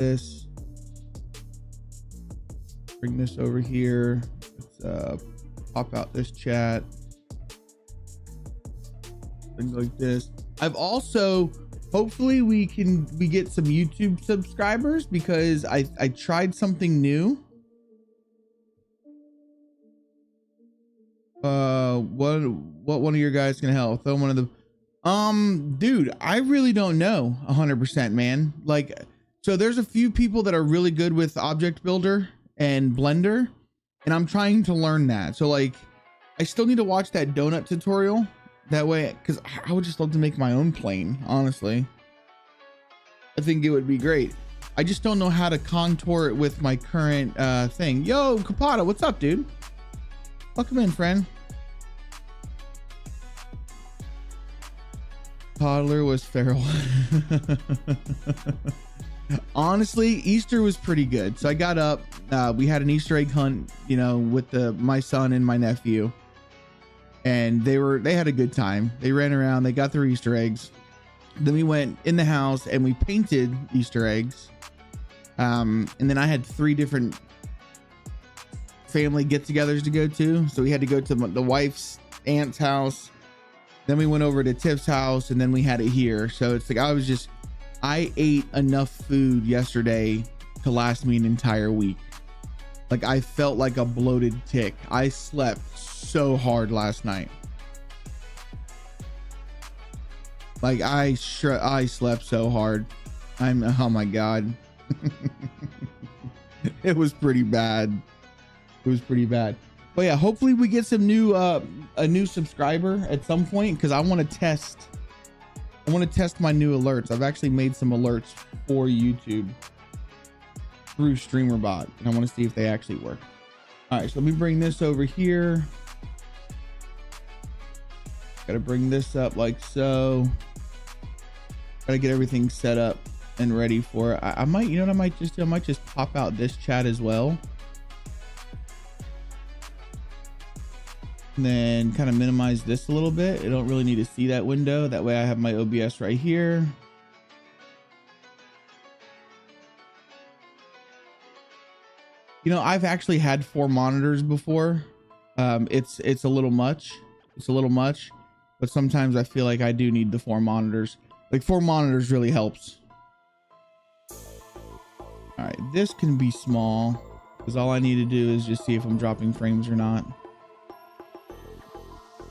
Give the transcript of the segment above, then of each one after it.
this. Bring this over here. Let's pop out this chat. Things like this. I've also, hopefully we get some YouTube subscribers, because I tried something new. What one of your guys can help? Throw one of the dude, I really don't know 100%, man. Like, so there's a few people that are really good with Object Builder and Blender, and I'm trying to learn that. So like, I still need to watch that donut tutorial that way, because I would just love to make my own plane. Honestly, I think it would be great. I just don't know how to contour it with my current thing. Yo, Kapata, what's up, dude? Welcome in, friend. Toddler was feral. Honestly, Easter was pretty good. So I got up, we had an Easter egg hunt, you know, with my son and my nephew, and they had a good time. They ran around, they got their Easter eggs. Then we went in the house and we painted Easter eggs. And then I had 3 different family get-togethers to go to. So we had to go to the wife's aunt's house. Then we went over to Tiff's house, and then we had it here. So it's like, I ate enough food yesterday to last me an entire week. Like, I felt like a bloated tick. I slept so hard last night. Like, I slept so hard. Oh my God. It was pretty bad. It was pretty bad. But yeah, hopefully we get some new a new subscriber at some point, because I want to test my new alerts. I've actually made some alerts for YouTube through StreamerBot, and I want to see if they actually work. All right, so let me bring this over here. Got to bring this up like so. Got to get everything set up and ready for it. I might, you know what I might just do? I might just pop out this chat as well. And then kind of minimize this a little bit. I don't really need to see that window. That way I have my OBS right here. You know, I've actually had 4 monitors before. It's a little much. It's a little much, but sometimes I feel like I do need the 4 monitors. Like 4 monitors really helps. All right, this can be small, because all I need to do is just see if I'm dropping frames or not.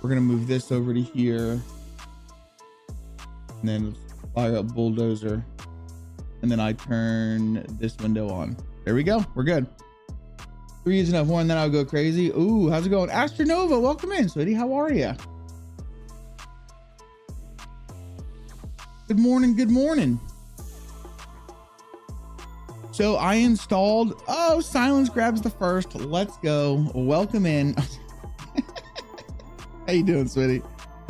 We're gonna move this over to here, and then fire up Bulldozer, and then I turn this window on. There we go. We're good. 3 is enough. 1, then I'll go crazy. Ooh, how's it going? Astronova, welcome in, sweetie. How are you? Good morning. Good morning. So I installed. Oh, Silence grabs the first. Let's go. Welcome in. How you doing, sweetie?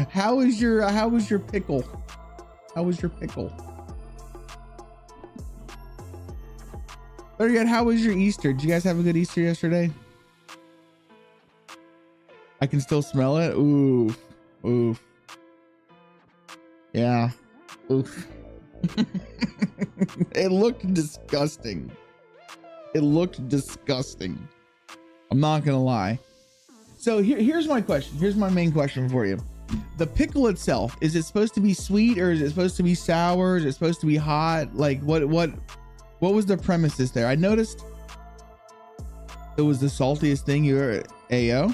How was your pickle? How was your pickle? Better yet, how was your Easter? Did you guys have a good Easter yesterday? I can still smell it. Oof. Oof. Yeah. Oof. It looked disgusting. It looked disgusting. I'm not gonna lie. So here's my question. Here's my main question for you. The pickle itself, is it supposed to be sweet, or is it supposed to be sour? Is it supposed to be hot? Like what was the premises there? I noticed it was the saltiest thing you ever. Ayo.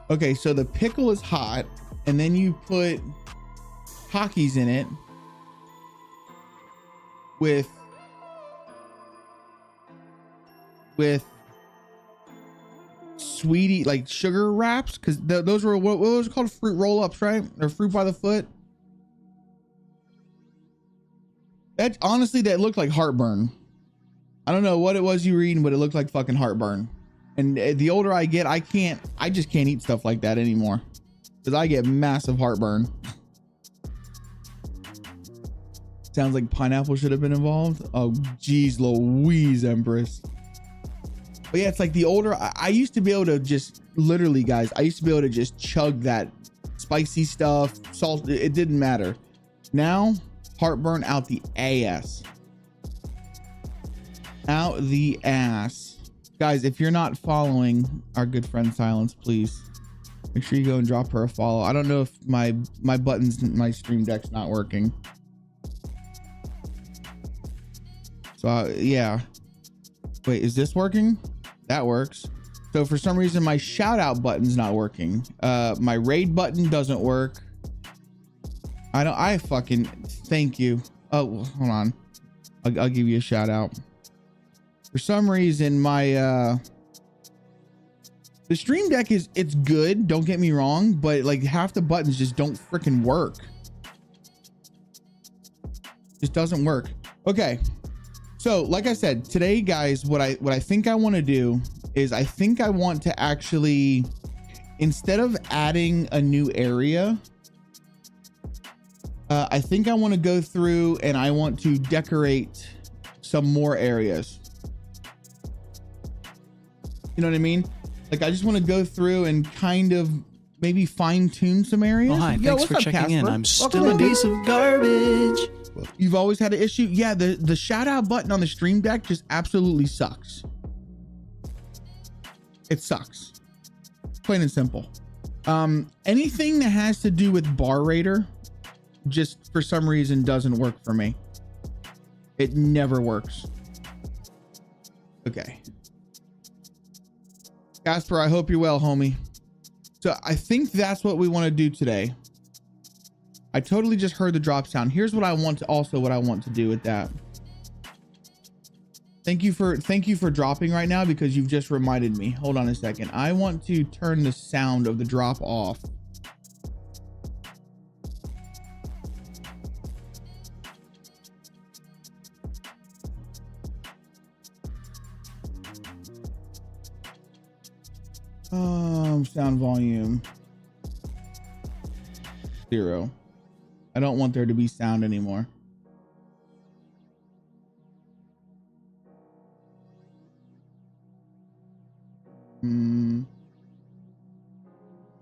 Okay, so the pickle is hot, and then you put Takis in it with sweetie, like sugar wraps, because those were what was called, fruit roll-ups, right? Or fruit by the foot. That honestly, that looked like heartburn. I don't know what it was you were eating, but it looked like fucking heartburn. And the older I get, I just can't eat stuff like that anymore, because I get massive heartburn. Sounds like pineapple should have been involved. Oh geez Louise, Empress. But yeah, it's like the older I used to be able to just literally, guys, I used to be able to just chug that spicy stuff, salt, it didn't matter. Now heartburn out the ass. Out the ass. Guys, if you're not following our good friend Silence, please make sure you go and drop her a follow. I don't know if my buttons, my stream deck's not working. So yeah. Wait, is this working? That works. So for some reason, my shout out button's not working. My raid button doesn't work. I fucking thank you. Oh, hold on. I'll give you a shout out. For some reason, my the stream deck it's good. Don't get me wrong, but like half the buttons just don't freaking work. Just doesn't work. Okay. So like I said, today, guys, what I think I want to do is I think I want to actually, instead of adding a new area, I think I want to go through and I want to decorate some more areas. You know what I mean? Like I just want to go through and kind of maybe fine tune some areas. Oh, hi, Yo, thanks for up, checking Casper? in. I'm still a piece of garbage. You've always had an issue? Yeah, the shout out button on the stream deck just absolutely sucks. It sucks. Plain and simple. Anything that has to do with bar raider just for some reason doesn't work for me. It never works. Okay. Casper, I hope you're well, homie. So I think that's what we want to do today. I totally just heard the drop sound. Here's what I want to do with that. Thank you for dropping right now because you've just reminded me. Hold on a second. I want to turn the sound of the drop off. Sound volume 0. I don't want there to be sound anymore.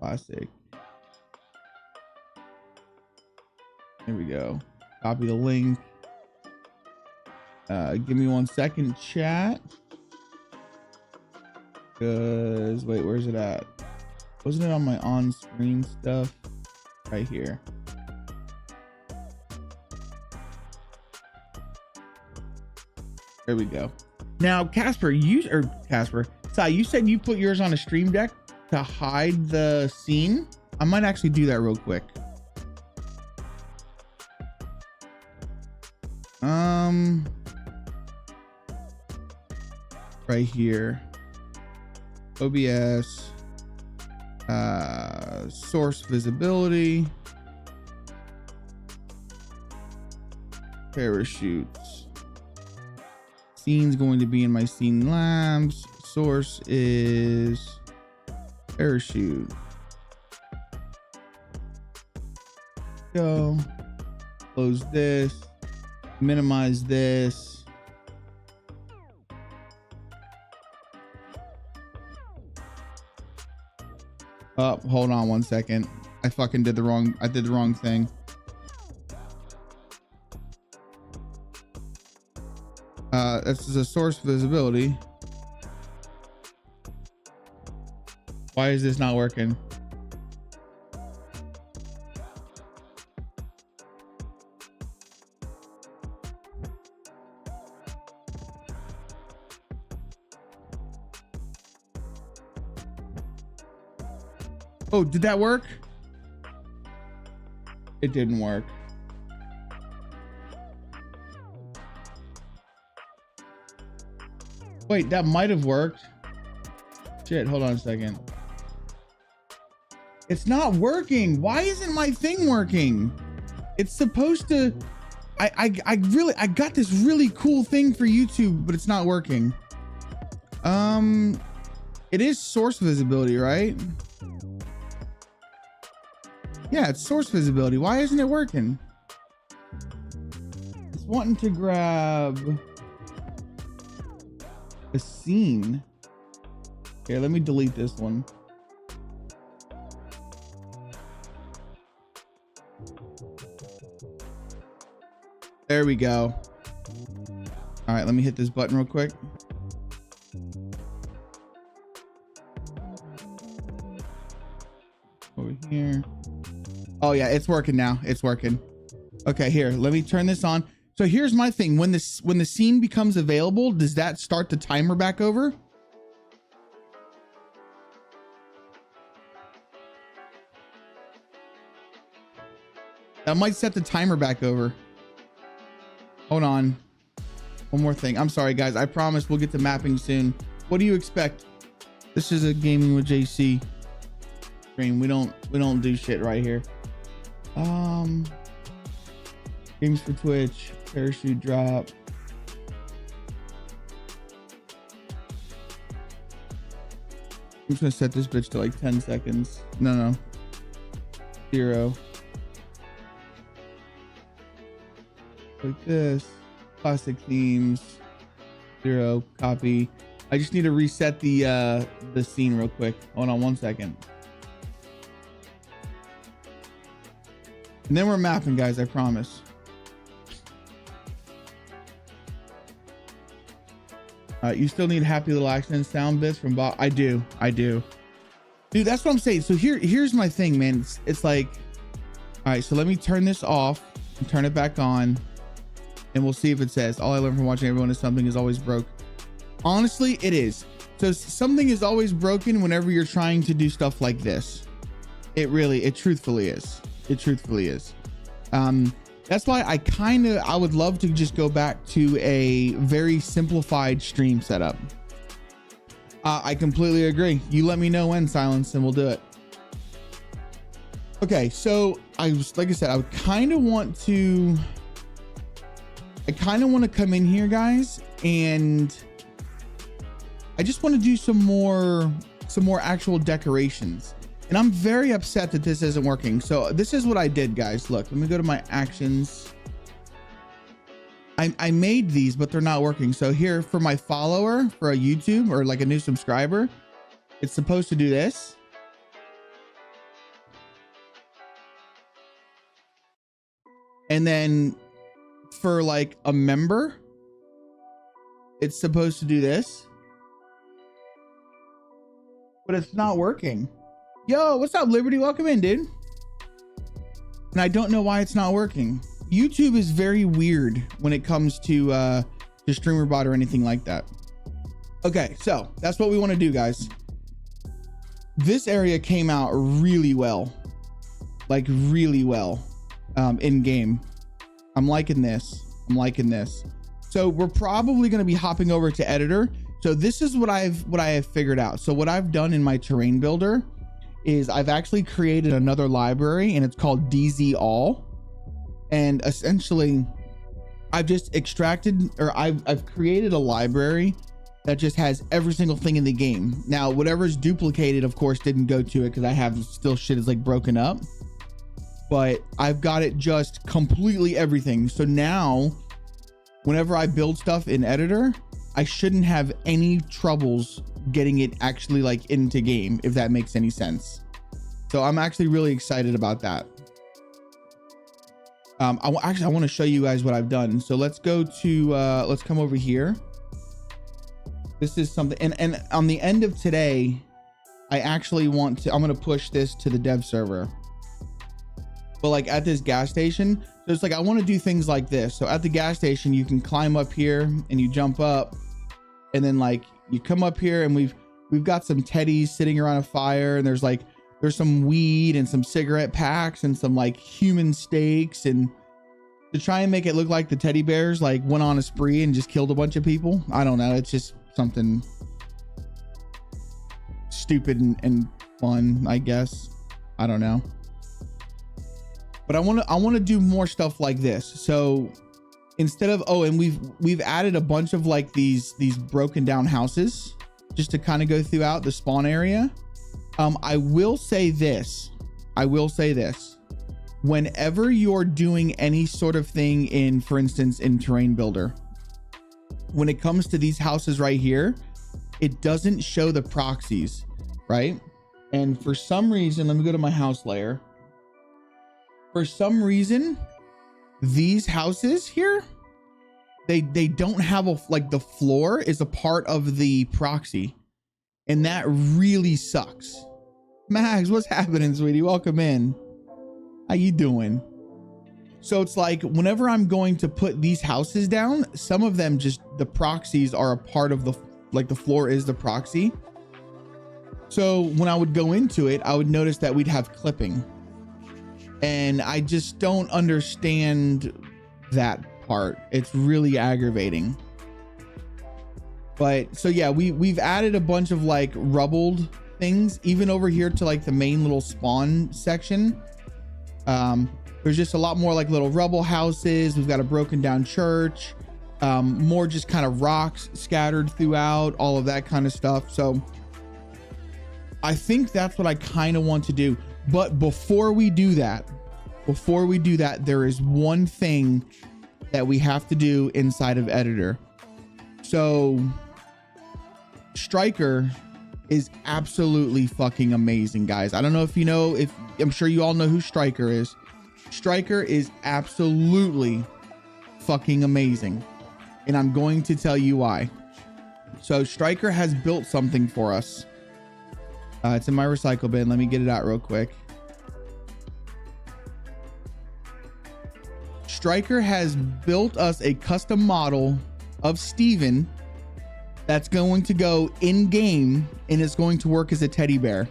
Classic. There we go. Copy the link. Give me 1 second, chat. Cause wait, where's it at? Wasn't it on my on-screen stuff? Right here. There we go. Now, Casper, Sai, you said you put yours on a stream deck to hide the scene. I might actually do that real quick. Right here. OBS, source visibility, parachutes. Scene's going to be in my scene labs. Source is parachute. Go. Close this. Minimize this. Oh, hold on 1 second. I did the wrong thing. This is a source visibility. Why is this not working? Oh, did that work? It didn't work. Wait, that might have worked. Shit, hold on a second. It's not working. Why isn't my thing working? It's supposed to. I got this really cool thing for YouTube, but it's not working. It is source visibility, right? Yeah, it's source visibility. Why isn't it working? It's wanting to grab a scene. Here, let me delete this one. There we go. All right, let me hit this button real quick. Over here. Oh yeah, it's working now. It's working. Okay, here, let me turn this on. So here's my thing. When the scene becomes available, does that start the timer back over? That might set the timer back over. Hold on. One more thing. I'm sorry, guys. I promise we'll get to mapping soon. What do you expect? This is a Gaming with JC stream. We don't do shit right here. Games for Twitch, parachute drop. I'm just gonna set this bitch to like 10 seconds. No. 0. Like this. Classic themes. 0. Copy. I just need to reset the scene real quick. Hold on 1 second. And then we're mapping, guys, I promise. You still need happy little accident sound bits from Bob. I do. Dude, that's what I'm saying. So here's my thing, man. It's like, all right, so let me turn this off and turn it back on, and we'll see if it says, all I learned from watching everyone is something is always broke. Honestly, it is. So something is always broken whenever you're trying to do stuff like this. It truthfully is. It truthfully is. That's why I would love to just go back to a very simplified stream setup. I completely agree. You let me know when, Silence, and we'll do it. Okay, so like I said, I kind of want to come in here, guys, and I just want to do some more actual decorations. And I'm very upset that this isn't working. So this is what I did, guys. Look, let me go to my actions. I made these, but they're not working. So here, for my follower, for a YouTube or like a new subscriber, it's supposed to do this. And then for like a member, it's supposed to do this. But it's not working. Yo, what's up, Liberty? Welcome in, dude. And I don't know why it's not working. YouTube is very weird when it comes to StreamerBot or anything like that. Okay, so that's what we want to do, guys. This area came out really well, like really well, in game. I'm liking this. So we're probably going to be hopping over to editor. So this is what I have figured out. So what I've done in my terrain builder is I've actually created another library, and it's called DayZ all. And essentially I've just extracted, or I've created a library that just has every single thing in the game. Now, whatever's duplicated, of course, didn't go to it because I have still shit is like broken up, but I've got it just completely everything. So now whenever I build stuff in editor, I shouldn't have any troubles getting it actually like into game, if that makes any sense. So I'm actually really excited about that. I want to show you guys what I've done. So let's go to let's come over here. This is something, and on the end of today, I actually want to, I'm going to push this to the dev server. But like at this gas station, so it's like I want to do things like this. So at the gas station, you can climb up here and you jump up, and then like you come up here, and we've got some teddies sitting around a fire, and there's some weed and some cigarette packs and some like human steaks, and to try and make it look like the teddy bears like went on a spree and just killed a bunch of people. I don't know, it's just something stupid and fun, I guess. I don't know. But I want to do more stuff like this. So instead of, oh, and we've added a bunch of like these broken down houses just to kind of go throughout the spawn area. I will say this. Whenever you're doing any sort of thing in, for instance, in terrain builder, when it comes to these houses right here, it doesn't show the proxies, right? And for some reason, let me go to my house layer. For some reason, these houses here, they don't have a, like the floor is a part of the proxy, and that really sucks. Max, what's happening, sweetie? Welcome in. How you doing? So it's like whenever I'm going to put these houses down, some of them just, the proxies are a part of the, like the floor is the proxy. So when I would go into it, I would notice that we'd have clipping, and I just don't understand that part. It's really aggravating. But so yeah, we've added a bunch of like rubbled things even over here to like the main little spawn section. There's just a lot more like little rubble houses. We've got a broken down church, more just kind of rocks scattered throughout, all of that kind of stuff. So I think that's what I kind of want to do. But before we do that, there is one thing that we have to do inside of editor. So Striker is absolutely fucking amazing, guys. I don't know if you know, if I'm sure you all know who Striker is. Striker is absolutely fucking amazing, and I'm going to tell you why. So Striker has built something for us. It's in my recycle bin. Let me get it out real quick. Striker has built us a custom model of Steven that's going to go in game, and it's going to work as a teddy bear.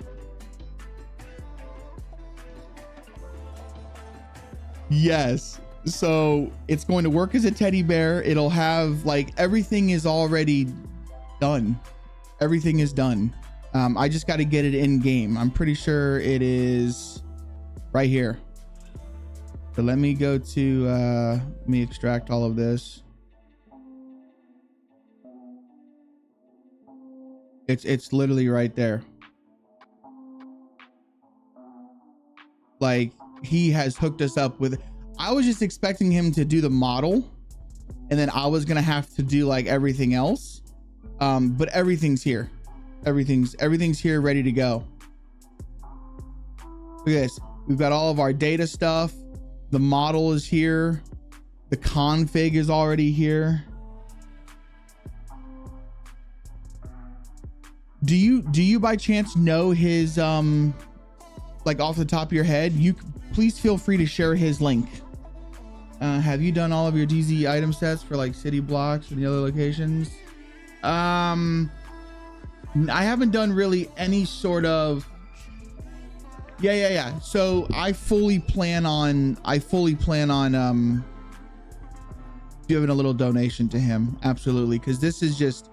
Yes. So it's going to work as a teddy bear. It'll have like, everything is already done. Everything is done. I just got to get it in game. I'm pretty sure it is right here. So let me go to, let me extract all of this. It's literally right there. Like, he has hooked us up with, I was just expecting him to do the model, and then I was going to have to do like everything else. But everything's here. Everything's here ready to go. Look at this. We've got all of our data stuff. The model is here. The config is already here. Do you by chance know his like off the top of your head? You please feel free to share his link. Have you done all of your DayZ item sets for like city blocks and the other locations? I haven't done really any sort of, yeah. So I fully plan on giving a little donation to him. Absolutely. Cause this is just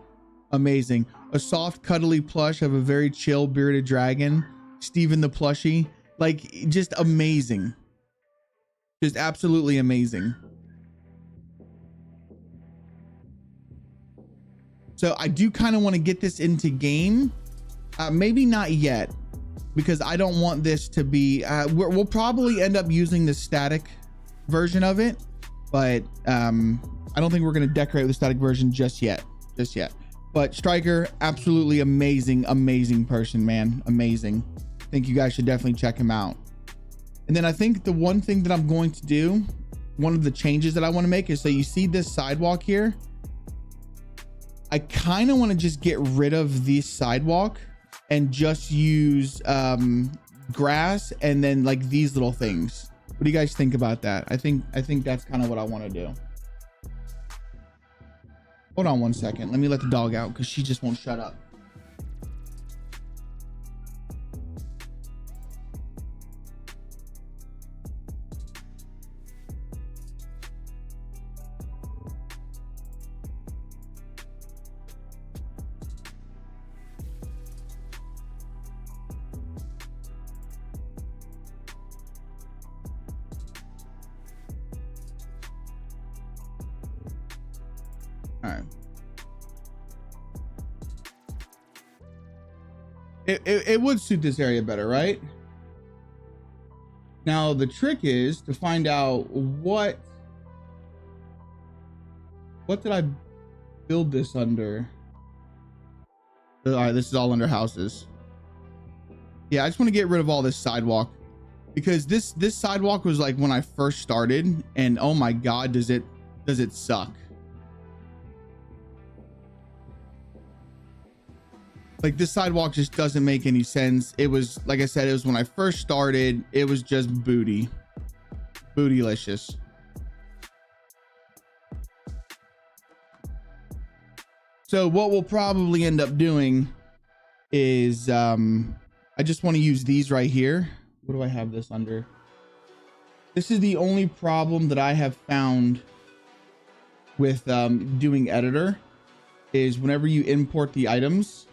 amazing. A soft cuddly plush of a very chill bearded dragon, Steven the plushie, like just amazing. Just absolutely amazing. So I do kind of want to get this into game. Maybe not yet, because I don't want this to be, we'll probably end up using the static version of it, but I don't think we're going to decorate with the static version just yet. But Striker, absolutely amazing person, man. Amazing. I think you guys should definitely check him out. And then I think the one thing that I'm going to do, one of the changes that I want to make is, so you see this sidewalk here, I kind of want to just get rid of this sidewalk and just use grass and then like these little things. What do you guys think about that? I think that's kind of what I want to do. Hold on one second. Let me let the dog out because she just won't shut up. All right. It would suit this area better, right? Now the trick is to find out what did I build this under? All right, this is all under houses. Yeah, I just want to get rid of all this sidewalk, because this sidewalk was like when I first started, and oh my god, does it suck. Like this sidewalk just doesn't make any sense. It was, like I said, it was when I first started, it was just bootylicious. So what we'll probably end up doing is, I just want to use these right here. What do I have this under? This is the only problem that I have found with doing editor is whenever you import the items,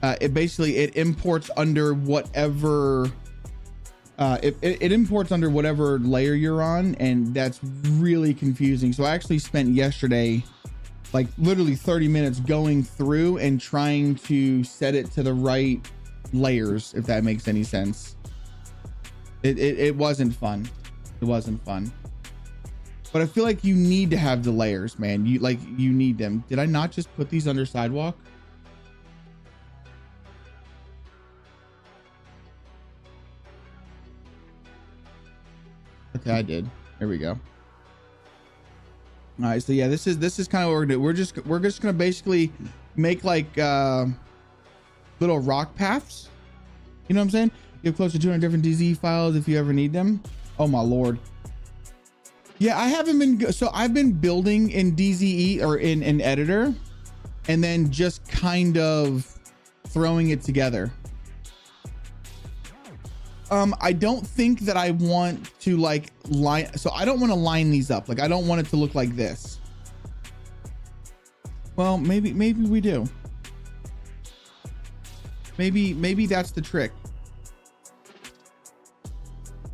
it imports under whatever it imports under whatever layer you're on, and that's really confusing. So I actually spent yesterday like literally 30 minutes going through and trying to set it to the right layers, if that makes any sense. It wasn't fun. It wasn't fun. But I feel like you need to have the layers, man. You need them. Did I not just put these under sidewalk? Okay, I did. There we go. All right, so yeah, this is kind of what we're gonna do. We're just gonna basically make like little rock paths. You know what I'm saying? You have close to 200 different DayZ files if you ever need them. Oh my lord. Yeah, I haven't been, so I've been building in DayZ or in editor, and then just kind of throwing it together. I don't think that I want to like line, so I don't want to line these up. Like I don't want it to look like this. Well, maybe we do. Maybe that's the trick.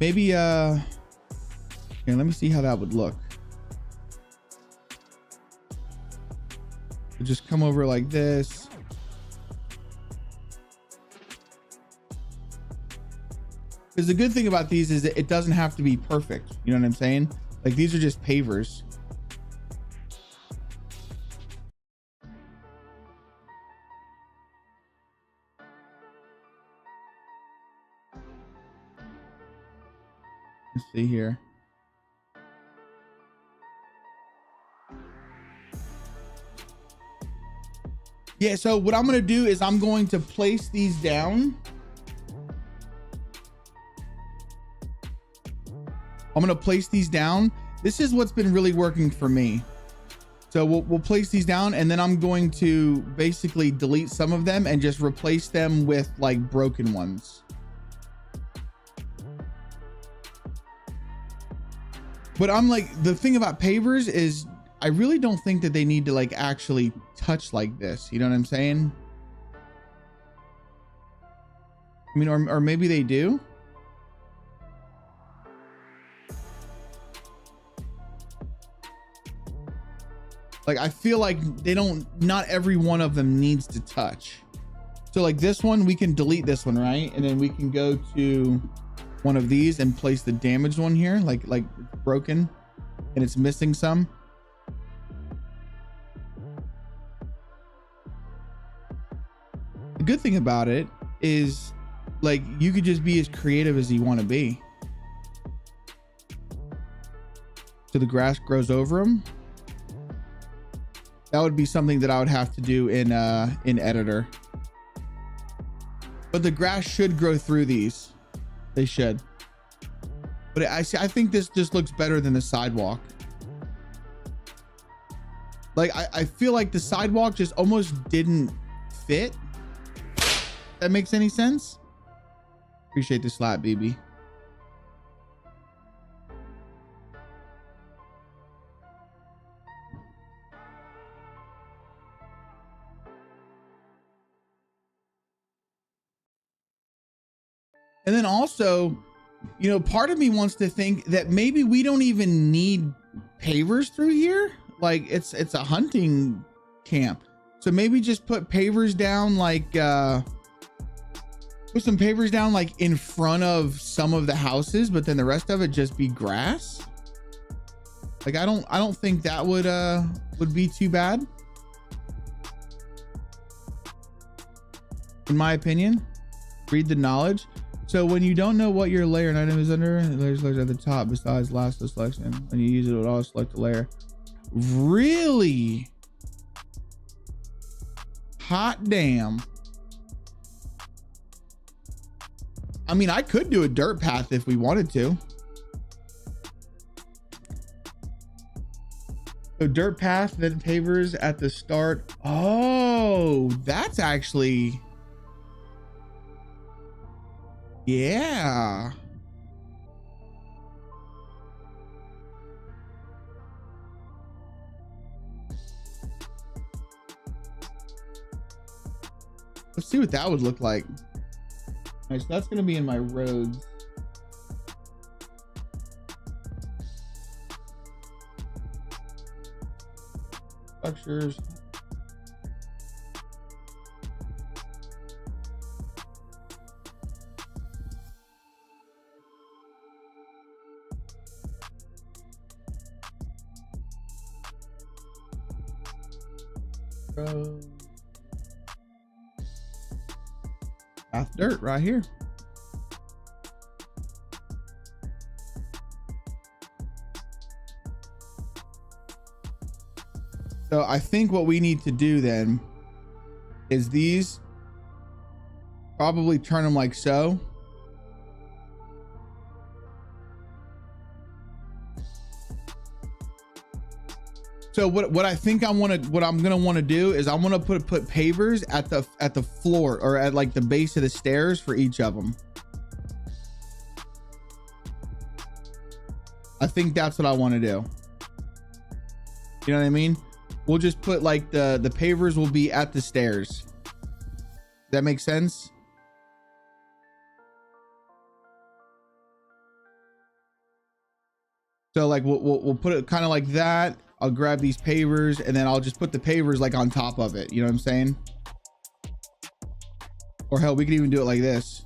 Maybe here, let me see how that would look. We'll just come over like this. Because the good thing about these is that it doesn't have to be perfect. You know what I'm saying? Like these are just pavers. Let's see here. Yeah, so what I'm going to do is I'm going to place these down. I'm going to place these down. This is what's been really working for me. So we'll place these down, and then I'm going to basically delete some of them and just replace them with like broken ones. But I'm like, the thing about pavers is I really don't think that they need to like actually touch like this. You know what I'm saying? I mean, or maybe they do. Like, I feel like they don't, not every one of them needs to touch. So like this one, we can delete this one, right? And then we can go to one of these and place the damaged one here, like it's broken and it's missing some. The good thing about it is like you could just be as creative as you want to be. So the grass grows over them. That would be something that I would have to do in editor. But the grass should grow through these. They should. But I think this just looks better than the sidewalk. Like I feel like the sidewalk just almost didn't fit. That makes any sense? Appreciate the slap, BB. And then also, you know, part of me wants to think that maybe we don't even need pavers through here. Like it's a hunting camp. So maybe just put pavers down, like put some pavers down like in front of some of the houses, but then the rest of it just be grass. Like I don't think that would be too bad. In my opinion. Read the knowledge. So when you don't know what your layer and item is under, the layer selected at the top besides last selection. When you use it, it will always select the layer. Really? Hot damn. I mean, I could do a dirt path if we wanted to. So dirt path, then pavers at the start. Oh, that's actually, yeah. Let's see what that would look like. All right, so that's going to be in my roads. Structures. Road. Path dirt right here. So I think what we need to do then is these, probably turn them like so. So what I think I'm gonna want to do is I want to put pavers at the floor, or at like the base of the stairs for each of them. I think that's what I want to do. You know what I mean? We'll just put like the pavers will be at the stairs. Does that make sense? So like we'll put it kind of like that. I'll grab these pavers and then I'll just put the pavers like on top of it. You know what I'm saying? Or hell, we could even do it like this.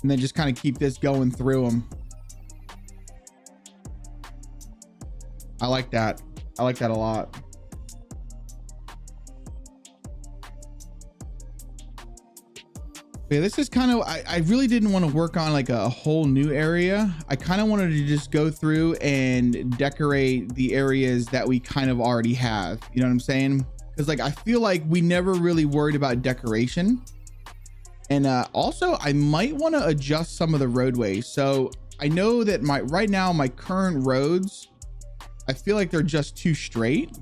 And then just kind of keep this going through them. I like that. I like that a lot. Yeah, this is kind of, I really didn't want to work on like a whole new area. I kind of wanted to just go through and decorate the areas that we kind of already have. You know what I'm saying? Because like, I feel like we never really worried about decoration. And also I might want to adjust some of the roadways. So I know that right now my current roads, I feel like they're just too straight.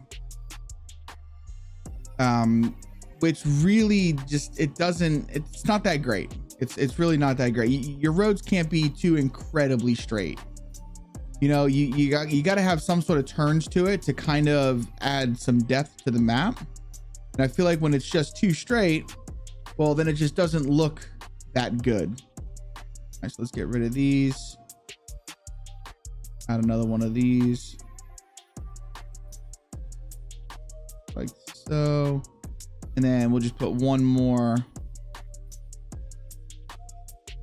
Which really just, it's not that great. It's really not that great. Your roads can't be too incredibly straight. You know, you got to have some sort of turns to it to kind of add some depth to the map. And I feel like when it's just too straight, well, then it just doesn't look that good. All right, so let's get rid of these. Add another one of these. Like so. And then we'll just put one more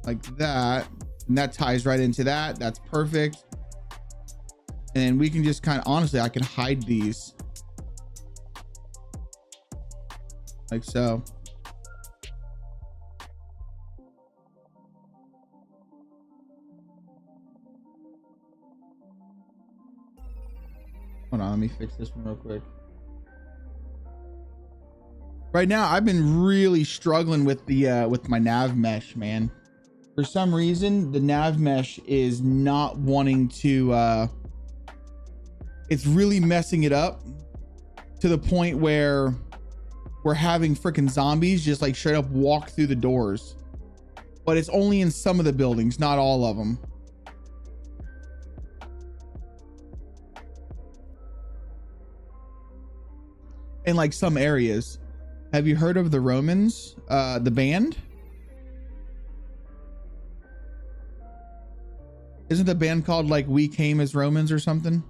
like that. And that ties right into that. That's perfect. And we can just kind of, honestly, I can hide these. Like so. Hold on, let me fix this one real quick. Right now, I've been really struggling with the with my nav mesh, man. For some reason, the nav mesh is not wanting to. It's really messing it up to the point where we're having freaking zombies just like straight up walk through the doors. But it's only in some of the buildings, not all of them. In like some areas. Have you heard of the Romans, the band? Isn't the band called like We Came as Romans or something?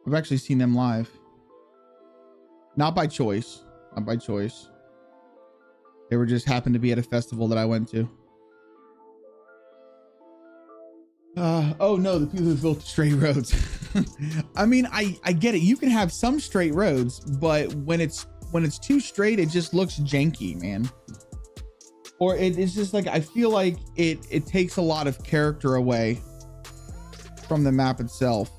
I've actually seen them live. Not by choice. Not by choice. They were just happened to be at a festival that I went to. Oh no, the people who built straight roads. I mean, I get it. You can have some straight roads, but when it's too straight, it just looks janky, man. or it's just like I feel like it takes a lot of character away from the map itself.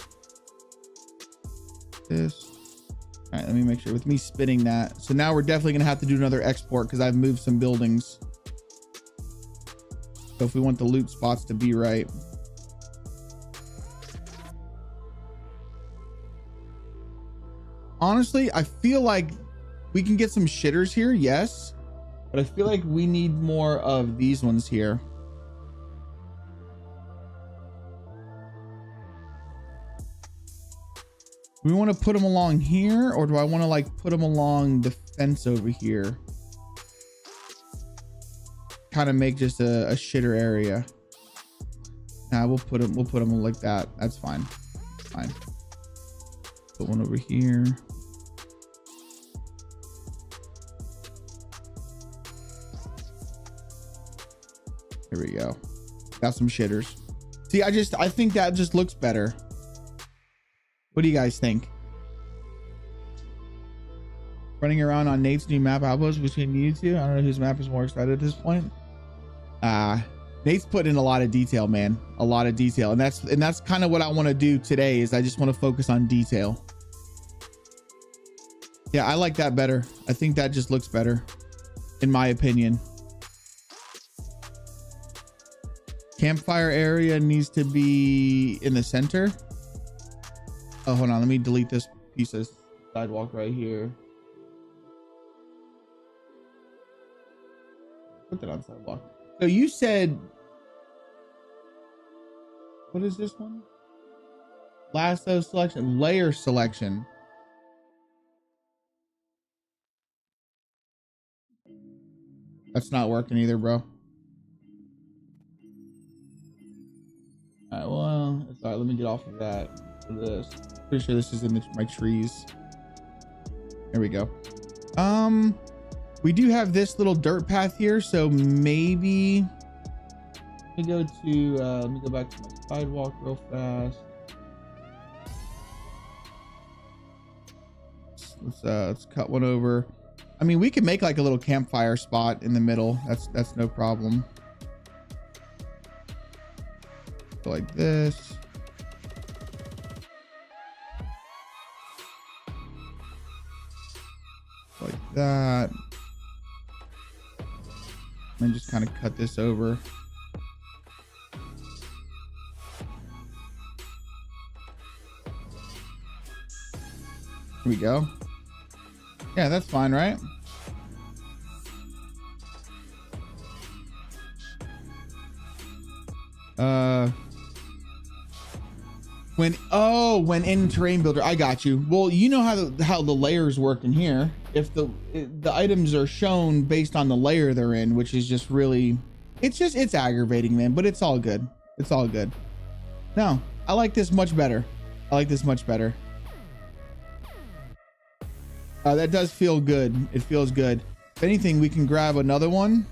This. All right, let me make sure with me spinning that. So now we're definitely gonna have to do another export because I've moved some buildings. So if we want the loot spots to be right. Honestly, I feel like we can get some shitters here, yes, but I feel like we need more of these ones here. Do we want to put them along here, or do I want to like put them along the fence over here? Kind of make just a shitter area. Nah, we'll put them like that. That's fine. Fine. Put one over here. There we go. Got some shitters. See, I think that just looks better. What do you guys think? Running around on Nate's new map outpost between you two. I don't know whose map is more excited at this point. Nate's put in a lot of detail, man. A lot of detail. And that's kind of what I want to do today is I just want to focus on detail. Yeah, I like that better. I think that just looks better, in my opinion. Campfire area needs to be in the center. Oh, hold on. Let me delete this piece of sidewalk right here. Put that on sidewalk. So you said, what is this one? Lasso selection, layer selection. That's not working either, bro. All right, well, it's all right. Let me get off of that for this. Pretty sure this is in my trees. There we go. We do have this little dirt path here, so maybe let me go back to my sidewalk real fast. Let's cut one over. I mean, we could make like a little campfire spot in the middle. That's no problem. Go like this. Like that. And just kind of cut this over. Here we go. Yeah, that's fine, right? When in terrain builder, I got you. Well, you know how the layers work in here. If the items are shown based on the layer they're in, which is just really, it's aggravating, man, but it's all good. It's all good. No, I like this much better. I like this much better. That does feel good. It feels good. If anything, we can grab another one.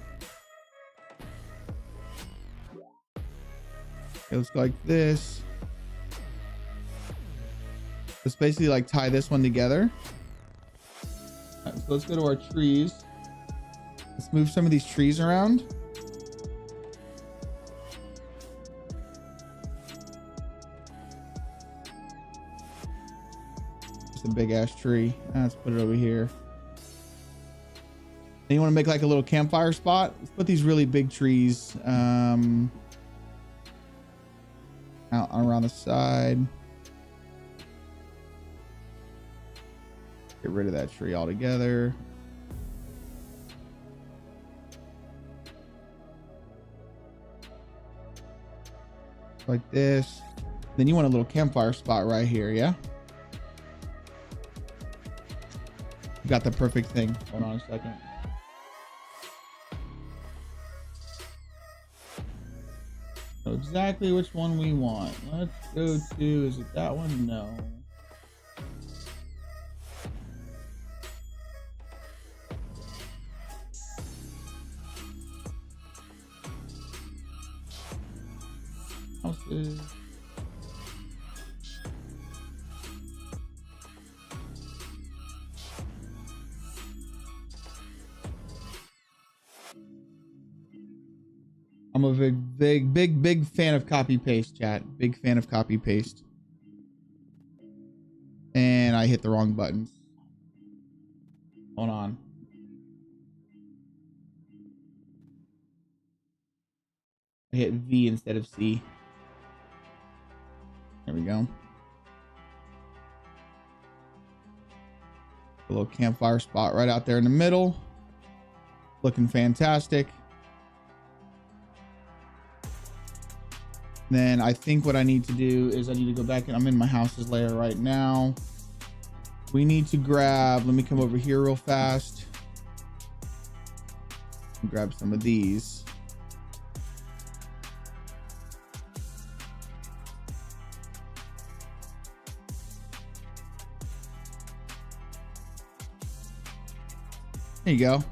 Okay, let's go like this. Let's basically like tie this one together. All right, so let's go to our trees. Let's move some of these trees around. It's a big ass tree. Let's put it over here. And you want to make like a little campfire spot? Let's put these really big trees out around the side. Get rid of that tree altogether. Like this. Then you want a little campfire spot right here, yeah? You got the perfect thing. Hold on a second. Know exactly which one we want. Let's go to, is it that one? No. Houses. I'm a big fan of copy paste, chat. Big fan of copy paste. And I hit the wrong buttons. Hold on. I hit V instead of C. There we go. A little campfire spot right out there in the middle. Looking fantastic. Then I think what I need to do is I need to go back, and I'm in my houses layer right now. We need to grab, let me come over here real fast. Grab some of these. There you go.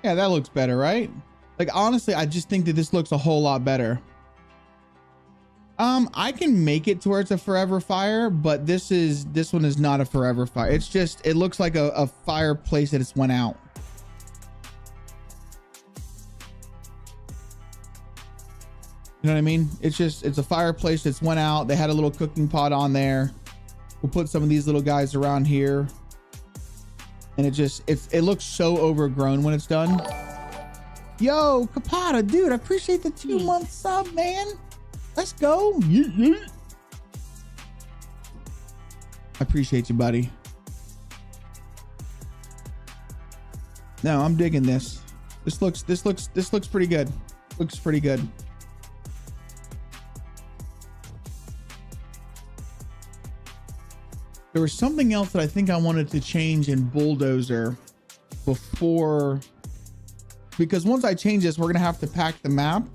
Yeah, that looks better, right? Like, honestly, I just think that this looks a whole lot better. I can make it to where it's a forever fire, but this one is not a forever fire. It's just, it looks like a fireplace that it's went out. You know what I mean? It's a fireplace that's went out. They had a little cooking pot on there. We'll put some of these little guys around here. And it looks so overgrown when it's done. Yo, Kapata, dude, I appreciate the 2-month sub, man. Let's go. Yeet, yeet. I appreciate you, buddy. No, I'm digging this. This looks pretty good. Looks pretty good. There was something else that I think I wanted to change in Bulldozer before, because once I change this, we're gonna have to pack the map,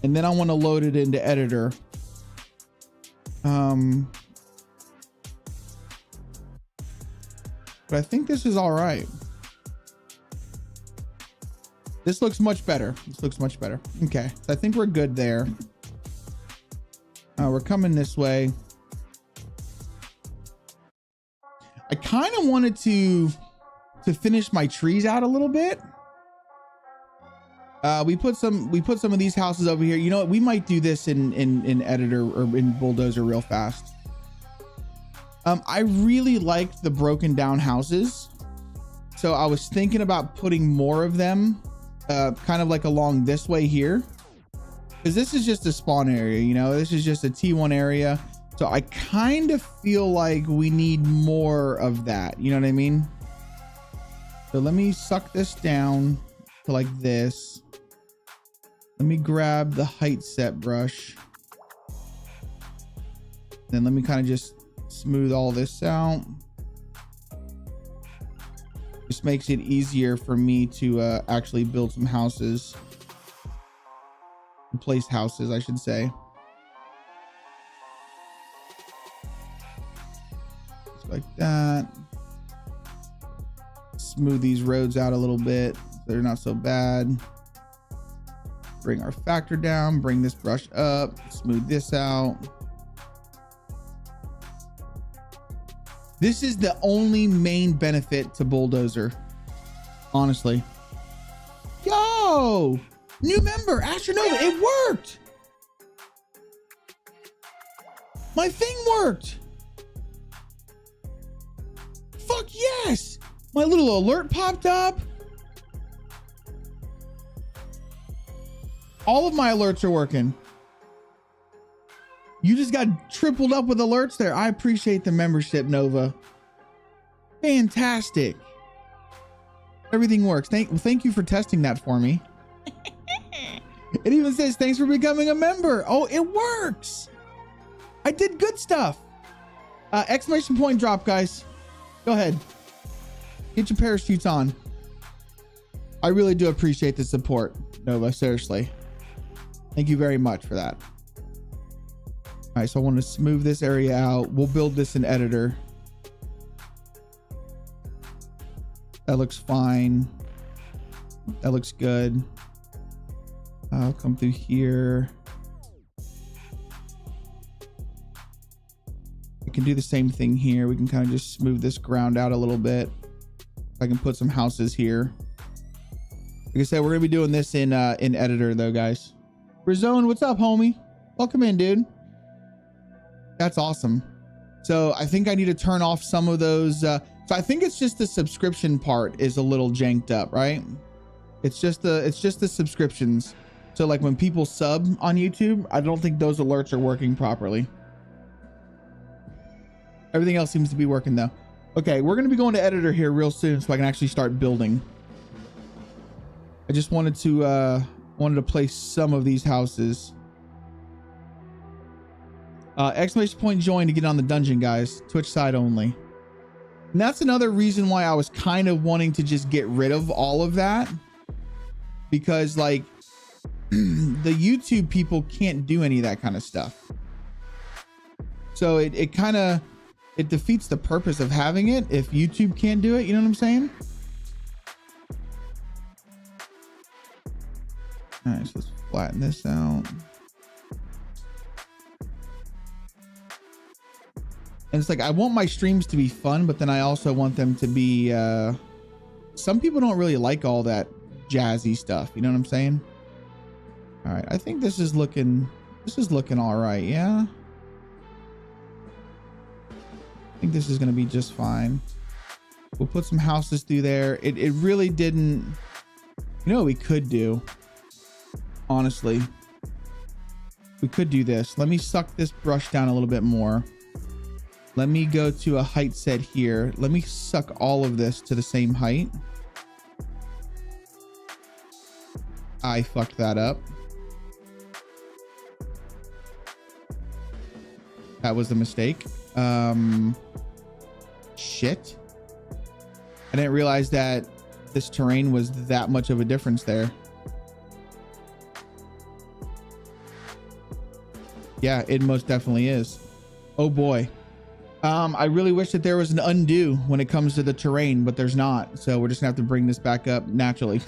and then I want to load it into editor. But I think this is all right. This looks much better. This looks much better. Okay, so I think we're good there. We're coming this way. I kind of wanted to finish my trees out a little bit. We put some of these houses over here. You know what? We might do this in editor or in Bulldozer real fast. I really liked the broken down houses, so I was thinking about putting more of them, kind of like along this way here, because this is just a spawn area. You know, this is just a T1 area. So I kind of feel like we need more of that. You know what I mean? So let me suck this down to like this. Let me grab the height set brush. Then let me kind of just smooth all this out. Just makes it easier for me to actually build some houses. Place houses, I should say. Like that. Smooth these roads out a little bit. They're not so bad. Bring our factor down, bring this brush up, smooth this out. This is the only main benefit to Bulldozer, honestly. Yo, new member, Astronova, it worked. My thing worked. Fuck yes! My little alert popped up. All of my alerts are working. You just got tripled up with alerts there. I appreciate the membership, Nova. Fantastic. Everything works. Thank you for testing that for me. It even says, thanks for becoming a member. Oh, it works. I did good stuff. Exclamation point drop, guys. Go ahead. Get your parachutes on. I really do appreciate the support, Nova. Seriously. Thank you very much for that. All right, so I want to smooth this area out. We'll build this in editor. That looks fine. That looks good. I'll come through here. We can do the same thing here. We can kind of just smooth this ground out a little bit. I can put some houses here. Like I said, we're gonna be doing this in editor though, guys. Rizone, what's up, homie? Welcome in, dude. That's awesome. So I think I need to turn off some of those. So I think it's just the subscription part is a little janked up, right? It's just the subscriptions. So like when people sub on YouTube, I don't think those alerts are working properly. Everything else seems to be working though. Okay, we're gonna be going to editor here real soon so I can actually start building. I just wanted to place some of these houses. Exclamation point join to get on the dungeon, guys. Twitch side only. And that's another reason why I was kind of wanting to just get rid of all of that, because like the YouTube people can't do any of that kind of stuff. So it defeats the purpose of having it if YouTube can't do it. You know what I'm saying? All right, so let's flatten this out. And it's like, I want my streams to be fun, but then I also want them to be, some people don't really like all that jazzy stuff. You know what I'm saying? All right. I think this is looking all right. Yeah. I think this is going to be just fine. We'll put some houses through there. It really didn't, you know what we could do? Honestly, we could do this. Let me suck this brush down a little bit more. Let me go to a height set here. Let me suck all of this to the same height. I fucked that up. That was a mistake. Shit. I didn't realize that this terrain was that much of a difference there. Yeah, it most definitely is. Oh boy. I really wish that there was an undo when it comes to the terrain, but there's not. So we're just gonna have to bring this back up naturally.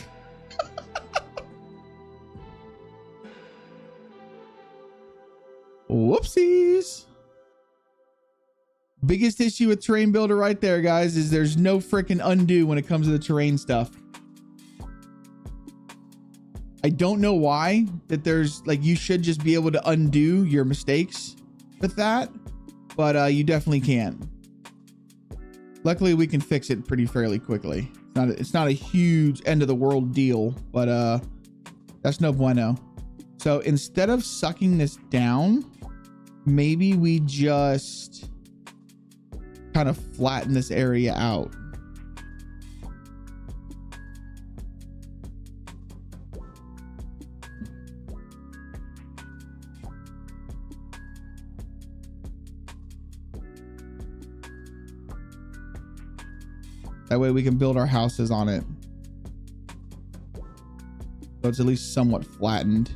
Whoopsies. Biggest issue with Terrain Builder right there, guys, is there's no freaking undo when it comes to the terrain stuff. I don't know why that there's like, you should just be able to undo your mistakes with that, but you definitely can. Luckily we can fix it pretty fairly quickly. It's not a huge end of the world deal, but that's no bueno. So instead of sucking this down, maybe we just kind of flatten this area out. That way we can build our houses on it. So it's at least somewhat flattened.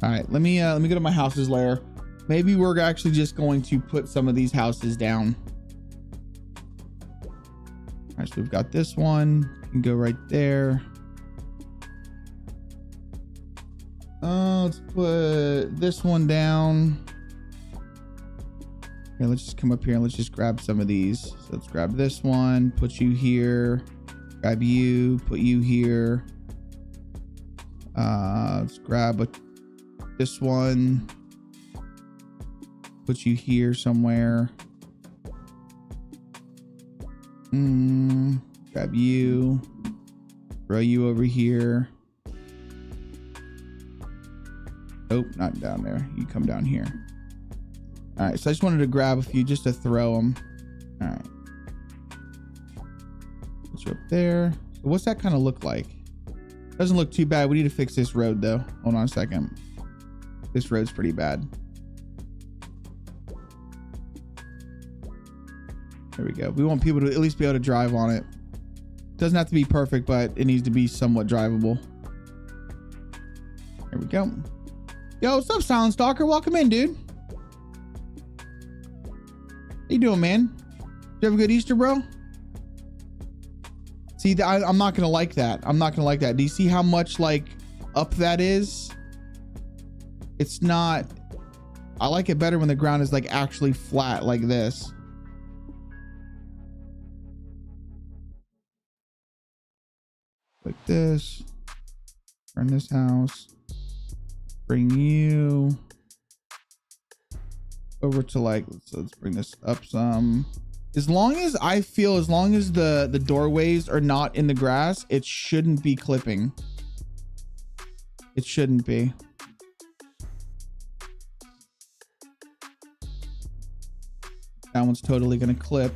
All right, let me go to my houses layer. Maybe we're actually just going to put some of these houses down. All right, so we've got this one. You can go right there. Let's put this one down. Okay, let's just come up here and let's just grab some of these. So let's grab this one, put you here, grab you, put you here. Let's grab this one, put you here somewhere. Grab you, throw you over here. Nope, not down there. You come down here. All right, so I just wanted to grab a few just to throw them. All right. Put you up there. So what's that kind of look like? Doesn't look too bad. We need to fix this road though. Hold on a second. This road's pretty bad. There we go. We want people to at least be able to drive on it. Doesn't have to be perfect, but it needs to be somewhat drivable. There we go. Yo, what's up, Silent Stalker? Welcome in, dude. How you doing, man? Did you have a good Easter, bro? See, I'm not gonna like that. I'm not gonna like that. Do you see how much like up that is? It's not. I like it better when the ground is like actually flat like this. Like this. Turn this house. Bring you over to like, let's bring this up some. As long as the doorways are not in the grass, it shouldn't be clipping. It shouldn't be. That one's totally gonna clip.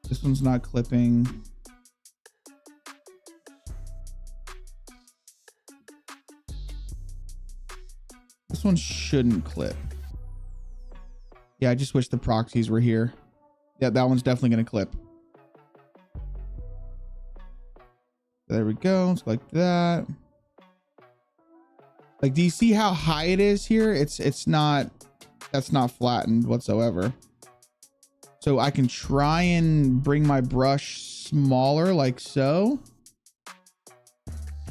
This one's not clipping. This one shouldn't clip. Yeah, I just wish the proxies were here. Yeah, that one's definitely gonna clip. There we go. It's like that. Like, do you see how high it is here? It's not, that's not flattened whatsoever. So I can try and bring my brush smaller like so.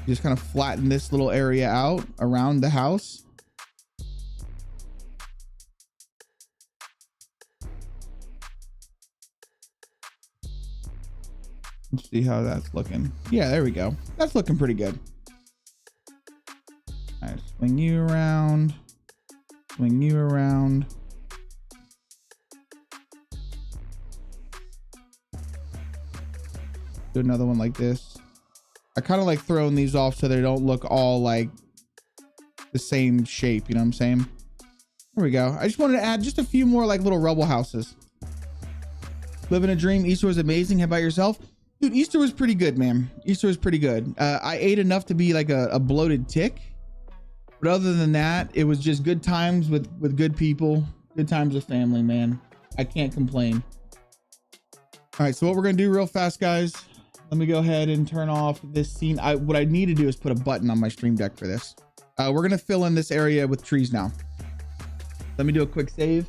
Just kind of flatten this little area out around the house. Let's see how that's looking. Yeah, there we go. That's looking pretty good. All right, swing you around. Swing you around. Do another one like this. I kind of like throwing these off so they don't look all like the same shape. You know what I'm saying? There we go. I just wanted to add just a few more like little rubble houses. Living a dream. Easter was amazing. How about yourself? Dude, Easter was pretty good, man. Easter was pretty good. I ate enough to be like a bloated tick. But other than that, it was just good times with good people. Good times with family, man. I can't complain. All right, so what we're going to do real fast, guys. Let me go ahead and turn off this scene. What I need to do is put a button on my stream deck for this. We're going to fill in this area with trees now. Let me do a quick save.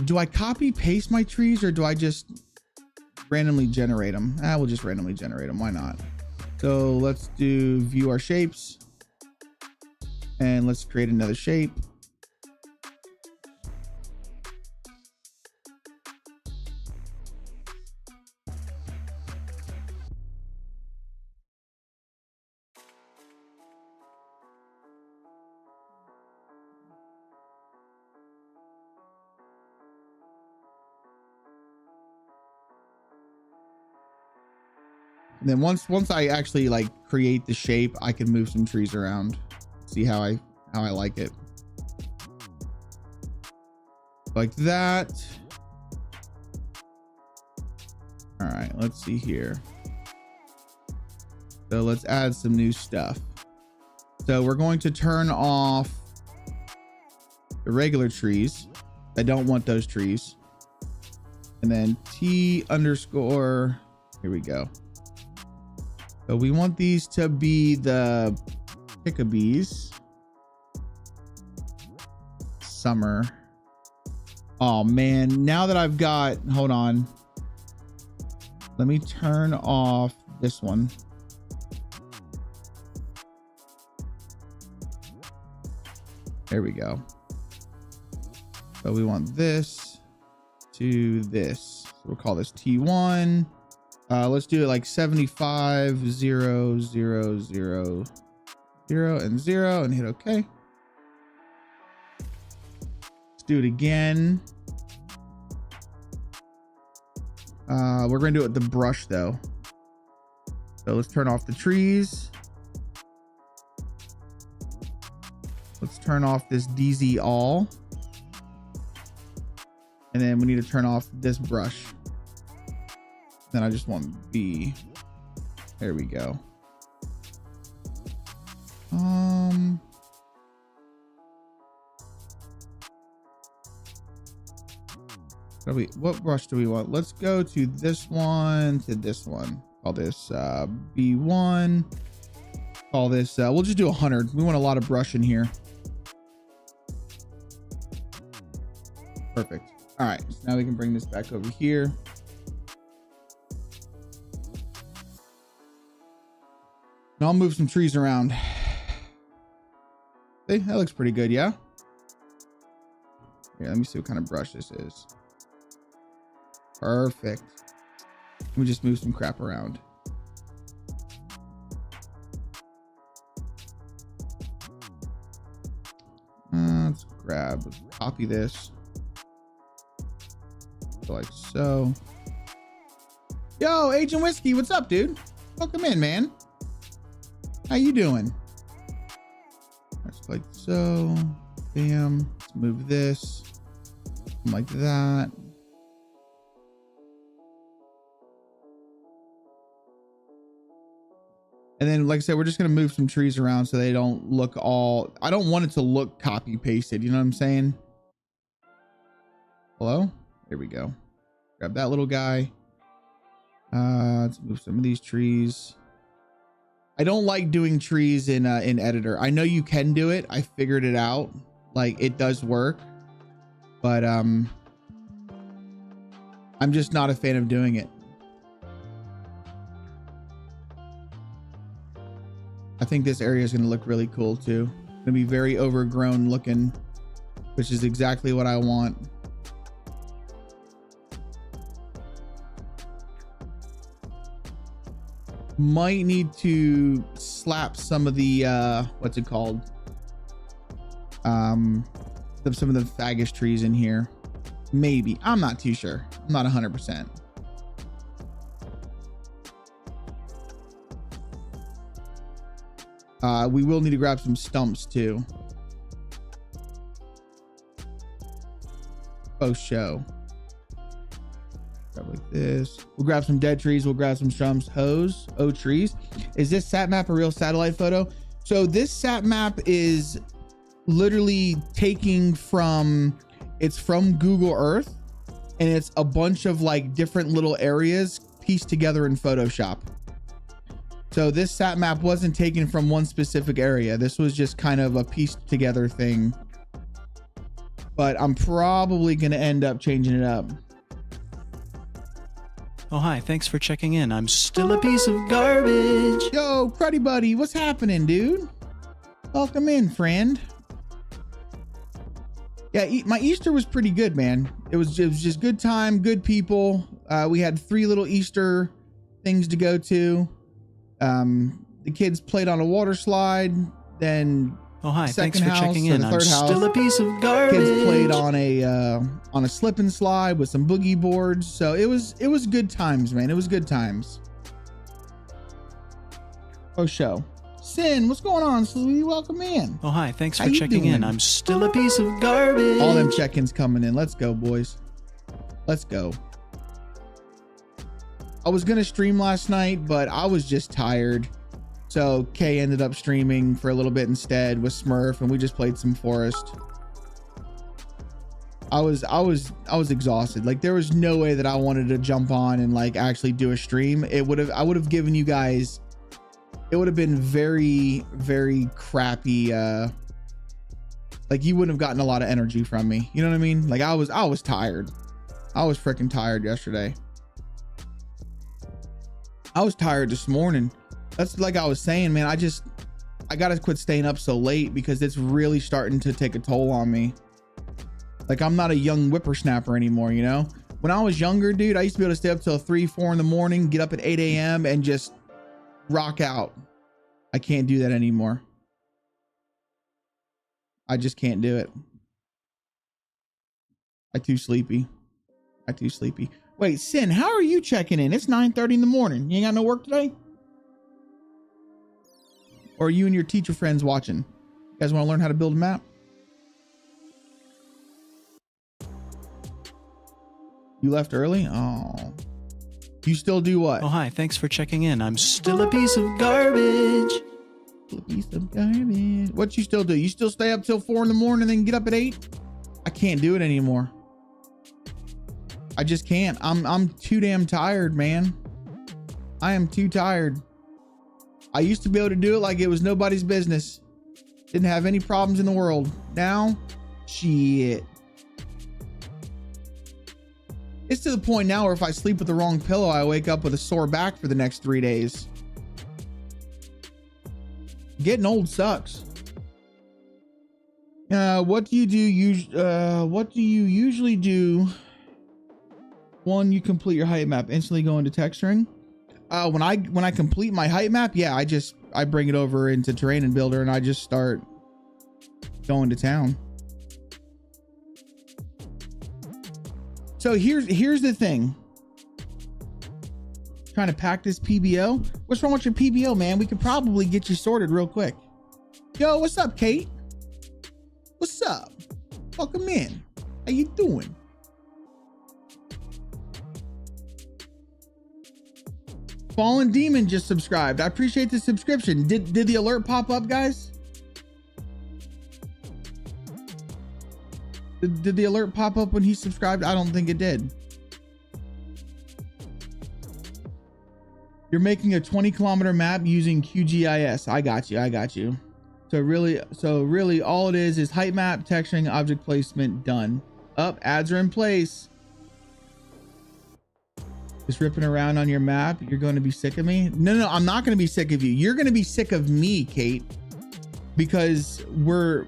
Do I copy paste my trees or do I just randomly generate them? We'll just randomly generate them. Why not? So let's do view our shapes and let's create another shape. And then once I actually like create the shape, I can move some trees around. See how I like it. Like that. All right, let's see here. So let's add some new stuff. So we're going to turn off the regular trees. I don't want those trees. And then T underscore, here we go. So we want these to be the pickabees. Summer. Oh man, now that I've got, hold on. Let me turn off this one. There we go. So we want this to this. So we'll call this T1. Let's do it like 75, 0, 0, 0, 0, and 0, and hit OK. Let's do it again. We're going to do it with the brush though. So let's turn off the trees. Let's turn off this DayZ all. And then we need to turn off this brush. Then I just want B. There we go. What brush do we want? Let's go to this one, to this one. Call this B1. Call this, we'll just do 100. We want a lot of brush in here. Perfect. All right, so now we can bring this back over here. And I'll move some trees around. See, that looks pretty good, yeah? Here, let me see what kind of brush this is. Perfect. Let me just move some crap around. Let's copy this. Like so. Yo, Agent Whiskey, what's up, dude? Welcome in, man. How you doing? That's like so. Bam. Let's move this. Like that. And then, like I said, we're just going to move some trees around so they don't look all... I don't want it to look copy pasted. You know what I'm saying? Hello? There we go. Grab that little guy. Let's move some of these trees. I don't like doing trees in editor. I know you can do it. I figured it out. Like, it does work. But I'm just not a fan of doing it. I think this area is going to look really cool too. It's going to be very overgrown looking, which is exactly what I want. Might need to slap some of the what's it called? Some of the faggots trees in here. Maybe. I'm not too sure. I'm not 100%. We will need to grab some stumps too. Oh, show. Grab like this. We'll grab some dead trees. We'll grab some stumps. Hose. Oh, trees. Is this sat map a real satellite photo? So this sat map is literally taking from, it's from Google Earth, and it's a bunch of like different little areas pieced together in Photoshop. So this sat map wasn't taken from one specific area. This was just kind of a pieced together thing. But I'm probably going to end up changing it up. Oh, hi. Thanks for checking in. I'm still a piece of garbage. Yo, Cruddy Buddy, what's happening, dude? Welcome in, friend. Yeah, my Easter was pretty good, man. It was just good time, good people. We had 3 little Easter things to go to. The kids played on a water slide, then oh, hi. Thanks for house, checking in. I'm still a piece of garbage. Kids played on a slip and slide with some boogie boards. So it was good times, man. It was good times. Oh, show. Sin, what's going on, sweetie? Welcome in. Oh, hi. Thanks How for you checking doing? in. I'm still a piece of garbage. All them check-ins coming in. Let's go, boys. Let's go. I was gonna stream last night, but I was just tired. So Kay ended up streaming for a little bit instead with Smurf, and we just played some Forest. I was exhausted. Like, there was no way that I wanted to jump on and like actually do a stream. I would have given you guys, it would have been very, very crappy. Like, you wouldn't have gotten a lot of energy from me. You know what I mean? Like, I was tired. I was freaking tired yesterday. I was tired this morning. That's like I was saying, man. I gotta quit staying up so late because it's really starting to take a toll on me. Like, I'm not a young whippersnapper anymore, you know? When I was younger, dude, I used to be able to stay up till 3, 4 in the morning, get up at 8 a.m. and just rock out. I can't do that anymore. I just can't do it. I'm too sleepy. Wait, Sin, how are you checking in? It's 9:30 in the morning. You ain't got no work today? Or are you and your teacher friends watching? You guys want to learn how to build a map? You left early? Oh. You still do what? Oh, hi. Thanks for checking in. I'm still a piece of garbage. What you still do? You still stay up till 4 in the morning and then get up at 8? I can't do it anymore. I just can't. I'm too damn tired, man. I am too tired. I used to be able to do it like it was nobody's business. Didn't have any problems in the world. Now, shit. It's to the point now where if I sleep with the wrong pillow, I wake up with a sore back for the next 3 days. Getting old sucks. What do you do? What do you usually do? One, you complete your height map, instantly go into texturing. When I complete my height map, yeah, I bring it over into terrain and builder, and I just start going to town. So here's the thing. Trying to pack this PBO. What's wrong with your PBO, man? We could probably get you sorted real quick. Yo, what's up, Kate? What's up? Welcome in. How you doing? Fallen Demon just subscribed. I appreciate the subscription. Did the alert pop up, guys? Did the alert pop up when he subscribed? I don't think it did. You're making a 20-kilometer map using QGIS. I got you. So really all it is height map, texturing, object placement, done. Up, ads are in place. Just ripping around on your map. You're going to be sick of me? No, I'm not going to be sick of you. You're going to be sick of me, Kate, because we're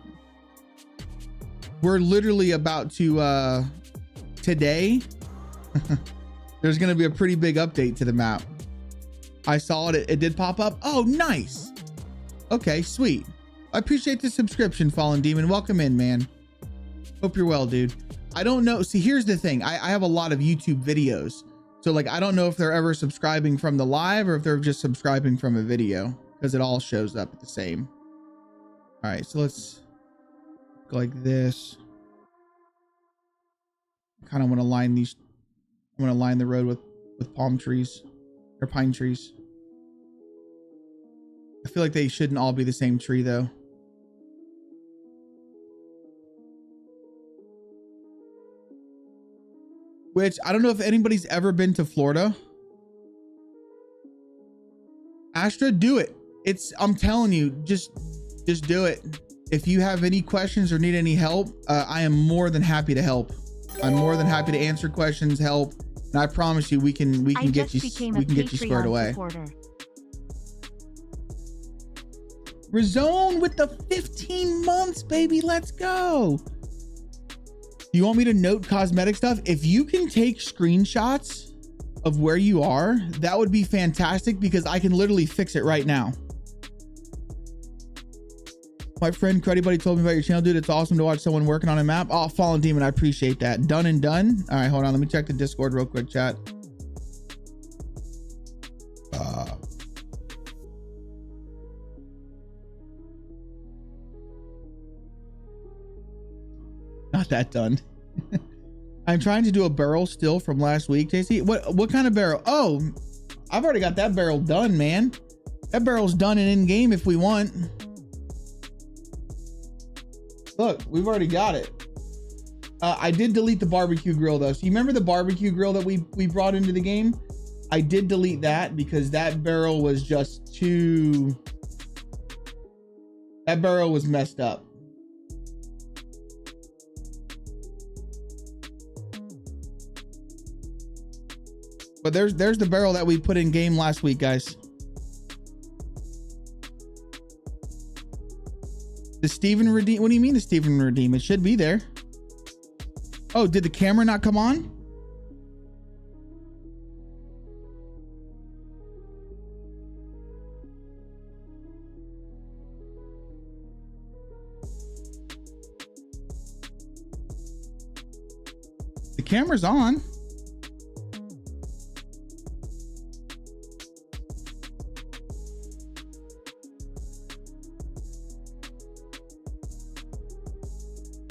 literally about to today there's going to be a pretty big update to the map. I saw it did pop up. Oh, nice. Okay, sweet. I appreciate the subscription, Fallen Demon. Welcome in, man. Hope you're well, dude. I don't know. See, here's the thing. I have a lot of YouTube videos, so like I don't know if they're ever subscribing from the live or if they're just subscribing from a video, because it all shows up the same. All right, so let's go like this. Kind of want to line these. I want to line the road with palm trees or pine trees. I feel like they shouldn't all be the same tree though. Which I don't know if anybody's ever been to Florida. Astra, do it. I'm telling you, just do it. If you have any questions or need any help, I am more than happy to help. I'm more than happy to answer questions, help, and I promise you we can get you squared away. Rezone with the 15 months, baby. Let's go. You want me to note cosmetic stuff? If you can take screenshots of where you are, that would be fantastic, because I can literally fix it right now. My friend Cruddy Buddy told me about your channel, dude. It's awesome to watch someone working on a map. Oh, Fallen Demon, I appreciate that. Done and done. All right, hold on. Let me check the Discord real quick, chat. Not that done. I'm trying to do a barrel still from last week, JC. What kind of barrel? Oh, I've already got that barrel done, man. That barrel's done and in game if we want. Look, we've already got it. I did delete the barbecue grill though. So you remember the barbecue grill that we brought into the game? I did delete that because that barrel was just too... That barrel was messed up. But there's the barrel that we put in game last week, guys. The Steven redeem? What do you mean the Steven redeem? It should be there. Oh, did the camera not come on? The camera's on.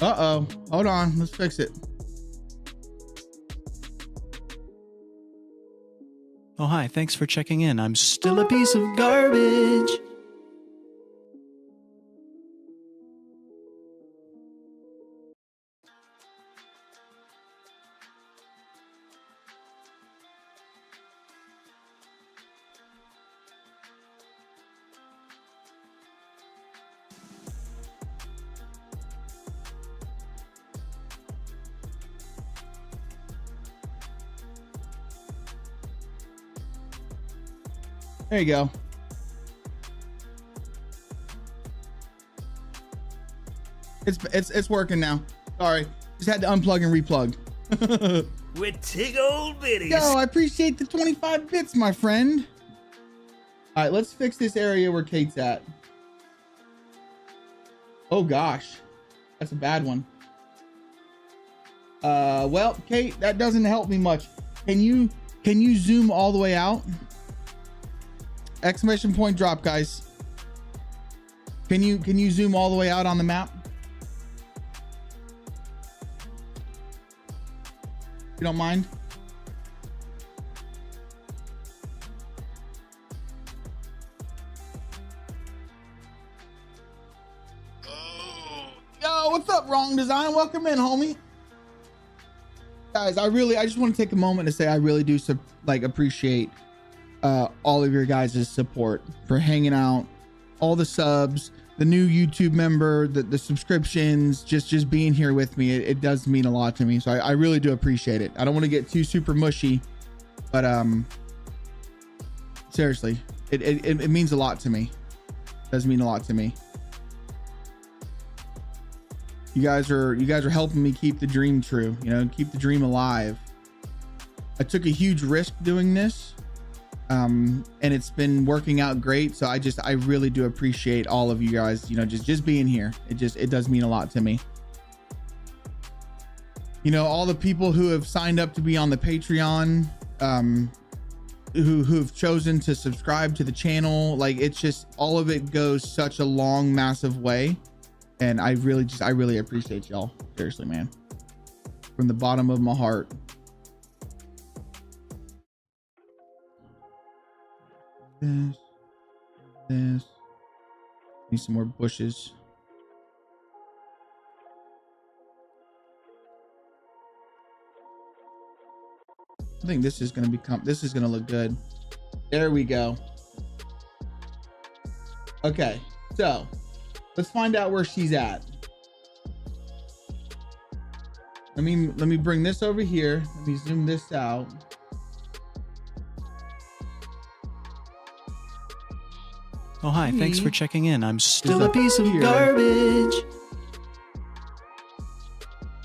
Uh-oh. Hold on. Let's fix it. Oh, hi. Thanks for checking in. I'm still a piece of garbage. There you go. It's working now. Sorry, just had to unplug and replug. With tig old bitties. Yo, I appreciate the 25 bits, my friend. All right, let's fix this area where Kate's at. Oh gosh, that's a bad one. Well, Kate, that doesn't help me much. Can you zoom all the way out? Exclamation point drop, guys. Can you zoom all the way out on the map? If you don't mind. Yo, what's up, Wrong Design? Welcome in, homie. Guys, I just want to take a moment to say I really do appreciate all of your guys' support for hanging out, all the subs, the new YouTube member, the subscriptions, just being here with me. It does mean a lot to me. So I really do appreciate it. I don't want to get too super mushy, but seriously, it means a lot to me. It does mean a lot to me. You guys are helping me keep the dream true, keep the dream alive. I took a huge risk doing this, and it's been working out great. So I really do appreciate all of you guys, just being here. It does mean a lot to me. All the people who have signed up to be on the Patreon, who've chosen to subscribe to the channel, it's just all of it goes such a long, massive way. And I really appreciate y'all. Seriously, man. From the bottom of my heart. This. Need some more bushes. I think this is gonna look good. There we go. Okay, so let's find out where she's at. Let me bring this over here. Let me zoom this out. Oh, hi. Thanks for checking in. I'm still a piece of garbage.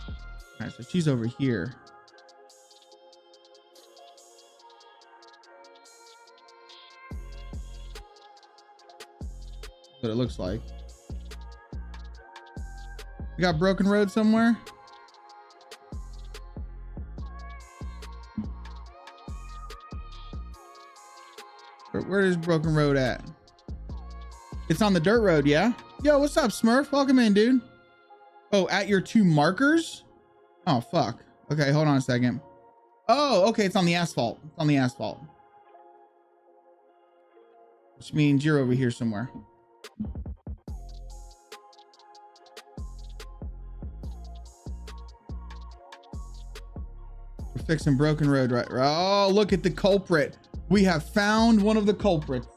All right, so she's over here. That's what it looks like. We got broken road somewhere? Where is broken road at? It's on the dirt road, yeah? Yo, what's up, Smurf? Welcome in, dude. Oh, at your 2 markers? Oh, fuck. Okay, hold on a second. Oh, okay, it's on the asphalt. It's on the asphalt. Which means you're over here somewhere. We're fixing broken road, right? Oh, look at the culprit. We have found one of the culprits.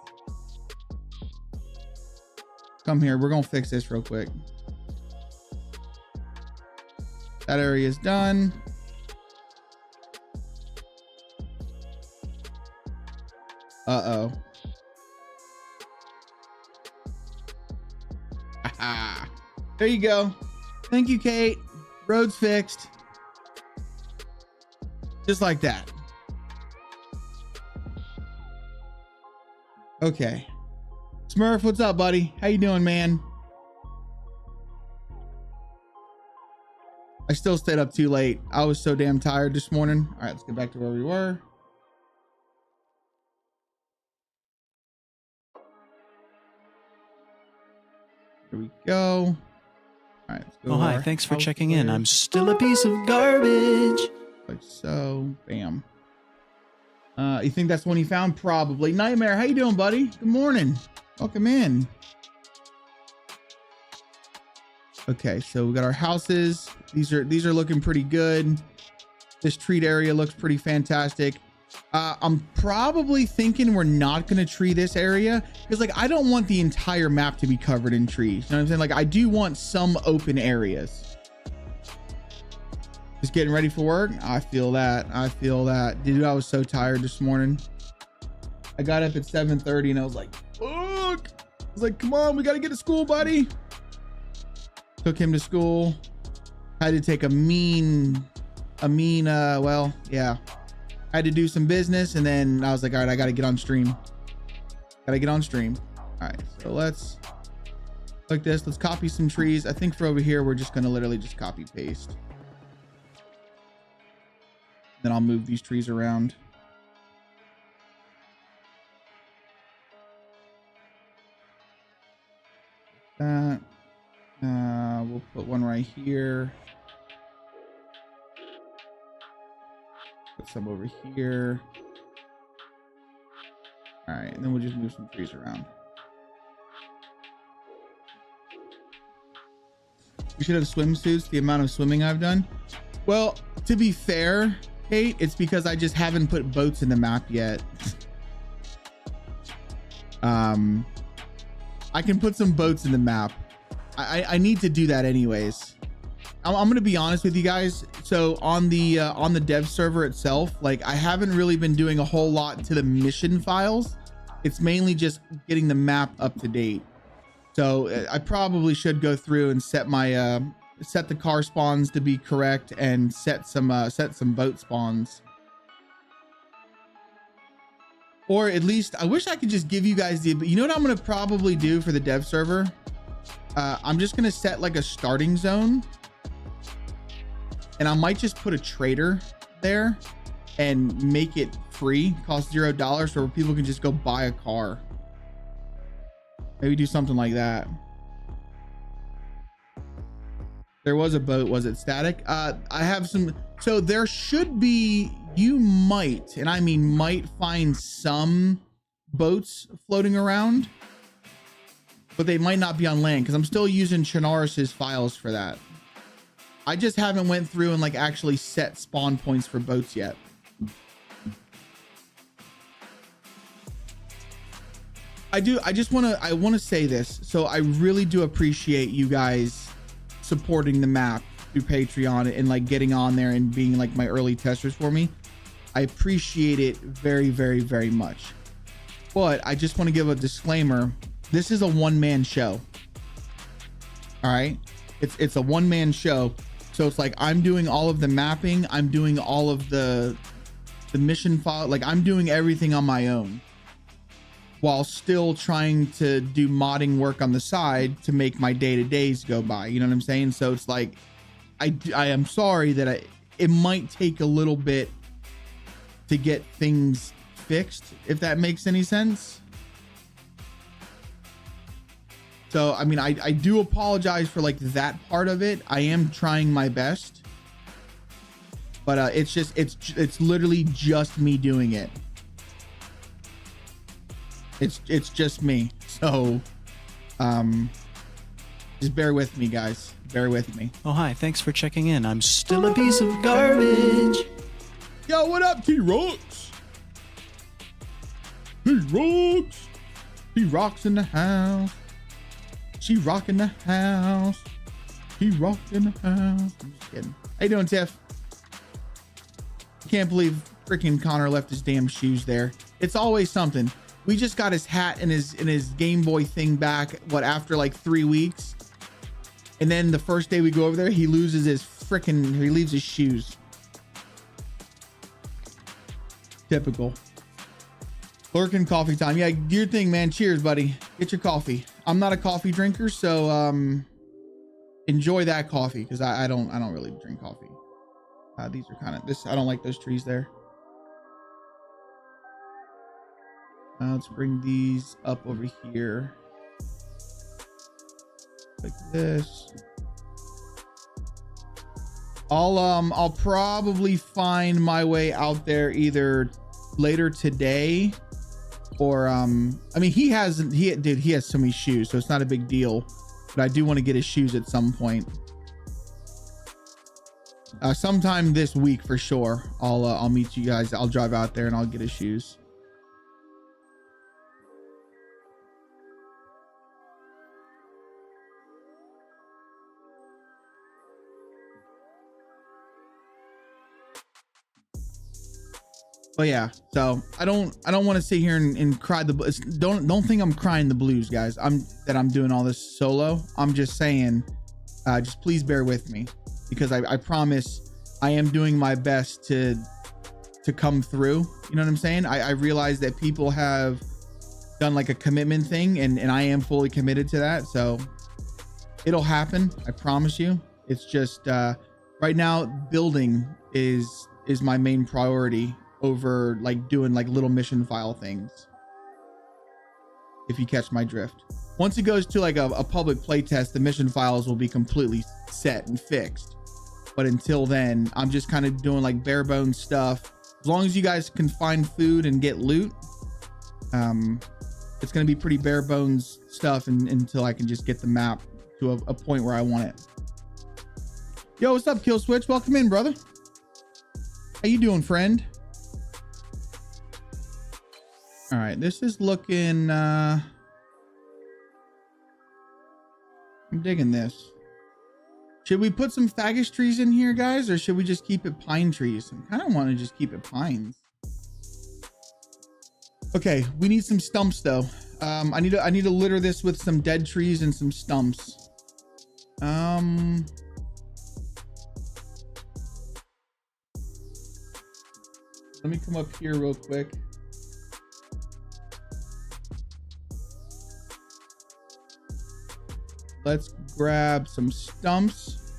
Come here. We're going to fix this real quick. That area is done. Uh-oh. There you go. Thank you, Kate. Road's fixed. Just like that. Okay. Smurf, what's up, buddy? How you doing, man? I still stayed up too late. I was so damn tired this morning. All right, let's get back to where we were. Here we go. All right, let's go. Oh, hi. Thanks for checking in. I'm still a piece of garbage. Like so. Bam. You think that's one you found? Probably. Nightmare, how you doing, buddy? Good morning. Welcome in. Okay, so we got our houses. These are looking pretty good. This treat area looks pretty fantastic. I'm probably thinking we're not going to tree this area because I don't want the entire map to be covered in trees. You know what I'm saying? I do want some open areas. Just getting ready for work. I feel that. Dude, I was so tired this morning. I got up at 7:30 and I was like, fuck. I was like, come on, we got to get to school, buddy. took him to school. Had to take well, yeah. I had to do some business, and then I was like, all right, I got to get on stream. All right, so let's like this. Let's copy some trees. I think for over here, we're just going to literally just copy paste. Then I'll move these trees around. That. We'll put one right here. Put some over here. All right, and then we'll just move some trees around. We should have swimsuits, the amount of swimming I've done. Well, to be fair, Kate, it's because I just haven't put boats in the map yet. I can put some boats in the map. I need to do that anyways. I'm gonna be honest with you guys. So on the dev server itself, like I haven't really been doing a whole lot to the mission files. It's mainly just getting the map up to date. So I probably should go through and set my set the car spawns to be correct and set some boat spawns. Or at least I wish I could just give you guys the, you know what I'm gonna probably do for the dev server? I'm just gonna set like a starting zone, and I might just put a trader there and make it free, cost $0, so people can just go buy a car. Maybe do something like that. There was a boat. Was it static? I have some. So there should be, you might, and I mean might, find some boats floating around, but they might not be on land because I'm still using Chinaris's files for that. I just haven't went through and like actually set spawn points for boats yet. I want to say this. So I really do appreciate you guys supporting the map through Patreon and like getting on there and being like my early testers for me. I appreciate it very, very, very much. But I just want to give a disclaimer. This is a one-man show. All right. It's a one-man show. So it's like, I'm doing all of the mapping. I'm doing all of the mission file. Like I'm doing everything on my own, while still trying to do modding work on the side to make my day-to-days go by. You know what I'm saying? So it's like, I am sorry that it might take a little bit to get things fixed, if that makes any sense. So, I mean, I do apologize for like that part of it. I am trying my best, but it's literally just me doing it. It's just me. So, just bear with me, guys. Bear with me. Oh, hi. Thanks for checking in. I'm still a piece of garbage. Yo, what up, T-Rocks? T-Rocks. T-Rocks in the house. She rocking the house. He rocking the house. I'm just kidding. How you doing, Tiff? Can't believe freaking Connor left his damn shoes there. It's always something. We just got his hat and his Game Boy thing back, what, after like 3 weeks? And then the first day we go over there, he loses his he leaves his shoes. Typical. Lurking coffee time. Yeah, do your thing, man. Cheers, buddy. Get your coffee. I'm not a coffee drinker, so enjoy that coffee, because I don't really drink coffee. These are kind of I don't like those trees there. Let's bring these up over here like this. I'll probably find my way out there either later today, or I mean, he has so many shoes, so it's not a big deal, but I do want to get his shoes at some point. Sometime this week for sure. I'll meet you guys. I'll drive out there and I'll get his shoes. But yeah, so I don't want to sit here and cry the blues. Don't think I'm crying the blues, guys. I'm doing all this solo. I'm just saying, Just please bear with me, because I promise I am doing my best to come through. You know what I'm saying? I realize that people have done like a commitment thing, and I am fully committed to that. So it'll happen. I promise you. It's just right now building is my main priority over like doing like little mission file things, if you catch my drift. Once it goes to like a public playtest, the mission files will be completely set and fixed. But until then, I'm just kind of doing like bare bones stuff. As long as you guys can find food and get loot, it's going to be pretty bare bones stuff until I can just get the map to a point where I want it. Yo, what's up, Kill Switch? Welcome in, brother. How you doing, friend? All right, this is looking I'm digging this. Should we put some faggot trees in here, guys, or should we just keep it pine trees? I kind of want to just keep it pines. Okay, we need some stumps though. I need to litter this with some dead trees and some stumps. Let me come up here real quick. Let's grab some stumps.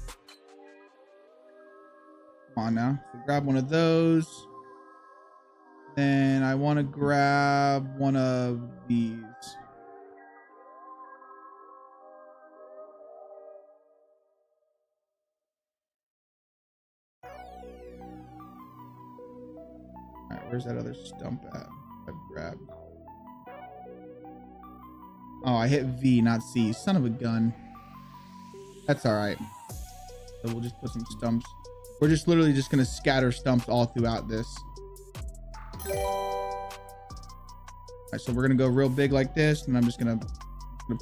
Come on now. So grab one of those. Then I want to grab one of these. All right, where's that other stump at? I've grabbed. Oh, I hit V, not C. Son of a gun. That's all right. So we'll just put some stumps. We're just literally just going to scatter stumps all throughout this. All right, so we're going to go real big like this, and I'm just going to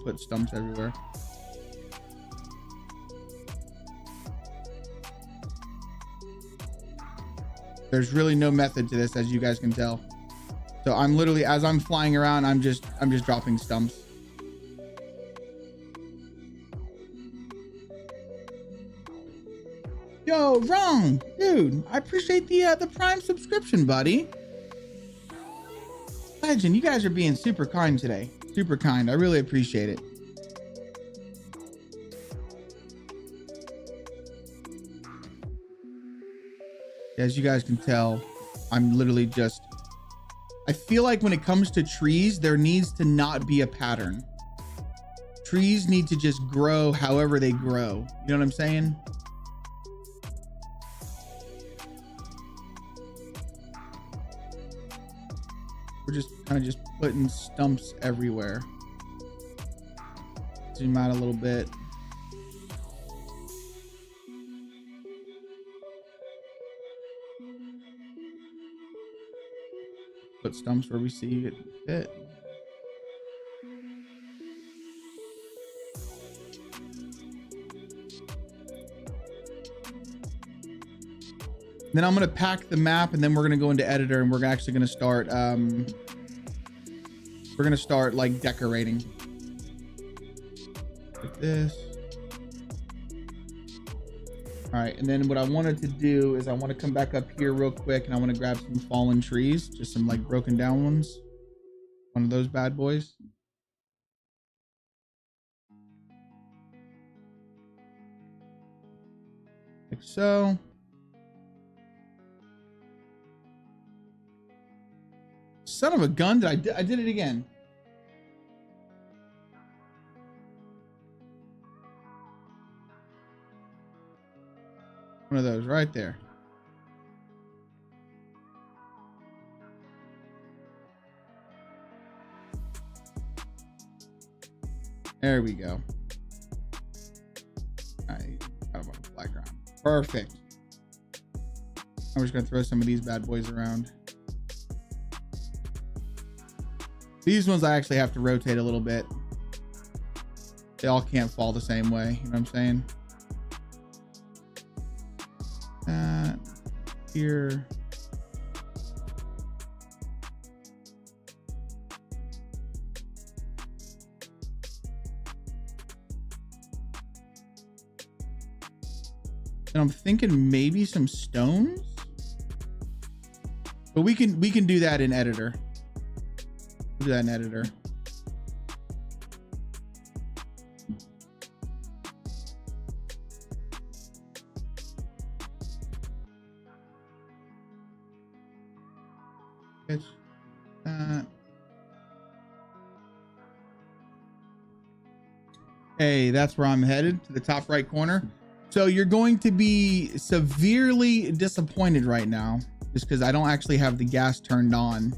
put stumps everywhere. There's really no method to this, as you guys can tell. So I'm literally, as I'm flying around, I'm just dropping stumps. Yo, wrong, dude. I appreciate the Prime subscription, buddy. Legend, you guys are being super kind today. Super kind. I really appreciate it. As you guys can tell, I'm literally just, I feel like when it comes to trees, there needs to not be a pattern. Trees need to just grow however they grow. You know what I'm saying? We're just kind of just putting stumps everywhere. Zoom out a little bit. Put stumps where we see it fit. Then I'm going to pack the map, and then we're going to go into editor, and we're actually going to start like decorating like this. All right, and then what I wanted to do is I want to come back up here real quick, and I want to grab some fallen trees, just some like broken down ones. One of those bad boys. Like so. Son of a gun, I did it again. One of those right there. There we go. All right, got a black ground. Perfect. I'm just gonna throw some of these bad boys around. These ones I actually have to rotate a little bit. They all can't fall the same way. You know what I'm saying? Here. And I'm thinking maybe some stones, but we can do that in editor. Do that in editor. It's hey, that's where I'm headed, to the top right corner. So you're going to be severely disappointed right now just because I don't actually have the gas turned on.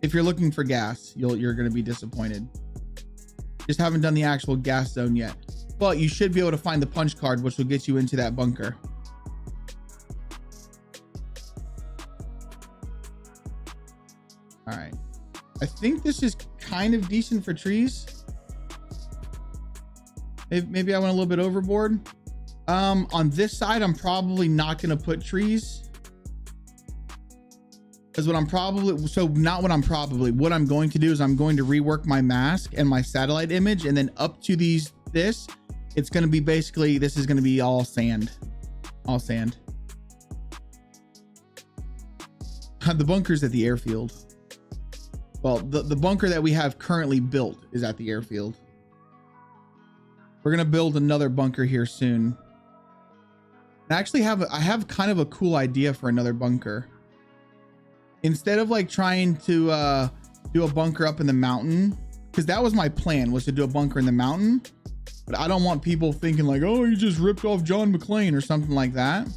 If you're looking for gas, you're going to be disappointed. Just haven't done the actual gas zone yet, but you should be able to find the punch card, which will get you into that bunker. All right. I think this is kind of decent for trees. Maybe I went a little bit overboard. On this side, I'm probably not going to put trees. Because what I'm going to do is I'm going to rework my mask and my satellite image, and then up to this, it's going to be basically, this is going to be all sand. All sand. The bunker's at the airfield. Well, the bunker that we have currently built is at the airfield. We're going to build another bunker here soon. I actually I have kind of a cool idea for another bunker. Instead of like trying to do a bunker up in the mountain, because that was my plan, was to do a bunker in the mountain. But I don't want people thinking like, oh, you just ripped off John McClane or something like that.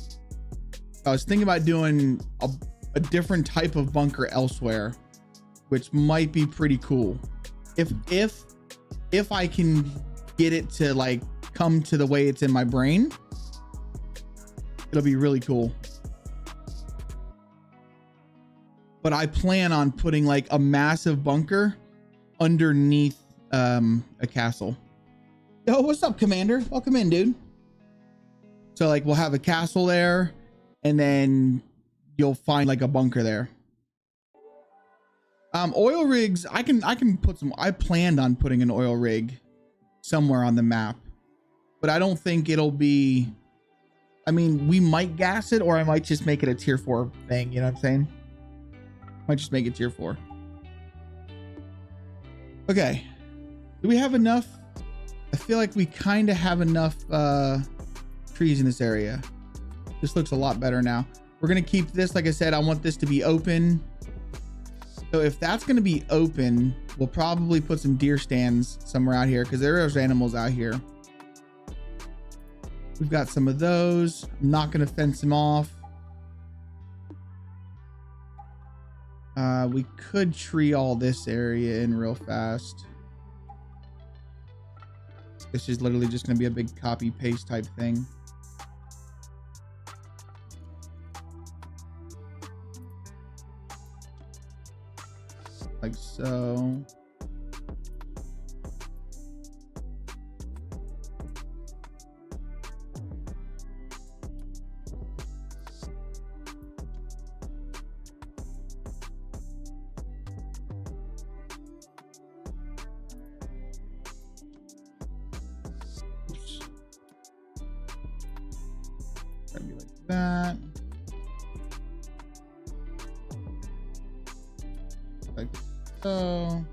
I was thinking about doing a different type of bunker elsewhere, which might be pretty cool. If I can get it to like come to the way it's in my brain, it'll be really cool. But I plan on putting like a massive bunker underneath a castle. Yo, what's up, Commander? Welcome in, dude. So like we'll have a castle there, and then you'll find like a bunker there. Oil rigs, I can put some. I planned on putting an oil rig somewhere on the map, but I don't think it'll be, I mean, we might gas it, or I might just make it a tier 4 thing, you know what I'm saying? Might just make it tier 4. Okay, do we have enough? I feel like we kind of have enough trees in this area. This looks a lot better now. We're gonna keep this, like I said, I want this to be open. So if that's going to be open, we'll probably put some deer stands somewhere out here, because there's animals out here. We've got some of those. I'm not going to fence them off. We could tree all this area in real fast. This is literally just going to be a big copy paste type thing. Like so. Oops. Maybe like that. Like so.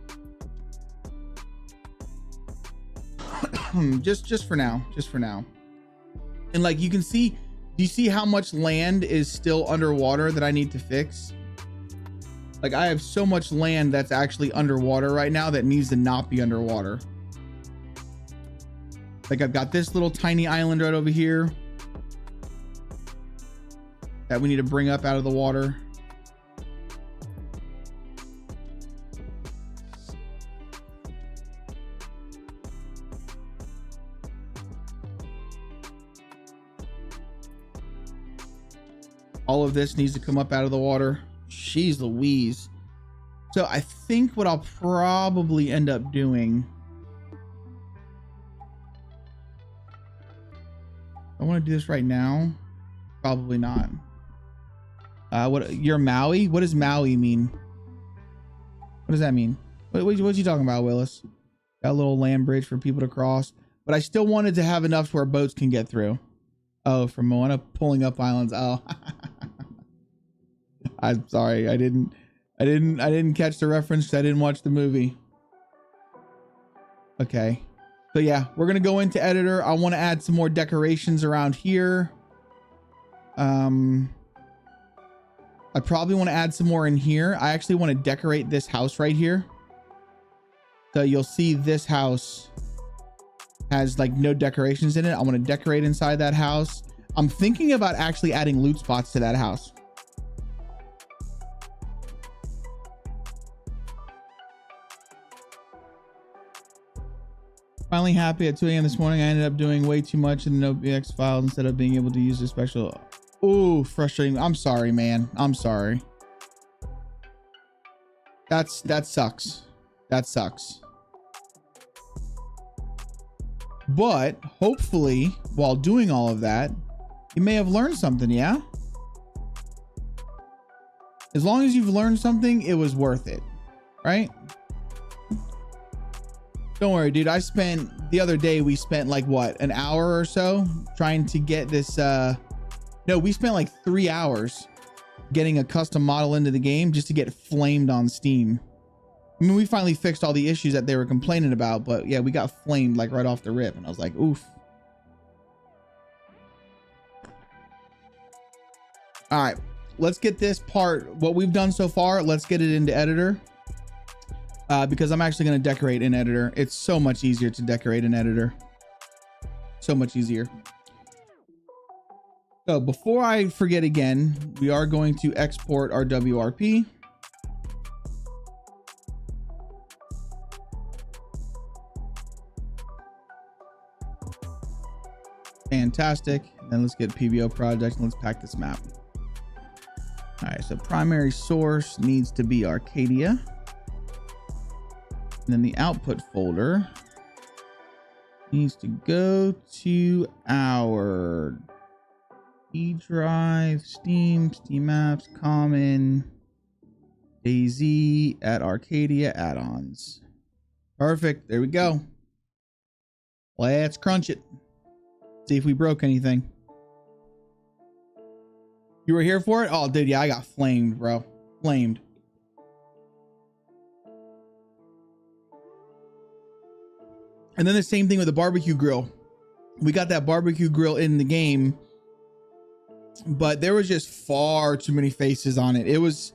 just for now, and like you can see, do you see how much land is still underwater that I need to fix? Like I have so much land that's actually underwater right now that needs to not be underwater. Like I've got this little tiny island right over here that we need to bring up out of the water. All of this needs to come up out of the water. Jeez Louise. So I think what I'll probably end up doing, I want to do this right now. Probably not. What, you're Maui? What does Maui mean? What does that mean? What you talking about, Willis? Got a little land bridge for people to cross, but I still wanted to have enough to where boats can get through. Oh, from Moana pulling up islands. Oh, I'm sorry. I didn't catch the reference 'cause I didn't watch the movie. Okay. So yeah, we're going to go into editor. I want to add some more decorations around here. I probably want to add some more in here. I actually want to decorate this house right here. So you'll see this house has like no decorations in it. I want to decorate inside that house. I'm thinking about actually adding loot spots to that house. Finally happy at 2 a.m. this morning. I ended up doing way too much in the NoteBX files instead of being able to use the special. Oh, frustrating. I'm sorry, man. I'm sorry. That sucks. That sucks. But hopefully while doing all of that, you may have learned something. Yeah. As long as you've learned something, it was worth it. Right? Don't worry, dude. The other day, we spent like what, an hour or so trying to get this. No, we spent like 3 hours getting a custom model into the game just to get flamed on Steam. I mean, we finally fixed all the issues that they were complaining about, but yeah, we got flamed like right off the rip. And I was like, oof. All right, let's get this part, what we've done so far, let's get it into editor. Because I'm actually going to decorate in editor. It's so much easier to decorate in editor. So much easier. So before I forget again, we are going to export our WRP. Fantastic. Then let's get PBO project and let's pack this map. All right, so primary source needs to be Arcadia. And then the output folder needs to go to our E drive, Steam apps, common, DayZ, at Arcadia add-ons. Perfect. There we go. Let's crunch it. See if we broke anything. You were here for it? Oh, dude, yeah, I got flamed, bro. Flamed. And then the same thing with the barbecue grill. We got that barbecue grill in the game, but there was just far too many faces on it. It was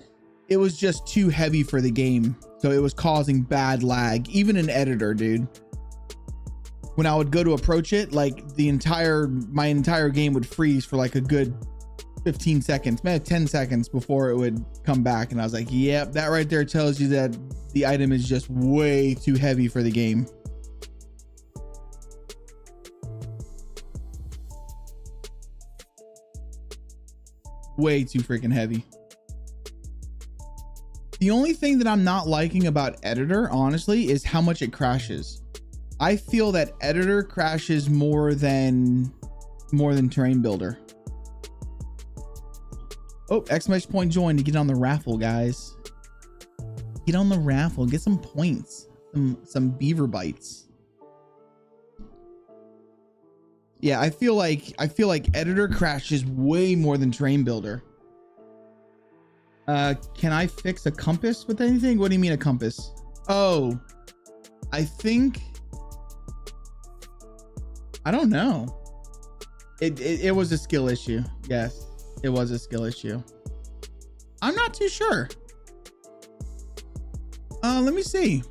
just too heavy for the game. So it was causing bad lag, even in editor, dude. When I would go to approach it, like my entire game would freeze for like a good 15 seconds, maybe 10 seconds before it would come back. And I was like, yep, that right there tells you that the item is just way too heavy for the game. Way too freaking heavy. The only thing that I'm not liking about editor, honestly, is how much it crashes. I feel that editor crashes more than terrain builder. Oh, exclamation point join to get on the raffle, guys. Get on the raffle, get some points, some beaver bites. Yeah, I feel like editor crashes way more than terrain builder. Can I fix a compass with anything? What do you mean a compass? Oh, I don't know. It was a skill issue. Yes, it was a skill issue. I'm not too sure. Let me see.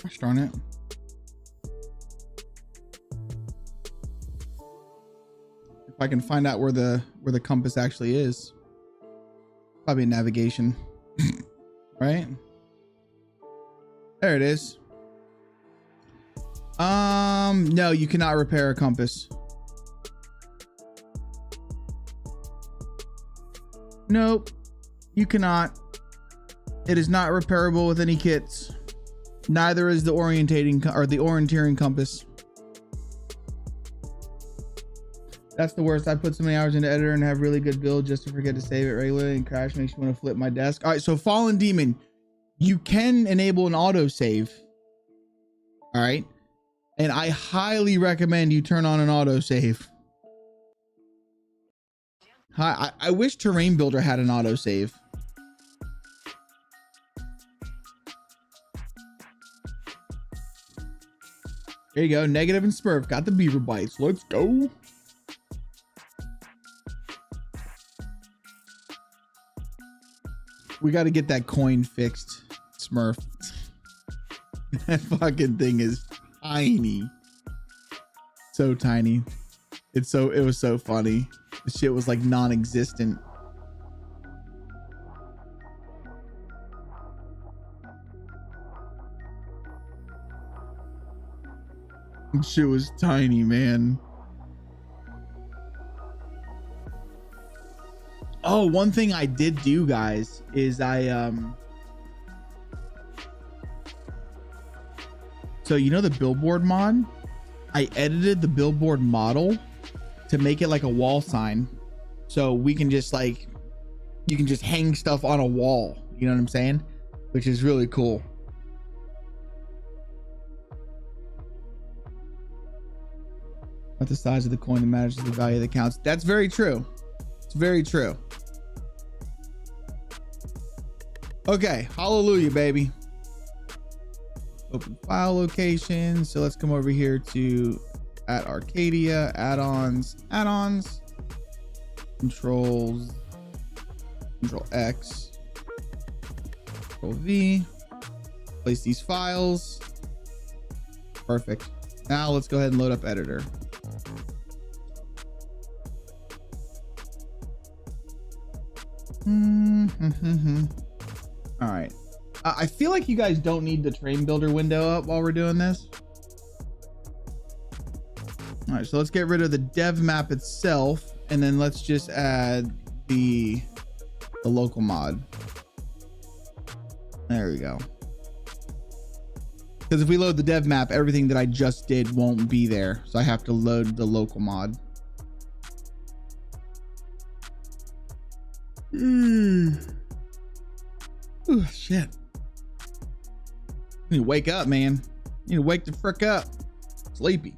Gosh darn it. If I can find out where the compass actually is. Probably navigation. Right? There it is. No, you cannot repair a compass. Nope. You cannot. It is not repairable with any kits. Neither is the orienteering compass. That's the worst. I put so many hours into editor and have really good build just to forget to save it regularly, and crash makes me want to flip my desk. All right, so Fallen Demon, you can enable an autosave. All right. And I highly recommend you turn on an autosave. I wish Terrain Builder had an autosave. There you go. Negative and Smurf got the beaver bites. Let's go. We got to get that coin fixed, Smurf. That fucking thing is tiny. So tiny. It was so funny. The shit was like non-existent. Shit was tiny, man. Oh, one thing I did do, guys, is so you know the billboard mod? I edited the billboard model to make it like a wall sign. So we can just like, you can just hang stuff on a wall. You know what I'm saying? Which is really cool. Not the size of the coin that matters, the value that counts. That's very true. It's very true. Okay, hallelujah, baby. Open file location. So let's come over here to @Arcadia, add-ons, controls, Control X, Control V, place these files. Perfect. Now let's go ahead and load up editor. All right. I feel like you guys don't need the Terrain Builder window up while we're doing this. All right, so let's get rid of the dev map itself, and then let's just add the local mod. There we go. Because if we load the dev map, everything that I just did won't be there. So I have to load the local mod. Oh, shit. You need to wake up, man. You need to wake the frick up. Sleepy.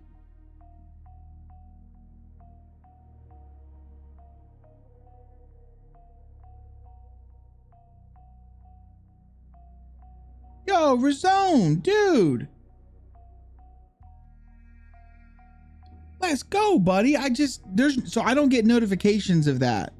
Yo, Razone, dude. Let's go, buddy. So I don't get notifications of that.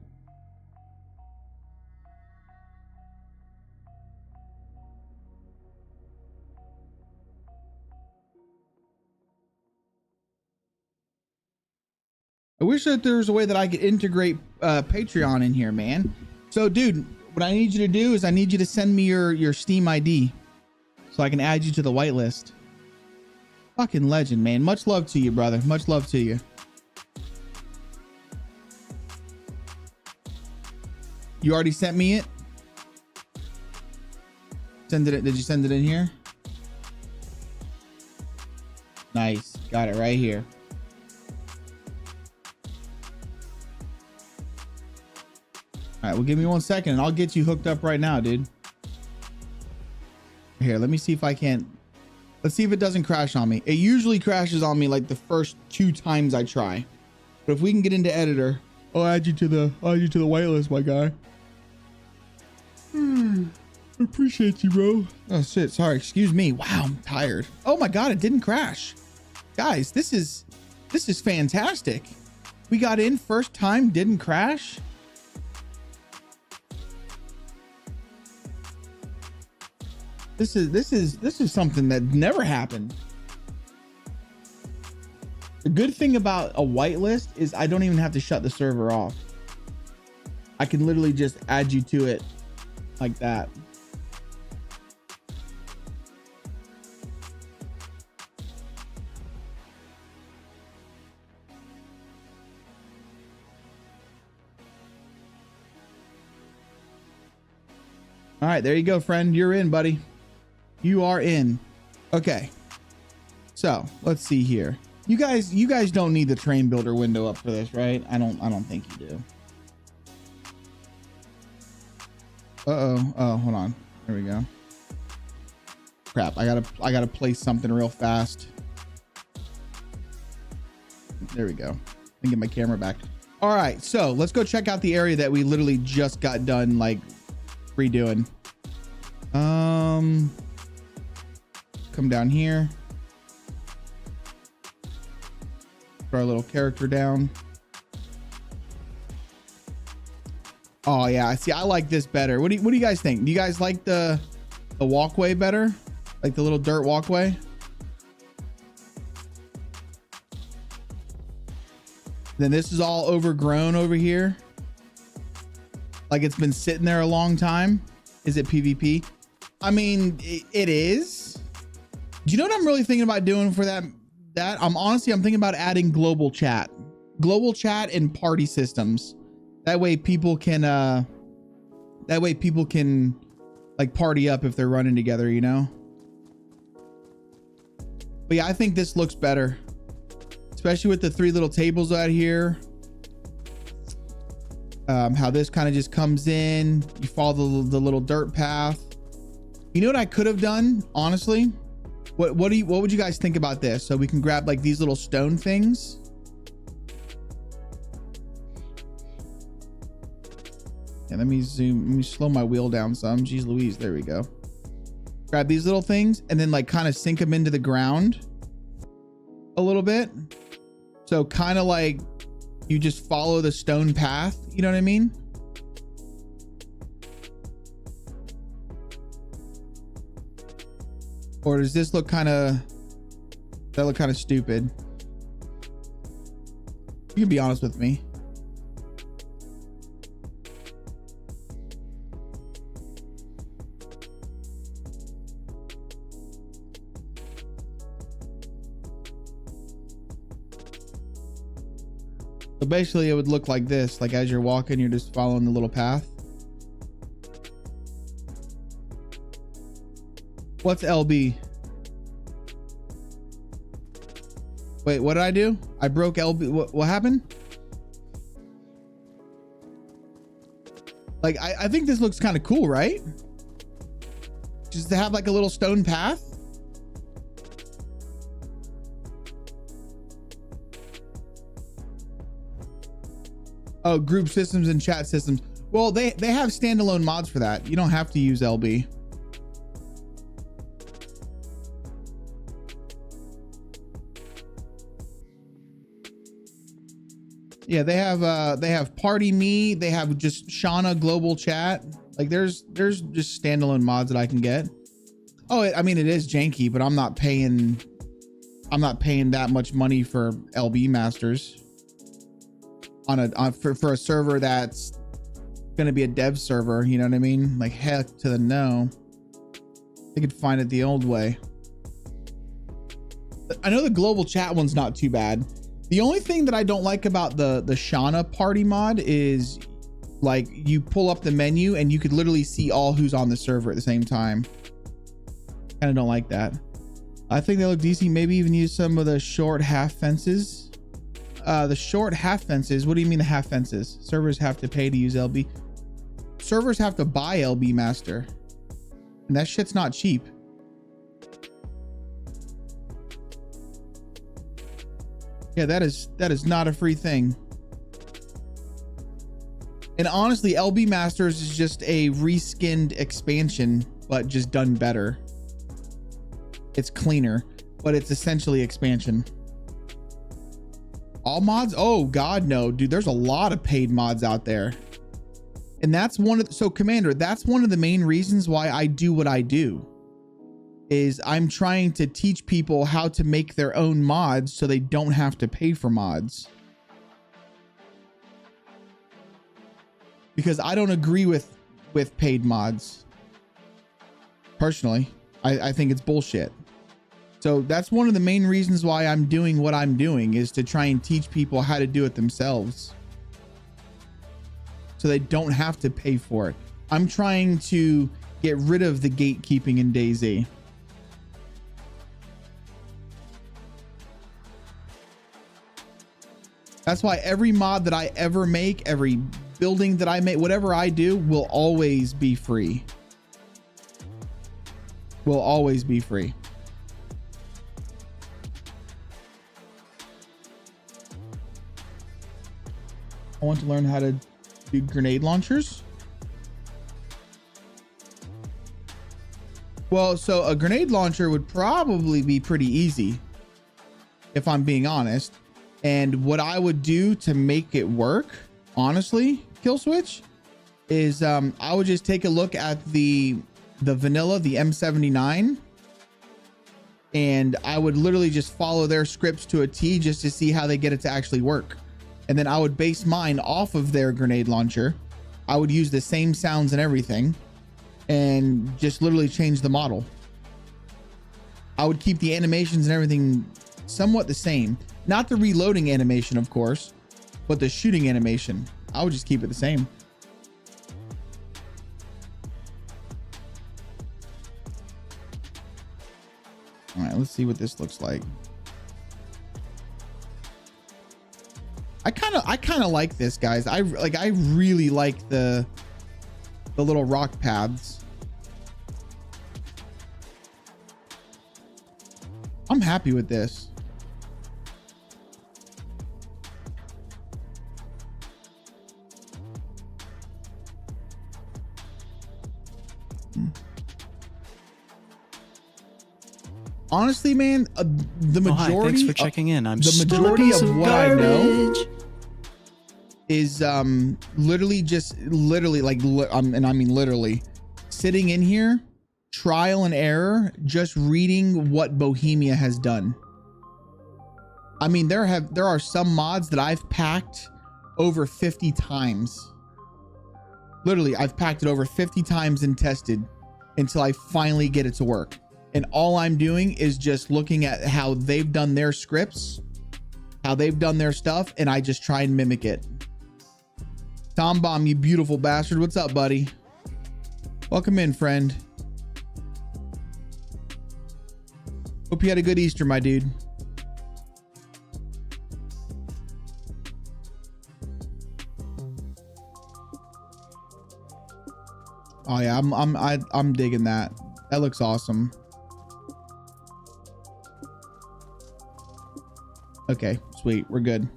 I wish that there was a way that I could integrate Patreon in here, man. So, dude, what I need you to do is I need you to send me your Steam ID so I can add you to the whitelist. Fucking legend, man. Much love to you, brother. Much love to you. You already sent me it? Did you send it in here? Nice. Got it right here. All right, well, give me 1 second and I'll get you hooked up right now, dude. Here, let me see if I can't. Let's see if it doesn't crash on me. It usually crashes on me like the first 2 times I try. But if we can get into editor, I'll add you to the whitelist, my guy. Appreciate you, bro. Oh shit, sorry, excuse me. Wow, I'm tired. Oh my god, it didn't crash. Guys, this is fantastic. We got in first time, didn't crash. This is something that never happened. The good thing about a whitelist is I don't even have to shut the server off. I can literally just add you to it like that. All right, there you go, friend. You're in, buddy. You are in. Okay. So let's see here. You guys don't need the train builder window up for this, right? I don't think you do. Oh, hold on. There we go. Crap. I gotta place something real fast. There we go. Let me get my camera back. All right, so let's go check out the area that we literally just got done like redoing. Come down here. Throw our little character down. Oh yeah, see, I like this better. What do you guys think? Do you guys like the walkway better? Like the little dirt walkway? Then this is all overgrown over here. Like it's been sitting there a long time. Is it PvP? I mean, it is. Do you know what I'm really thinking about doing for that? I'm thinking about adding global chat and party systems. That way people can like party up if they're running together, you know? But yeah, I think this looks better, especially with the 3 little tables out here. How this kind of just comes in, you follow the little dirt path. You know what I could have done, honestly? What would you guys think about this? So we can grab like these little stone things. And let me slow my wheel down some. Jeez Louise, there we go. Grab these little things and then like kind of sink them into the ground a little bit. So kind of like you just follow the stone path, you know what I mean? Or does this look kind of, that look kind of stupid? You can be honest with me. So basically it would look like this, like as you're walking, you're just following the little path. What's LB? Wait, what did I do? I broke LB. What happened? Like, I think this looks kind of cool, right? Just to have like a little stone path. Oh, group systems and chat systems. Well, they have standalone mods for that. You don't have to use LB. Yeah, they have Party Me, they have just Shauna global chat. Like there's just standalone mods that I can get. Oh, I mean it is janky, but I'm not paying that much money for LB masters for a server that's gonna be a dev server, you know what I mean? Like heck to the no. They could find it the old way. I know the global chat one's not too bad. The only thing that I don't like about the Shauna party mod is like you pull up the menu and you could literally see all who's on the server at the same time. Kind of don't like that. I think they look decent. Maybe even use some of the short half fences. The short half fences. What do you mean the half fences? Servers have to pay to use LB. Servers have to buy LB master. And that shit's not cheap. Yeah, that is not a free thing. And honestly, LB Masters is just a reskinned expansion, but just done better. It's cleaner, but it's essentially expansion. All mods? Oh God, no, dude, there's a lot of paid mods out there. And that's so Commander, that's one of the main reasons why I do what I do. Is I'm trying to teach people how to make their own mods so they don't have to pay for mods. Because I don't agree with paid mods. Personally, I think it's bullshit. So that's one of the main reasons why I'm doing what I'm doing, is to try and teach people how to do it themselves. So they don't have to pay for it. I'm trying to get rid of the gatekeeping in DayZ. That's why every mod that I ever make, every building that I make, whatever I do will always be free. Will always be free. I want to learn how to do grenade launchers. Well, so a grenade launcher would probably be pretty easy, if I'm being honest. And what I would do to make it work, honestly, Kill Switch, is I would just take a look at the vanilla, the M79, and I would literally just follow their scripts to a T just to see how they get it to actually work. And then I would base mine off of their grenade launcher. I would use the same sounds and everything and just literally change the model. I would keep the animations and everything somewhat the same. Not the reloading animation, of course, but the shooting animation. I would just keep it the same. All right, let's see what this looks like. I kind of like this, guys. I really like the little rock paths. I'm happy with this. Honestly, man, the majority. Oh, hi, thanks for checking in. I'm the majority of what I know is literally like, and I mean literally, sitting in here, trial and error, just reading what Bohemia has done. I mean, there are some mods that I've packed over 50 times. Literally, I've packed it over 50 times and tested until I finally get it to work. And all I'm doing is just looking at how they've done their scripts, how they've done their stuff, and I just try and mimic it. Tom Bomb, you beautiful bastard. What's up, buddy? Welcome in, friend. Hope you had a good Easter, my dude. Oh yeah, I'm digging that. That looks awesome. Okay, sweet. We're good.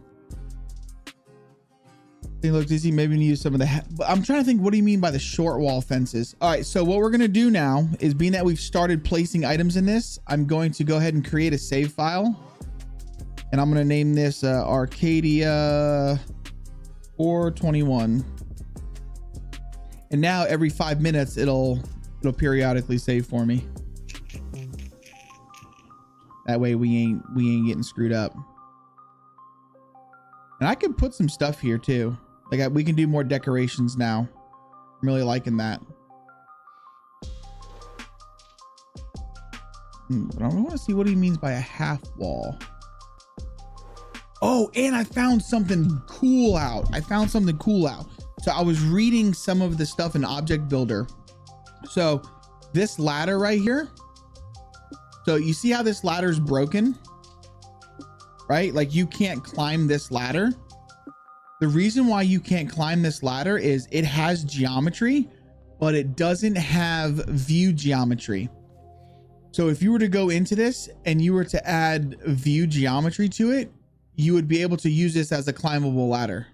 It looks easy. Maybe we need to use some of the. But I'm trying to think. What do you mean by the short wall fences? All right. So what we're gonna do now is, being that we've started placing items in this, I'm going to go ahead and create a save file, and I'm gonna name this Arcadia 421. And now every 5 minutes, it'll periodically save for me. That way we ain't getting screwed up. And I can put some stuff here too. Like we can do more decorations now. I'm really liking that. But I want to see what he means by a half wall. Oh, and I found something cool out. So I was reading some of the stuff in Object Builder. So this ladder right here. So you see how this ladder is broken, right? Like you can't climb this ladder. The reason why you can't climb this ladder is it has geometry, but it doesn't have view geometry. So if you were to go into this and you were to add view geometry to it, you would be able to use this as a climbable ladder.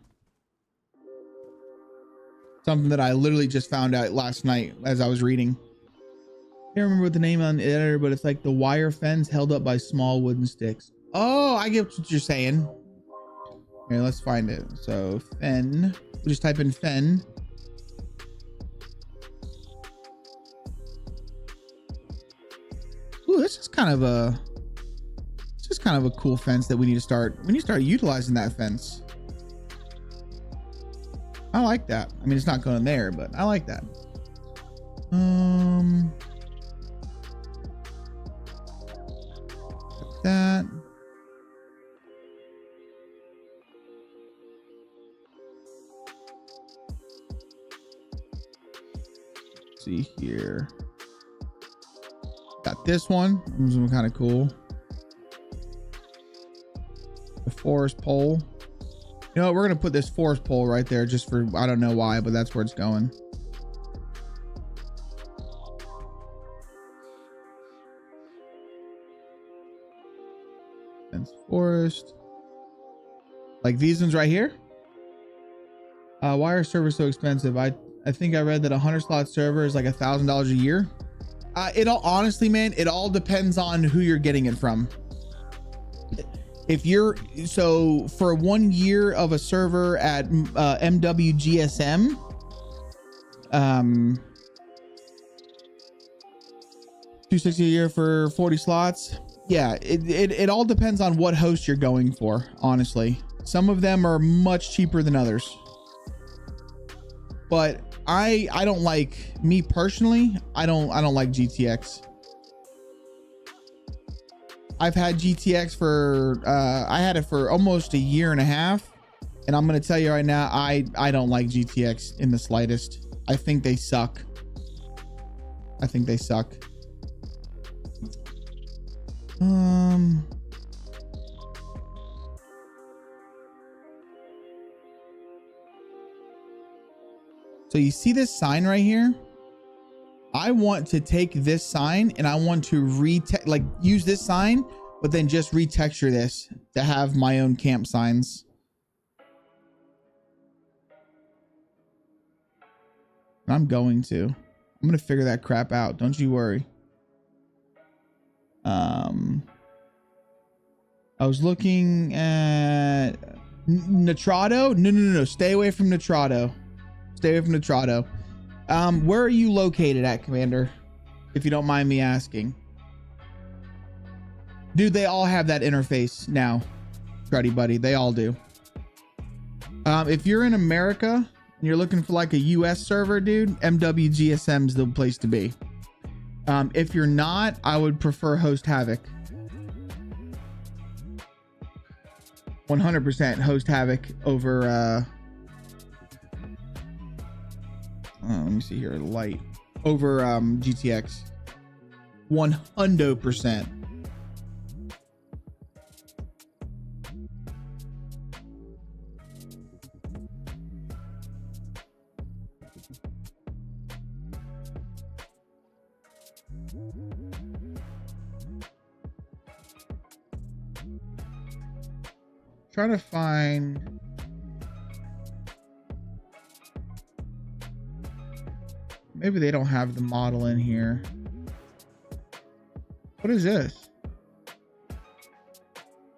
Something that I literally just found out last night as I was reading. I can't remember what the name on the editor, but it's like the wire fence held up by small wooden sticks. Oh, I get what you're saying. Here, let's find it. So fen, we'll just type in fen. Ooh, this is kind of a cool fence that we need to start utilizing that fence. I like that. I mean, it's not going there, but I like that. That. see here. Got this one. This one kind of cool. The forest pole. You know what? We're gonna put this forest pole right there just for, I don't know why, but that's where it's going. Dense forest. Like these ones right here. Why are servers so expensive? I think I read that a 100 slot server is like $1,000 a year. It all, honestly, man, it all depends on who you're getting it from. If you're, so for 1 year of a server at MWGSM, $260 a year for 40 slots. Yeah, it all depends on what host you're going for, honestly. Some of them are much cheaper than others. But I don't like, me personally, I don't like GTX. I've had GTX for I had it for almost a year and a half, and I'm gonna tell you right now, I don't like GTX in the slightest. I think they suck. I think they suck. So you see this sign right here? I want to take this sign and I want to use this sign, but then just retexture this to have my own camp signs. I'm going to figure that crap out. Don't you worry. I was looking at Nitrado. No. Stay away from Nitrado. Stay away from Nitrado. Where are you located at, Commander? If you don't mind me asking. Dude, they all have that interface now. Cruddy buddy, they all do. If you're in America and you're looking for like a US server, dude, MWGSM is the place to be. If you're not, I would prefer Host Havoc. 100% Host Havoc over let me see here, light over GTX. 100%. Trying to find maybe they don't have the model in here. What is this?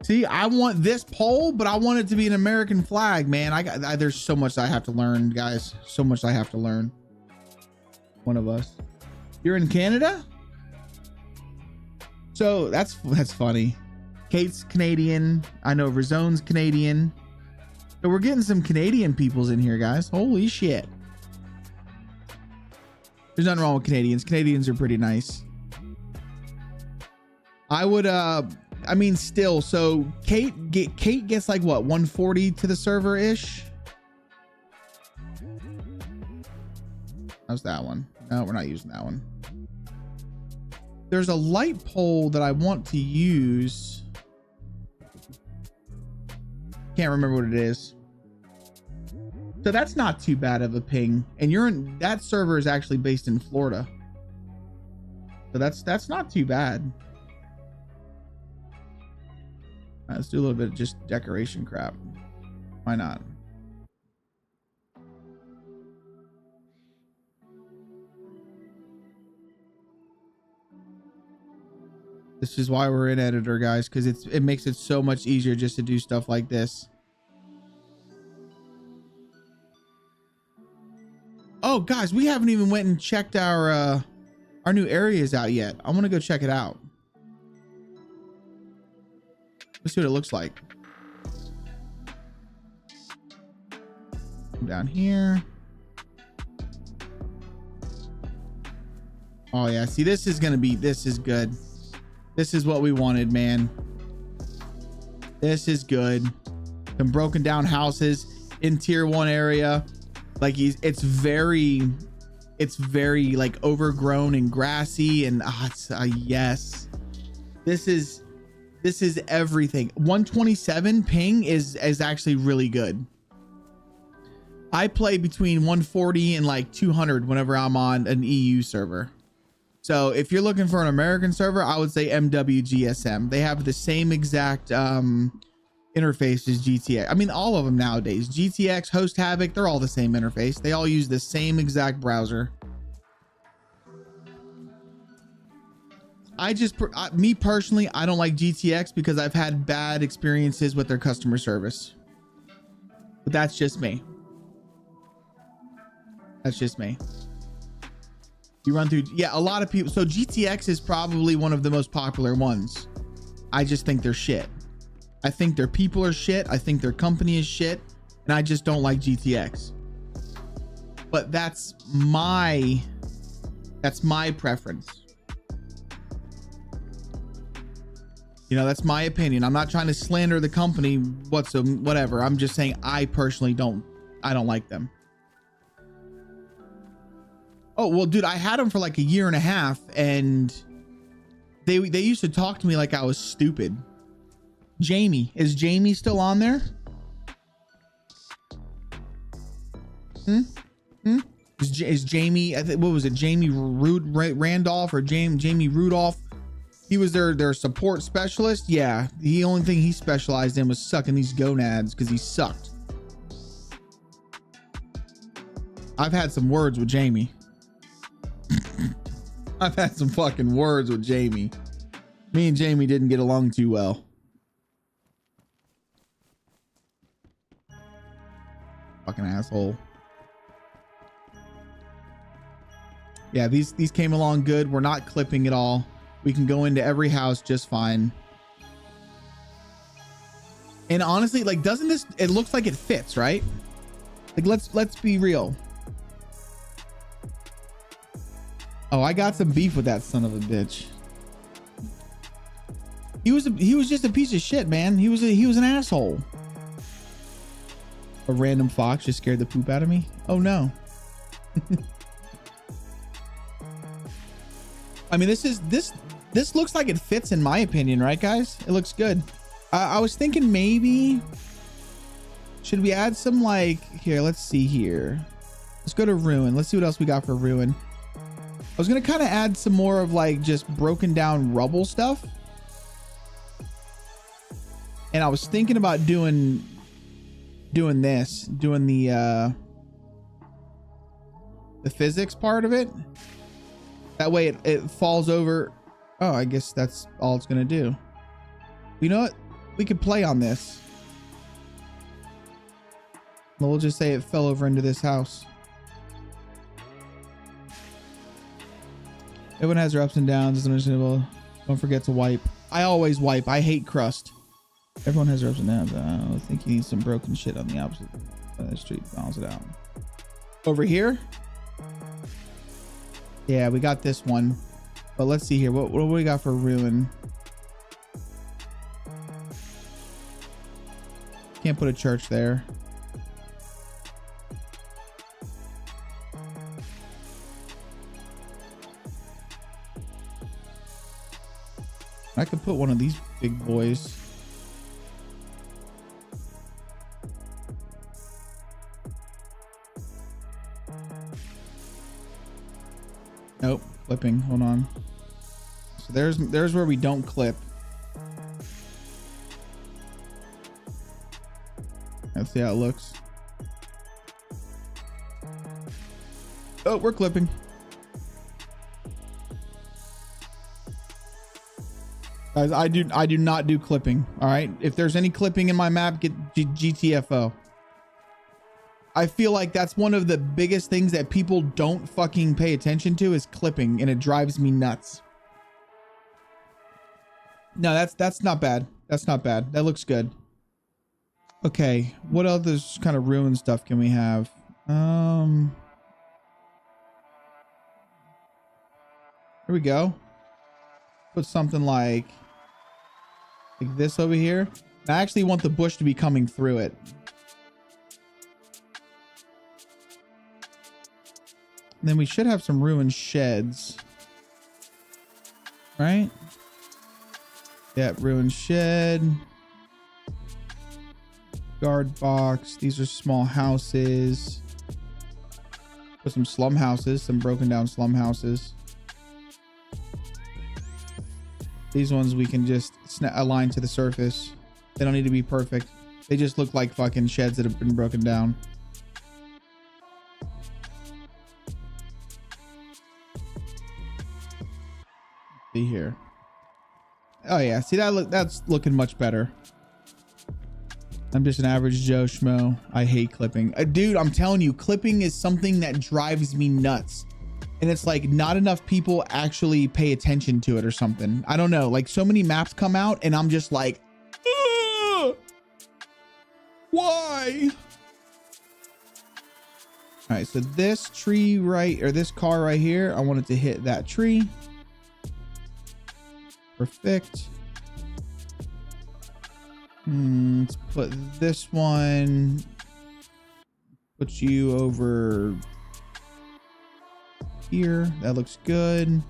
See, I want this pole, but I want it to be an American flag, man. There's so much I have to learn, guys. So much I have to learn. One of us. You're in Canada? So that's funny. Kate's Canadian. I know Razone's Canadian. So we're getting some Canadian peoples in here, guys. Holy shit. There's nothing wrong with Canadians. Canadians are pretty nice. I would, I mean, still, so Kate gets like what, 140 to the server ish. How's that one? No, we're not using that one. There's a light pole that I want to use. Can't remember what it is. So that's not too bad of a ping. And you're in, that server is actually based in Florida. So that's not too bad. Let's do a little bit of just decoration crap. Why not? This is why we're in editor, guys, because it makes it so much easier just to do stuff like this. Oh, guys, we haven't even went and checked our new areas out yet. I want to go check it out. Let's see what it looks like. Come down here. Oh yeah, see, this is good. This is what we wanted, man. This is good. Some broken down houses in tier 1 area. Like it's very It's very like overgrown and grassy, and it's yes, this is everything. 127 ping is actually really good. I play between 140 and like 200 whenever I'm on an EU server. So if you're looking for an American server, I would say MWGSM. They have the same exact interface as GTX. I mean, all of them nowadays. GTX, Host Havoc, they're all the same interface. They all use the same exact browser. Me personally, I don't like GTX because I've had bad experiences with their customer service. But that's just me. That's just me. You run through, yeah, a lot of people. So GTX is probably one of the most popular ones. I just think they're shit. I think their people are shit. I think their company is shit. And I just don't like GTX. But that's my preference. You know, that's my opinion. I'm not trying to slander the company whatever. I'm just saying I personally don't like them. Oh, well, dude, I had them for like a year and a half, and they used to talk to me like I was stupid. Jamie, is Jamie still on there? Is Jamie, what was it, Jamie Randolph or Jamie Rudolph? He was their support specialist. Yeah, the only thing he specialized in was sucking these gonads because he sucked. I've had some words with Jamie. I've had some fucking words with Jamie. Me and Jamie didn't get along too well. Fucking asshole. Yeah, these came along good. We're not clipping at all. We can go into every house just fine. And honestly, like, doesn't this, it looks like it fits, right? Like, let's be real. Oh, I got some beef with that son of a bitch. He was just a piece of shit, man. He was an asshole. A random fox just scared the poop out of me. Oh no. I mean, this looks like it fits in my opinion, right guys? It looks good. I was thinking maybe should we add some, like, here, let's see here. Let's go to ruin. Let's see what else we got for ruin. I was gonna kind of add some more of like just broken down rubble stuff. And I was thinking about doing the physics part of it. That way it falls over. Oh, I guess that's all it's gonna do. You know what? We could play on this. We'll just say it fell over into this house. Everyone has their ups and downs. It's understandable. Don't forget to wipe. I always wipe. I hate crust. Everyone has their ups and downs. I think you need some broken shit on the opposite side of the street. Balance it out. Over here? Yeah, we got this one. But let's see here. What do we got for ruin? Can't put a church there. I could put one of these big boys. Nope, clipping. Hold on. So there's where we don't clip. Let's see how it looks. Oh, we're clipping. Guys, I do not do clipping. All right. If there's any clipping in my map, get GTFO. I feel like that's one of the biggest things that people don't fucking pay attention to is clipping, and it drives me nuts. No, that's not bad. That's not bad. That looks good. Okay, what other kind of ruin stuff can we have? Here we go. Put something like this over here. I actually want the bush to be coming through it. And then we should have some ruined sheds. Right? Yeah, ruined shed. Guard box. These are small houses. Put some slum houses, some broken down slum houses. These ones we can just align to the surface. They don't need to be perfect. They just look like fucking sheds that have been broken down. See here. Oh yeah, see that's looking much better. I'm just an average Joe Schmo. I hate clipping. Dude, I'm telling you, clipping is something that drives me nuts. And it's like not enough people actually pay attention to it or something. I don't know. Like so many maps come out and I'm just like, why? All right, so this tree right, or this car right here, I wanted to hit that tree. Perfect. Let's put this one, put you over here. That looks good.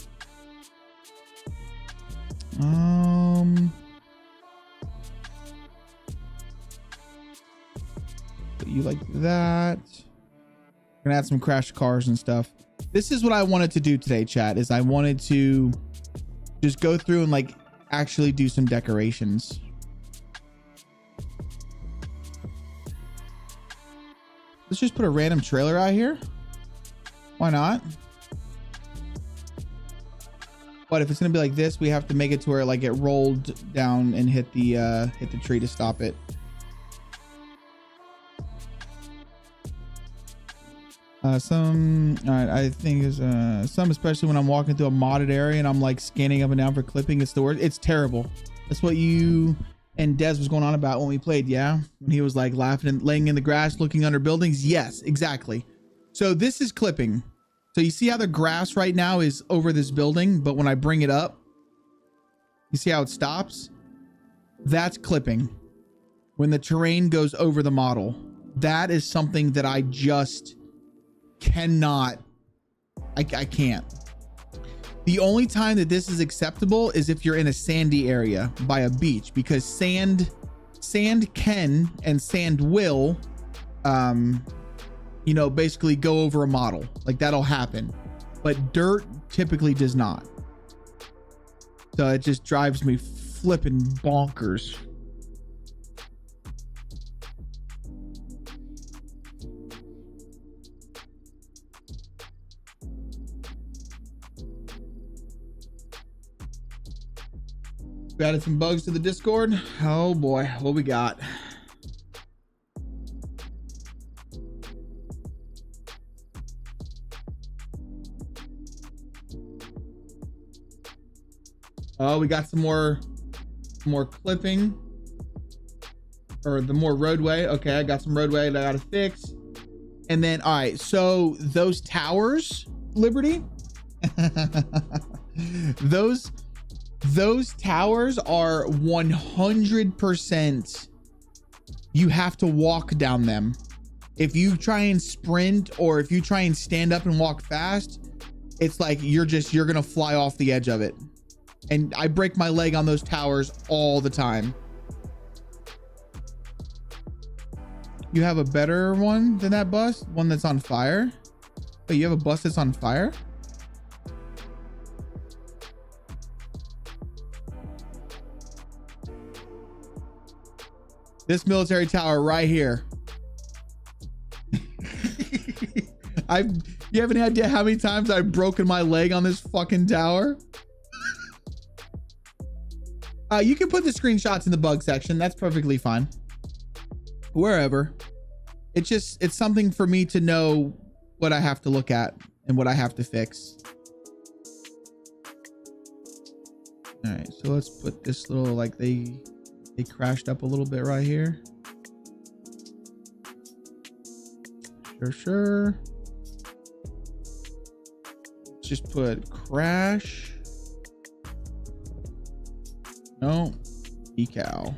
Put you like that. We're gonna add some crash cars and stuff. This is what I wanted to do today, chat, is I wanted to just go through and like actually do some decorations. Let's just put a random trailer out here. Why not? But if it's gonna be like this, we have to make it to where like it rolled down and hit the tree to stop it. All right, I think is some, especially when I'm walking through a modded area and I'm like scanning up and down for clipping. It's the worst. It's terrible. That's what you and Des was going on about when we played. Yeah, when he was like laughing and laying in the grass looking under buildings. Yes, exactly. So this is clipping. So you see how the grass right now is over this building, but when I bring it up, you see how it stops? That's clipping. When the terrain goes over the model, that is something that I just cannot. I can't. The only time that this is acceptable is if you're in a sandy area by a beach, because sand can and sand will you know, basically go over a model. Like that'll happen, but dirt typically does not. So it just drives me flipping bonkers. We added some bugs to the Discord. Oh boy, what we got? Oh, we got some more clipping, or the more roadway. Okay, I got some roadway that I gotta fix. And then, all right, so those towers, Liberty, those towers are 100%, you have to walk down them. If you try and sprint, or if you try and stand up and walk fast, it's like you're gonna fly off the edge of it. And I break my leg on those towers all the time. You have a better one than that bus? One that's on fire? Oh, you have a bus that's on fire? This military tower right here. You have any idea how many times I've broken my leg on this fucking tower? You can put the screenshots in the bug section. That's perfectly fine. Wherever. It's something for me to know what I have to look at and what I have to fix. All right, so let's put this little, like they crashed up a little bit right here. Sure. Let's just put crash. No, decal.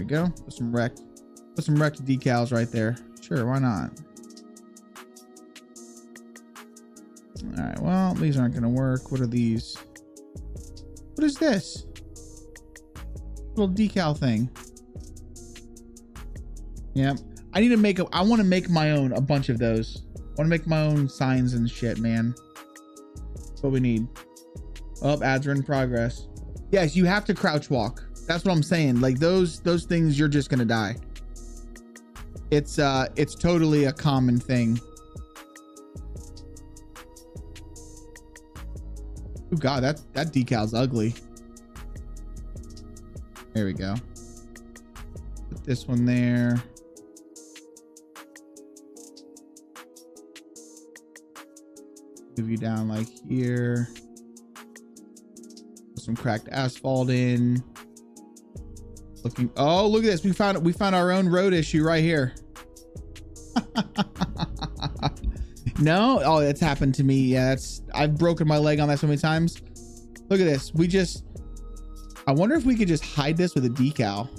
There we go. Put some wrecked decals right there. Sure, why not? All right, well, these aren't gonna work. What are these? What is this? Little decal thing. Yep. I need to make I want to make my own, a bunch of those. I want to make my own signs and shit, man. That's what we need. Oh, ads are in progress. Yes, you have to crouch walk. That's what I'm saying. Like those things, you're just gonna die. It's totally a common thing. Oh God, that decal's ugly. There we go. Put this one there. Move you down like here. Put some cracked asphalt in. Looking. Oh, look at this. We found our own road issue right here. No. Oh, it's happened to me. Yeah, I've broken my leg on that so many times. Look at this. I wonder if we could just hide this with a decal.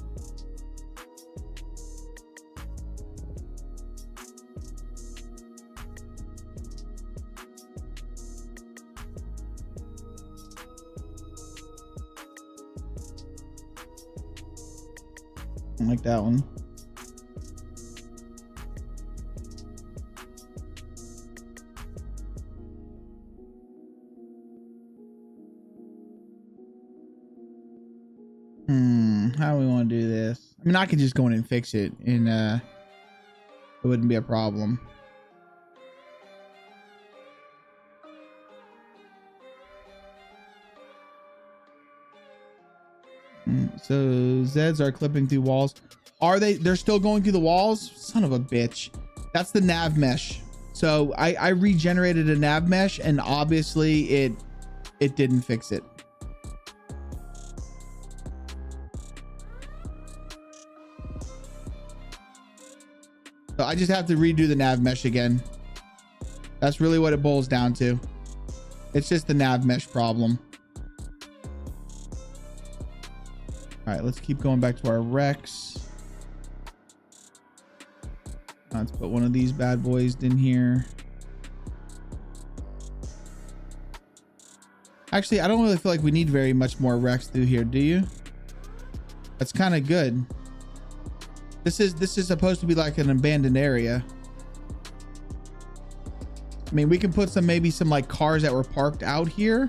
I like that one. How do we want to do this? I mean, I could just go in and fix it, and it wouldn't be a problem. So Zeds are clipping through walls. Are they? They're still going through the walls? Son of a bitch. That's the nav mesh. So I regenerated a nav mesh, and obviously it didn't fix it. So I just have to redo the nav mesh again. That's really what it boils down to. It's just the nav mesh problem. All right, let's keep going back to our Rex. Let's put one of these bad boys in here. Actually, I don't really feel like we need very much more Rex through here, do you? That's kind of good. This is supposed to be like an abandoned area. I mean, we can put maybe some like cars that were parked out here.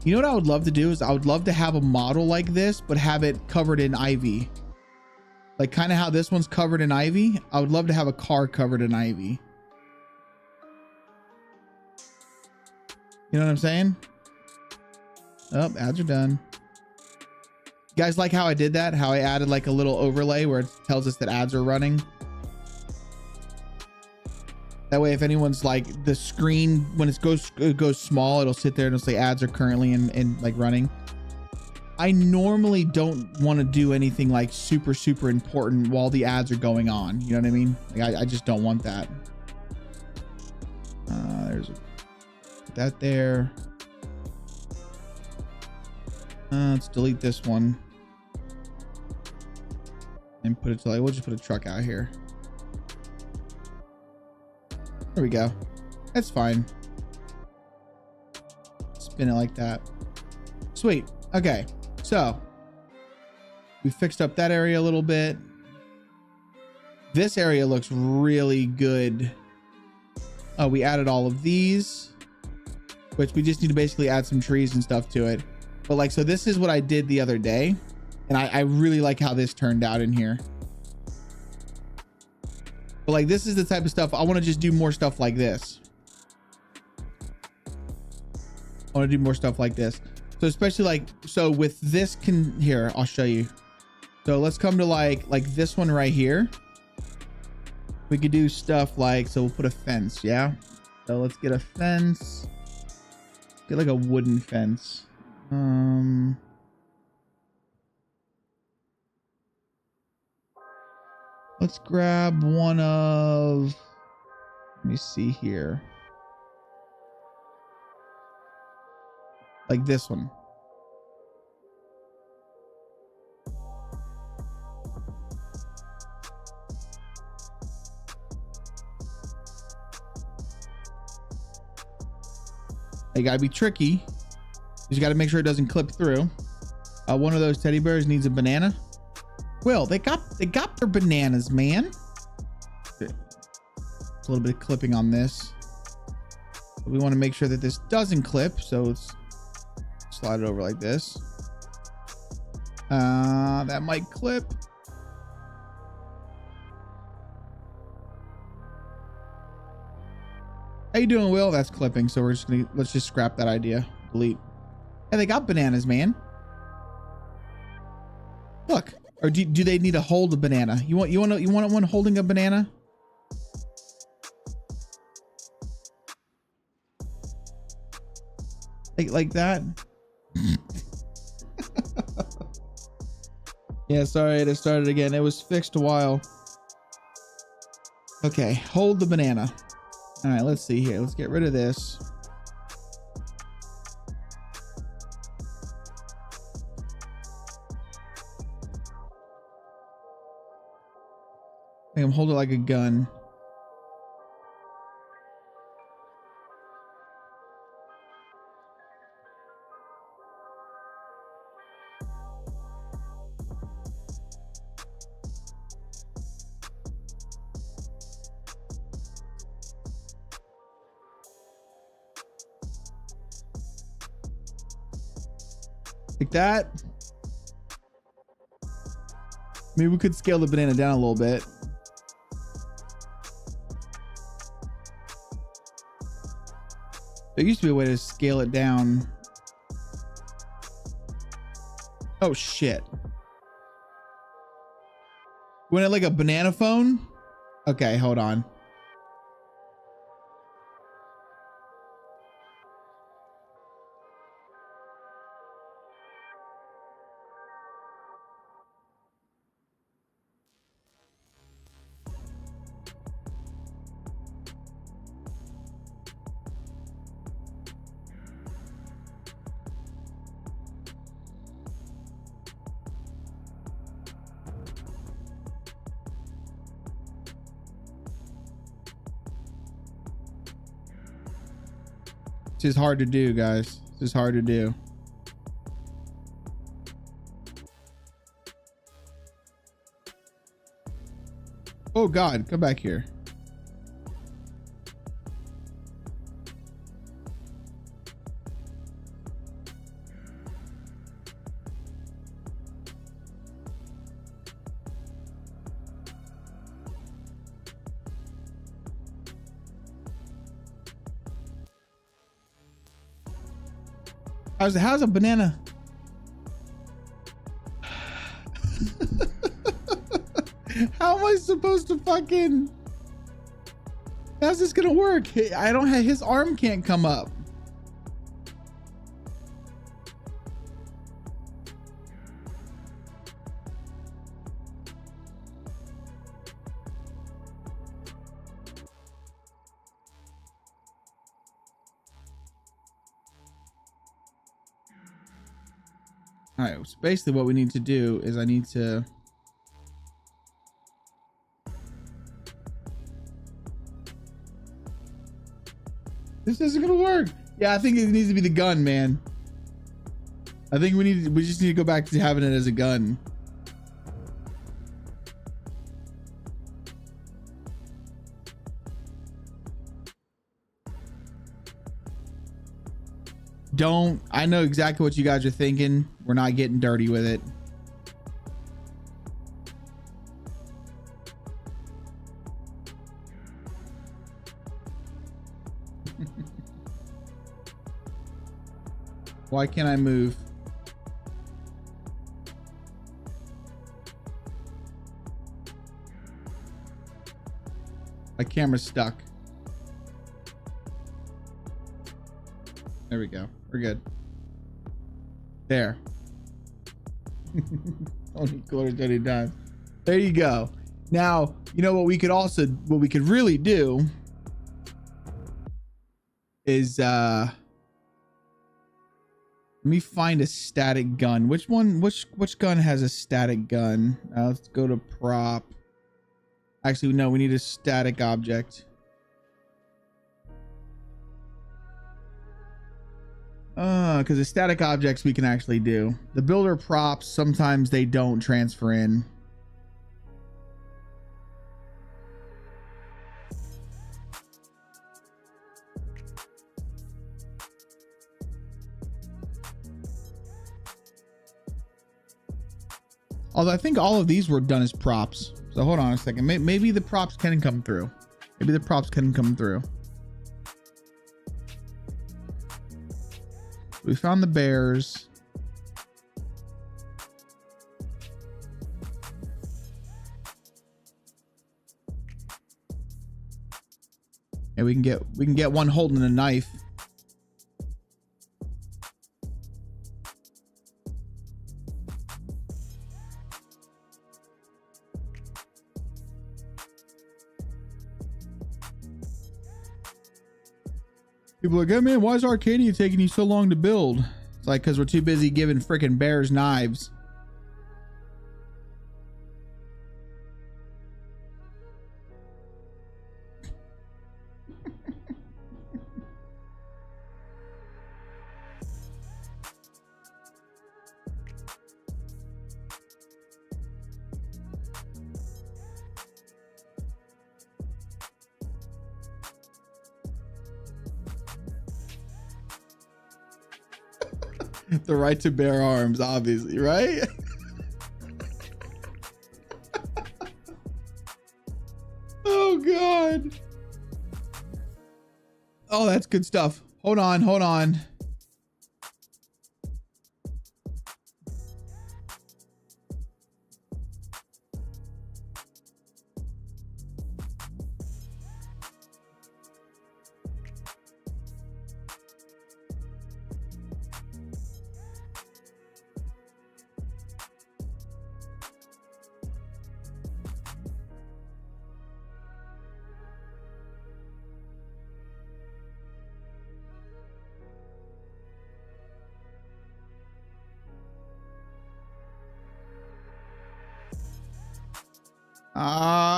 You know what I would love to do is I would love to have a model like this, but have it covered in ivy. Like kind of how this one's covered in ivy. I would love to have a car covered in ivy. You know what I'm saying? Oh, ads are done. You guys like how I did that? How I added like a little overlay where it tells us that ads are running. That way, if anyone's like the screen, when it goes small, it'll sit there and it'll say ads are currently in like running. I normally don't want to do anything like super important while the ads are going on. You know what I mean? Like I just don't want that. Put that there. Let's delete this one and put it to like, we'll just put a truck out here. There we go. That's fine. Spin it like that. Sweet. Okay. So we fixed up that area a little bit. This area looks really good. Oh, we added all of these, which we just need to basically add some trees and stuff to it. But like, so this is what I did the other day. And I really like how this turned out in here. But like, this is the type of stuff I want to just do more stuff like this. I want to do more stuff like this. So especially like, so with this here, I'll show you. So let's come to like this one right here. We could do stuff like, so we'll put a fence. Yeah. So let's get a fence. Get like a wooden fence. Let's grab one of, let me see here. Like this one. You gotta be tricky. You gotta make sure it doesn't clip through. One of those teddy bears needs a banana. Well, they got their bananas, man. It's a little bit of clipping on this. But we want to make sure that this doesn't clip, so let's slide it over like this. That might clip. How you doing, Will? That's clipping, so let's just scrap that idea. Delete. Hey, they got bananas, man. Look. Or do they need to hold a banana? You want one holding a banana? Like that? Yeah, sorry, it started again. It was fixed a while. Okay, hold the banana. All right, let's see here. Let's get rid of this. Make him hold it like a gun. Like that. Maybe we could scale the banana down a little bit. There used to be a way to scale it down. Oh shit. You want it like a banana phone? Okay, hold on. This is hard to do, guys. This is hard to do. Oh God, come back here. How's a banana? How am I supposed to fucking... How's this gonna work? I don't have... His arm can't come up. All right, so basically what we need to do is I need to... This isn't gonna work. Yeah, I think it needs to be the gun, man. I think we just need to go back to having it as a gun. I know exactly what you guys are thinking. We're not getting dirty with it. Why can't I move? My camera's stuck. There we go. We're good. There. Only quarters any time. There you go. Now, you know what we could really do is let me find a static gun. Which gun has a static gun? Let's go to prop. Actually, no, we need a static object. Because the static objects we can actually do. The builder props, sometimes they don't transfer in. Although I think all of these were done as props. So hold on a second. Maybe the props can come through. Maybe the props can come through. We found the bears. And we can get one holding a knife. People are like, hey man, why is Arcadia taking you so long to build? It's like, because we're too busy giving freaking bears knives. The right to bear arms, obviously, right? Oh God. Oh, that's good stuff. Hold on, hold on.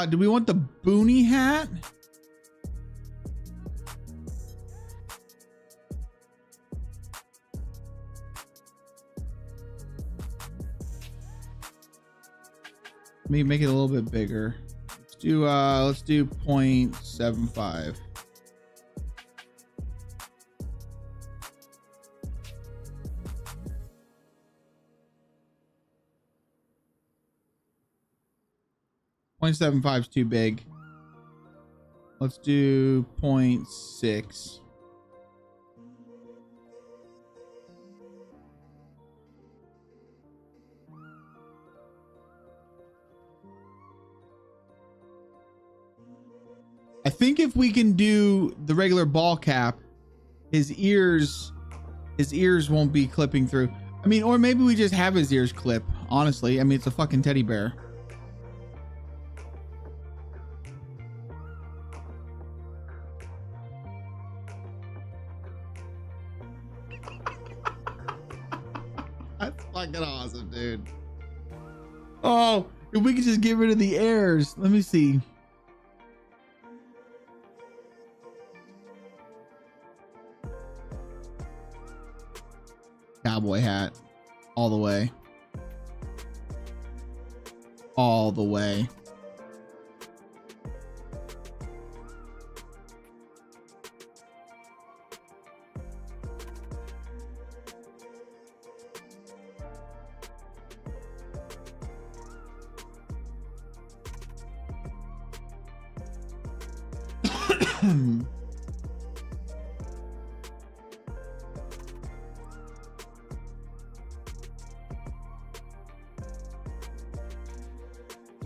Do we want the boonie hat? Maybe make it a little bit bigger. Let's do 0.75. .75 is too big. Let's do 0.6. I think if we can do the regular ball cap, his ears won't be clipping through. I mean, or maybe we just have his ears clip. Honestly, I mean, it's a fucking teddy bear. That's fucking awesome, dude. Oh, if we could just get rid of the ears. Let me see. Cowboy hat. All the way. All the way.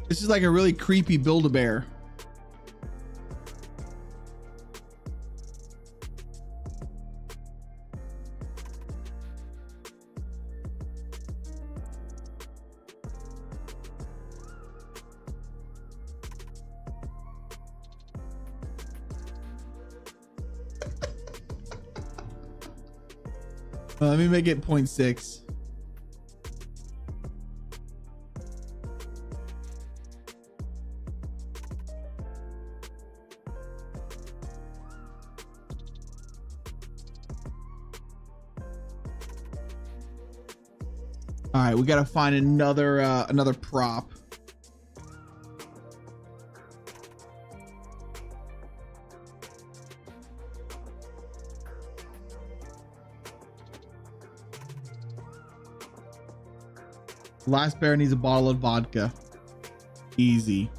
This is like a really creepy Build-A-Bear. Let me make it 0.6. All right, we gotta find another prop. Last bear needs a bottle of vodka. Easy.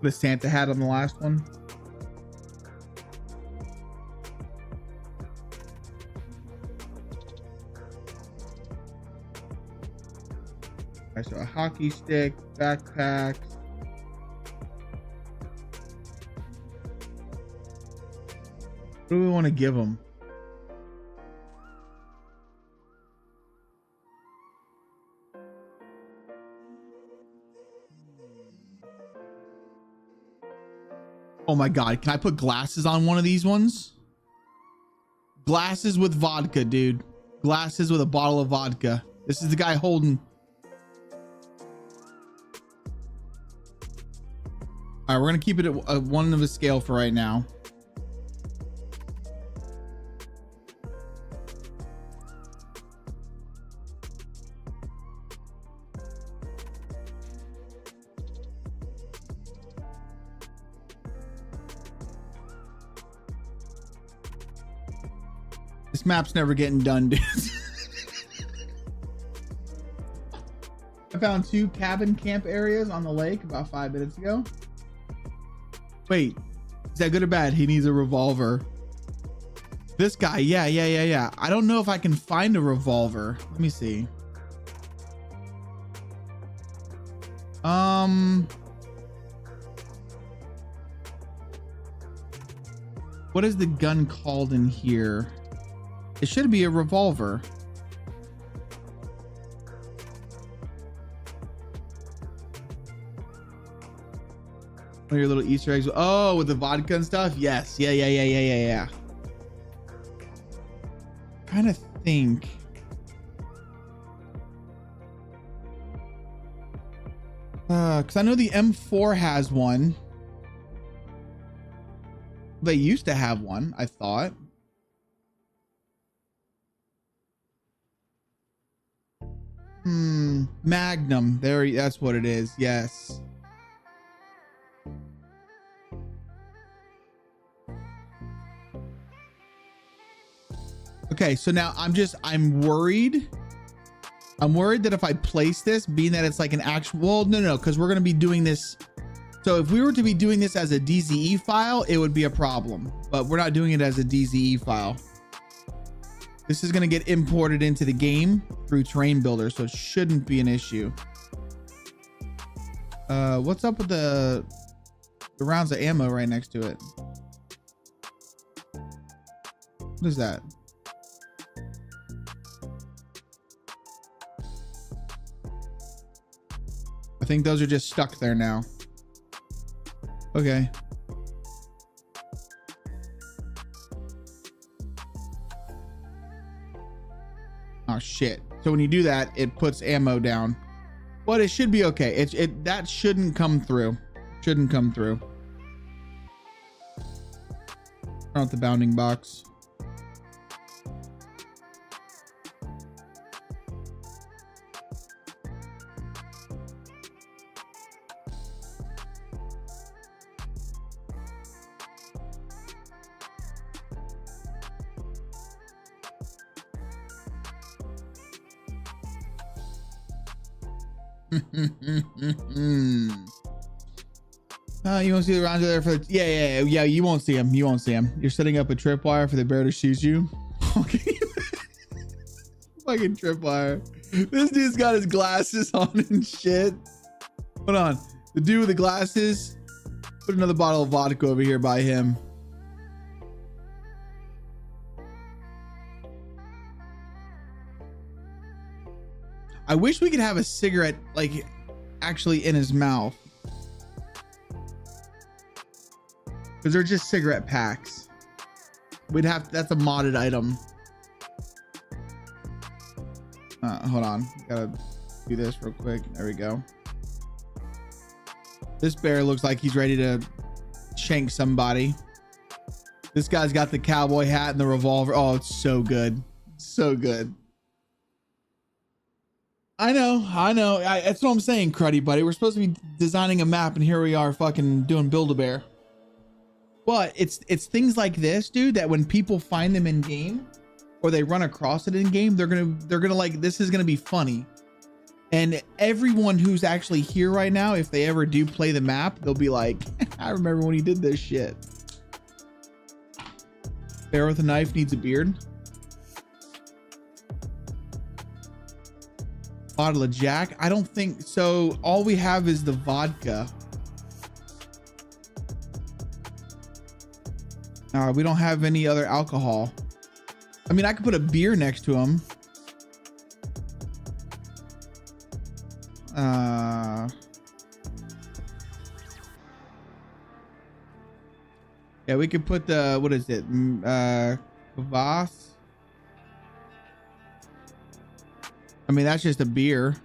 The Santa hat on the last one. Alright, so a hockey stick, backpack. What do we want to give them? Oh my God, can I put glasses on one of these ones? Glasses with vodka, dude. Glasses with a bottle of vodka. This is the guy holding. All right, we're gonna keep it at one of a scale for right now. This map's never getting done, dude. I found 2 cabin camp areas on the lake about 5 minutes ago. Wait, is that good or bad? He needs a revolver. This guy, yeah. I don't know if I can find a revolver. Let me see. What is the gun called in here? It should be a revolver. One of your little Easter eggs. Oh, with the vodka and stuff. Yes. Yeah. Trying to think. Because I know the M4 has one. They used to have one, I thought. Magnum. That's what it is. Yes. Okay, so now I'm worried. I'm worried that if I place this, being that it's like an actual, well, no, because we're going to be doing this. So if we were to be doing this as a DZE file, it would be a problem, but we're not doing it as a DZE file. This is going to get imported into the game through Terrain Builder, so it shouldn't be an issue. What's up with the rounds of ammo right next to it? What is that? I think those are just stuck there now. Okay. Oh shit. So when you do that, it puts ammo down. But it should be okay. That shouldn't come through. Shouldn't come through. Turn out the bounding box. You won't see the rounds there for the, yeah, you won't see him. You're setting up a tripwire for the bear to shoot you. Okay. Fucking tripwire. This dude's got his glasses on and shit. Hold on. The dude with the glasses, put another bottle of vodka over here by him. I wish we could have a cigarette like actually in his mouth, because they're just cigarette packs. That's a modded item. Hold on, gotta do this real quick. There we go. This bear looks like he's ready to shank somebody. This guy's got the cowboy hat and the revolver. Oh, it's so good. So good. I know. That's what I'm saying, cruddy buddy. We're supposed to be designing a map, and here we are, fucking doing Build-A-Bear. But it's things like this, dude, that when people find them in game, or they run across it in game, they're gonna like, this is gonna be funny. And everyone who's actually here right now, if they ever do play the map, they'll be like, I remember when he did this shit. Bear with a knife needs a beard. Bottle of Jack? I don't think so. All we have is the vodka. We don't have any other alcohol. I mean, I could put a beer next to him. Yeah, we could put the, what is it? Kvass. I mean, that's just a beer.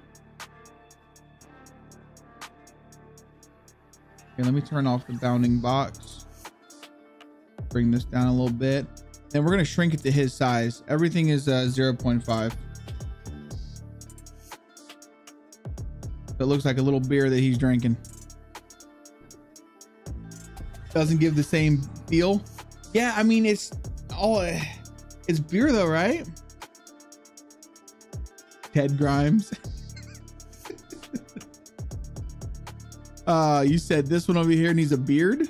Okay, let me turn off the bounding box. Bring this down a little bit. And we're going to shrink it to his size. Everything is 0.5. It looks like a little beer that he's drinking. Doesn't give the same feel. Yeah, I mean, it's beer though, right? Ted Grimes. You said this one over here needs a beard.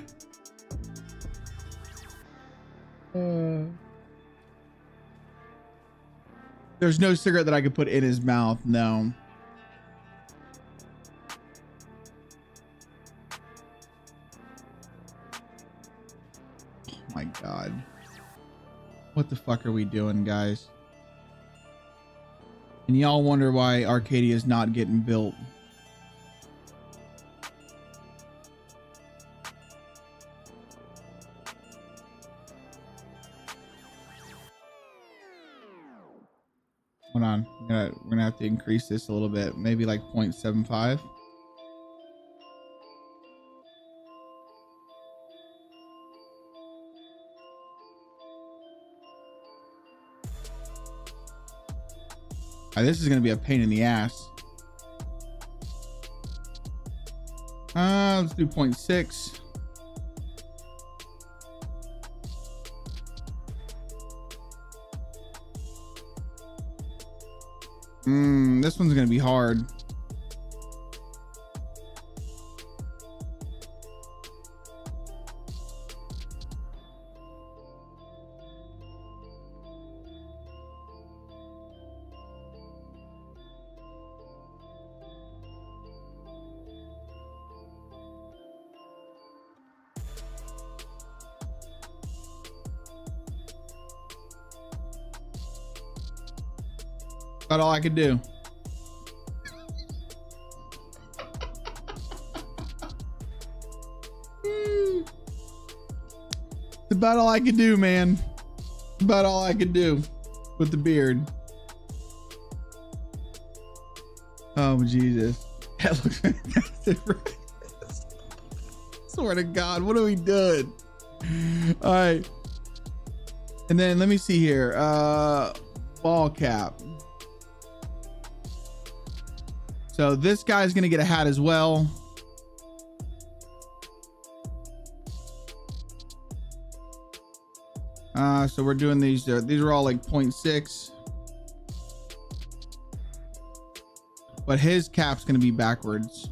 There's no cigarette that I could put in his mouth. No. Oh my God. What the fuck are we doing, guys? And y'all wonder why Arcadia is not getting built. Hold on, we're gonna have to increase this a little bit, maybe like 0.75. This is gonna be a pain in the ass. Let's do 0.6. This one's gonna be hard. About all I could do. It's about all I could do, man. About all I could do with the beard. Oh, Jesus. That looks fantastic. Swear to God, what are we doing? All right. And then let me see here. Ball cap. So this guy's gonna get a hat as well. So we're doing these. These are all like 0.6, but his cap's gonna be backwards.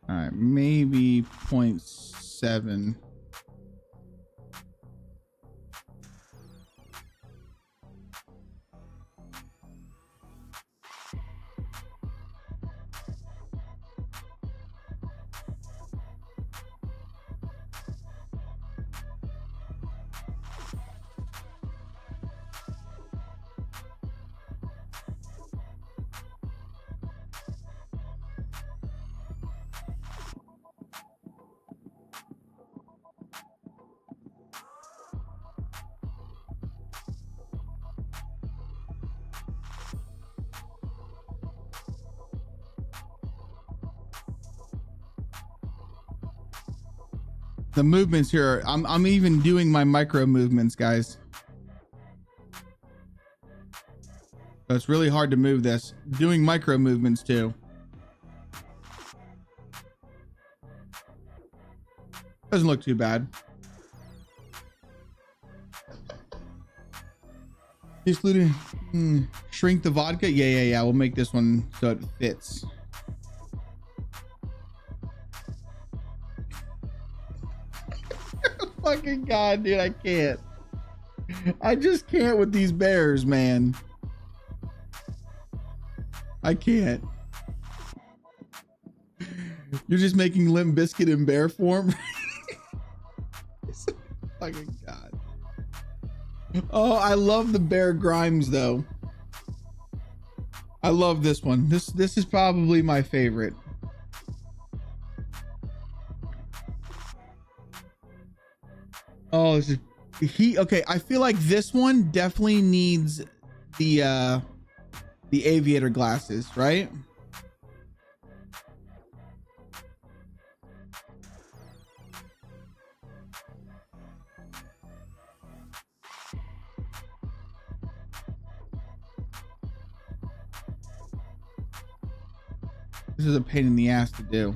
All right, maybe 0.7. The movements here, I'm even doing my micro movements, guys. So it's really hard to move this. Doing micro movements too. Doesn't look too bad. Just looting. Shrink the vodka. Yeah. We'll make this one so it fits. Fucking God, dude, I can't. I just can't with these bears, man. I can't. You're just making Limp Bizkit in bear form. Fucking God. Oh, I love the Bear Grimes though. I love this one. This is probably my favorite. Oh, this is okay. I feel like this one definitely needs the aviator glasses, right? This is a pain in the ass to do.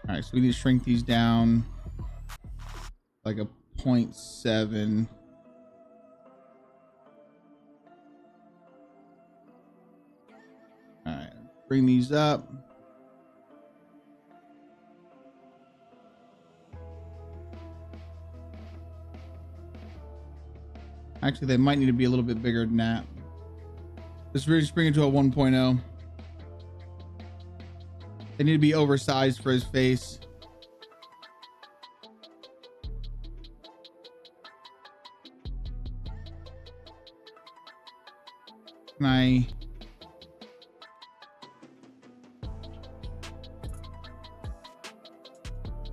All right, so we need to shrink these down like a 0.7. All right, bring these up. Actually, they might need to be a little bit bigger than that. Let's really just bring it to a 1.0. They need to be oversized for his face. Can I...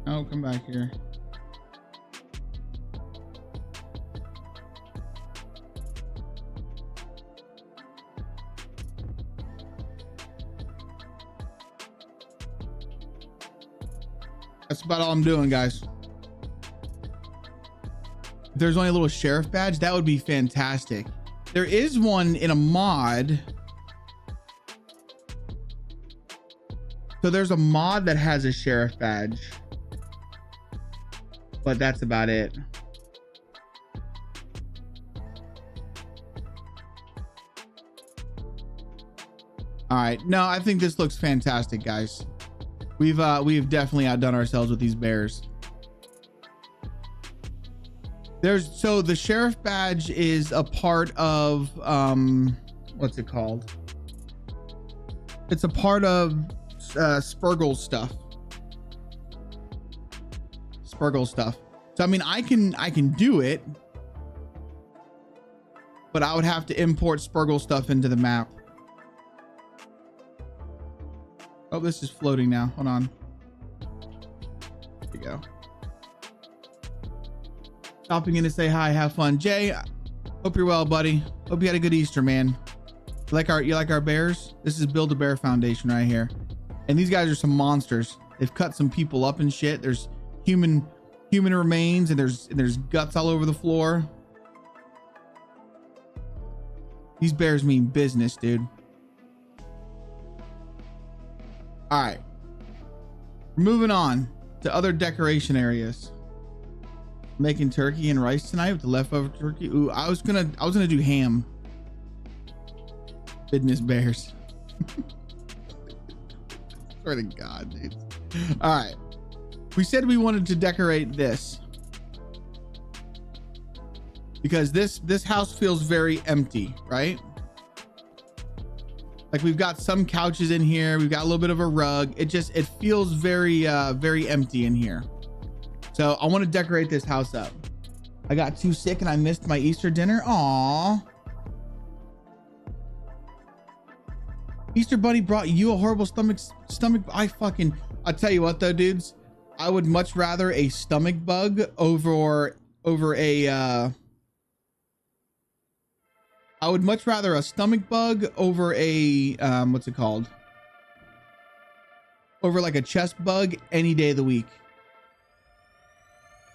Oh, come back here. That's about all I'm doing, guys. If there's only a little sheriff badge, that would be fantastic. There is one in a mod. So there's a mod that has a sheriff badge, but that's about it. All right. No, I think this looks fantastic, guys. We've definitely outdone ourselves with these bears. So the sheriff badge is a part of what's it called? It's a part of Spurgle's stuff. Spurgle stuff. So I mean, I can do it, but I would have to import Spurgle stuff into the map. Oh, this is floating now. Hold on. There we go. Stopping in to say hi, have fun. Jay, hope you're well, buddy. Hope you had a good Easter, man. You like our bears? This is Build a Bear Foundation right here. And these guys are some monsters. They've cut some people up and shit. There's human remains and there's guts all over the floor. These bears mean business, dude. All right, moving on to other decoration areas. Making turkey and rice tonight with the leftover turkey. Ooh, I was gonna do ham. Goodness bears. Swear to God, dude. All right, we said we wanted to decorate this because this house feels very empty, right? Like we've got some couches in here. We've got a little bit of a rug. It feels very, very empty in here. So I want to decorate this house up. I got too sick and I missed my Easter dinner. Aww. Easter Bunny brought you a horrible stomach. I'll tell you what though, dudes, I would much rather a stomach bug over a, I would much rather a stomach bug over a, what's it called? Over like a chest bug any day of the week.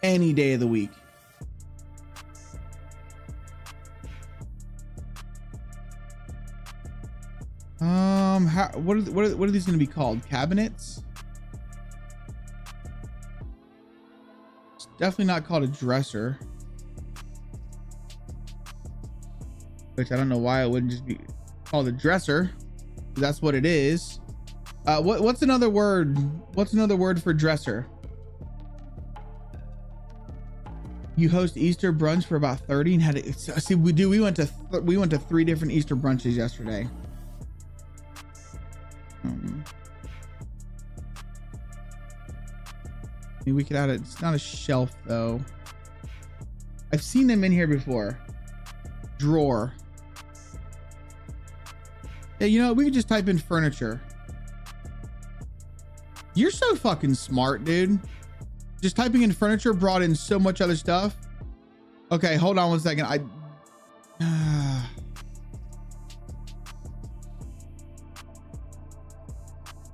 Any day of the week. What are these going to be called? Cabinets? It's definitely not called a dresser. Which I don't know why it wouldn't just be called a dresser. That's what it is. What's another word? What's another word for dresser? You host Easter brunch for about 30 and had it. See, we went to 3 different Easter brunches yesterday. I mean, we could add it. It's not a shelf though. I've seen them in here before. Drawer. Yeah, you know, we could just type in furniture. You're so fucking smart, dude. Just typing in furniture brought in so much other stuff. Okay, hold on one second.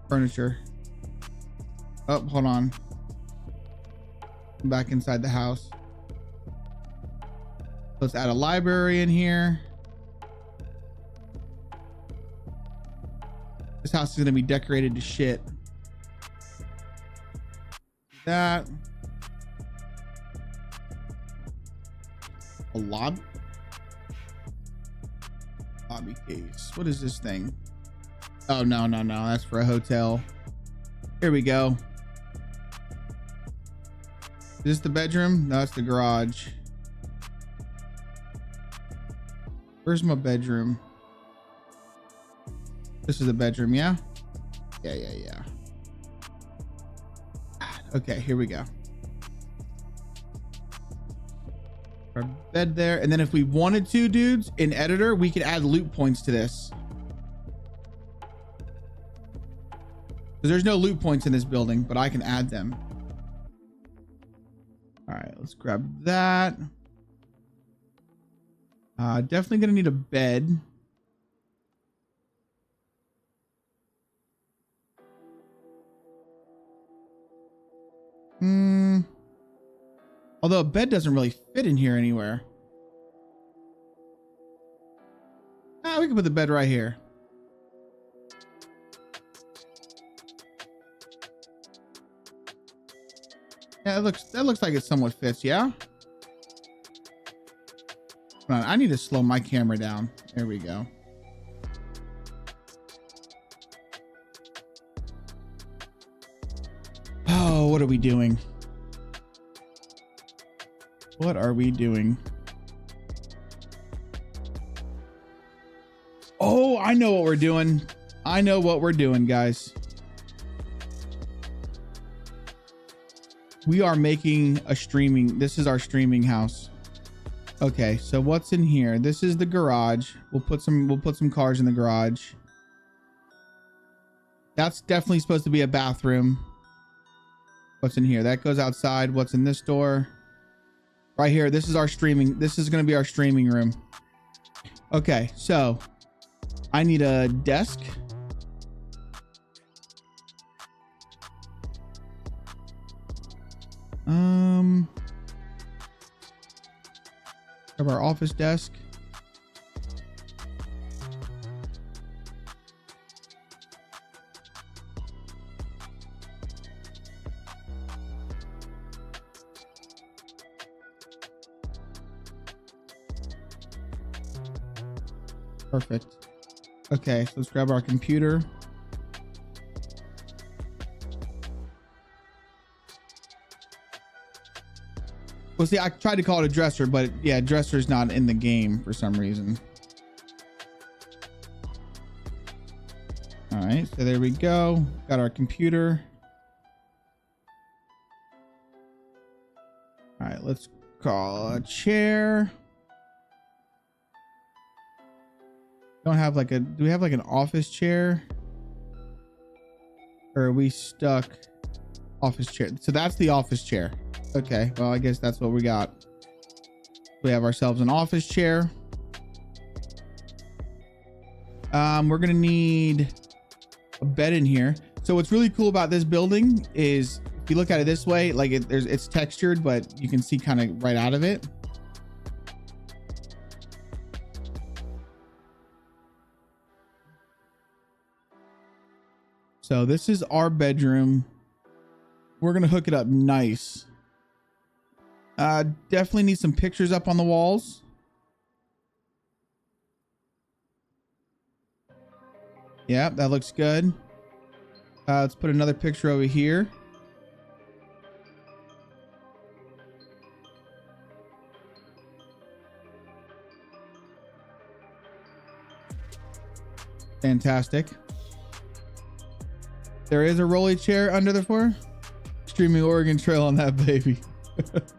Furniture. Oh, hold on. I'm back inside the house. Let's add a library in here. This house is going to be decorated to shit. That. A lobby case. What is this thing? Oh, no. That's for a hotel. Here we go. Is this the bedroom? No, it's the garage. Where's my bedroom? This is the bedroom, yeah? Yeah. Okay, here we go. Our bed there. And then if we wanted to, dudes, in editor, we could add loot points to this. Because there's no loot points in this building, but I can add them. All right, let's grab that. Definitely gonna need a bed. Although a bed doesn't really fit in here anywhere. We can put the bed right here. Yeah, that looks like it somewhat fits, yeah? Hold on, I need to slow my camera down. There we go. Oh, what are we doing? What are we doing? Oh, I know what we're doing. I know what we're doing, guys. We are making a streaming. This is our streaming house. Okay, so what's in here? This is the garage. We'll put some cars in the garage. That's definitely supposed to be a bathroom. What's in here? That goes outside. What's in this door? Right here. This is our streaming. This is going to be our streaming room. Okay, so I need a desk. Have our office desk. Perfect. Okay, so let's grab our computer. Well, see, I tried to call it a dresser, but yeah, dresser's not in the game for some reason. All right, so there we go. Got our computer. All right, let's call a chair. Don't have like a, do we have like an office chair? Or are we stuck? Office chair. So that's the office chair. Okay, well, I guess that's what we got. We have ourselves an office chair. We're gonna need a bed in here. So what's really cool about this building is if you look at it this way, like it's textured, but you can see kind of right out of it. So this is our bedroom. We're gonna hook it up nice. Definitely need some pictures up on the walls. Yeah, that looks good. Let's put another picture over here. Fantastic. There is a rolly chair under the floor. Streaming Oregon Trail on that baby.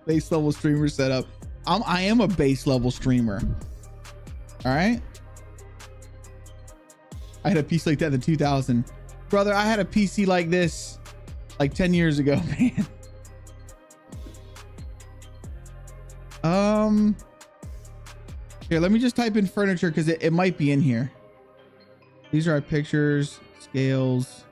Base level streamer setup. I am a base level streamer. All right. I had a PC like that in 2000. Brother, I had a PC like this like 10 years ago, man. Here, let me just type in furniture because it might be in here. These are our pictures, scales.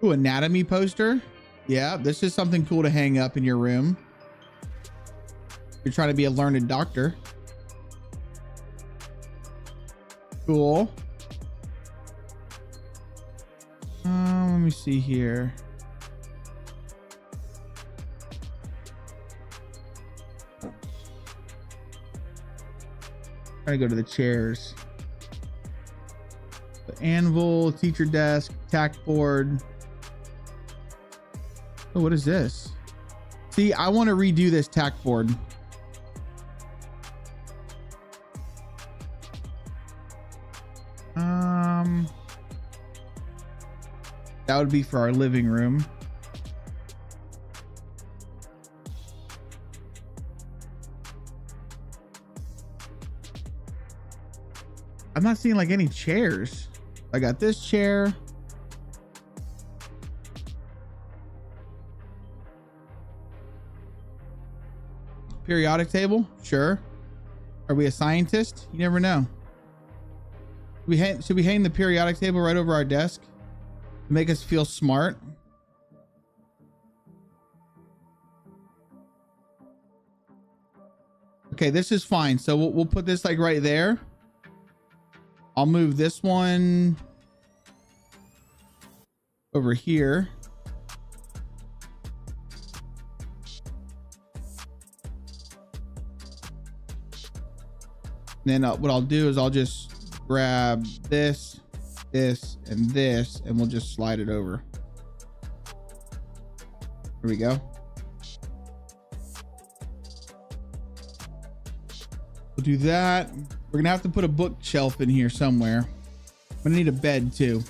Ooh, anatomy poster. Yeah, this is something cool to hang up in your room. You're trying to be a learned doctor. Cool. Let me see here. Trying to go to the chairs. The anvil, teacher desk, tack board. Oh, what is this? See, I want to redo this tack board. That would be for our living room. I'm not seeing like any chairs. I got this chair. Periodic table, sure. Are we a scientist? You never know. Should we hang the periodic table right over our desk to make us feel smart? Okay, this is fine. So we'll put this like right there. I'll move this one over here. Then what I'll do is I'll just grab this, this, and this, and we'll just slide it over. Here we go. We'll do that. We're gonna have to put a bookshelf in here somewhere. I'm gonna need a bed too.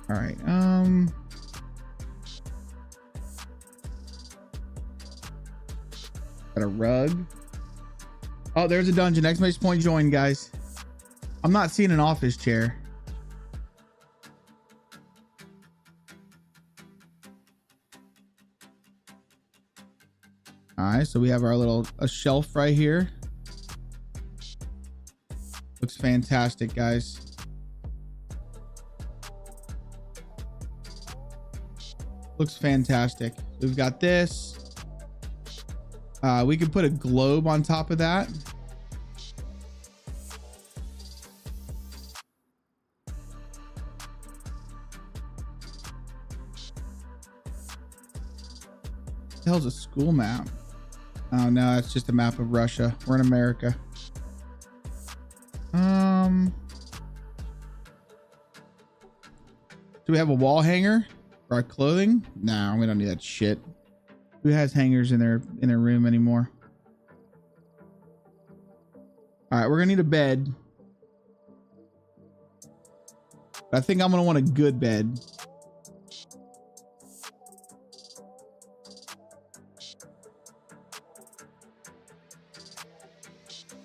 All right. Got a rug. Oh, there's a dungeon. Exclamation point join, guys. I'm not seeing an office chair. All right, so we have our a shelf right here. Looks fantastic, guys. Looks fantastic. We've got this. We can put a globe on top of that. What the hell's a school map? Oh no, it's just a map of Russia. We're in America. Do we have a wall hanger for our clothing? No, we don't need that shit. Who has hangers in their room anymore? All right, we're gonna need a bed. I think I'm gonna want a good bed.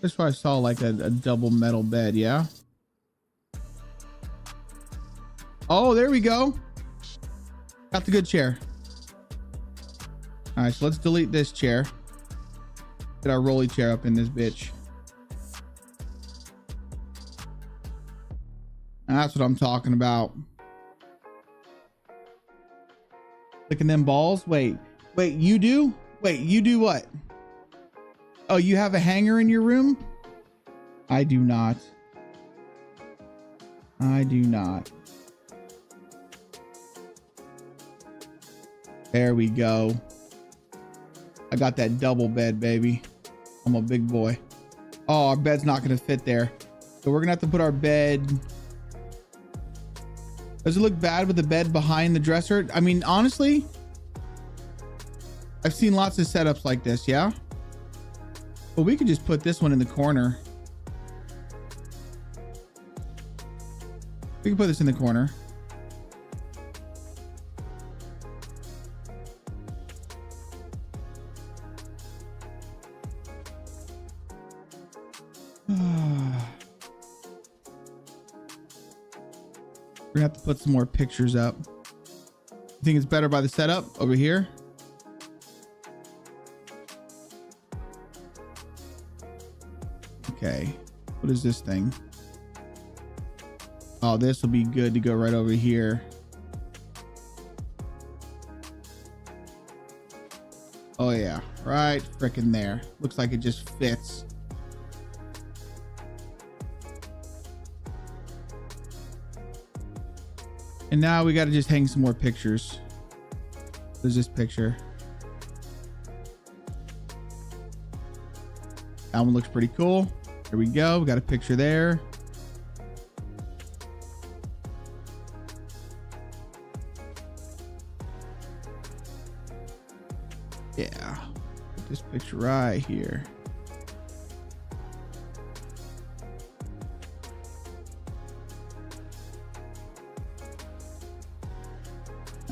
That's why I saw like a double metal bed, yeah? Oh, there we go. Got the good chair. All right, so let's delete this chair. Get our rolly chair up in this bitch. That's what I'm talking about. Licking them balls. Wait, you do? Wait, you do what? Oh, you have a hanger in your room? I do not. I do not. There we go. I got that double bed, baby. I'm a big boy. Oh, our bed's not going to fit there. So we're going to have to put our bed. Does it look bad with the bed behind the dresser? I mean, honestly, I've seen lots of setups like this. Yeah. But we could just put this one in the corner. We can put this in the corner. We're gonna have to put some more pictures up. You think it's better by the setup over here? Okay, what is this thing? Oh, this will be good to go right over here. Oh yeah, right frickin' there. Looks like it just fits. And now we got to just hang some more pictures. There's this picture. That one looks pretty cool. There we go. We got a picture there. Yeah. Put this picture right here.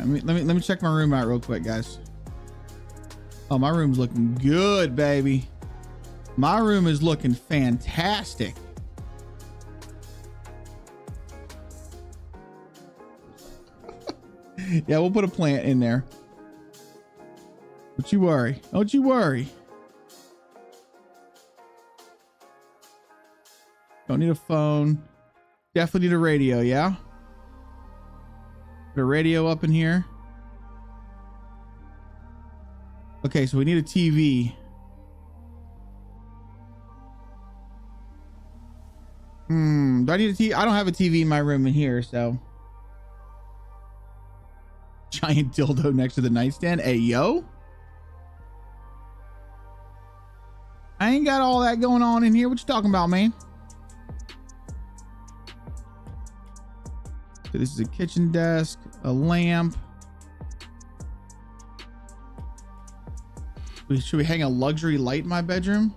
Let me check my room out real quick, guys. Oh, my room's looking good, baby. My room is looking fantastic. Yeah, we'll put a plant in there. Don't you worry. Don't you worry. Don't need a phone. Definitely need a radio, yeah? Put a radio up in here. Okay, so we need a TV. Do I need a TV? I don't have a TV in my room in here, so. Giant dildo next to the nightstand. Hey, yo. I ain't got all that going on in here. What you talking about, man? So this is a kitchen desk, a lamp. Should we hang a luxury light in my bedroom?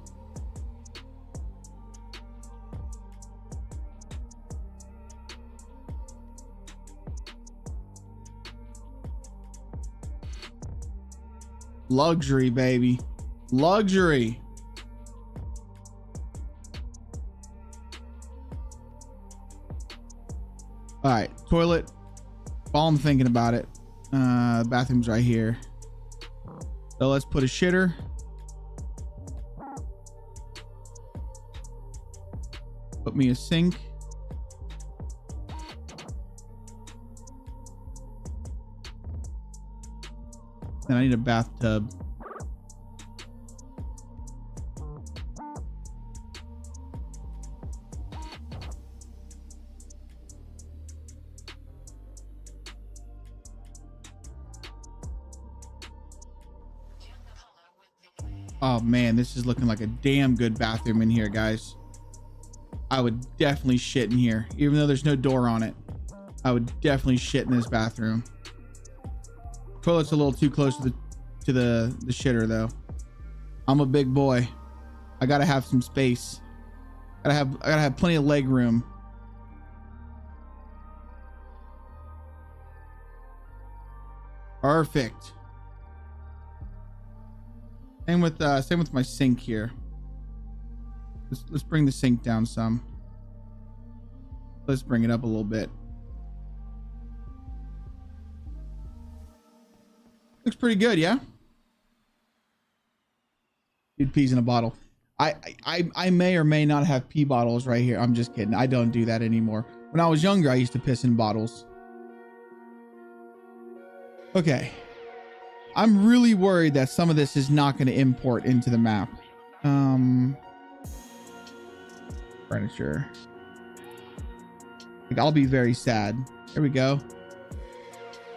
Luxury, baby. Luxury. All right, toilet. While I'm thinking about it, bathroom's right here. So let's put a shitter. Put me a sink. And I need a bathtub. Oh man, this is looking like a damn good bathroom in here, guys. I would definitely shit in here, even though there's no door on it. I would definitely shit in this bathroom. Toilet's a little too close to the shitter though. I'm a big boy. I gotta have some space. I gotta have plenty of leg room. Perfect. Same with my sink here. Let's bring the sink down some. Let's bring it up a little bit. Looks pretty good, yeah? Dude pees in a bottle. I may or may not have pee bottles right here. I'm just kidding. I don't do that anymore. When I was younger, I used to piss in bottles. Okay. I'm really worried that some of this is not going to import into the map. Furniture. Like, I'll be very sad. There we go.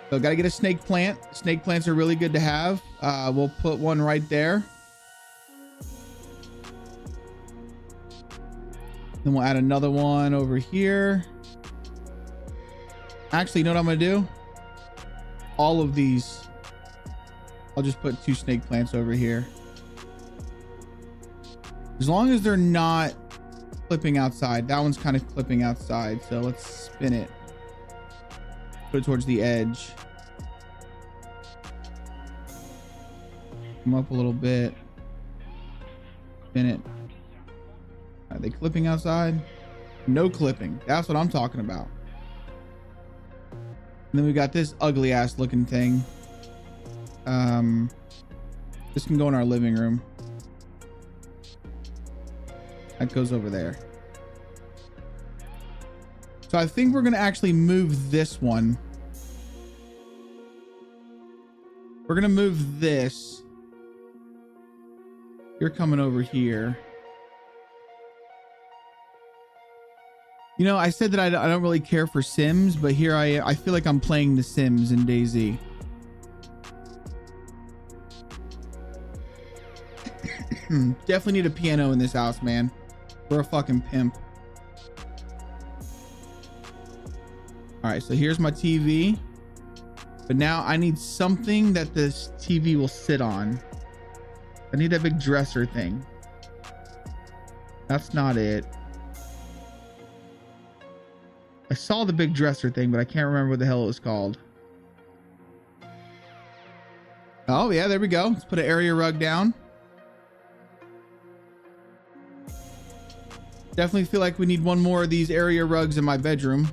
So gotta get a snake plant. Snake plants are really good to have. We'll put one right there. Then we'll add another one over here. Actually, you know what I'm gonna do? All of these. I'll just put 2 snake plants over here. As long as they're not clipping outside. That one's kind of clipping outside. So let's spin it. Put it towards the edge. Come up a little bit. Spin it. Are they clipping outside? No clipping. That's what I'm talking about. And then we got this ugly ass looking thing. This can go in our living room. That goes over there. So I think we're going to actually move this one. We're going to move this. You're coming over here. You know, I said that I don't really care for Sims, but here I feel like I'm playing The Sims in DayZ. Definitely need a piano in this house, man. We're a fucking pimp. All right, so here's my TV. But now I need something that this TV will sit on. I need that big dresser thing. That's not it. I saw the big dresser thing, but I can't remember what the hell it was called. Oh, yeah, there we go. Let's put an area rug down. Definitely feel like we need one more of these area rugs in my bedroom.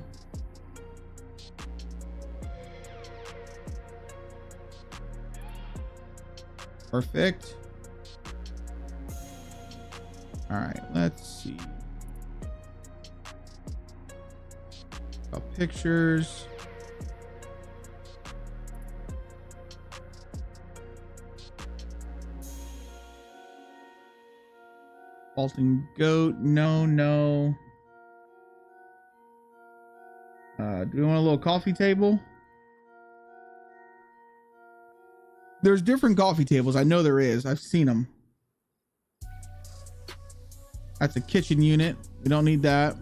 Perfect. All right, let's see. Got pictures. Faulting goat. No. Do we want a little coffee table? There's different coffee tables. I know there is. I've seen them. That's a kitchen unit. We don't need that.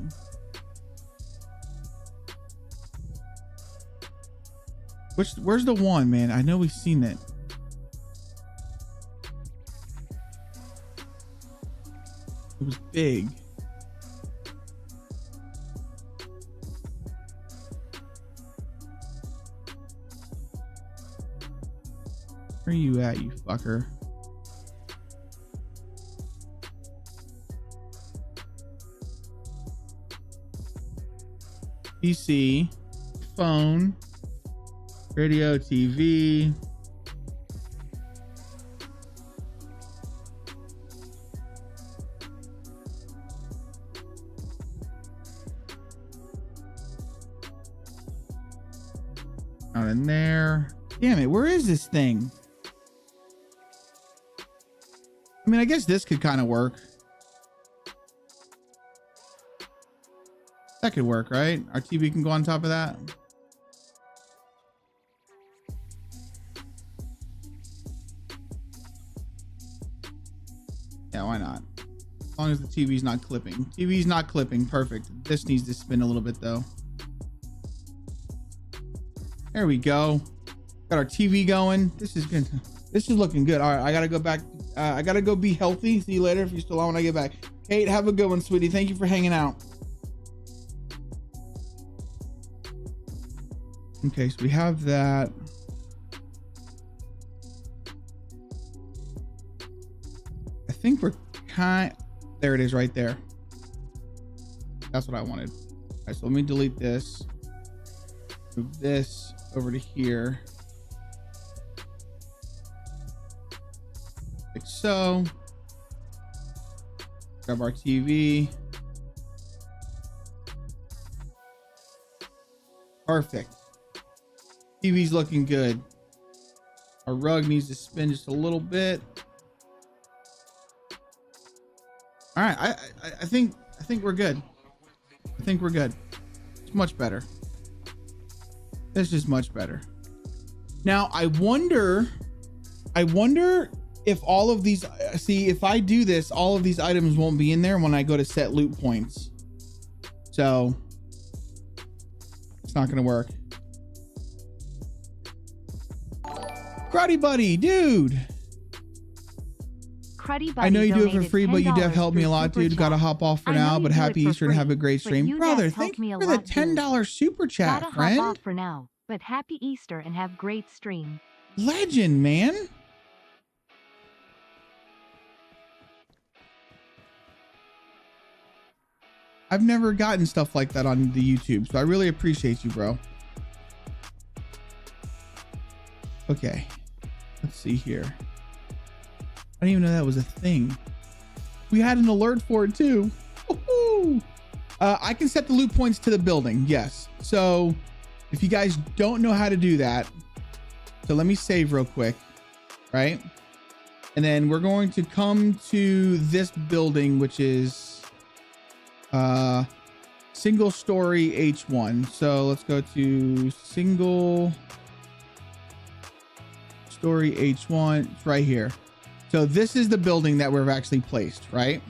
Where's the one, man? I know we've seen it. It was big. Where are you at, you fucker? PC, phone, radio, TV. Not in there. Damn it, where is this thing? I mean, I guess this could kind of work. That could work, right? Our TV can go on top of that. Yeah, why not? As long as the TV's not clipping. TV's not clipping. Perfect. This needs to spin a little bit though. There we go. Got our TV going. This is good. This is looking good. All right, I gotta go back. I gotta go be healthy. See you later if you're still on when I get back. Kate, have a good one, sweetie. Thank you for hanging out. Okay, so we have that. I think we're there it is right there. That's what I wanted. All right, so let me delete this. Move this over to here. Like so. Grab our TV. Perfect. TV's looking good. Our rug needs to spin just a little bit. All right, I think we're good. I think we're good. It's much better. This is much better. Now I wonder if all of these, see, if I do this, all of these items won't be in there when I go to set loot points. So it's not gonna work. Cruddy Buddy, dude. Cruddy Buddy, I know you do it for free, but you have helped me a lot, dude. Chat. Gotta hop off for now, but happy Easter and have a great stream. Brother, thank you for the $10 super chat, Gotta friend. hop off for now, but happy Easter and have great stream. Legend, man. I've never gotten stuff like that on the YouTube, so I really appreciate you, bro. Okay, let's see here. I didn't even know that was a thing. We had an alert for it too. I can set the loot points to the building, yes. So if you guys don't know how to do that, so let me save real quick, right? And then we're going to come to this building, which is single story H1. So let's go to single story H1. It's right here. So this is the building that we've actually placed, right?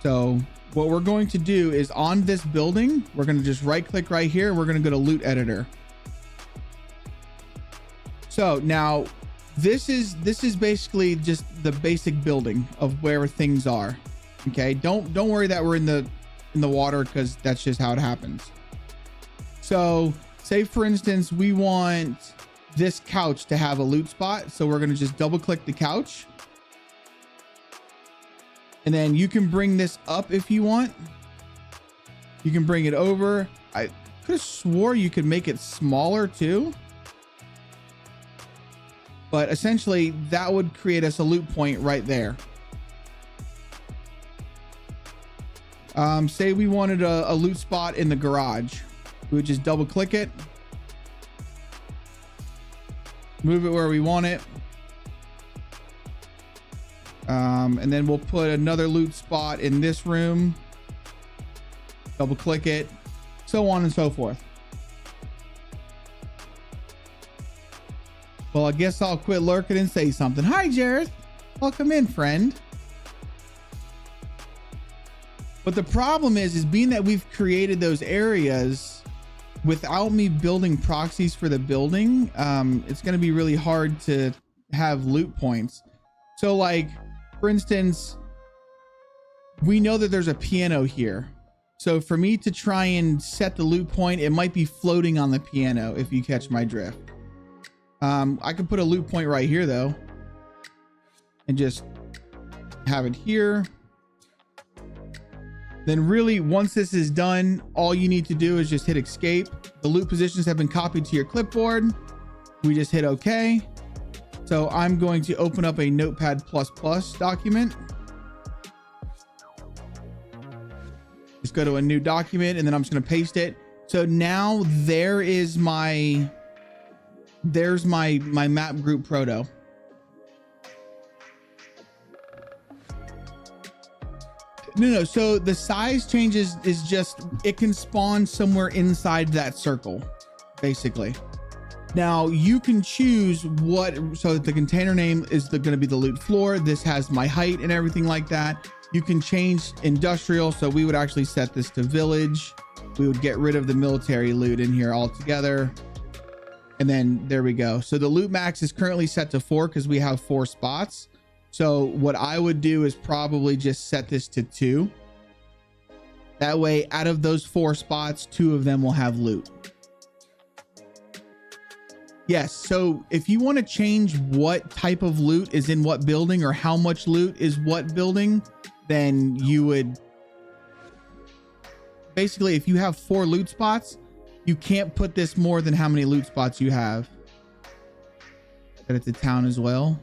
So what we're going to do is on this building, we're going to just right click right here. We're going to go to loot editor. So now this is basically just the basic building of where things are. Okay. Don't worry that we're in the water, because that's just how it happens. So say for instance, we want this couch to have a loot spot. So we're going to just double click the couch. And then you can bring this up if you want. You can bring it over. I could have swore you could make it smaller too. But essentially that would create us a loot point right there. Say we wanted a loot spot in the garage. We would just double click it. Move it where we want it. And then we'll put another loot spot in this room. Double click it. So on and so forth. Well, I guess I'll quit lurking and say something. Hi, Jareth. Welcome in, friend. But the problem is being that we've created those areas without me building proxies for the building, it's going to be really hard to have loot points. So like, for instance, we know that there's a piano here. So for me to try and set the loot point, it might be floating on the piano, if you catch my drift. I could put a loot point right here though, and just have it here. Then really, once this is done, all you need to do is just hit escape. The loot positions have been copied to your clipboard. We just hit OK. So I'm going to open up a Notepad++ document. Just go to a new document, and then I'm just going to paste it. So now there's my map group proto. No. So the size changes is just, it can spawn somewhere inside that circle, basically. Now you can choose what, so the container name is going to be the loot floor. This has my height and everything like that. You can change industrial. So we would actually set this to village. We would get rid of the military loot in here altogether. And then there we go. So the loot max is currently set to 4 because we have 4 spots. So what I would do is probably just set this to 2. That way, out of those 4 spots, 2 of them will have loot. Yes. So if you want to change what type of loot is in what building or how much loot is what building, then you would basically, if you have 4 loot spots, you can't put this more than how many loot spots you have. Set it to town as well.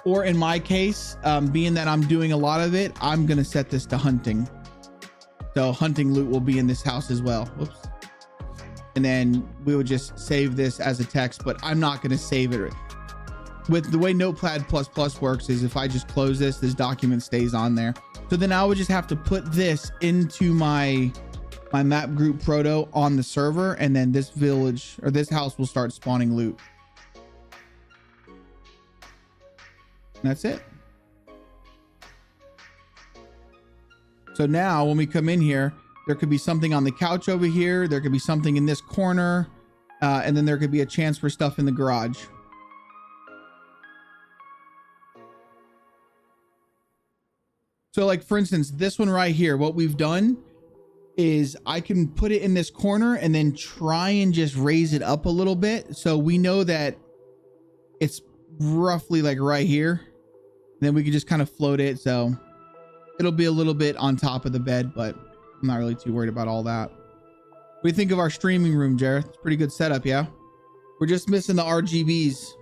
Or in my case, being that I'm doing a lot of it, I'm gonna set this to hunting. So hunting loot will be in this house as well. Whoops. And then we would just save this as a text, but I'm not gonna save it. With the way Notepad++ works is if I just close this document stays on there. So then I would just have to put this into my map group proto on the server, and then this village or this house will start spawning loot. And that's it. So now when we come in here, there could be something on the couch over here. There could be something in this corner. And then there could be a chance for stuff in the garage. So like, for instance, this one right here, what we've done is I can put it in this corner and then try and just raise it up a little bit. So we know that it's roughly like right here. Then we can just kind of float it. So it'll be a little bit on top of the bed, but I'm not really too worried about all that. What do you think of our streaming room, Jared? It's a pretty good setup, yeah? We're just missing the RGBs.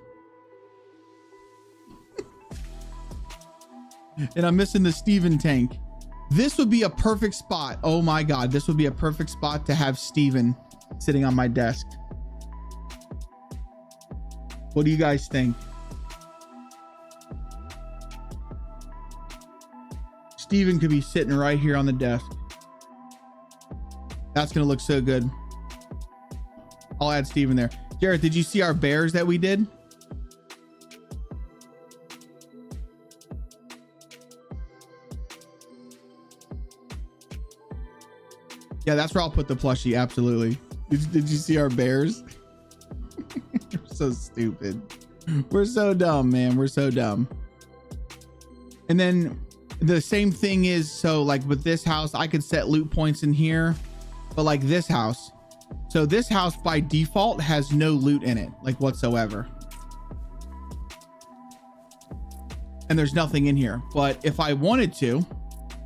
And I'm missing the Steven tank. This would be a perfect spot. Oh my God, this would be a perfect spot to have Steven sitting on my desk. What do you guys think? Steven could be sitting right here on the desk. That's gonna look so good. I'll add Steven there. Jared, did you see our bears that we did? Yeah, that's where I'll put the plushie. Absolutely. Did you see our bears? We're so stupid. We're so dumb, man. We're so dumb. And then the same thing is, so like with this house, I could set loot points in here, but like this house. So this house by default has no loot in it, like whatsoever. And there's nothing in here. But if I wanted to,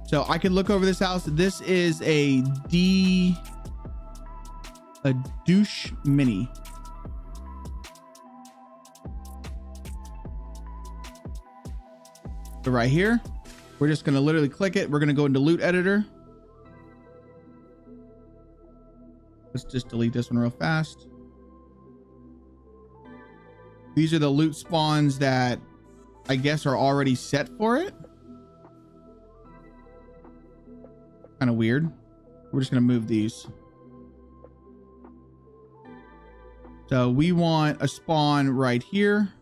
so I can look over this house. This is a douche mini. So right here, we're just gonna literally click it. We're gonna go into loot editor. Let's just delete this one real fast. These are the loot spawns that I guess are already set for it. Kind of weird. We're just gonna move these. So we want a spawn right here.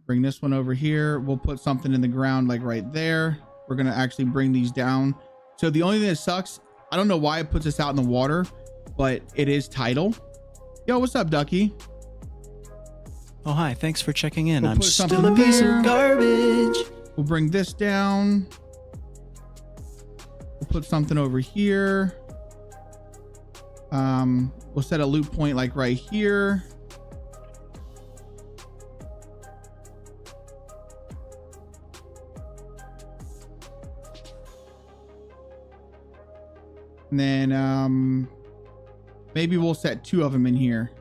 Bring this one over here. We'll put something in the ground like right there. We're gonna actually bring these down. So the only thing that sucks, I don't know why it puts us out in the water, but it is tidal. Yo, what's up, Ducky? Oh, hi. Thanks for checking in. We'll I'm put still something a piece there. of garbage. We'll bring this down. We'll put something over here. We'll set a loot point like right here. And then maybe we'll set 2 of them in here.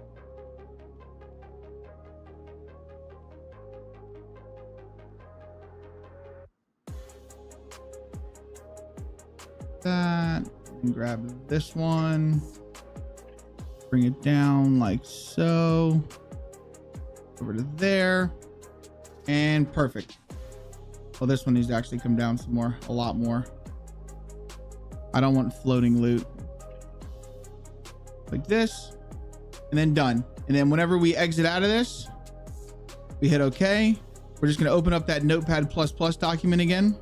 That, and grab this one, bring it down like so, over to there, and perfect. Well, this one needs to actually come down some more, a lot more. I don't want floating loot. Like this, and then done. And then whenever we exit out of this, we hit OK. We're just gonna open up that Notepad++ document again.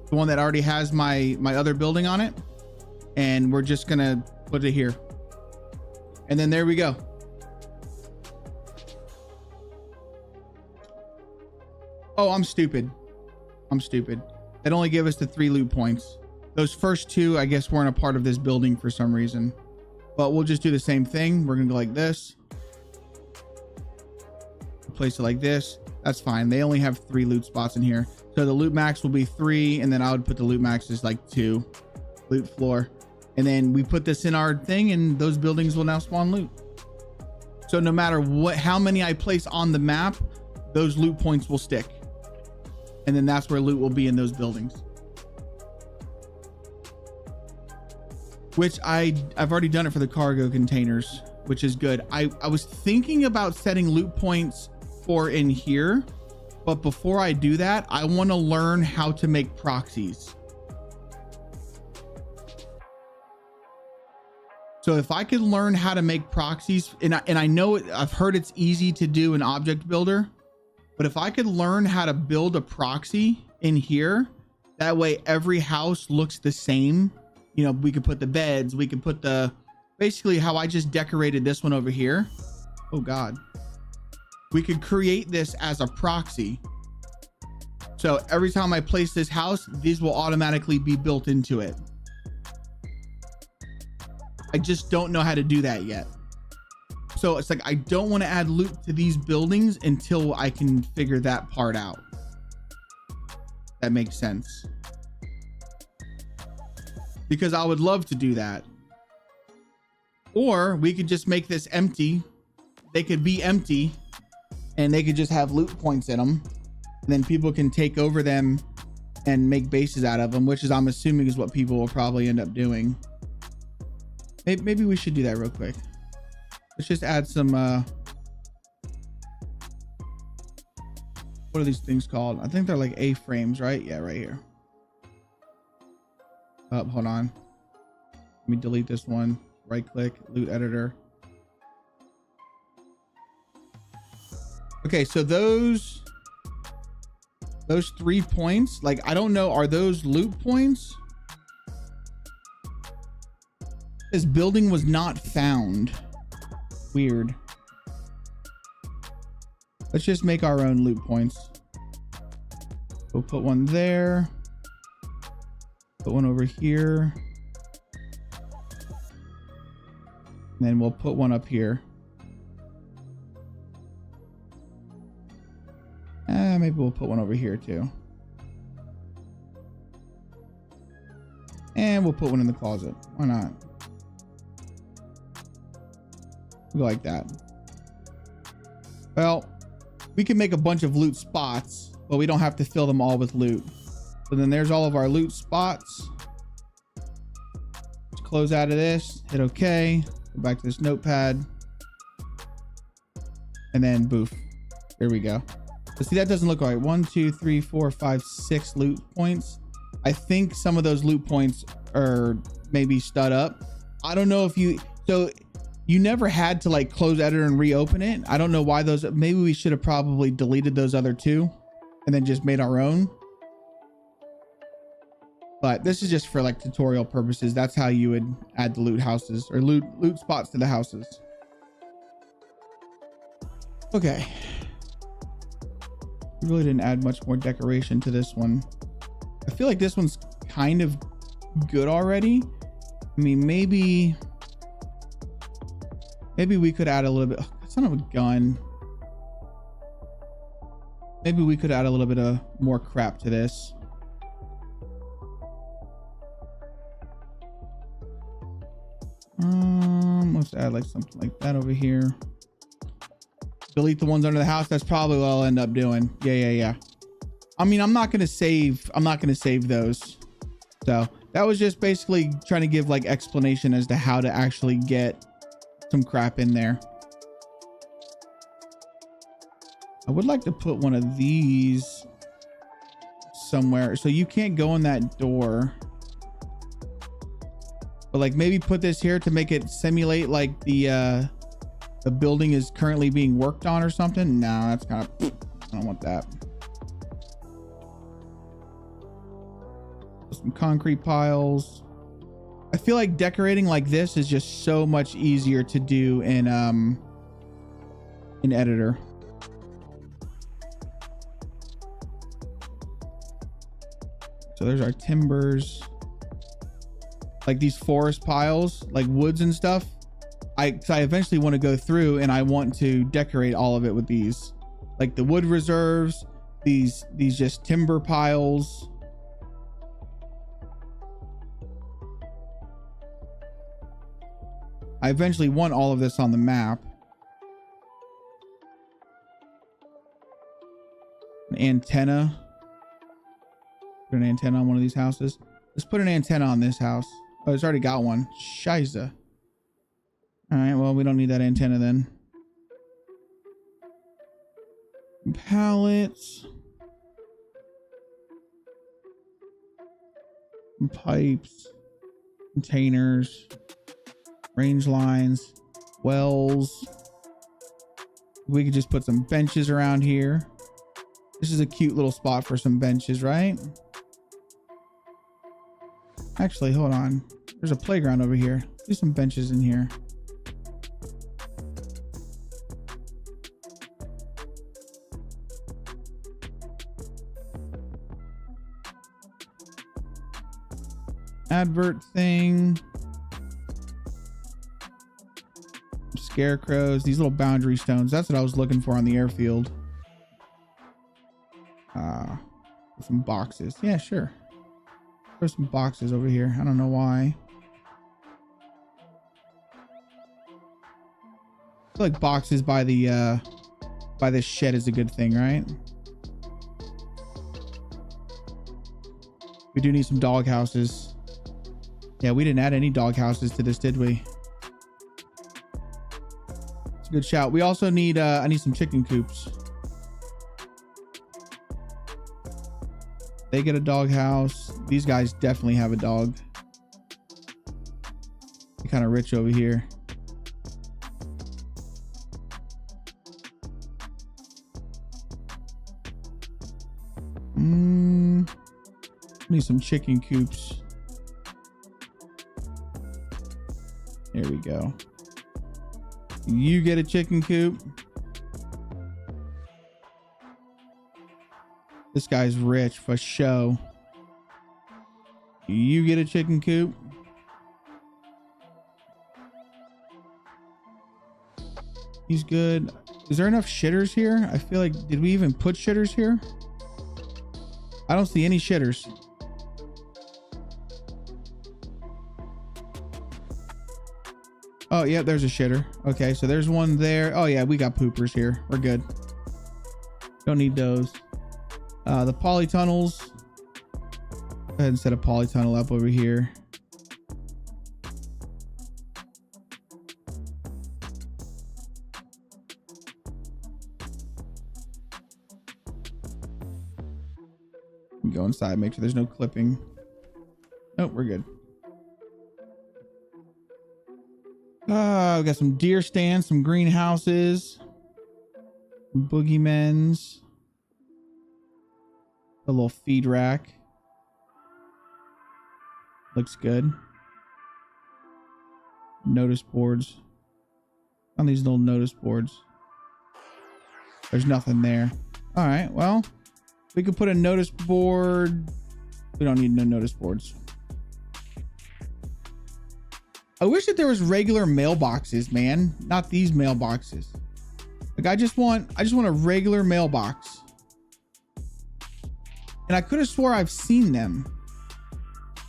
The one that already has my other building on it, and we're just gonna put it here, and then there we go. Oh, I'm stupid. It only gave us the 3 loot points. Those first 2 I guess weren't a part of this building for some reason, but we'll just do the same thing. We're gonna go like this, place it like this. That's fine. They only have 3 loot spots in here. So the loot max will be 3, and then I would put the loot max as like 2 loot floor. And then we put this in our thing, and those buildings will now spawn loot. So no matter how many I place on the map, those loot points will stick. And then that's where loot will be in those buildings. Which I've already done it for the cargo containers, which is good. I was thinking about setting loot points for in here, but before I do that, I want to learn how to make proxies. So if I could learn how to make proxies, and I know I've heard it's easy to do in Object Builder, but if I could learn how to build a proxy in here, that way every house looks the same. You know, we could put the beds, we could put basically how I just decorated this one over here. Oh God. We could create this as a proxy. So every time I place this house, these will automatically be built into it. I just don't know how to do that yet. So it's like, I don't want to add loot to these buildings until I can figure that part out. That makes sense. Because I would love to do that. Or we could just make this empty. They could be empty and they could just have loot points in them. And then people can take over them and make bases out of them, which is, I'm assuming, is what people will probably end up doing. Maybe we should do that real quick. Let's just add some, what are these things called? I think they're like A-frames, right? Yeah, right here. Oh, hold on. Let me delete this one. Right click, loot editor. Okay, so those 3 points, like, I don't know, are those loot points? This building was not found. Weird. Let's just make our own loot points. We'll put one there. Put one over here. And then we'll put one up here. Maybe we'll put one over here too. And we'll put one in the closet. Why not? We'll go like that. Well, we can make a bunch of loot spots, but we don't have to fill them all with loot. So then there's all of our loot spots. Let's close out of this, hit OK, go back to this notepad, and then boof. There we go. But see, that doesn't look right. 1, 2, 3, 4, 5, 6 loot points. I think some of those loot points are maybe stud up. I don't know if so you never had to like close editor and reopen it. I don't know why those, maybe we should have probably deleted those other 2 and then just made our own. But this is just for like tutorial purposes. That's how you would add the loot houses or loot spots to the houses. Okay. We really didn't add much more decoration to this one. I feel like this one's kind of good already. I mean, maybe we could add a little bit. Oh, son of a gun. Maybe we could add a little bit of more crap to this. Let's add like something like that over here. Delete the ones under the house. That's probably what I'll end up doing. Yeah. I mean, I'm not going to save those. So that was just basically trying to give like explanation as to how to actually get some crap in there. I would like to put one of these somewhere. So you can't go in that door. But like maybe put this here to make it simulate like the building is currently being worked on or something. No, that's kind of, I don't want that. Some concrete piles. I feel like decorating like this is just so much easier to do in editor. So there's our timbers. Like these forest piles, like woods and stuff. I eventually want to go through and I want to decorate all of it with these, like the wood reserves, these just timber piles. I eventually want all of this on the map. antenna. Put an antenna on one of these houses. Let's put an antenna on this house. Oh, it's already got one. Shiza. All right, well, we don't need that antenna then. Pallets. Pipes. Containers. Range lines. Wells. We could just put some benches around here. This is a cute little spot for some benches, right? Actually, hold on. There's a playground over here. Do some benches in here. Advert thing. Scarecrows. These little boundary stones. That's what I was looking for on the airfield. Some boxes. Yeah, sure. There's some boxes over here. I don't know why. I feel like boxes by the by this shed is a good thing, right? We do need some dog houses. Yeah, we didn't add any dog houses to this, did we? It's a good shout. We also need I need some chicken coops. They get a dog house. These guys definitely have a dog. They're kind of rich over here. Need some chicken coops. There we go. You get a chicken coop. This guy's rich for show. You get a chicken coop. He's good. Is there enough shitters here? I feel like, did we even put shitters here? I don't see any shitters. Oh, yeah, there's a shitter. Okay, so there's one there. Oh, yeah, we got poopers here. We're good. Don't need those. The polytunnels. Go ahead and set a polytunnel up over here. Go inside, make sure there's no clipping. Nope, we're good. We got some deer stands, some greenhouses, some boogeymens, a little feed rack. Looks good. Notice boards. On these little notice boards. There's nothing there. All right, well, we could put a notice board. We don't need no notice boards. I wish that there was regular mailboxes, man. Not these mailboxes. Like I just want a regular mailbox. And I could have swore I've seen them.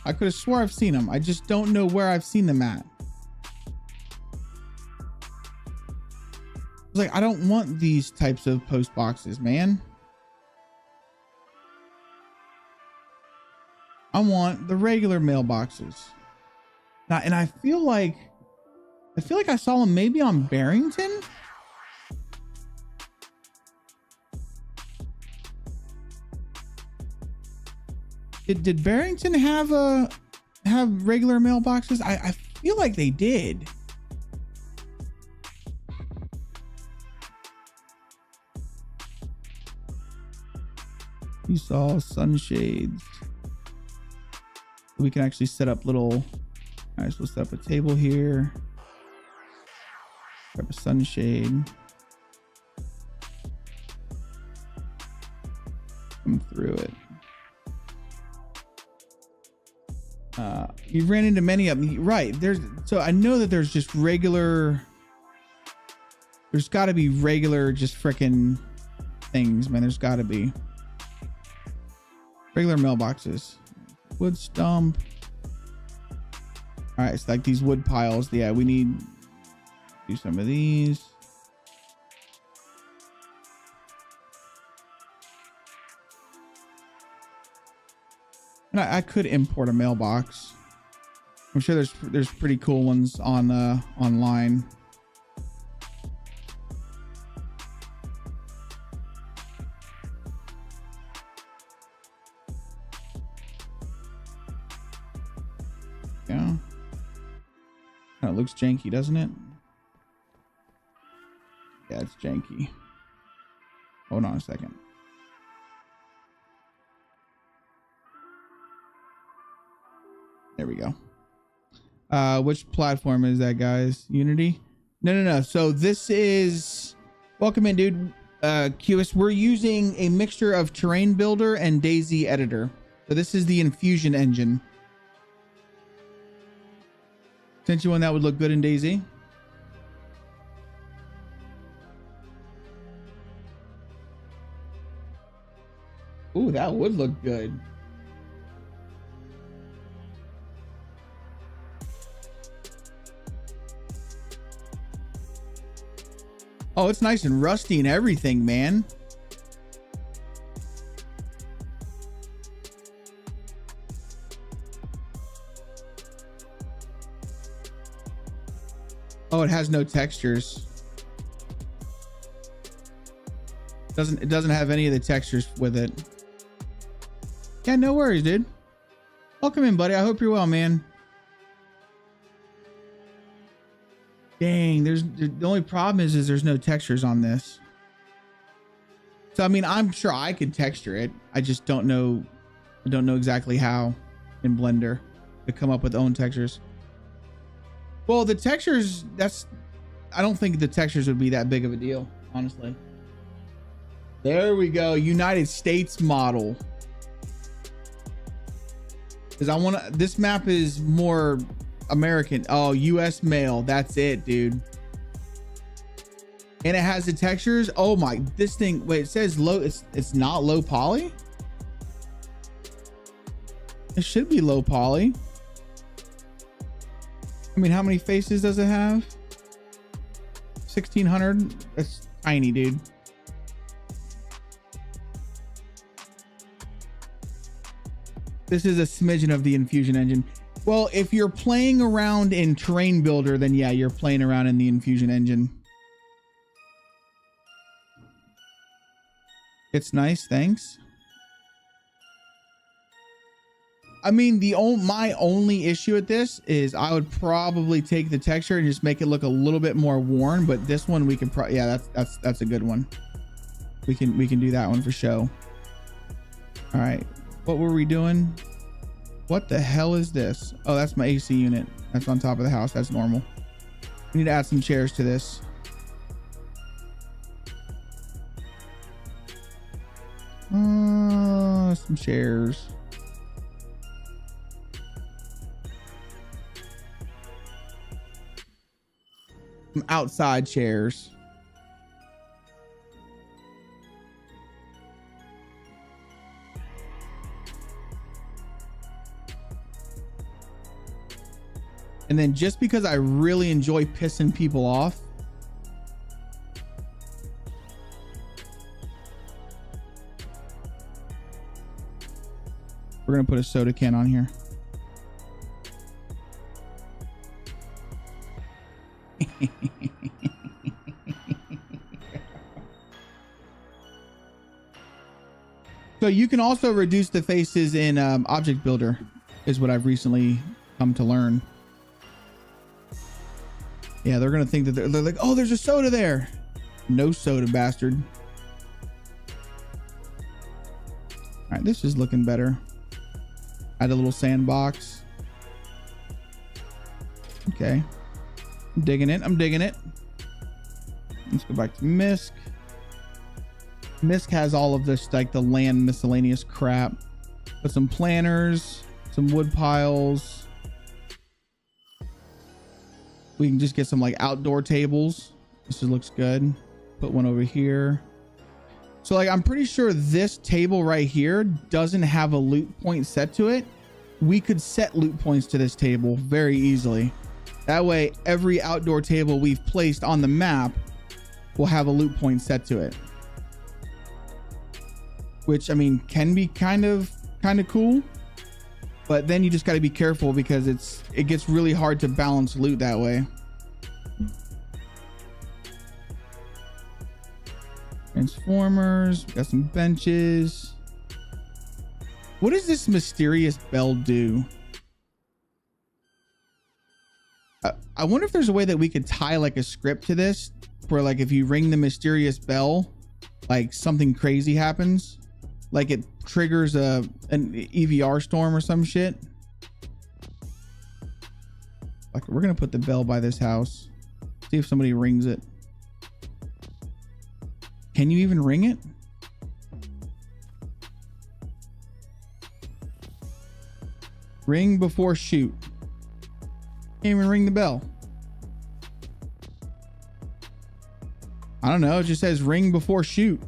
I just don't know where I've seen them at. It's like, I don't want these types of post boxes, man. I want the regular mailboxes. Now, and I feel like I saw them maybe on Barrington. Did Barrington have regular mailboxes? I feel like they did. You saw sunshades. We can actually set up little. All right, so we'll set up a table here. Grab a sunshade. Come through it. You ran into many of them, right? So I know that there's just regular. There's got to be regular, just frickin' things, man. There's got to be regular mailboxes. Wood stump. All right, it's like these wood piles. Yeah, we need to do some of these. And I could import a mailbox. I'm sure there's pretty cool ones on online. Yeah. Kind of looks janky, doesn't it? Yeah, it's janky. Hold on a second. There we go. Which platform is that, guys? Unity? No. So this is, welcome in, dude. QS, we're using a mixture of Terrain Builder and DayZ Editor. So this is the Infusion engine. Sent you one that would look good in DayZ. Ooh, that would look good. Oh, it's nice and rusty and everything, man. Oh, it has no textures. It doesn't have any of the textures with it. Yeah, no worries, dude. Welcome in, buddy. I hope you're well, man. Dang, the only problem is there's no textures on this. So I mean, I'm sure I could texture it. I just don't know. I don't know exactly how in Blender to come up with own textures. Well, the textures, I don't think the textures would be that big of a deal, honestly. There we go. United States model. Because this map is more American. Oh, US mail. That's it, dude. And it has the textures. Oh my, this thing, wait, it says low. It's not low poly. It should be low poly. I mean, how many faces does it have? 1600. That's tiny, dude. This is a smidgen of the Infusion engine. Well, if you're playing around in Terrain Builder, then yeah, you're playing around in the Infusion engine. It's nice, thanks. I mean, my only issue with this is I would probably take the texture and just make it look a little bit more worn, but this one we can yeah, that's a good one. We can do that one for show. All right. What were we doing? What the hell is this? Oh, that's my AC unit. That's on top of the house. That's normal. We need to add some chairs to this. Some chairs. Some outside chairs. And then just because I really enjoy pissing people off, we're going to put a soda can on here. So you can also reduce the faces in Object Builder, is what I've recently come to learn. Yeah, they're gonna think that they're like, oh, there's a soda there. No soda, bastard. All right, this is looking better. Add a little sandbox. Okay, I'm digging it. I'm digging it. Let's go back to Misc. Misc has all of this, like the land miscellaneous crap. Put some planters, some wood piles. We can just get some like outdoor tables. This just looks good. Put one over here. So like, I'm pretty sure this table right here doesn't have a loot point set to it. We could set loot points to this table very easily. That way, every outdoor table we've placed on the map will have a loot point set to it. Which, I mean, can be kind of cool. But then you just got to be careful because it gets really hard to balance loot that way. Transformers, got some benches. What does this mysterious bell do? I wonder if there's a way that we could tie like a script to this where like if you ring the mysterious bell, like something crazy happens, like it triggers an EVR storm or some shit. Like we're gonna put the bell by this house, see if somebody rings it. Can you even ring it? Ring before shoot. Can't even ring the bell. I don't know. It just says ring before shoot.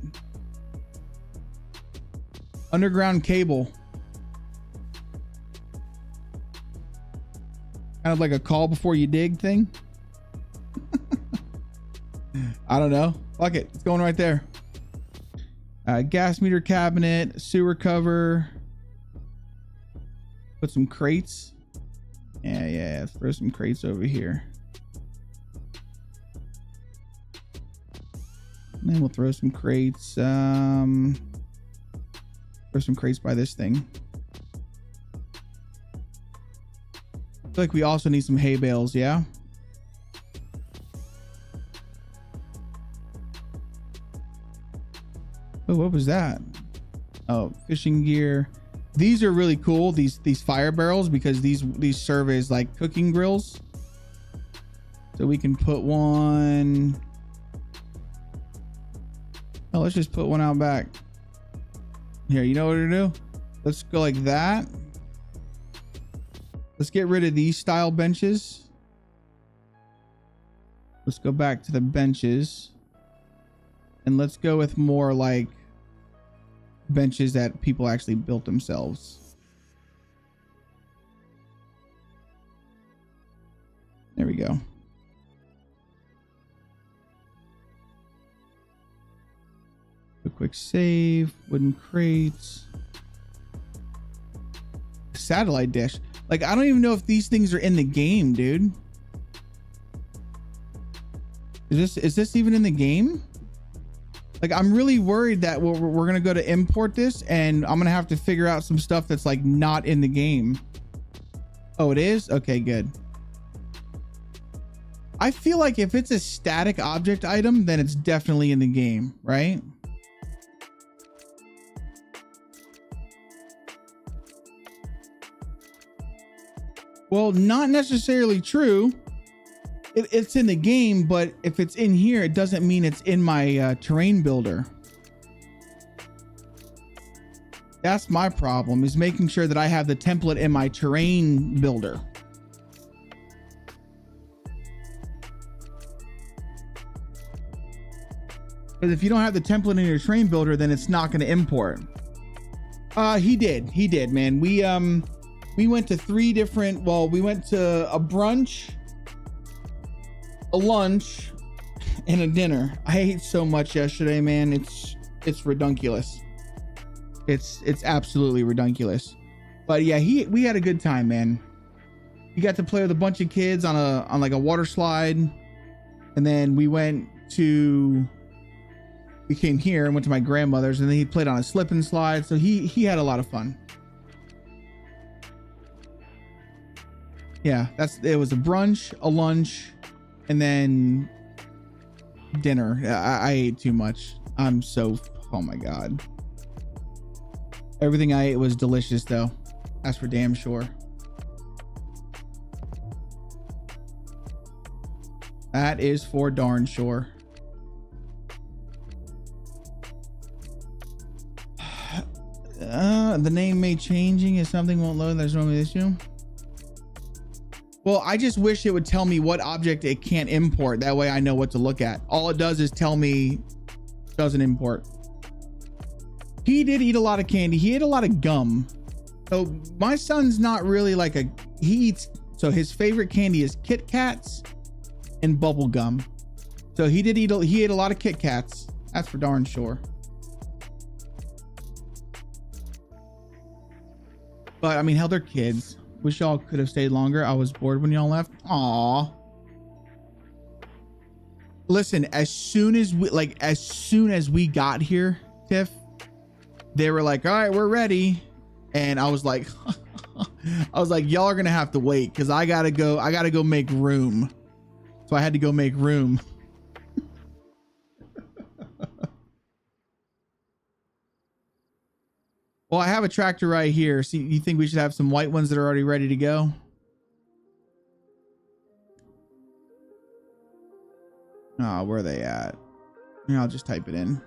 Underground cable. Kind of like a call before you dig thing. I don't know. Fuck it. It's going right there. Gas meter cabinet, sewer cover. Put some crates. Yeah. Throw some crates over here. And then we'll throw some crates. Throw some crates by this thing. I feel like we also need some hay bales, yeah? Oh, what was that? Oh, fishing gear. These are really cool, these fire barrels, because these serve as like cooking grills. So we can put one. Oh, let's just put one out back. Here, you know what to do? Let's go like that. Let's get rid of these style benches. Let's go back to the benches. And let's go with more like benches that people actually built themselves. There we go. A quick save. Wooden crates. Satellite dish. Like, I don't even know if these things are in the game, dude. Is this even in the game? Like, I'm really worried that we're gonna go to import this and I'm gonna have to figure out some stuff that's like not in the game. Oh, it is? Okay, good. I feel like if it's a static object item, then it's definitely in the game, right? Well, not necessarily true. It's in the game, but if it's in here, it doesn't mean it's in my terrain builder. That's my problem, is making sure that I have the template in my terrain builder. Because if you don't have the template in your terrain builder, then it's not going to import. He did, man. We went to 3 different, well, we went to a brunch, a lunch, and a dinner. I ate so much yesterday, man. It's redunculous. It's absolutely redunculous. But yeah, we had a good time, man. We got to play with a bunch of kids on like a water slide, and then we came here and went to my grandmother's, and then he played on a slip and slide. So he had a lot of fun. Yeah, it was a brunch, a lunch, and then dinner. I ate too much. Oh my God. Everything I ate was delicious though. That's for damn sure. That is for darn sure. The name may changing if something won't load. There's normally an issue. Well, I just wish it would tell me what object it can't import. That way I know what to look at. All it does is tell me doesn't import. He did eat a lot of candy. He ate a lot of gum. So my son's not really like so his favorite candy is Kit Kats and bubble gum. So he ate a lot of Kit Kats. That's for darn sure. But I mean, hell, they're kids. Wish y'all could have stayed longer. I was bored when y'all left. Aw. Listen, as soon as we got here, Tiff, they were like, all right, we're ready. And I was like, y'all are gonna have to wait because I gotta go make room. So I had to go make room. Well, I have a tractor right here. See, you think we should have some white ones that are already ready to go? Oh, where are they at? Yeah, I'll just type it in.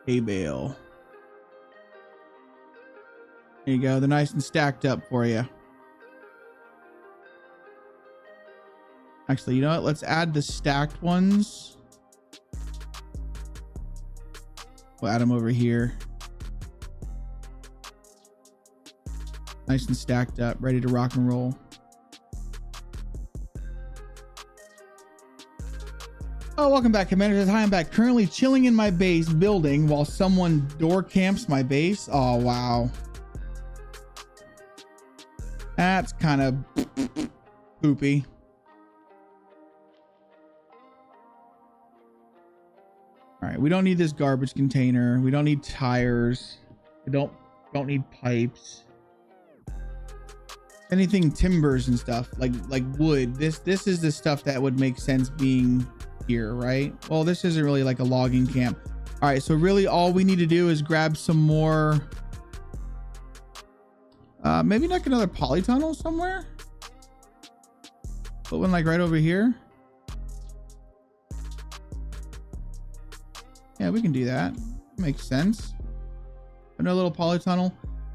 Hay bale. There you go. They're nice and stacked up for you. Actually, you know what? Let's add the stacked ones. We'll add them over here. Nice and stacked up, ready to rock and roll. Oh, welcome back, Commander. Hi, I'm back. Currently chilling in my base building while someone door camps my base. Oh, wow. That's kind of poopy. All right, we don't need this garbage container. We don't need tires. We don't need pipes. Anything timbers and stuff like wood. This is the stuff that would make sense being here, right? Well, this isn't really like a logging camp. All right, so really all we need to do is grab some more. Maybe like another polytunnel somewhere. Put one like right over here. Yeah, we can do that. Makes sense. Another little polytunnel.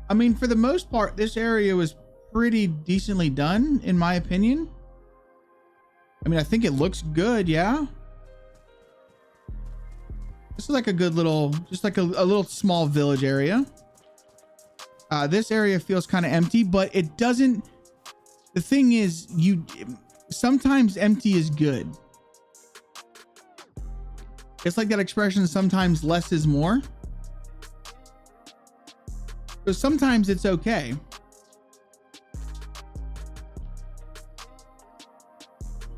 I mean, for the most part, this area was pretty decently done, in my opinion. I mean, I think it looks good, yeah. This is like a good little, just like a little small village area. This area feels kind of empty, but it doesn't. The thing is, sometimes empty is good. It's like that expression, sometimes less is more. So sometimes it's okay.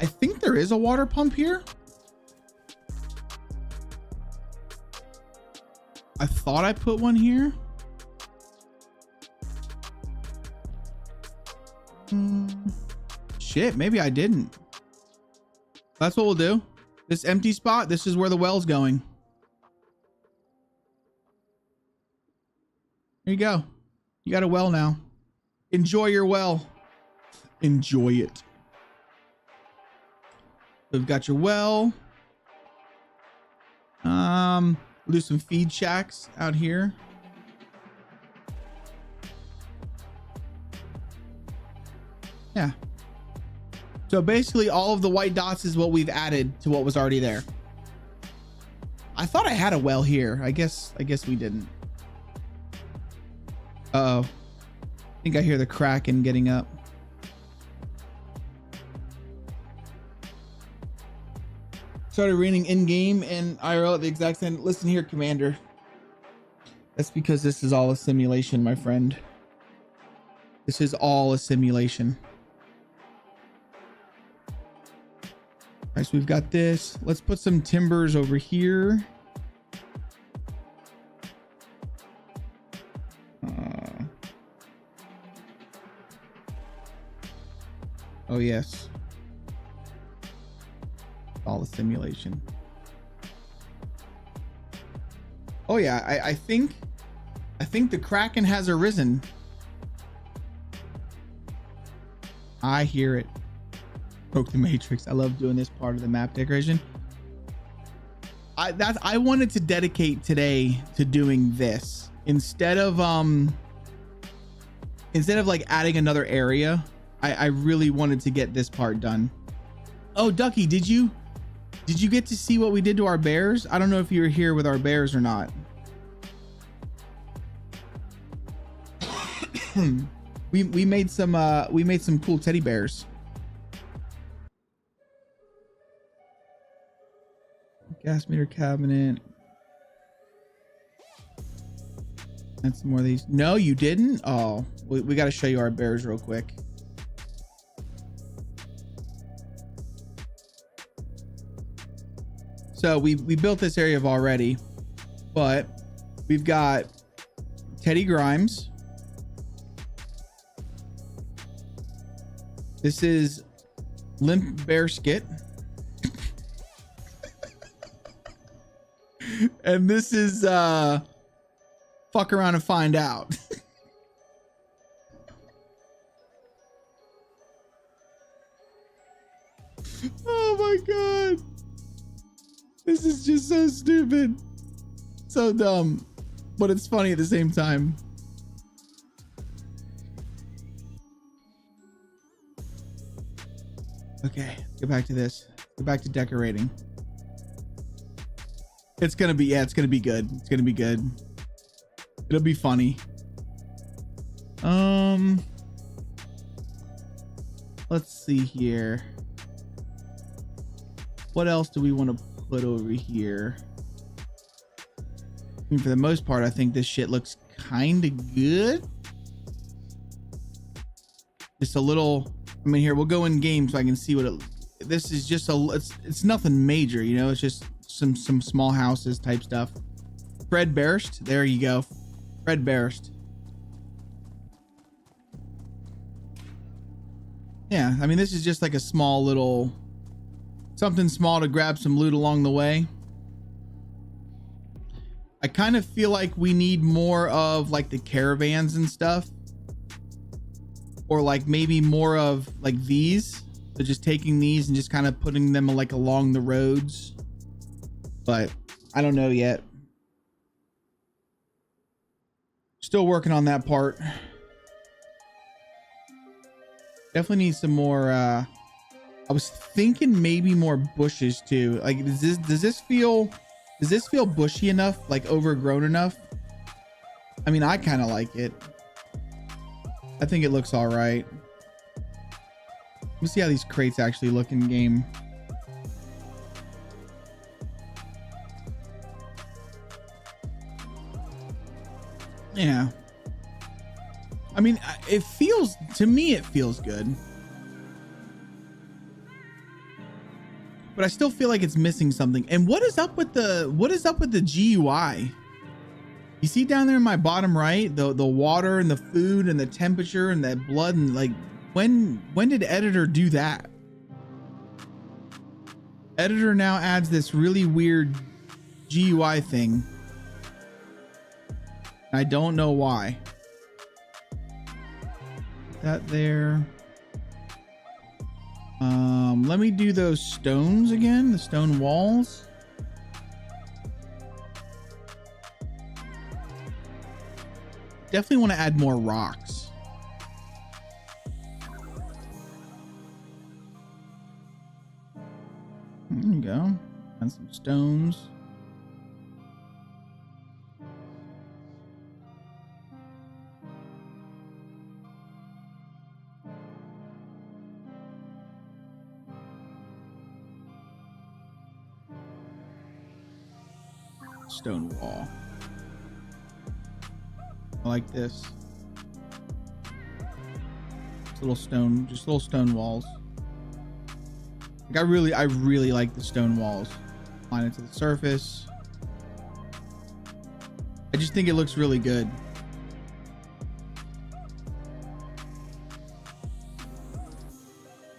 I think there is a water pump here. I thought I put one here. Shit, maybe I didn't. That's what we'll do. This empty spot, this is where the well's going. There you go. You got a well now. Enjoy your well. Enjoy it. We've got your well. We'll do some feed shacks out here. Yeah. So basically all of the white dots is what we've added to what was already there. I thought I had a well here. I guess we didn't. Uh-oh. I think I hear the Kraken getting up. Started raining in-game and IRL at the exact same. Listen here, Commander. That's because this is all a simulation, my friend. This is all a simulation. All right, so we've got this. Let's put some timbers over here. Oh yes. All a simulation. Oh yeah, I think the Kraken has arisen. I hear it. Broke the Matrix. I love doing this part of the map decoration. I wanted to dedicate today to doing this instead of like adding another area. I really wanted to get this part done. Oh, Ducky, did you get to see what we did to our bears? I don't know if you were here with our bears or not. we made some cool teddy bears. Gas meter cabinet. And some more of these. No, you didn't. Oh, we got to show you our bears real quick. So we built this area already, but we've got Teddy Grimes. This is Limp Bear Skit. And this is Fuck Around and Find Out. Oh my god. This is just so stupid. So dumb. But it's funny at the same time. Okay, let's get back to this. Go back to decorating. It's gonna be, yeah, it's gonna be good. It's gonna be good. It'll be funny. Let's see here. What else do we want to put over here? I mean, for the most part, I think this shit looks kind of good. Just a little, I mean, here, we'll go in game so I can see what it, this is just a, it's nothing major, you know, it's just some small houses type stuff. Fred Berst, there you go. Fred Berst. Yeah, I mean, this is just like a small little, something small to grab some loot along the way. I kind of feel like we need more of like the caravans and stuff. Or like maybe more of like these. So just taking these and just kind of putting them like along the roads. But I don't know yet. Still working on that part. Definitely need some more I was thinking maybe more bushes too. Like does this feel bushy enough, like overgrown enough? I mean, I kind of like it. I think it looks all right. Let me see how these crates actually look in game. Yeah. I mean, it feels, to me, it feels good. But I still feel like it's missing something. And what is up with the GUI? You see down there in my bottom right, the water and the food and the temperature and that blood, and like, when did editor do that? Editor now adds this really weird GUI thing. I don't know why. That there. Let me do those stones again, the stone walls. Definitely want to add more rocks. There you go. And some stones. Stone wall. I like this. Just little stone walls. Like I really like the stone walls. Line it to the surface. I just think it looks really good.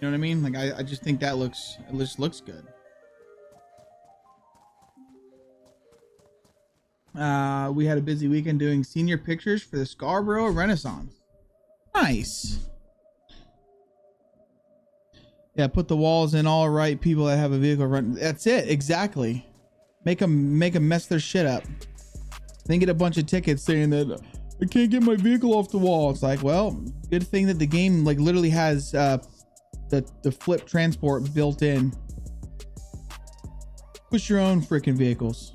You know what I mean? Like I just think that looks good. We had a busy weekend doing senior pictures for the Scarborough Renaissance. Nice. Yeah, put the walls in all right. People that have a vehicle run. That's it. Exactly. Make them mess their shit up. Then get a bunch of tickets saying that I can't get my vehicle off the wall. It's like, well, good thing that the game like literally has the flip transport built in. Push your own freaking vehicles.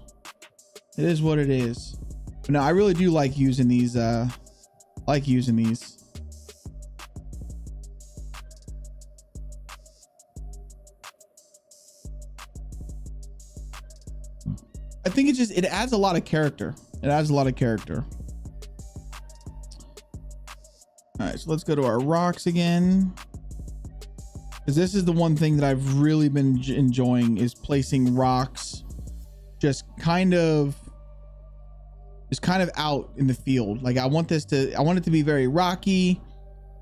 It is what it is. But no, I really do like using these. I think it adds a lot of character. It adds a lot of character. right, so let's go to our rocks again. Because this is the one thing that I've really been enjoying, is placing rocks just kind of out in the field. Like I want it to be very rocky,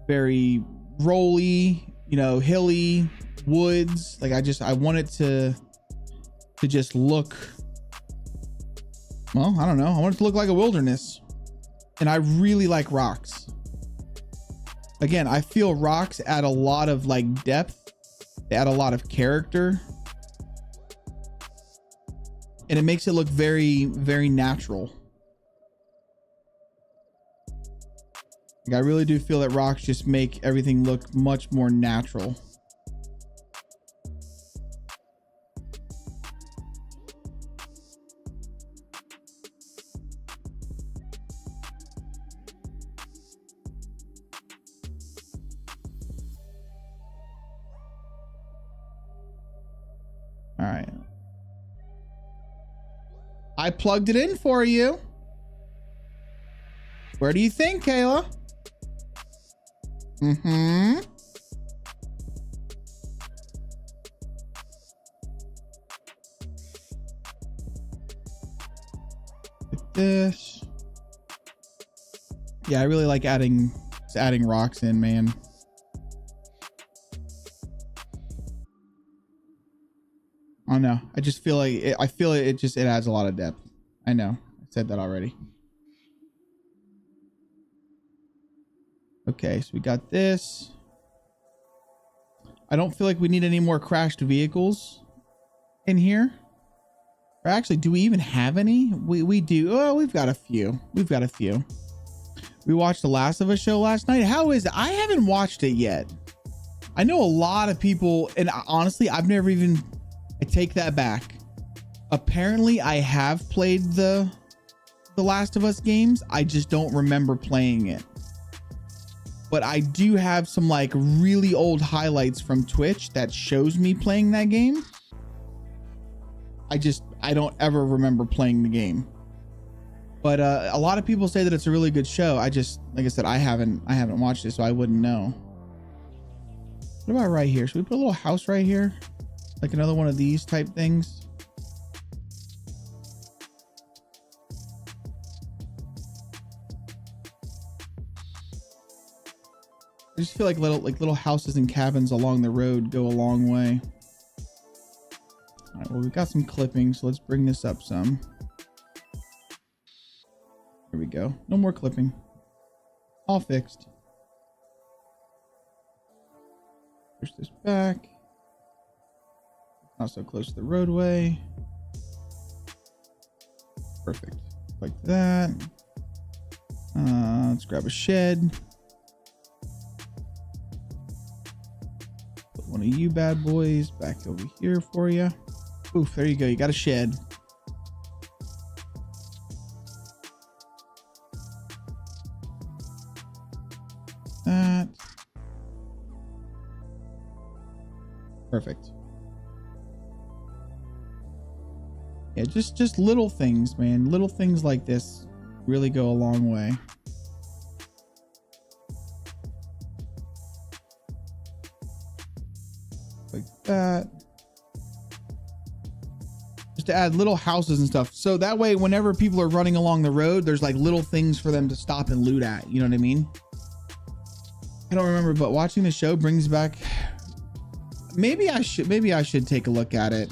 very rolly, you know, hilly, woods. Like I want it to just look, well, I don't know. I want it to look like a wilderness. And I really like rocks. Again, I feel rocks add a lot of like depth. They add a lot of character. And it makes it look very, very natural. Like I really do feel that rocks just make everything look much more natural. All right. I plugged it in for you. Where do you think, Kayla? Mm-hmm. Like this. Yeah, I really like adding rocks in, man. Oh no, I just feel like it adds a lot of depth. I know, I said that already. Okay, so we got this. I don't feel like we need any more crashed vehicles in here. Or actually, do we even have any? We do. Oh, we've got a few. We watched the Last of Us show last night. How is it? I haven't watched it yet. I know a lot of people, and honestly, I've never even, I take that back. Apparently, I have played the Last of Us games. I just don't remember playing it. But I do have some like really old highlights from Twitch that shows me playing that game. I don't ever remember playing the game. But a lot of people say that it's a really good show. Like I said, I haven't watched it, so I wouldn't know. What about right here? Should we put a little house right here? Like another one of these type things? I just feel like little houses and cabins along the road go a long way. All right, well, we've got some clippings, so let's bring this up some. There we go. No more clipping. All fixed. Push this back. Not so close to the roadway. Perfect. Like that. Let's grab a shed. Put one of you bad boys back over here for you. Oof, there you go. You got a shed. That. Perfect. Yeah, just little things, man. Little things like this really go a long way. Like that. Just to add little houses and stuff. So that way, whenever people are running along the road, there's like little things for them to stop and loot at. You know what I mean? I don't remember, but watching the show brings back, maybe I should take a look at it.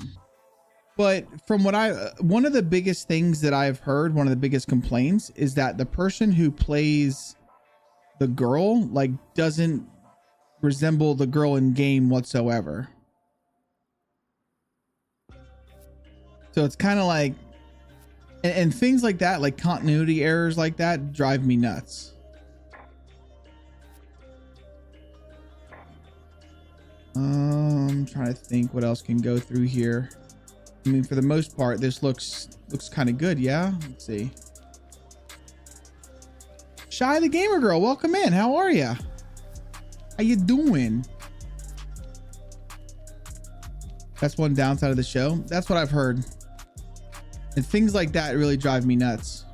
But from what one of the biggest things that I've heard, one of the biggest complaints is that the person who plays the girl like doesn't resemble the girl in game whatsoever. So it's kind of like, and things like that, like continuity errors like that, drive me nuts. I'm trying to think what else can go through here. I mean, for the most part, this looks kind of good. Yeah. Let's see. Shy the Gamer Girl, welcome in. How are you? How you doing? That's one downside of the show. That's what I've heard. And things like that really drive me nuts.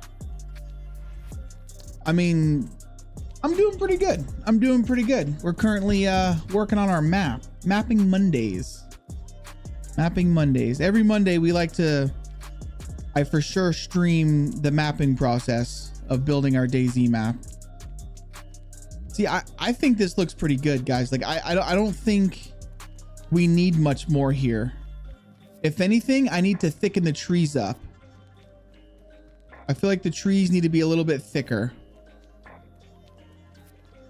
I mean, I'm doing pretty good. I'm doing pretty good. We're currently working on our mapping Mondays. Mapping Mondays. Every Monday we like to, I for sure stream the mapping process of building our DayZ map. See, I think this looks pretty good, guys. Like I don't think we need much more here. If anything, I need to thicken the trees up. I feel like the trees need to be a little bit thicker.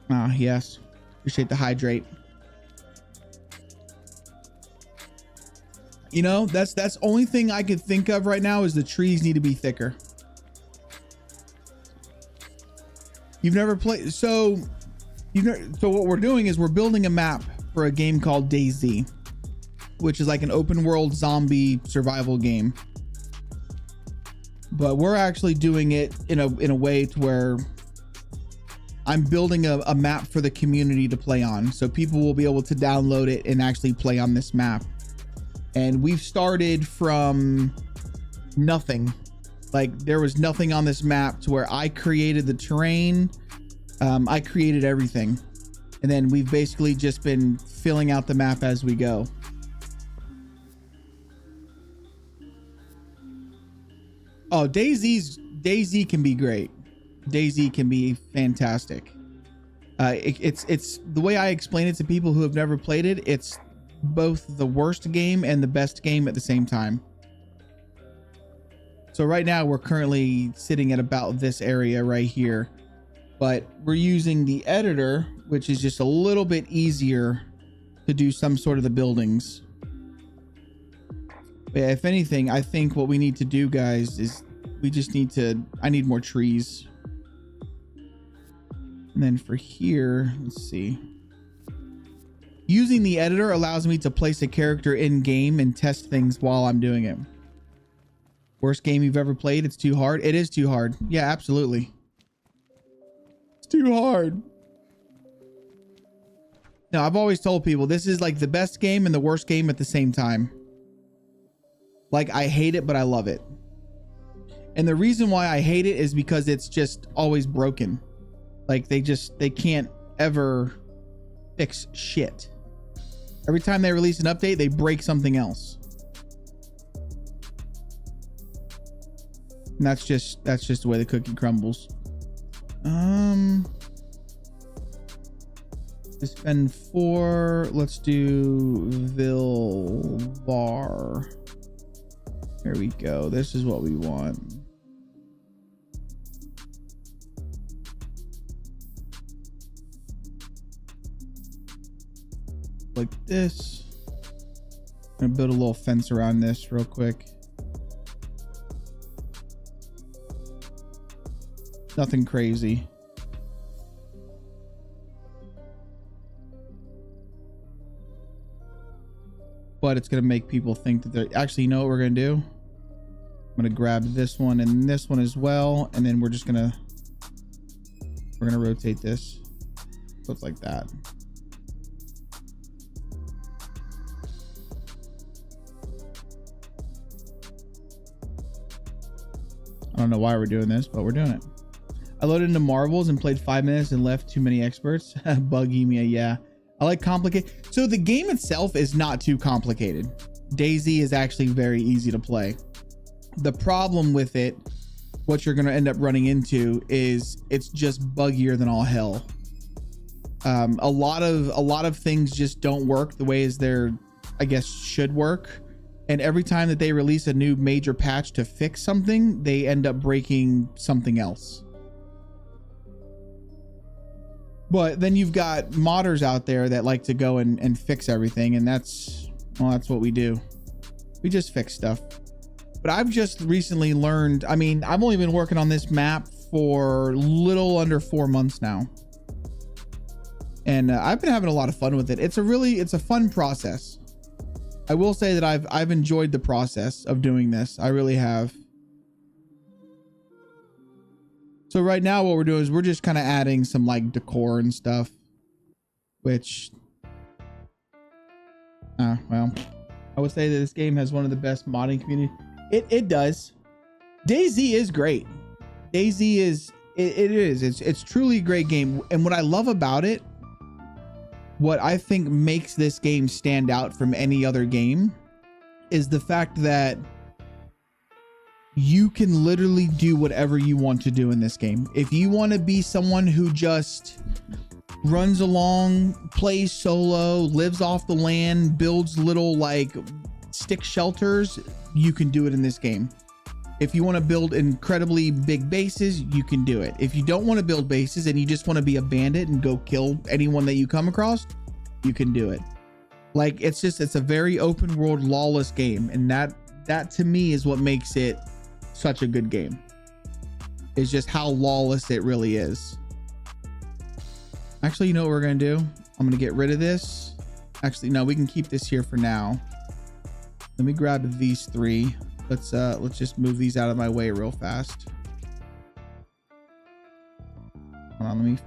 Ah, yes. Appreciate the hydrate. You know, that's only thing I could think of right now is the trees need to be thicker. You've never played, so what we're doing is we're building a map for a game called DayZ, which is like an open world zombie survival game. But we're actually doing it in a way to where I'm building a map for the community to play on. So people will be able to download it and actually play on this map. And we've started from nothing. Like there was nothing on this map to where I created the terrain. I created everything. And then we've basically just been filling out the map as we go. Oh, DayZ can be great. DayZ can be fantastic. It's the way I explain it to people who have never played it. It's both the worst game and the best game at the same time. So right now we're currently sitting at about this area right here, but we're using the editor, which is just a little bit easier to do some sort of the buildings. But if anything, I think what we need to do, guys, is I need more trees. And then for here, let's see. Using the editor allows me to place a character in game and test things while I'm doing it. Worst game you've ever played? It's too hard. It is too hard. Yeah, absolutely. It's too hard. No, I've always told people this is like the best game and the worst game at the same time. Like I hate it, but I love it. And the reason why I hate it is because it's just always broken. Like they can't ever fix shit. Every time they release an update, they break something else. And that's just the way the cookie crumbles. To spend 4, let's do Vilvar. There we go. This is what we want. Like this. I'm gonna build a little fence around this real quick. Nothing crazy. But it's gonna make people think that they're actually, you know what we're gonna do? I'm gonna grab this one and this one as well, and then we're gonna rotate this so it's like that. I don't know why we're doing this, but we're doing it. I loaded into Marvels and played 5 minutes and left too many experts. Buggy me, yeah. I like complicated. So the game itself is not too complicated. DayZ is actually very easy to play. The problem with it, what you're going to end up running into is it's just buggier than all hell. A lot of things just don't work the way as they're, I guess, should work. And every time that they release a new major patch to fix something, they end up breaking something else. But then you've got modders out there that like to go and fix everything. And that's what we do. We just fix stuff. But I've just recently learned, I mean, I've only been working on this map for little under 4 months now. And I've been having a lot of fun with it. It's a fun process. I will say that I've enjoyed the process of doing this. I really have. So right now what we're doing is we're just kind of adding some like decor and stuff, which, well, I would say that this game has one of the best modding community. It does. DayZ is great. DayZ It is. It's truly a great game. And what I love about it, what I think makes this game stand out from any other game, is the fact that you can literally do whatever you want to do in this game. If you want to be someone who just runs along, plays solo, lives off the land, builds little like stick shelters, you can do it in this game. If you want to build incredibly big bases, you can do it. If you don't want to build bases and you just want to be a bandit and go kill anyone that you come across, you can do it. Like, it's a very open world, lawless game. And that to me is what makes it such a good game. It's just how lawless it really is. Actually, you know what we're going to do? I'm going to get rid of this. Actually, no, we can keep this here for now. Let me grab these three. Let's just move these out of my way real fast. Hold on,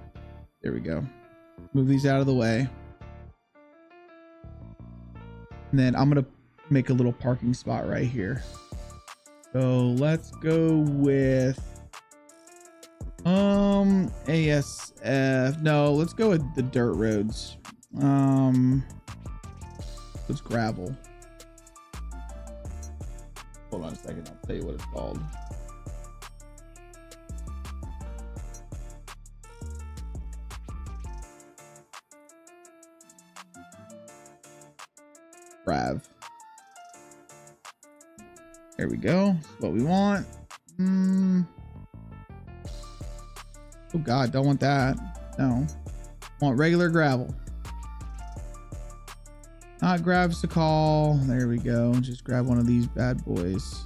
there we go. Move these out of the way. And then I'm going to make a little parking spot right here. So let's go with ASF. No, let's go with the dirt roads. Let's gravel. Hold on a second, I'll tell you what it's called. Grav. There we go. That's what we want. Oh God, don't want that. No. Want regular gravel. Not grabs to call. There we go. Just grab one of these bad boys.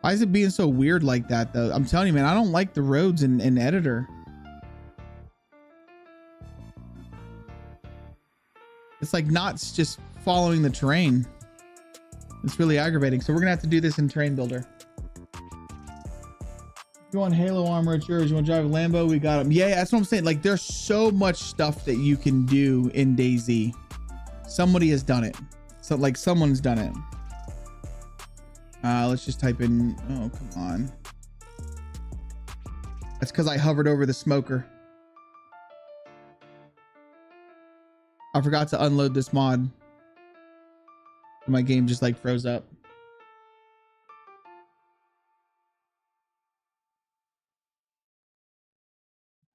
Why is it being so weird like that though? I'm telling you, man, I don't like the roads in editor. It's like not just following the terrain. It's really aggravating. So we're gonna have to do this in Terrain Builder. If you want Halo armor, it's yours. You want to drive a Lambo? We got them. Yeah, that's what I'm saying. Like, there's so much stuff that you can do in DayZ. Somebody has done it. So like someone's done it. Let's just type in, oh, come on. That's because I hovered over the smoker. I forgot to unload this mod. My game just like froze up.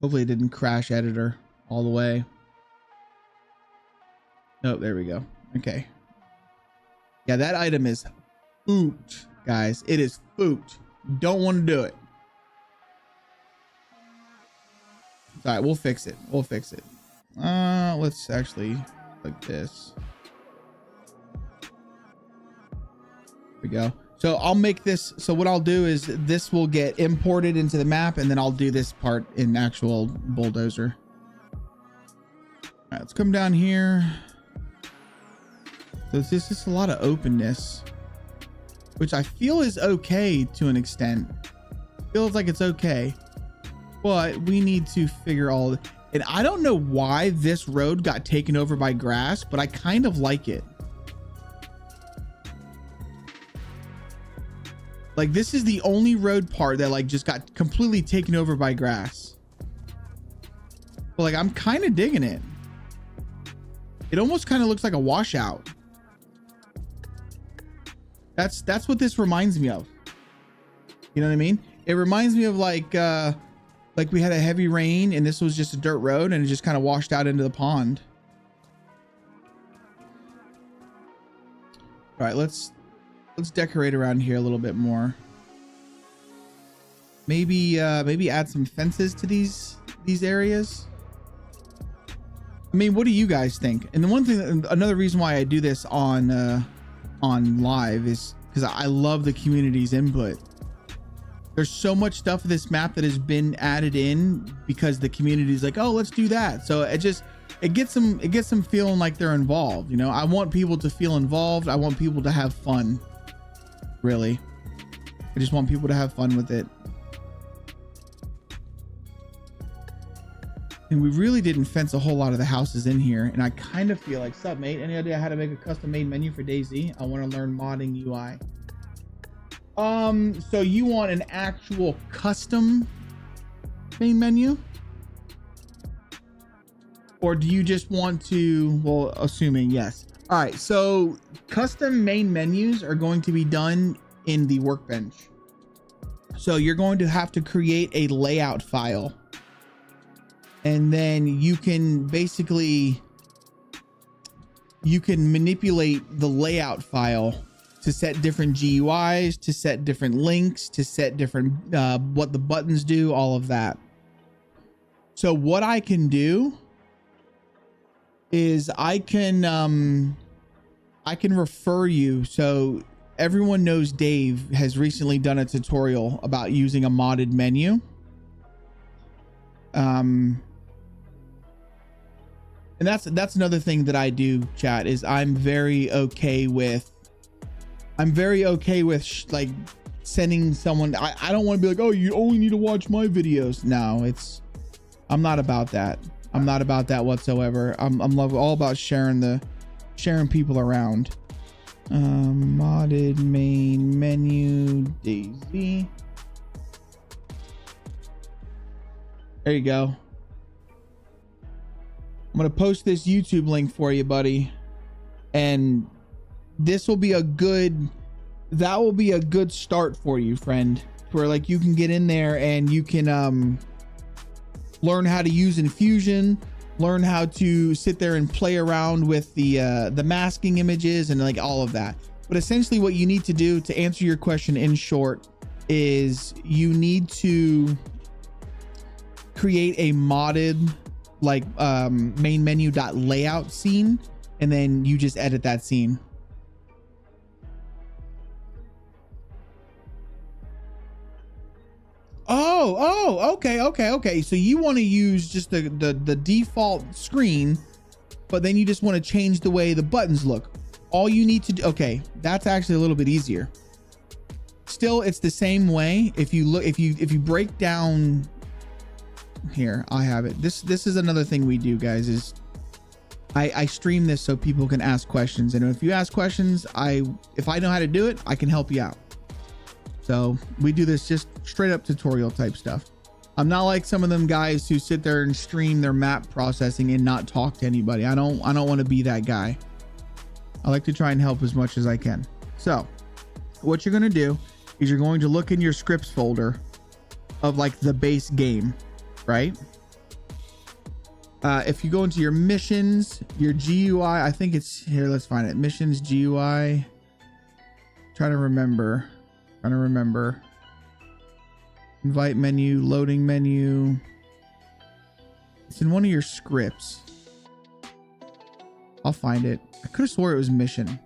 Hopefully it didn't crash editor all the way. Oh, there we go. Okay. Yeah, that item is foot, guys. It is foot. Don't want to do it. All right, we'll fix it. We'll fix it. Let's actually like this. There we go. So I'll make this. So what I'll do is this will get imported into the map, and then I'll do this part in actual bulldozer. All right, let's come down here. So this is a lot of openness, which I feel is okay to an extent. Feels like it's okay, but we need to figure all. And I don't know why this road got taken over by grass, but I kind of like it. Like, this is the only road part that like just got completely taken over by grass. But like, I'm kind of digging it. It almost kind of looks like a washout. That's what this reminds me of. You know what I mean? It reminds me of like we had a heavy rain and this was just a dirt road and it just kind of washed out into the pond. All right, let's decorate around here a little bit more. Maybe add some fences to these areas. I mean, what do you guys think? And the one thing, another reason why I do this on live is because I love the community's input. There's so much stuff in this map that has been added in because the community is like, oh, let's do that. So it gets them feeling like they're involved. You know, I want people to feel involved. I want people to have fun. Really, I just want people to have fun with it. And we really didn't fence a whole lot of the houses in here. And I kind of feel like, sup mate, any idea how to make a custom made menu for DayZ? I want to learn modding UI. So you want an actual custom main menu? Or do you just want to, well, assuming yes. All right, so custom main menus are going to be done in the workbench. So you're going to have to create a layout file. And then you can basically, you can manipulate the layout file to set different GUIs, to set different links, to set different, what the buttons do, all of that. So what I can do is I can refer you. So everyone knows Dave has recently done a tutorial about using a modded menu. And that's another thing that I do, chat, is I'm very okay with like sending someone. I don't want to be like, oh, you only need to watch my videos. No, I'm not about that. I'm not about that whatsoever. I'm all about sharing people around. Modded main menu, DayZ. There you go. I'm gonna post this YouTube link for you, buddy, and this will be a good start for you, friend, where like you can get in there and you can learn how to use Infusion, learn how to sit there and play around with the masking images and like all of that. But essentially what you need to do, to answer your question in short, is you need to create a modded like main menu.layout scene, and then you just edit that scene. Okay. So you want to use just the default screen, but then you just want to change the way the buttons look. All you need to do, okay, that's actually a little bit easier. Still, it's the same way. If you look, if you break down here, I have it. This is another thing we do, guys, is I stream this so people can ask questions, and if you ask questions, if I know how to do it, I can help you out. So we do this just straight up tutorial type stuff. I'm not like some of them guys who sit there and stream their map processing and not talk to anybody. I don't want to be that guy. I like to try and help as much as I can. So what you're going to do is you're going to look in your scripts folder of like the base game, right? If you go into your missions, your GUI, I think it's here. Let's find it. Missions, GUI. Trying to remember. Invite menu, loading menu. It's in one of your scripts. I'll find it. I could have swore it was mission.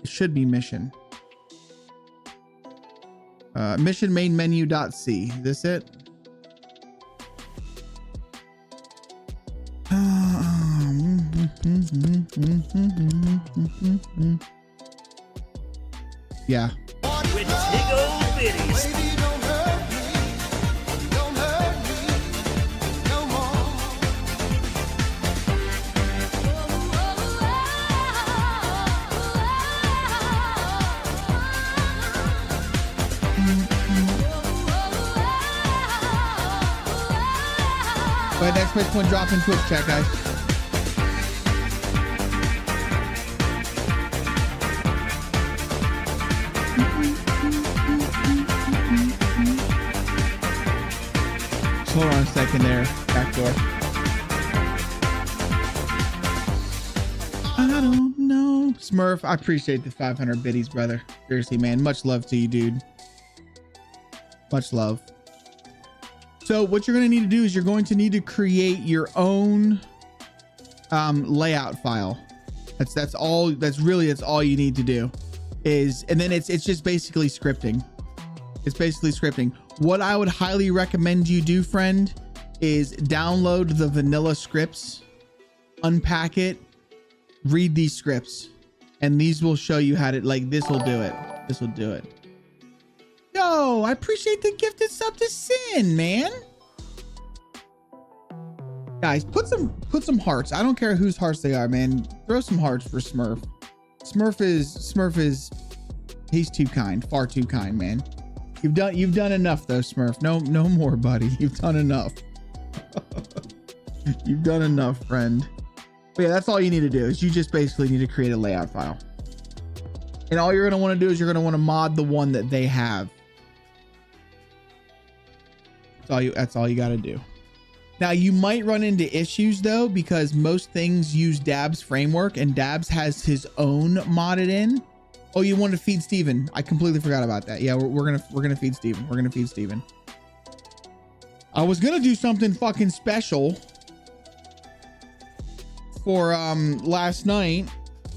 It should be mission. Mission main menu.c. Is this it? Yeah. With big old bitties. Go ahead, exclamation drop in Twitch chat, guys. Hold on a second there, back door. I don't know. Smurf, I appreciate the 500 biddies, brother. Seriously, man. Much love to you, dude. Much love. So what you're going to need to do is you're going to need to create your own layout file. That's all you need to do and then it's just basically scripting. It's basically scripting. What I would highly recommend you do, friend, is download the vanilla scripts, unpack it, read these scripts, and these will show you how to, like, this will do it. This will do it. Yo, I appreciate the gifted sub to Sin, man. Guys, put some hearts. I don't care whose hearts they are, man. Throw some hearts for Smurf. Smurf is he's too kind, far too kind, man. You've done enough though, Smurf. No more, buddy. You've done enough. You've done enough, friend. But yeah, that's all you need to do is you just basically need to create a layout file. And all you're going to want to do is you're going to want to mod the one that they have. That's all you got to do. Now you might run into issues though, because most things use Dab's framework and Dabs has his own modded in. Oh, you want to feed Steven. I completely forgot about that. Yeah, we're gonna feed Steven. We're gonna feed Steven. I was gonna do something fucking special for last night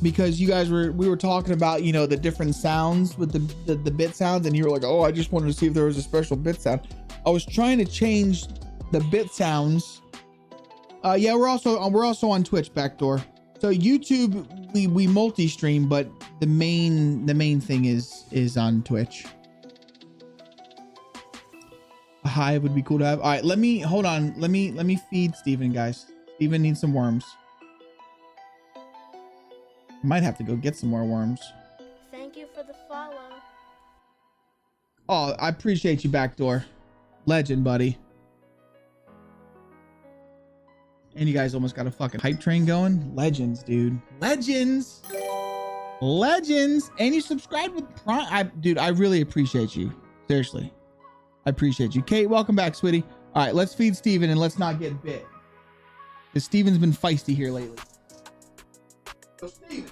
because you guys we were talking about, you know, the different sounds with the bit sounds, and you were like, oh, I just wanted to see if there was a special bit sound. I was trying to change the bit sounds. Yeah, we're also on Twitch, Backdoor. So YouTube, we multi-stream, but the main thing is on Twitch. A hive would be cool to have. All right, hold on. Let me feed Steven, guys. Steven needs some worms. Might have to go get some more worms. Thank you for the follow. Oh, I appreciate you, Backdoor. Legend, buddy. And you guys almost got a fucking hype train going. Legends, dude. Legends. And you subscribed with Prime. Dude, I really appreciate you. Seriously. I appreciate you. Kate, welcome back, sweetie. All right, let's feed Steven and let's not get bit. Because Steven's been feisty here lately. So, Steven.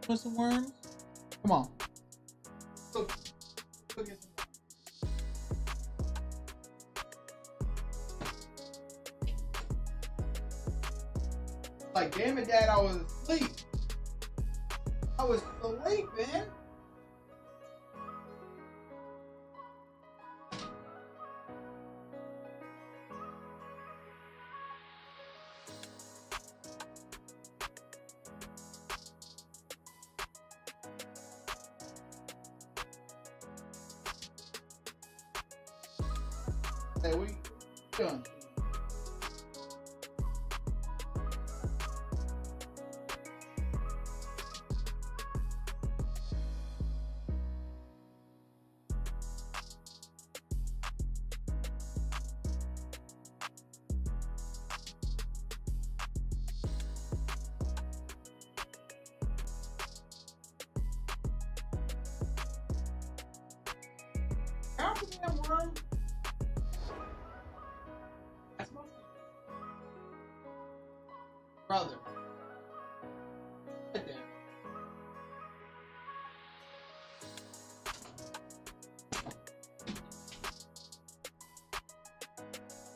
Want some worms? Come on. Go get some. Like, damn it, Dad, I was asleep. I was asleep, man. Hey, we done. How can that worm? Brother. Right there.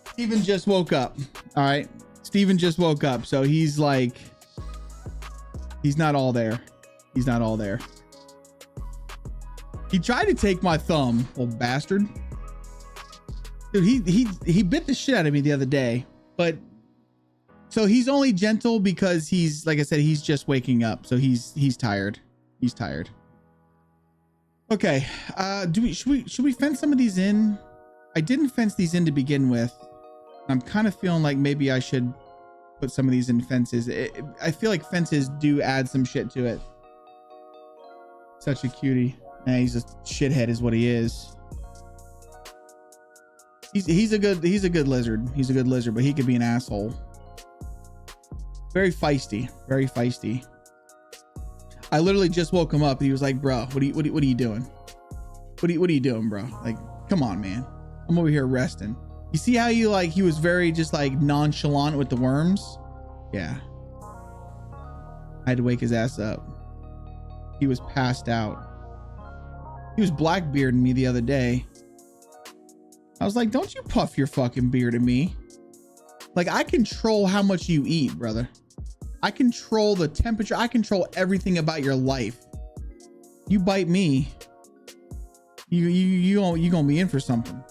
Steven just woke up. All right. Steven just woke up. So he's like, he's not all there. He's not all there. He tried to take my thumb, old bastard. Dude, he bit the shit out of me the other day, but so he's only gentle because he's, like I said, he's just waking up. So he's tired. He's tired. Okay. Should we fence some of these in? I didn't fence these in to begin with. I'm kind of feeling like maybe I should put some of these in fences. I feel like fences do add some shit to it. Such a cutie. Nah, he's a shithead is what he is. He's a good lizard. He's a good lizard, but he could be an asshole. Very feisty. Very feisty. I literally just woke him up. He was like, bro, what are you doing? What are you doing, bro? Like, come on, man. I'm over here resting. You see how he was very just like nonchalant with the worms? Yeah. I had to wake his ass up. He was passed out. He was blackbearding me the other day. I was like, don't you puff your fucking beard at me. Like, I control how much you eat, brother. I control the temperature. I control everything about your life. You bite me, you gonna be in for something.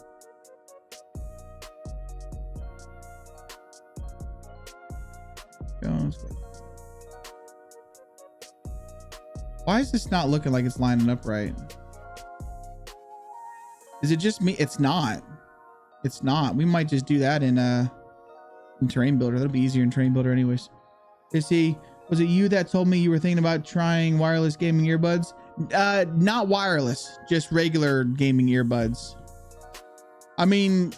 Why is this not looking like it's lining up right? Is it just me? It's not. It's not. We might just do that in Terrain Builder. That'll be easier in Terrain Builder anyways. Was it you that told me you were thinking about trying wireless gaming earbuds? Not wireless, just regular gaming earbuds. I mean,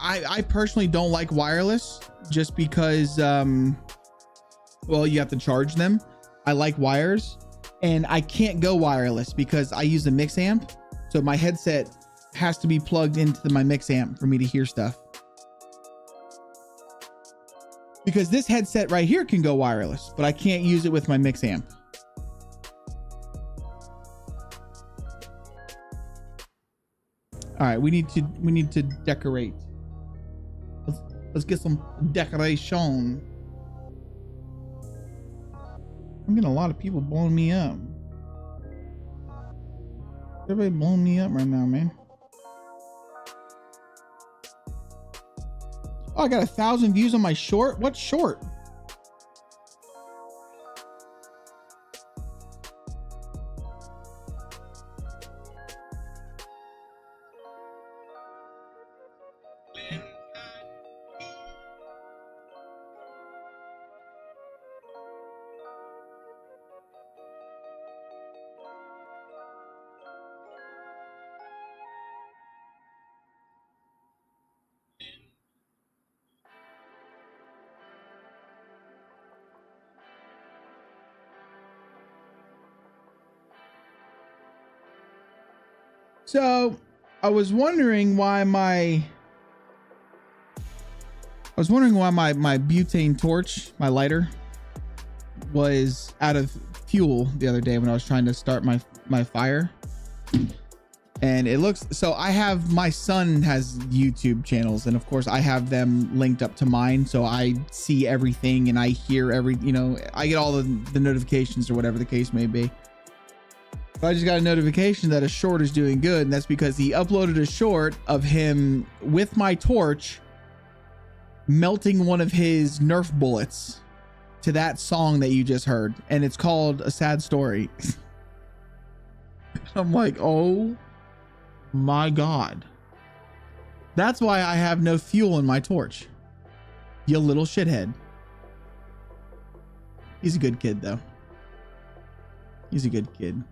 I personally don't like wireless just because, well, you have to charge them. I like wires, and I can't go wireless because I use a mix amp. So my headset has to be plugged into my mix amp for me to hear stuff. Because this headset right here can go wireless, but I can't use it with my mix amp. All right, we need to decorate. Let's get some decoration. I'm getting a lot of people blowing me up. Everybody blowing me up right now, man. Oh, I got 1,000 views on my short. What short? So I was wondering why my butane torch, my lighter, was out of fuel the other day when I was trying to start my fire. And it looks, so my son has YouTube channels, and of course I have them linked up to mine, so I see everything and I hear I get all the notifications or whatever the case may be. I just got a notification that a short is doing good, and that's because he uploaded a short of him with my torch melting one of his Nerf bullets to that song that you just heard, and it's called A Sad Story. I'm like, oh my God. That's why I have no fuel in my torch. You little shithead. He's a good kid though. He's a good kid.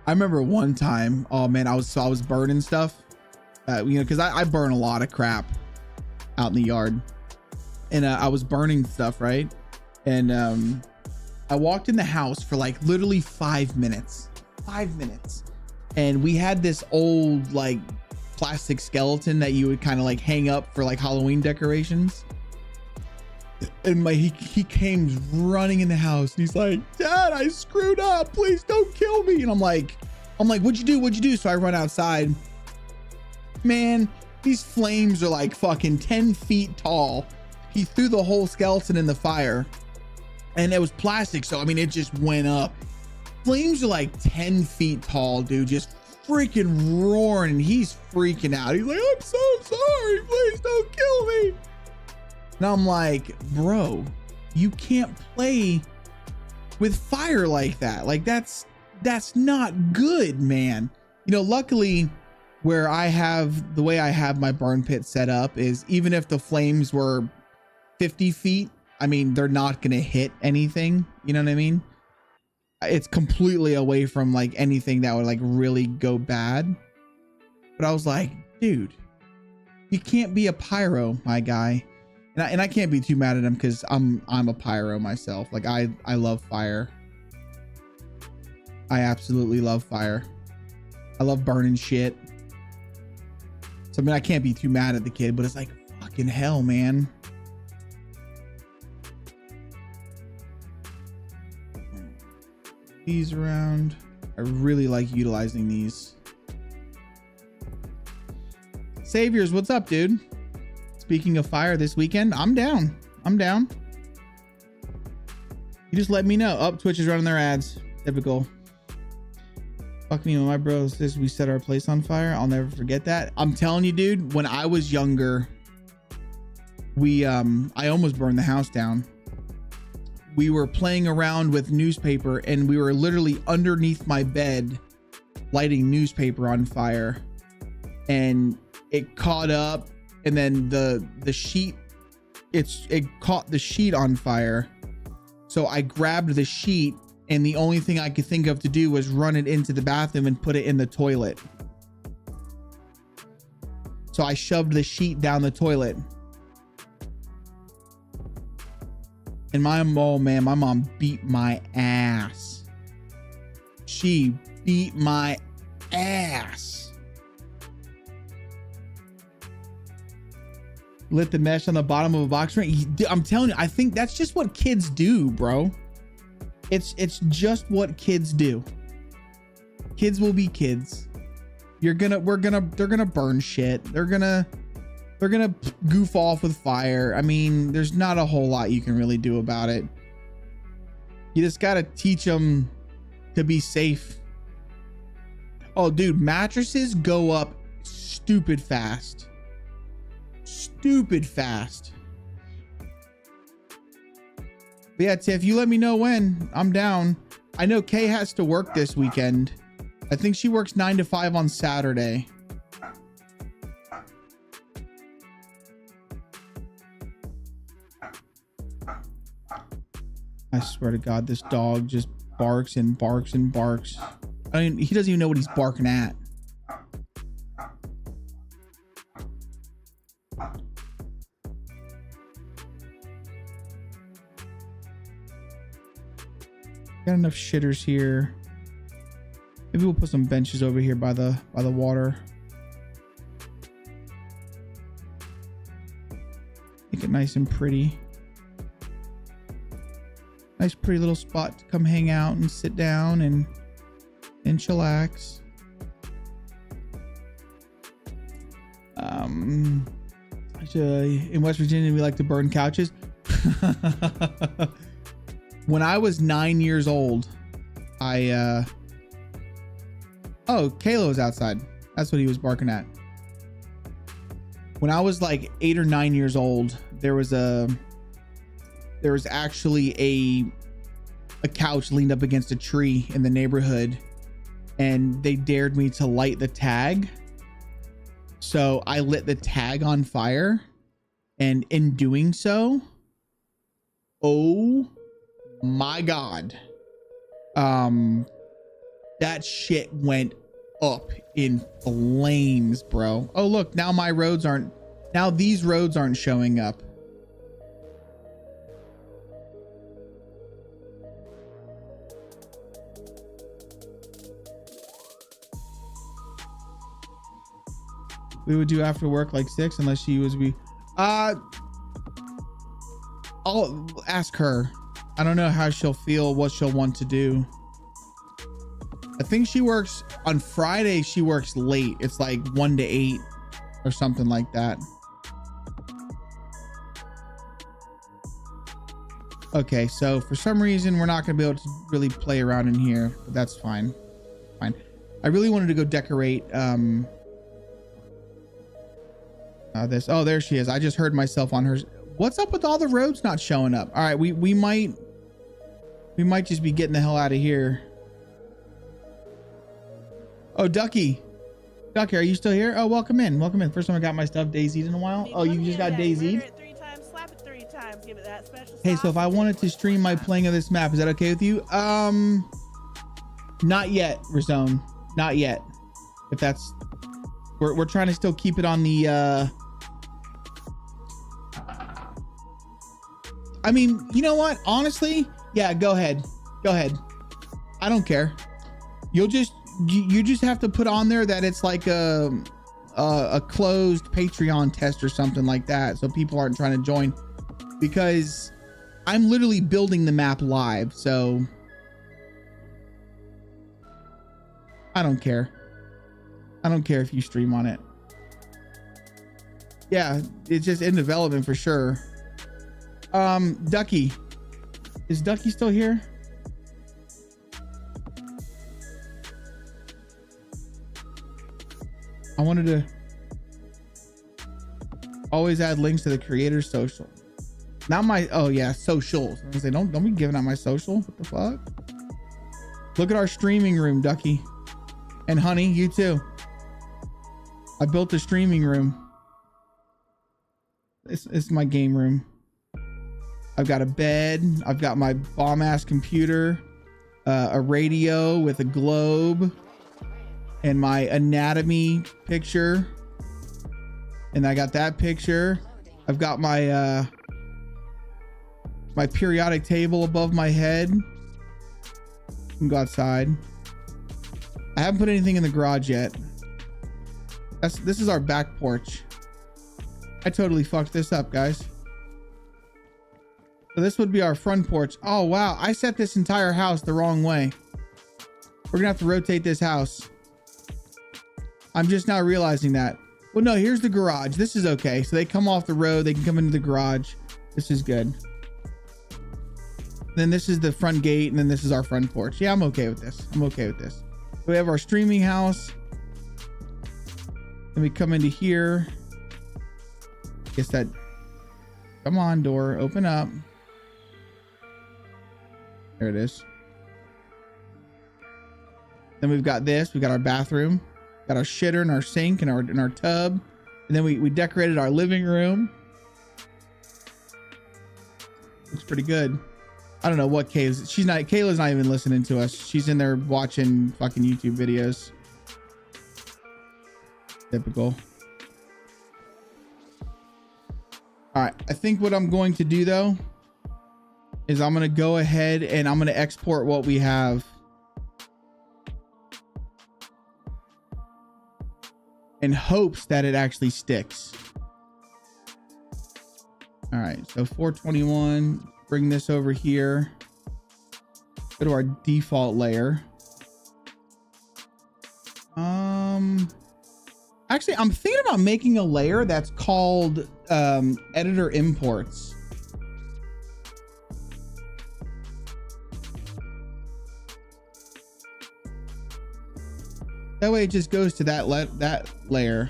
I remember one time, oh man, I was burning stuff, because I burn a lot of crap out in the yard, and I was burning stuff, right? And I walked in the house for like literally 5 minutes, and we had this old like plastic skeleton that you would kind of like hang up for like Halloween decorations. And he came running in the house and he's like, Dad, I screwed up, please don't kill me. And I'm like, what'd you do? So I run outside, man, these flames are like fucking 10 feet tall. He threw the whole skeleton in the fire, and it was plastic, so I mean it just went up. Flames are like 10 feet tall, dude, just freaking roaring, and he's freaking out. He's like, I'm so sorry, please don't kill me. And I'm like, bro, you can't play with fire like that. Like that's not good, man. Luckily where the way I have my burn pit set up is even if the flames were 50 feet, I mean, they're not going to hit anything. You know what I mean? It's completely away from like anything that would like really go bad. But I was like, dude, you can't be a pyro, my guy. And I can't be too mad at him because I'm a pyro myself. Like I love fire. I absolutely love fire. I love burning shit. So I mean, I can't be too mad at the kid, but it's like fucking hell, man. These around. I really like utilizing these. Saviors, what's up, dude? Speaking of fire this weekend, I'm down. You just let me know. Twitch is running their ads. Typical. Fuck me when my bro says we set our place on fire. I'll never forget that. I'm telling you, dude, when I was younger, I almost burned the house down. we were playing around with newspaper, and we were literally underneath my bed lighting newspaper on fire, and it caught up, and then the sheet, it caught the sheet on fire. So I grabbed the sheet, and the only thing I could think of to do was run it into the bathroom and put it in the toilet. So I shoved the sheet down the toilet. And my mom beat my ass. She beat my ass. Lit the mesh on the bottom of a box ring. I'm telling you, I think that's just what kids do, bro. It's just what kids do. Kids will be kids. They're gonna burn shit. They're gonna goof off with fire. I mean, there's not a whole lot you can really do about it. You just gotta teach them to be safe. Oh, dude, mattresses go up stupid fast. Stupid fast. But yeah, Tiff, you let me know when. I'm down. I know Kay has to work this weekend. I think she works 9 to 5 on Saturday. I swear to God, this dog just barks and barks and barks. I mean, he doesn't even know what he's barking at. Got enough shitters here. Maybe we'll put some benches over here by the water. Make it nice and pretty. Nice pretty little spot to come hang out and sit down and chillax. In West Virginia, we like to burn couches. When I was 9 years old, oh, Kayla was outside. That's what he was barking at. When I was like 8 or 9 years old, there was actually a couch leaned up against a tree in the neighborhood, and they dared me to light the tag. So I lit the tag on fire, and in doing so, oh my God, that shit went up in flames, bro. Oh look, now these roads aren't showing up. We would do after work like 6, unless she was I'll ask her. I don't know how she'll feel, what she'll want to do. I think she works on Friday. She works late. It's like 1 to 8 or something like that. Okay, so for some reason we're not gonna be able to really play around in here, but that's fine. Fine. I really wanted to go decorate this. Oh, there she is. I just heard myself on hers. What's up with all the roads not showing up? All right, we might just be getting the hell out of here. Oh, Ducky, are you still here? Oh, welcome in. First time I got my stuff DayZ'd in a while. Oh, you just got DayZ'd? Slap it 3 times, give it that special Hey, so if I wanted to stream my playing of this map, is that okay with you? Not yet, Razone. Not yet. If that's, we're trying to still keep it on the I mean, you know what? Honestly, yeah, go ahead. I don't care. You just have to put on there that it's like a closed Patreon test or something like that, so people aren't trying to join, because I'm literally building the map live, so I don't care. I don't care if you stream on it. Yeah, it's just in development for sure. Ducky, is Ducky still here? I wanted to always add links to the creator's social. Not my, oh yeah, socials. I was gonna say, don't be giving out my social. What the fuck? Look at our streaming room, Ducky. And honey, you too. I built a streaming room. It's my game room. I've got a bed. I've got my bomb ass computer, a radio with a globe, and my anatomy picture. And I got that picture. I've got my my periodic table above my head. You can go outside. I haven't put anything in the garage yet. This is our back porch. I totally fucked this up, guys. So this would be our front porch. Oh wow, I set this entire house the wrong way. We're gonna have to rotate this house. I'm just now realizing that. Well, no, here's the garage. This is okay. So they come off the road, they can come into the garage. This is good. Then this is the front gate, and then this is our front porch. Yeah, I'm okay with this. I'm okay with this. We have our streaming house. Then we come into here. Guess that, come on, door, open up. There it is. Then we've got this. We've got our bathroom, got our shitter and our sink and our tub. And then we decorated our living room. Looks pretty good. I don't know what Kayla's not even listening to us. She's in there watching fucking YouTube videos. Typical. All right, I think what I'm going to do though is I'm going to go ahead and I'm going to export what we have in hopes that it actually sticks. All right, so 421, bring this over here. Go to our default layer. Actually, I'm thinking about making a layer that's called editor imports. That way it just goes to that layer.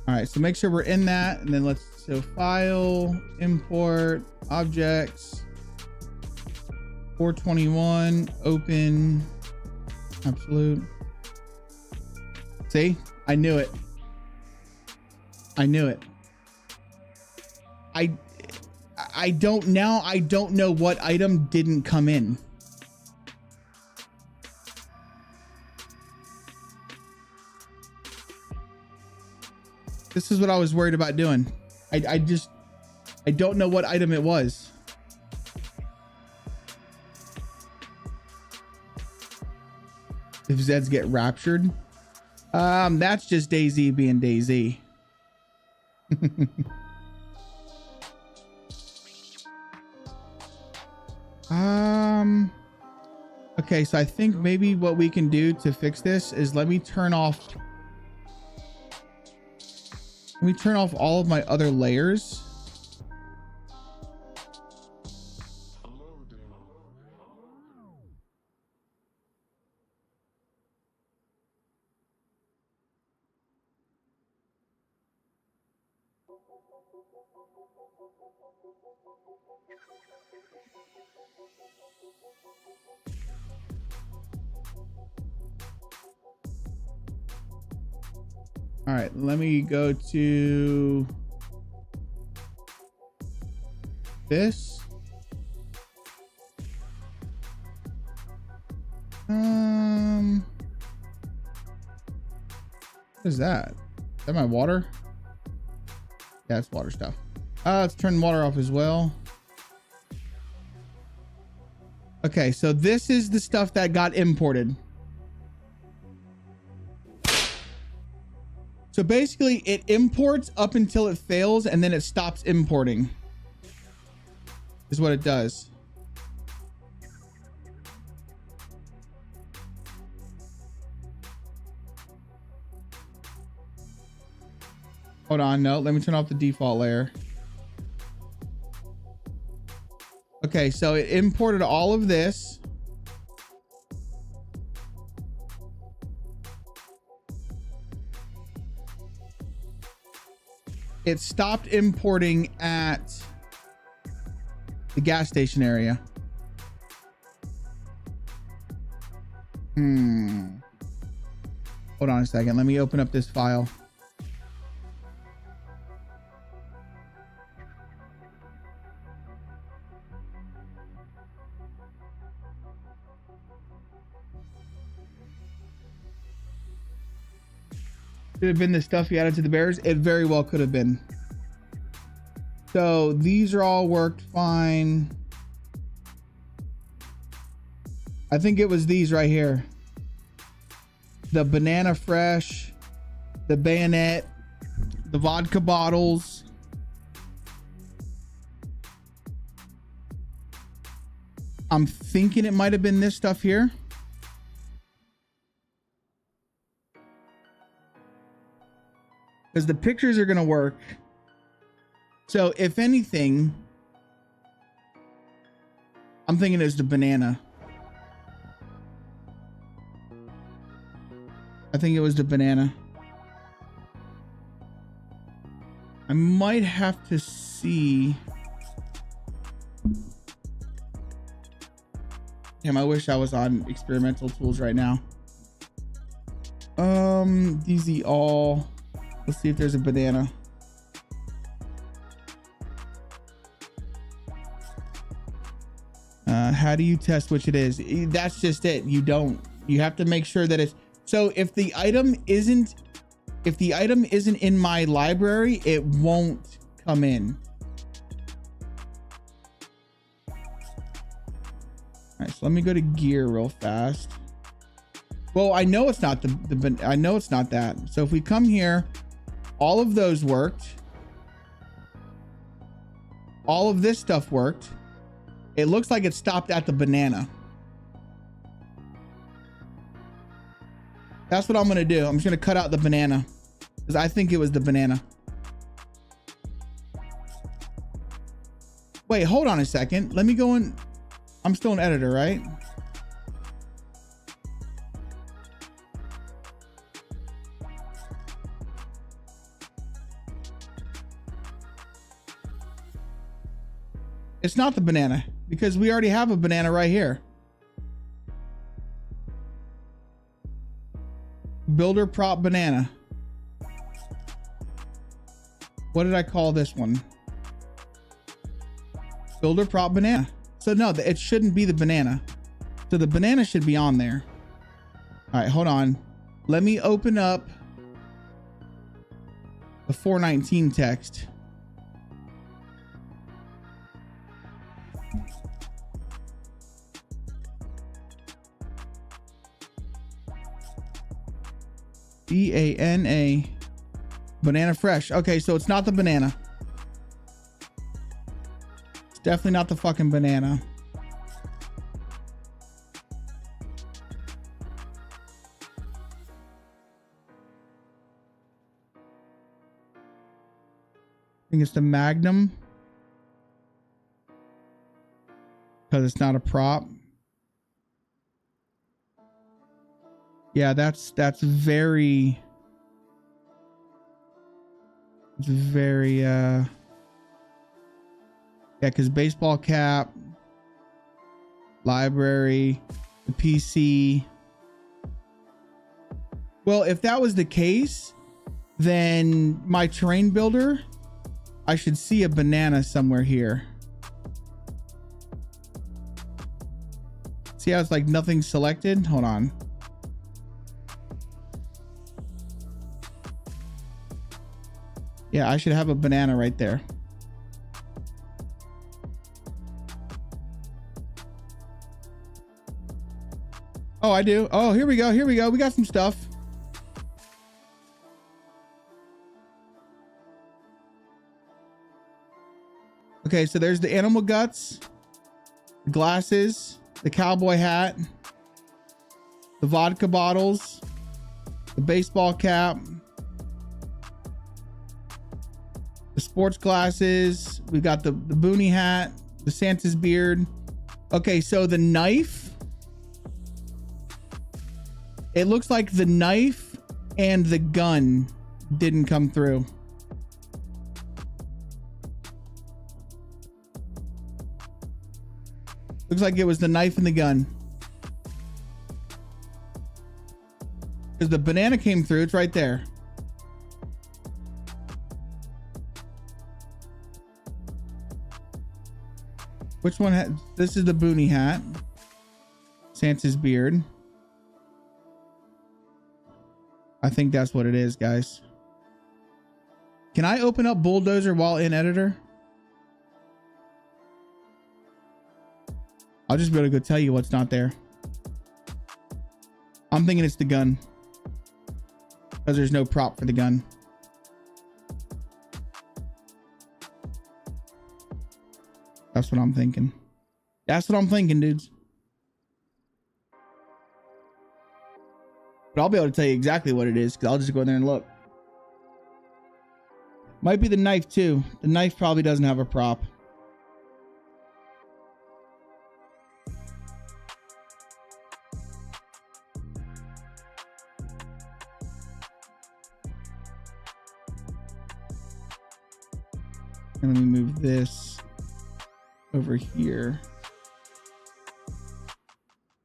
All right, so make sure we're in that, and then so file, import, objects, 421, open, absolute. See, I knew it. I knew it. I don't know what item didn't come in. This is what I was worried about doing. I don't know what item it was. If Zeds get raptured, that's just DayZ being DayZ. Okay, so I think maybe what we can do to fix this is let me turn off all of my other layers. All right, let me go to this. What is that? Is that my water? Yeah, it's water stuff. Let's turn water off as well. Okay, so this is the stuff that got imported. So basically it imports up until it fails and then it stops importing is what it does. Hold on, no, let me turn off the default layer. Okay, so it imported all of this. It stopped importing at The gas station area. Hold on a second. Let me open up this file. Could have been the stuff you added to the bears. It very well could have been. So these are all worked fine. I think it was these right here. The banana fresh, the bayonet, the vodka bottles. I'm thinking it might have been this stuff here. Because the pictures are going to work. So if anything, I'm thinking it's the banana. I think it was the banana. I might have to see. Damn, I wish I was on experimental tools right now. DayZ all. Let's see if there's a banana. How do you test which it is? That's just it. You don't. You have to make sure that it's. So if the item isn't in my library, it won't come in. All right, so let me go to gear real fast. Well, I know it's not I know it's not that. So if we come here, all of those worked. All of this stuff worked. It looks like it stopped at the banana. That's what I'm going to do. I'm just going to cut out the banana because I think it was the banana. Wait, hold on a second. Let me go in. I'm still an editor, right? It's not the banana because we already have a banana right here. Builder prop banana. What did I call this one? Builder prop banana. So no, it shouldn't be the banana. So the banana should be on there. All right, hold on. Let me open up the 419 text. BANA. Banana fresh. Okay, so it's not the banana. It's definitely not the fucking banana. I think it's the Magnum. Because it's not a prop. Yeah, that's very yeah, because baseball cap, library, the PC. Well, if that was the case, then my terrain builder, I should see a banana somewhere here. See how it's like nothing selected? Hold on. Yeah, I should have a banana right there. Oh, I do. Oh, here we go. Here we go. We got some stuff. Okay, so there's the animal guts, glasses, the cowboy hat, the vodka bottles, the baseball cap, the sports glasses. We got the boonie hat, the Santa's beard. Okay, so the knife. It looks like the knife and the gun didn't come through. Looks like it was the knife and the gun. Because the banana came through. It's right there. Which one? This is the boonie hat. Santa's beard. I think that's what it is, guys. Can I open up Bulldozer while in editor? I'll just be able to go tell you what's not there. I'm thinking it's the gun. Because there's no prop for the gun. That's what I'm thinking. That's what I'm thinking, dudes. But I'll be able to tell you exactly what it is because I'll just go in there and look. Might be the knife too. The knife probably doesn't have a prop. And let me move this over here.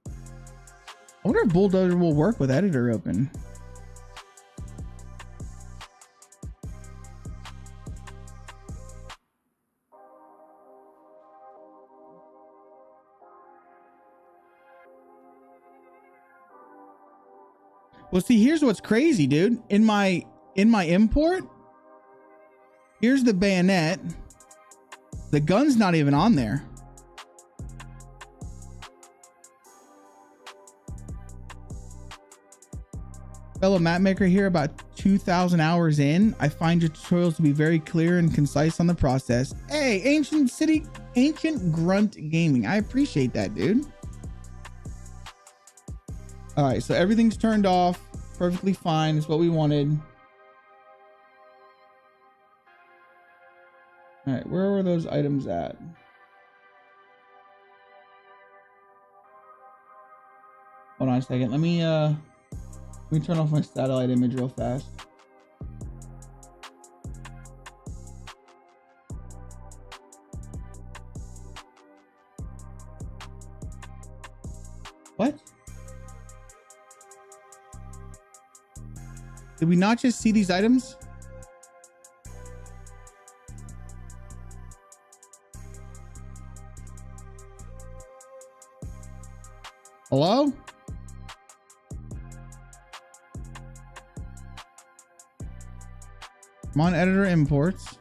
I wonder if Bulldozer will work with editor open. Well, see, here's what's crazy, dude. In my import, here's the bayonet. The gun's not even on there. Fellow map maker here, about 2,000 hours in, I find your tutorials to be very clear and concise on the process. Hey, Ancient Grunt Gaming. I appreciate that, dude. All right, so everything's turned off. Perfectly fine. It's what we wanted. All right, where were those items at? Hold on a second. Let me turn off my satellite image real fast. What? Did we not just see these items? Hello? I'm on editor imports.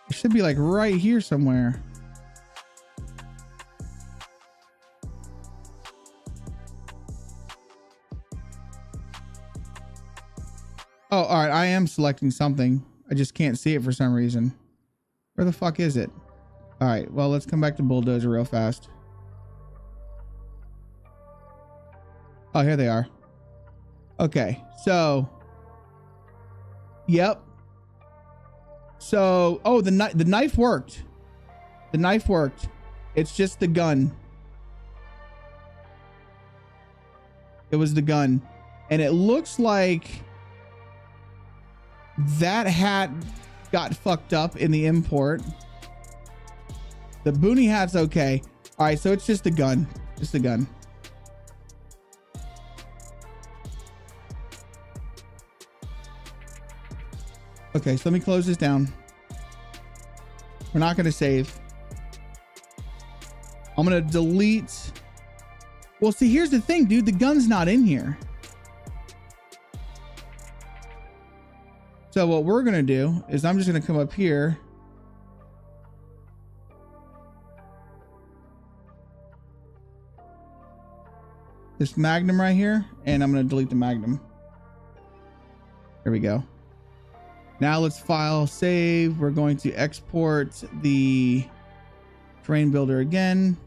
It should be like right here somewhere. Oh, all right. I am selecting something. I just can't see it for some reason. Where the fuck is it? All right. Well, let's come back to Bulldozer real fast. Oh, here they are. Okay. So, yep. So, oh, the knife worked. The knife worked. It's just the gun. It was the gun. And it looks like that hat got fucked up in the import. The boonie hat's okay. All right, so it's just the gun. Just the gun. Okay, so let me close this down. We're not going to save. I'm going to delete. Well, see, here's the thing, dude. The gun's not in here. So what we're going to do is I'm just going to come up here. This Magnum right here. And I'm going to delete the Magnum. There we go. Now let's file, save. We're going to export the terrain builder again.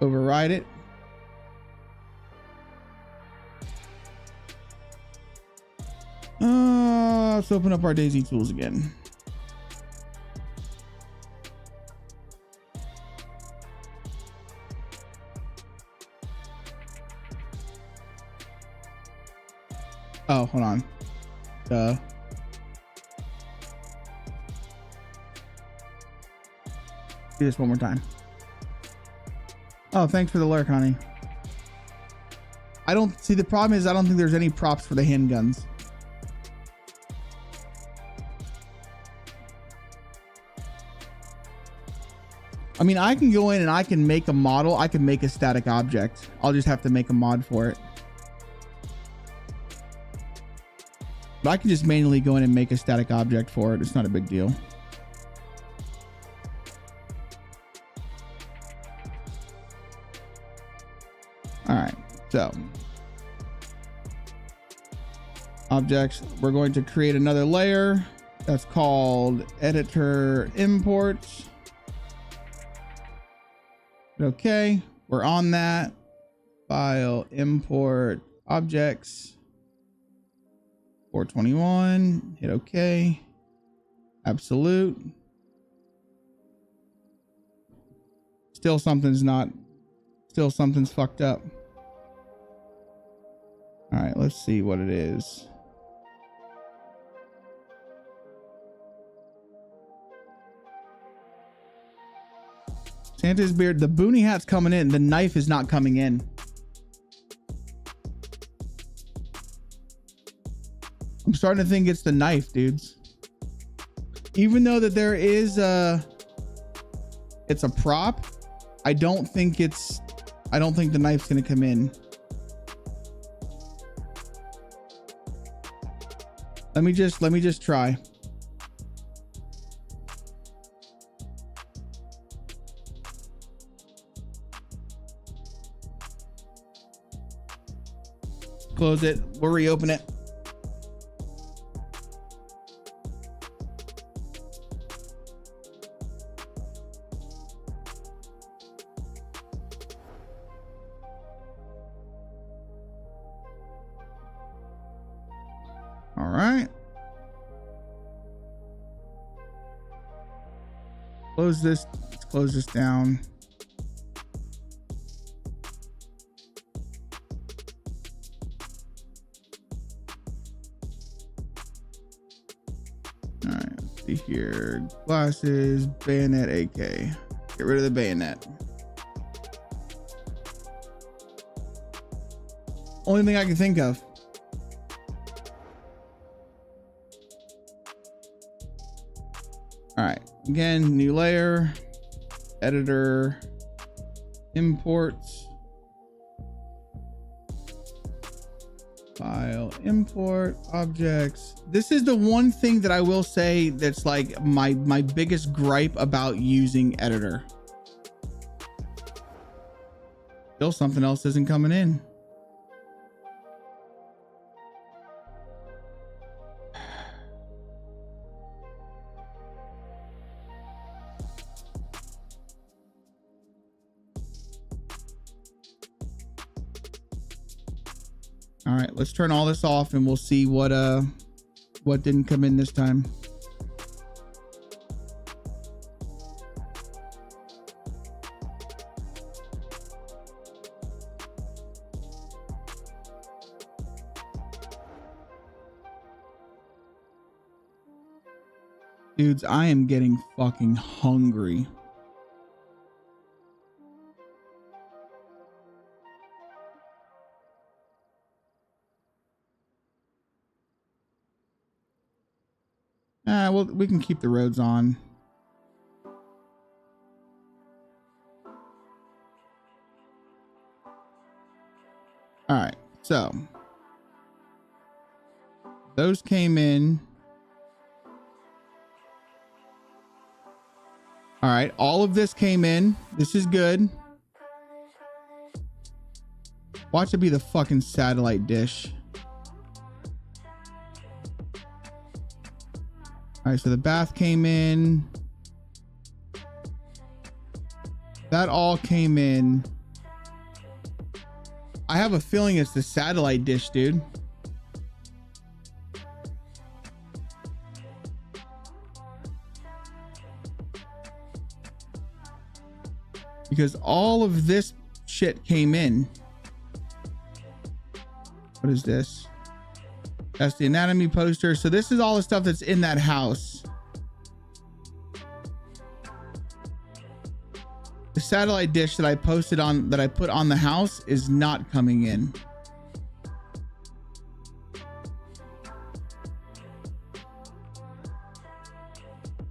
Override it. Let's open up our DayZ tools again. Oh, hold on. Do this one more time. Oh, thanks for the lurk, honey. I don't see, the problem is I don't think there's any props for the handguns. I mean, I can go in and I can make a model. I can make a static object. I'll just have to make a mod for it. But I can just manually go in and make a static object for it. It's not a big deal. All right, so objects, we're going to create another layer that's called editor imports. Okay, we're on that. File, import objects 421, hit okay. Absolute. Still something's fucked up. All right, let's see what it is. Santa's beard, the boonie hat's coming in, the knife is not coming in. I'm starting to think it's the knife, dudes. Even though that there is it's a prop, I don't think the knife's gonna come in. Let me just try. Close it. We'll reopen it. All right. Close this. Let's close this down. All right, let's see here. Glasses, bayonet, AK. Get rid of the bayonet. Only thing I can think of. All right, again, new layer, editor, imports, file, import, objects. This is the one thing that I will say that's like my biggest gripe about using editor. Still something else isn't coming in. All right, let's turn all this off and we'll see what didn't come in this time. Dudes, I am getting fucking hungry. Well, we can keep the roads on. All right, so those came in. All right, all of this came in. This is good. Watch it be the fucking satellite dish. All right, so the bath came in. That all came in. I have a feeling it's the satellite dish, dude. Because all of this shit came in. What is this? That's the anatomy poster. So this is all the stuff that's in that house. satellite dish that I posted on, that I put on the house, is not coming in.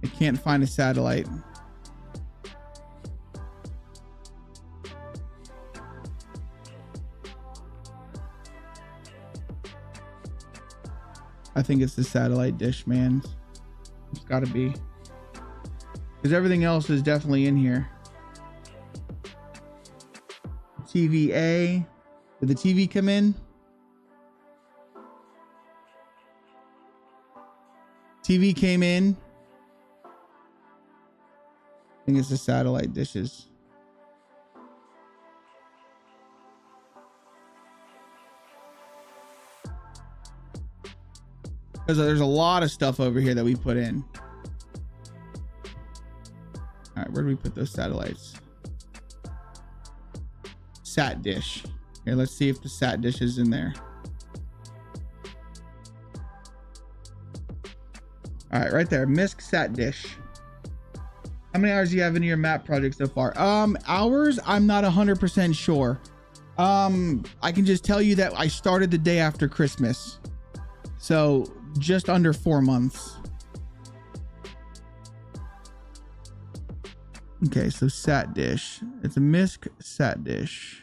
I can't find a satellite. I think it's the satellite dish, man. It's got to be, because everything else is definitely in here. TVA. Did the TV come in? TV came in. I think it's the satellite dishes. Because there's a lot of stuff over here that we put in. All right, where do we put those satellites? Sat dish. Here, let's see if the sat dish is in there. All right, right there, MISC sat dish. How many hours do you have into your map project so far? Hours, I'm not 100% sure. I can just tell you that I started the day after Christmas. So just under 4 months. Okay, so sat dish. It's a MISC sat dish.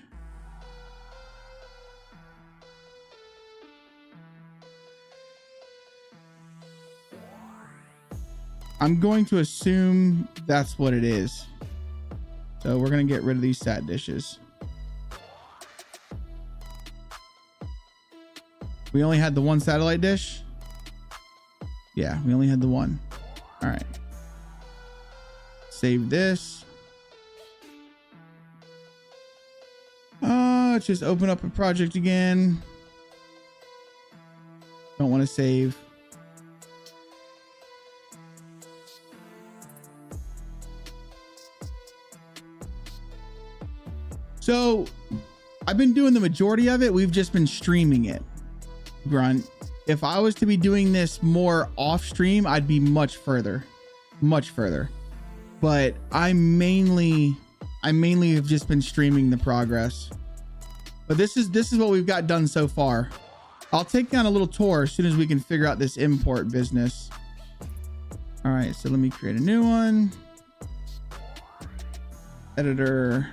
I'm going to assume that's what it is. So we're going to get rid of these sat dishes. We only had the one satellite dish. Yeah, we only had the one. All right. Save this. Let's just open up a project again. Don't want to save. So I've been doing the majority of it. We've just been streaming it. Grunt. If I was to be doing this more off stream, I'd be much further. But I mainly have just been streaming the progress. But this is what we've got done so far. I'll take down a little tour as soon as we can figure out this import business. All right, so let me create a new one. Editor,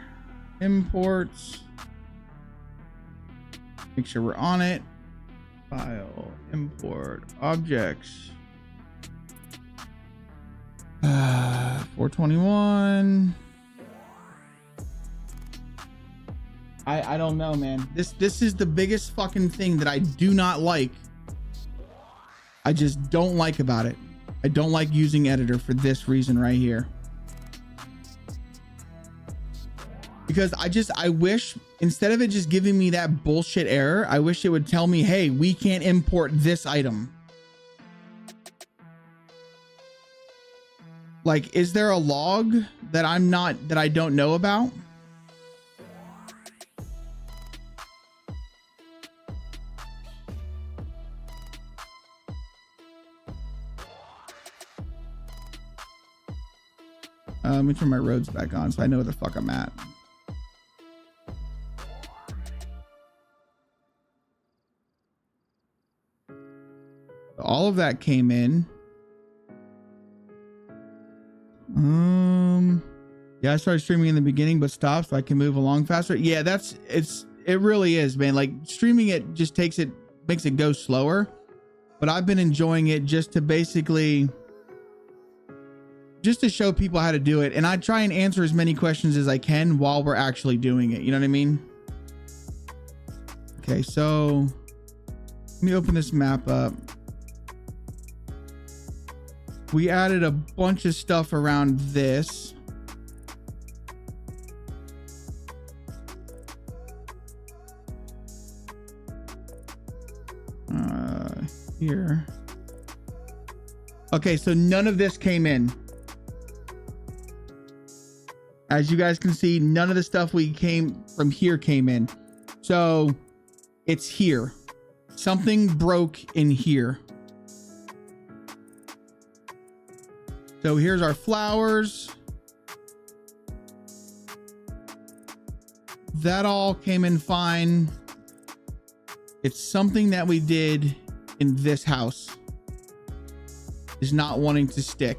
imports. Make sure we're on it. File, import, objects. 421. I don't know, man. This is the biggest fucking thing that I do not like. I just don't like about it. I don't like using editor for this reason right here. Because I wish, instead of it just giving me that bullshit error, I wish it would tell me, hey, we can't import this item. Like, is there a log that I don't know about? Let me turn my roads back on so I know where the fuck I'm at. All of that came in. Yeah, I started streaming in the beginning but stopped so I can move along faster. Yeah, it really is, man. Like, streaming it just makes it go slower. But I've been enjoying it just to show people how to do it. And I try and answer as many questions as I can while we're actually doing it. You know what I mean? Okay, so let me open this map up. We added a bunch of stuff around this. Here. Okay, so none of this came in. As you guys can see, none of the stuff we came from here came in. So it's here. Something broke in here. So here's our flowers. that all came in fine. It's something that we did in this house is not wanting to stick.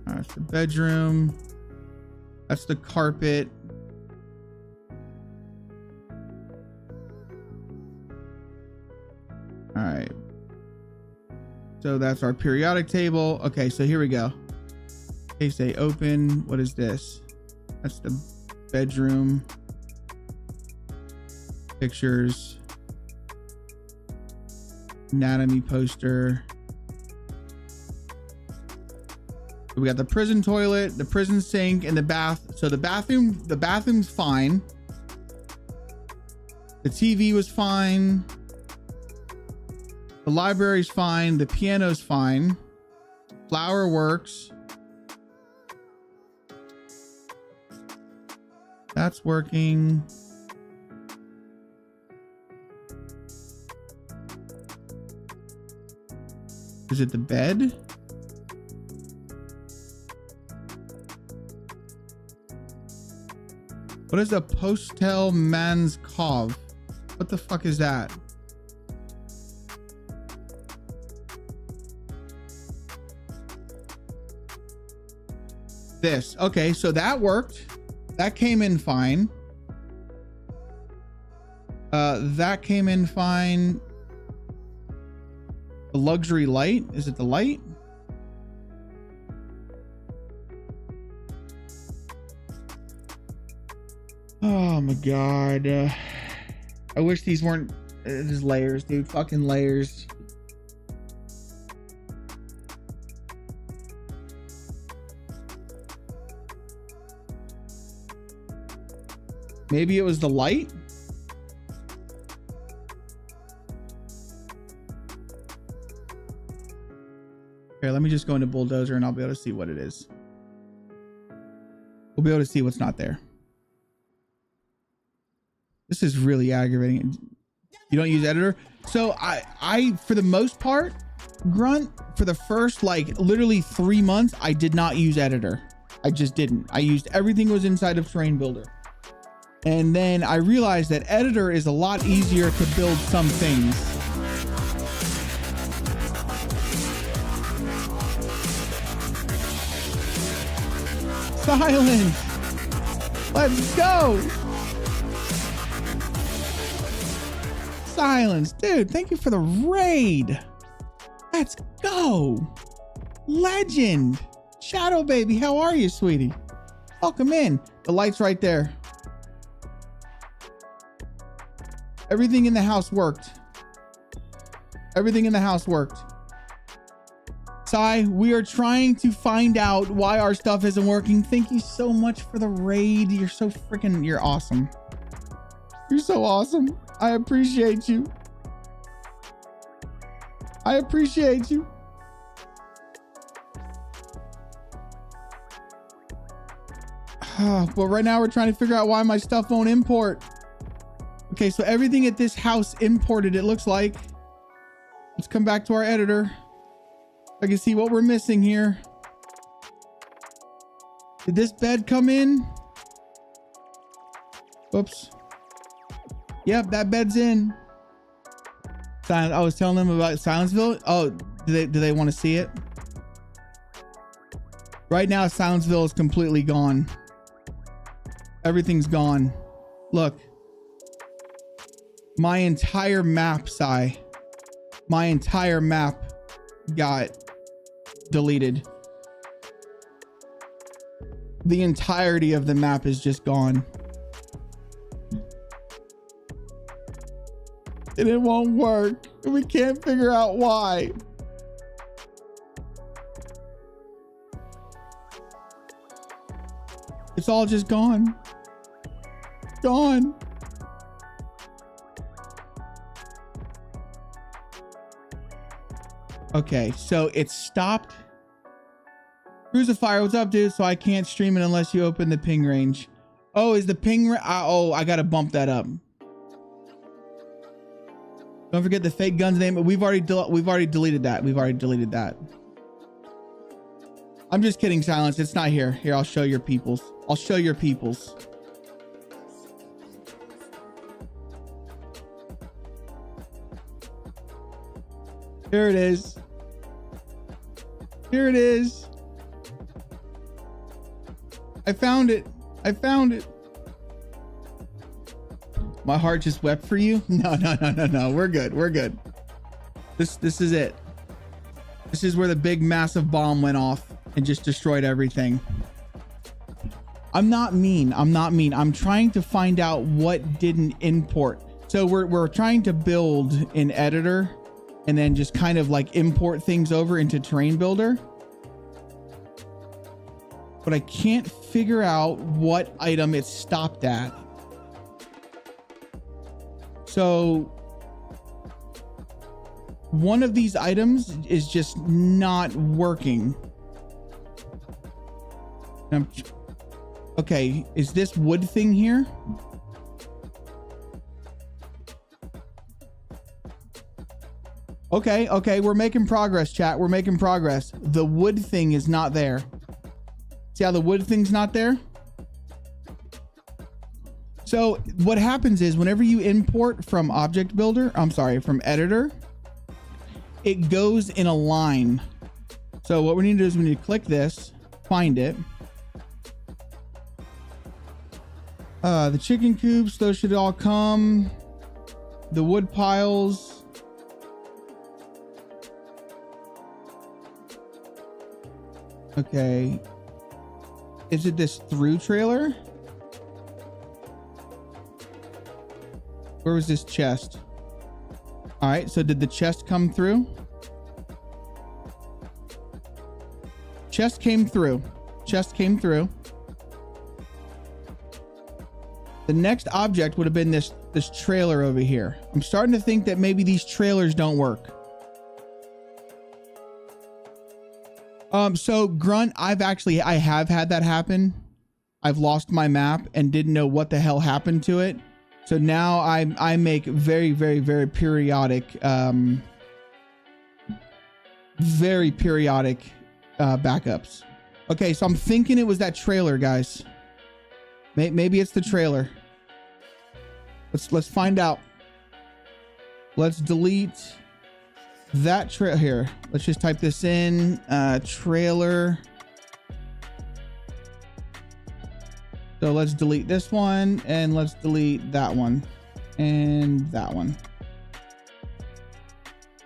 That's the bedroom. That's the carpet. All right. So that's our periodic table. Okay, so here we go. Okay, say open. What is this? That's the bedroom. Pictures. Anatomy poster. We got the prison toilet, the prison sink, and the bath. So the bathroom's fine. The TV was fine. The library's fine. The piano's fine. Flower works. That's working. Is it the bed? What is a postel man's cove? What the fuck is that? This. Okay, so that worked. That came in fine. That came in fine. The luxury light. Is it the light? Oh my god. I wish these weren't just layers, dude. Fucking layers. Maybe it was the light. Here, let me just go into Bulldozer and I'll be able to see what it is. We'll be able to see what's not there. This is really aggravating. You don't use editor? So I for the most part, Grunt, for the first like literally 3 months, I did not use editor. I just didn't. I used everything was inside of Terrain Builder. And then I realized that editor is a lot easier to build some things. Silence. Let's go. Silence. Dude, thank you for the raid. Let's go. Legend. Shadow baby, how are you, sweetie? Welcome in. The light's right there. Everything in the house worked. Everything in the house worked. Sai, we are trying to find out why our stuff isn't working. Thank you so much for the raid. You're so freaking, you're awesome. You're so awesome. I appreciate you. I appreciate you. But right now we're trying to figure out why my stuff won't import. Okay, so everything at this house imported, it looks like. Let's come back to our editor. I can see what we're missing here. Did this bed come in? Oops. Yep, that bed's in. I was telling them about Silenceville. Oh, do they want to see it? Right now, Silenceville is completely gone. Everything's gone. Look. My entire map, Sai. My entire map got deleted. The entirety of the map is just gone. And it won't work. And we can't figure out why. It's all just gone. Gone. Okay, so it stopped. Crucifier, what's up, dude? So I can't stream it unless you open the ping range. Oh, is the ping? Oh, I gotta bump that up. Don't forget the fake guns name. We've already deleted that. We've already deleted that. I'm just kidding, Silence. It's not here. Here, I'll show your peoples. I'll show your peoples. Here it is. Here it is. I found it. I found it. My heart just wept for you. No. We're good. We're good. This is it. This is where the big massive bomb went off and just destroyed everything. I'm not mean. I'm trying to find out what didn't import. So we're trying to build an editor and then just kind of like import things over into Terrain Builder. But I can't figure out what item it stopped at. So one of these items is just not working. Okay, is this wood thing here? Okay, we're making progress, chat. We're making progress. The wood thing is not there. See how the wood thing's not there? So what happens is whenever you import from Object Builder, from Editor, it goes in a line. So what we need to do is we need to click this, find it. The chicken coops, those should all come. The wood piles. Okay. Is it this through trailer? Where was this chest? All right, so did the chest come through? Chest came through. Chest came through. The next object would have been this trailer over here. I'm starting to think that maybe these trailers don't work. So Grunt, I have had that happen. I've lost my map and didn't know what the hell happened to it. So now I make very periodic, backups. Okay, so I'm thinking it was that trailer, guys. Maybe it's the trailer. Let's find out. Let's delete that trailer here. Let's just type this in, trailer. So let's delete this one and let's delete that one and that one.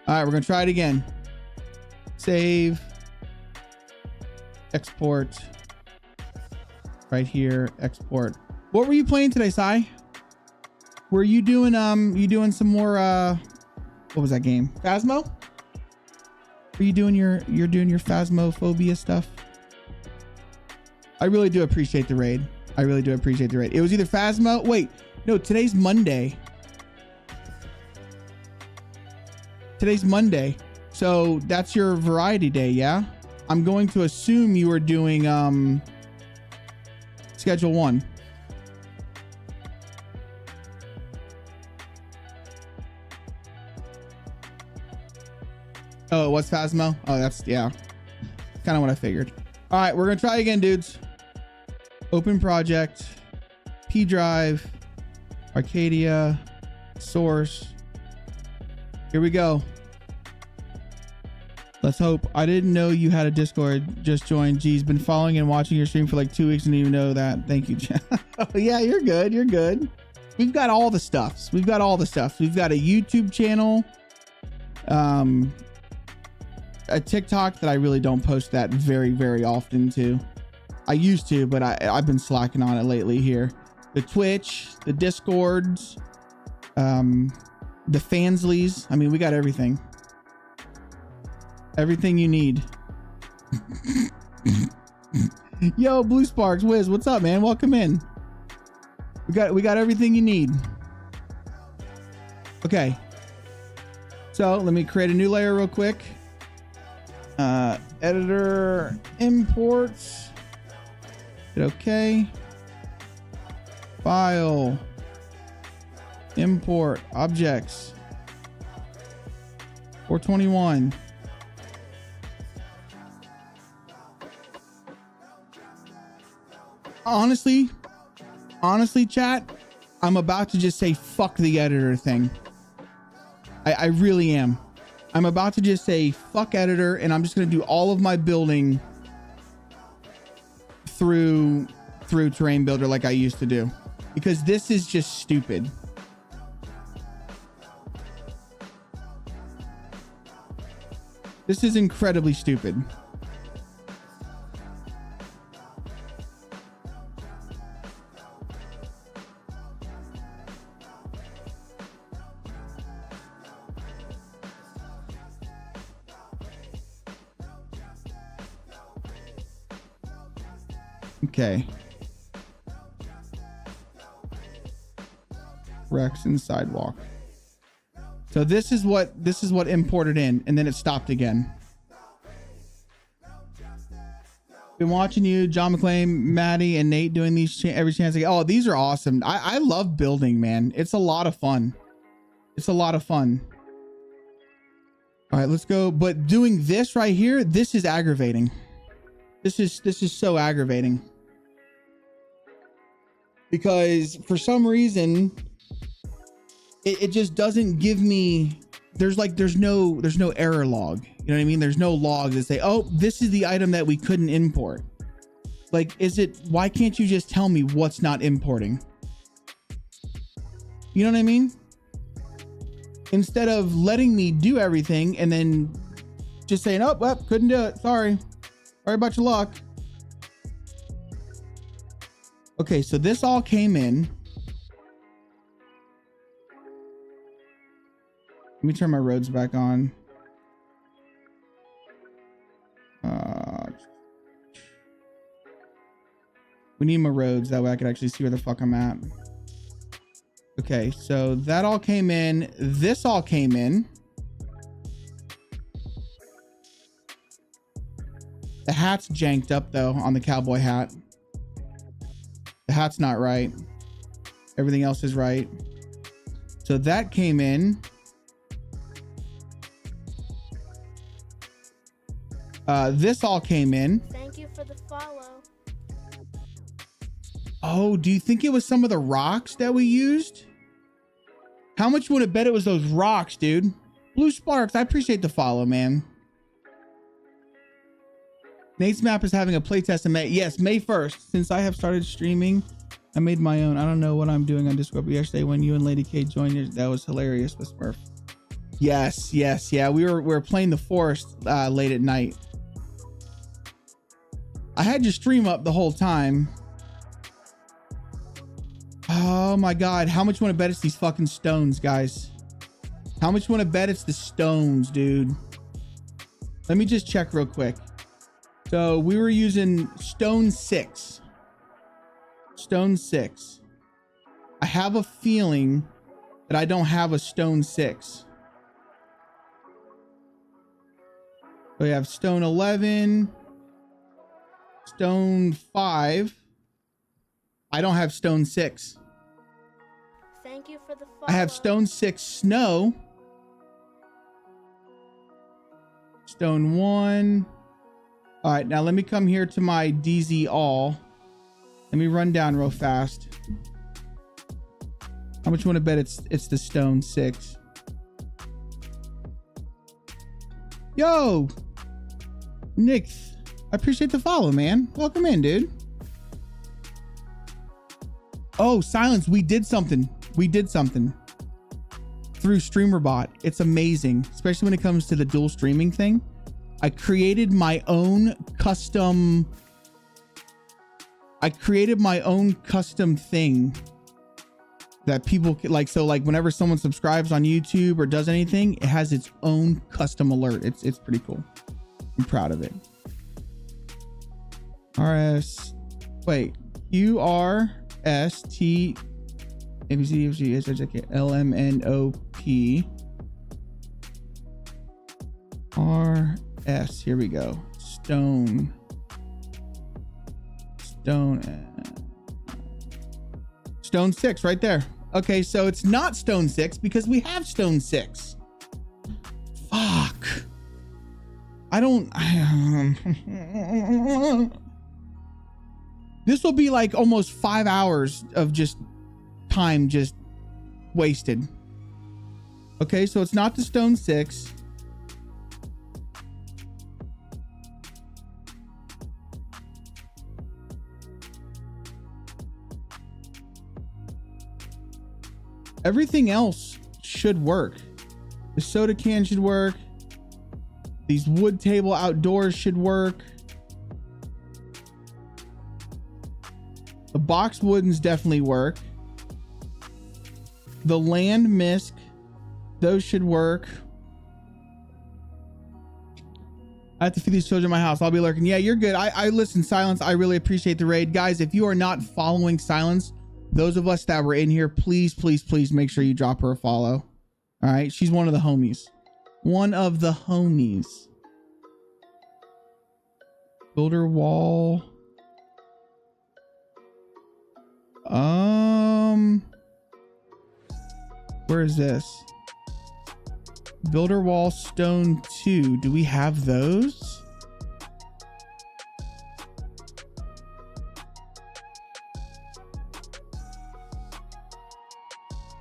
All right, we're gonna try it again. Save, export, right here, export. What were you playing today, Sai? Were you doing some more what was that game? Phasmo? Were you doing your Phasmophobia stuff? I really do appreciate the raid. I really do appreciate the raid. It was either Phasmo. Wait, no, today's Monday. Today's Monday. So that's your variety day, yeah? I'm going to assume you were doing schedule 1. Oh, what's Phasmo? Oh, that's, yeah. Kind of what I figured. All right, we're going to try again, dudes. Open project, P drive, Arcadia, source. Here we go. Let's hope. I didn't know you had a Discord. Just joined. Geez, been following and watching your stream for like 2 weeks and didn't even know that. Thank you. Oh, yeah, you're good. You're good. We've got all the stuffs. We've got all the stuff. We've got a YouTube channel, a TikTok that I really don't post that very often to. I used to, but I've been slacking on it lately here. The Twitch, the Discords, the Fansleys. I mean, we got everything. Everything you need. Yo, Blue Sparks, Wiz, what's up, man? Welcome in. We got everything you need. Okay. So let me create a new layer real quick. Editor imports. Okay. File. Import objects. 421. Honestly, chat, I'm about to just say fuck the editor thing. I really am. I'm about to just say fuck editor, and I'm just gonna do all of my building through Terrain Builder like I used to do, because this is just stupid. This is incredibly stupid. Okay. Rex and sidewalk. So this is what imported in, and then it stopped again. Been watching you, John McClain, Maddie, and Nate doing these every chance I get. Oh, these are awesome. I love building, man. It's a lot of fun. It's a lot of fun. All right, let's go. But doing this right here, this is aggravating. This is so aggravating. Because for some reason, it just doesn't give me, there's no error log. You know what I mean? There's no log that say, oh, this is the item that we couldn't import. Like, why can't you just tell me what's not importing? You know what I mean? Instead of letting me do everything and then just saying, oh, well, couldn't do it. Sorry about your luck. Okay, so this all came in. Let me turn my roads back on. We need my roads, that way I can actually see where the fuck I'm at. Okay, so that all came in. This all came in. The hat's janked up though on the cowboy hat. The hat's not right. Everything else is right. So that came in. This all came in. Thank you for the follow. Oh, do you think it was some of the rocks that we used? How much would I bet it was those rocks, dude? Blue Sparks, I appreciate the follow, man. Nate's map is having a playtest in May. Yes, May 1st. Since I have started streaming, I made my own. I don't know what I'm doing on Discord, but yesterday when you and Lady K joined, that was hilarious with Smurf. Yes, yeah. We were playing the forest late at night. I had your stream up the whole time. Oh my God. How much you want to bet it's these fucking stones, guys? How much you want to bet it's the stones, dude? Let me just check real quick. So we were using stone 6. Stone 6. I have a feeling that I don't have a stone 6. So we have stone 11. Stone 5. I don't have stone 6. Thank you for the follow. I have stone 6 snow. Stone 1. All right, now let me come here to my DayZ all. Let me run down real fast. How much you want to bet it's the stone 6? Yo, Nick, I appreciate the follow, man. Welcome in, dude. Oh, Silence, we did something. We did something through StreamerBot. It's amazing, especially when it comes to the dual streaming thing. I created my own custom thing that people can, like, so like whenever someone subscribes on YouTube or does anything, it has its own custom alert. It's pretty cool. I'm proud of it. RS, wait, QRST LMNOP RS. Here we go. Stone 6 right there. Okay, so it's not stone 6 because we have stone 6. Fuck. I don't. This will be like almost 5 hours of just time just wasted. Okay, so it's not the stone 6. Everything else should work. The soda can should work. These wood table outdoors should work. The box woodens definitely work. The land misc, those should work. I have to feed these children in my house. I'll be lurking. Yeah, you're good. I listen, Silence. I really appreciate the raid. Guys, if you are not following Silence, those of us that were in here, please, please, please make sure you drop her a follow. All right. She's one of the homies. One of the homies. Builder wall. Where is this? Builder wall stone 2. Do we have those?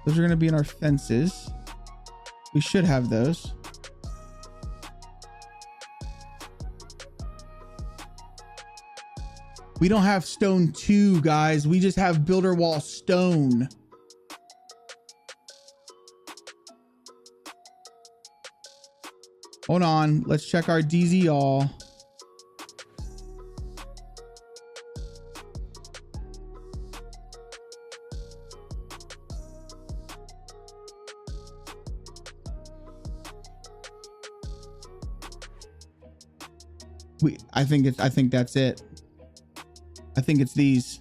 Those are going to be in our fences. We should have those. We don't have stone 2, guys. We just have builder wall stone. Hold on. Let's check our DayZ all. I think that's it. I think it's these.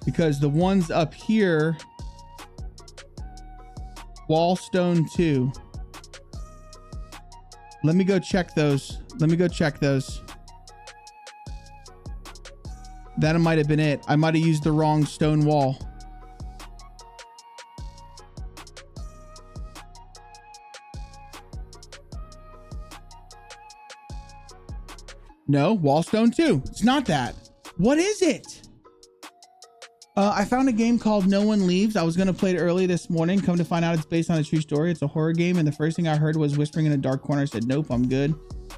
Because the ones up here, wall stone 2. Let me go check those. Let me go check those. That might have been it. I might have used the wrong stone wall. No, wall stone 2. It's not that. What is it? I found a game called No One Leaves. I was going to play it early this morning. Come to find out it's based on a true story. It's a horror game. And the first thing I heard was whispering in a dark corner. I said, nope, I'm good.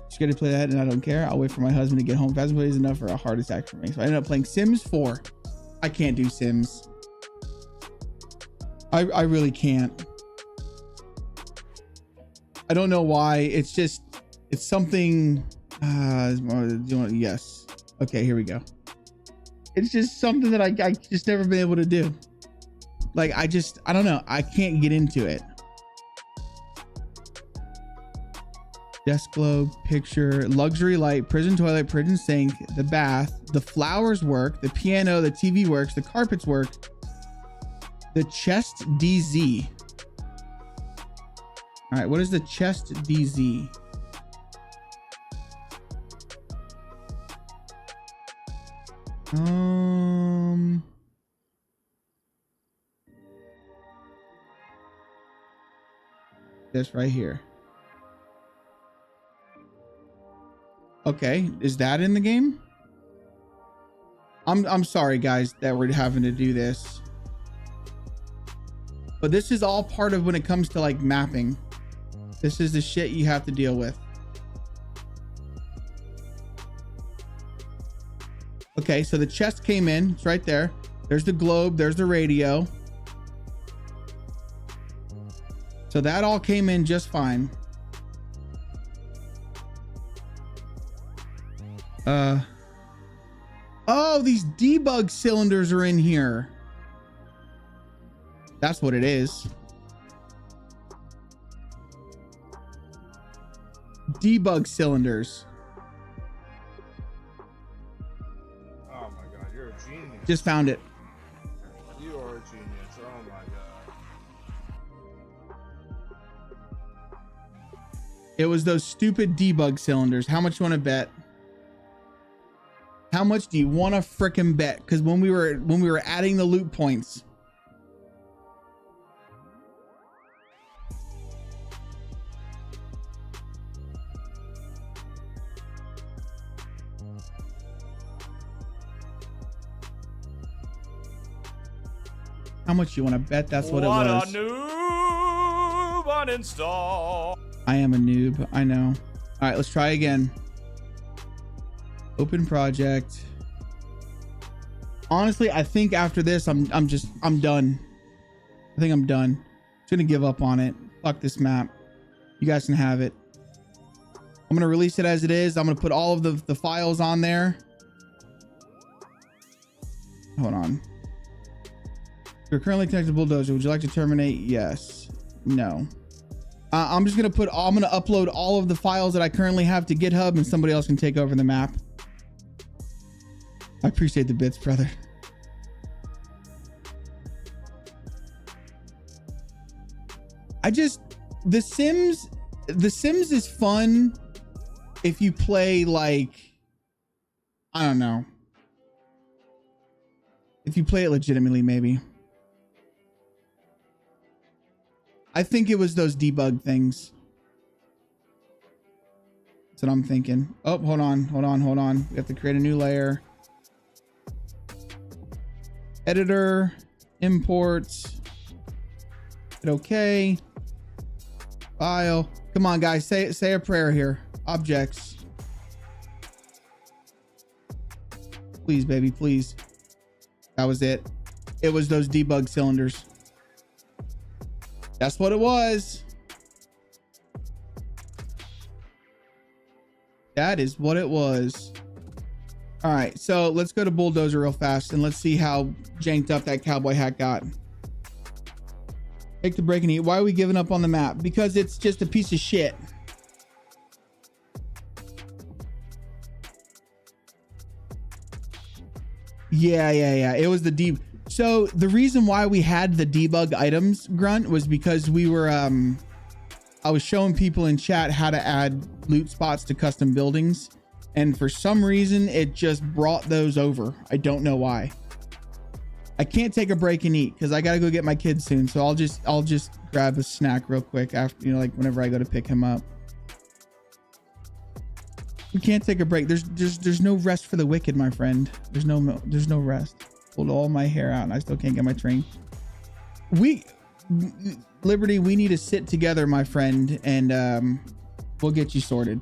Scared to play that and I don't care. I'll wait for my husband to get home. Fast plays enough for a heart attack for me. So I ended up playing Sims 4. I can't do Sims. I really can't. I don't know why. It's just, it's something. Yes. Okay, here we go. It's just something that I just never been able to do. Like, I don't know. I can't get into it. Desk globe, picture, luxury light, prison toilet, prison sink, the bath, the flowers work, the piano, the TV works, the carpets work, the chest DayZ. All right, what is the chest DayZ? This right here. Okay, is that in the game? I'm sorry guys that we're having to do this. But this is all part of when it comes to like mapping. This is the shit you have to deal with. Okay, so the chest came in. It's right there. There's the globe. There's the radio. So that all came in just fine. Oh, these debug cylinders are in here. That's what it is. Debug cylinders. Oh my god, you're a genius. Just found it. You are a genius. Oh my god. It was those stupid debug cylinders. How much you want to bet? How much do you want to frickin' bet? Because when we were adding the loot points, How much you want to bet that's what it was? What a noob uninstall. I am a noob. I know. All right, let's try again. Open project. Honestly, I think after this, I'm done. I think I'm done. Just gonna give up on it. Fuck this map. You guys can have it. I'm gonna release it as it is. I'm gonna put all of the files on there. Hold on. You're currently connected to Bulldozer. Would you like to terminate? Yes. No. I'm just gonna upload all of the files that I currently have to GitHub, and somebody else can take over the map. I appreciate the bits, brother. The Sims is fun if you play like, I don't know. If you play it legitimately, maybe. I think it was those debug things. That's what I'm thinking. Oh, hold on. We have to create a new layer. Editor, imports. Hit okay. File. Come on, guys. Say a prayer here. Objects. Please, baby, please. That was it. It was those debug cylinders. That's what it was. That is what it was. All right, so let's go to Bulldozer real fast and let's see how janked up that cowboy hat got. Take the break and eat. Why are we giving up on the map? Because it's just a piece of shit. Yeah. It was the deep. So the reason why we had the debug items, Grunt, was because we were, I was showing people in chat how to add loot spots to custom buildings. And for some reason, it just brought those over. I don't know why. I can't take a break and eat because I got to go get my kids soon. So I'll just grab a snack real quick after, like whenever I go to pick him up. We can't take a break. There's no rest for the wicked, my friend. There's no rest. Pulled all my hair out and I still can't get my train. Liberty, we need to sit together, my friend, and we'll get you sorted.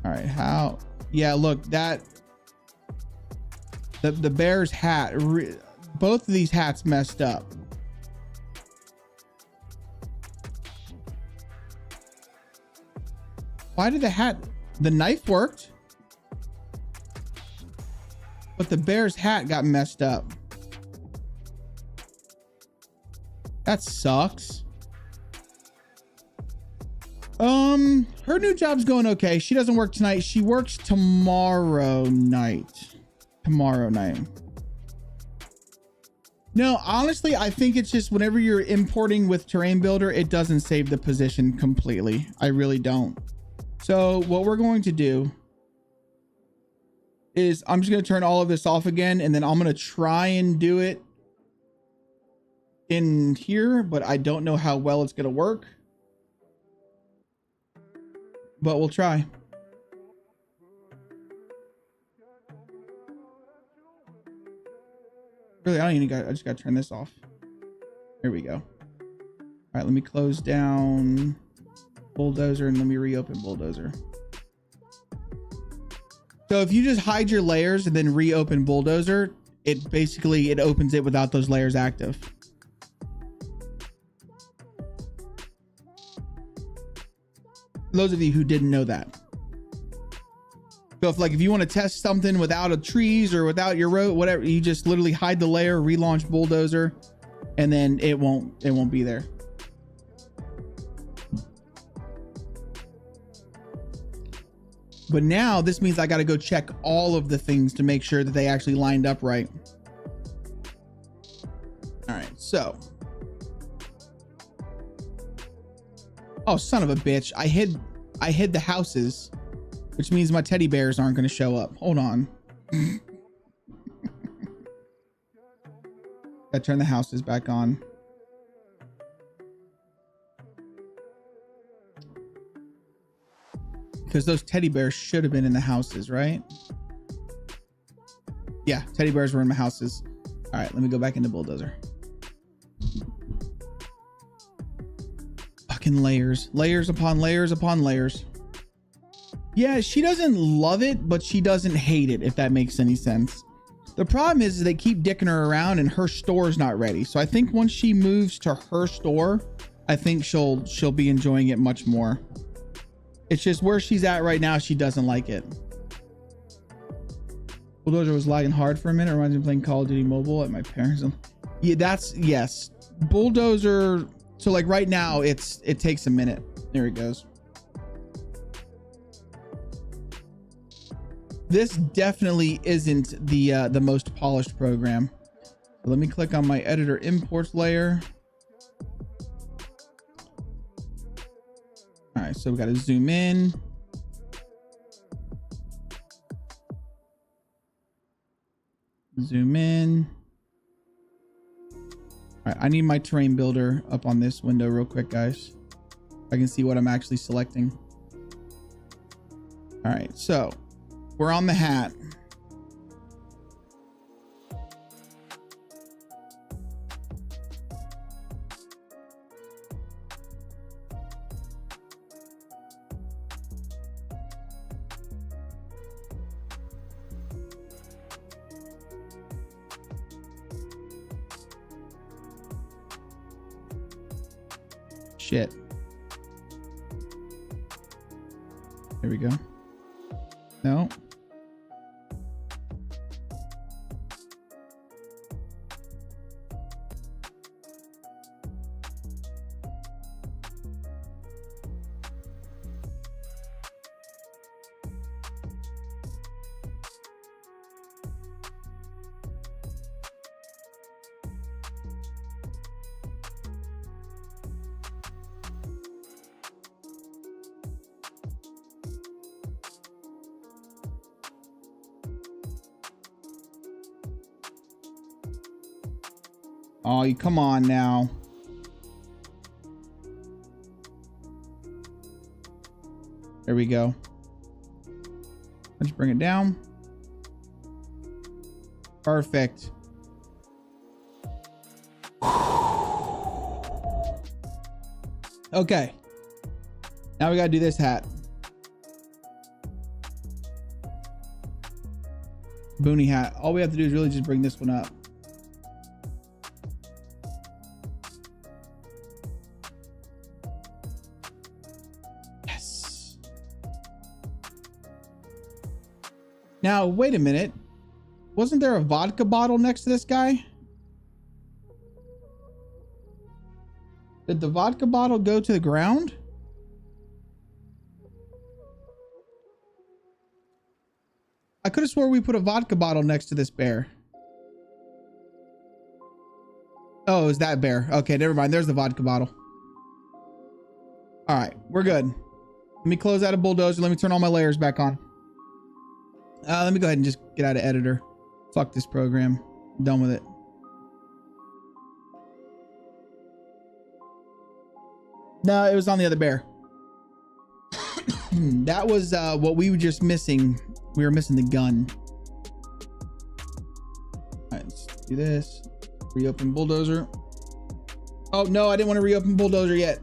All right, how? Yeah, look, that the bear's hat, both of these hats messed up. Why did the knife worked, but the bear's hat got messed up? That sucks. Her new job's going okay. She doesn't work tonight. She works tomorrow night. No, honestly, I think it's just whenever you're importing with Terrain Builder, it doesn't save the position completely. I really don't. So what we're going to do is I'm just going to turn all of this off again, and then I'm going to try and do it in here, but I don't know how well it's going to work. But we'll try. Really, I just got to turn this off. There we go. All right, let me close down Bulldozer and let me reopen Bulldozer. So if you just hide your layers and then reopen Bulldozer, it opens it without those layers active. Those of you who didn't know that. So if you want to test something without a trees or without your road, whatever, you just literally hide the layer, relaunch Bulldozer, and then it won't be there. But now this means I got to go check all of the things to make sure that they actually lined up right. All right, so. Oh, son of a bitch. I hid the houses, which means my teddy bears aren't going to show up. Hold on. Gotta turn the houses back on. because those teddy bears should have been in the houses, right? Yeah, teddy bears were in my houses. All right, let me go back into bulldozer. Fucking layers, layers upon layers upon layers. Yeah, she doesn't love it, but she doesn't hate it, if that makes any sense. The problem is they keep dicking her around and her store's not ready. So I think once she moves to her store, I think she'll be enjoying it much more. It's just where she's at right now, she doesn't like it. Bulldozer was lagging hard for a minute. Reminds me of playing Call of Duty Mobile at my parents'. Yeah, yes. Bulldozer. So like right now, it takes a minute. There it goes. This definitely isn't the most polished program. So let me click on my editor imports layer. All right, so we got to zoom in. Zoom in. All right, I need my terrain builder up on this window real quick, guys. I can see what I'm actually selecting. All right, so we're on the hat. Shit. There we go. No. Oh, you come on now. There we go. Let's bring it down. Perfect. Okay. Now we gotta do this hat. Boonie hat. All we have to do is really just bring this one up. Now, wait a minute. Wasn't there a vodka bottle next to this guy? Did the vodka bottle go to the ground? I could have swore we put a vodka bottle next to this bear. Oh, it was that bear. Okay, never mind. There's the vodka bottle. All right, we're good. Let me close out a bulldozer. Let me turn all my layers back on. Let me go ahead and just get out of editor. Fuck this program. I'm done with it. No, it was on the other bear. That was what we were just missing. We were missing the gun. All right, let's do this. Reopen bulldozer. Oh no, I didn't want to reopen bulldozer yet.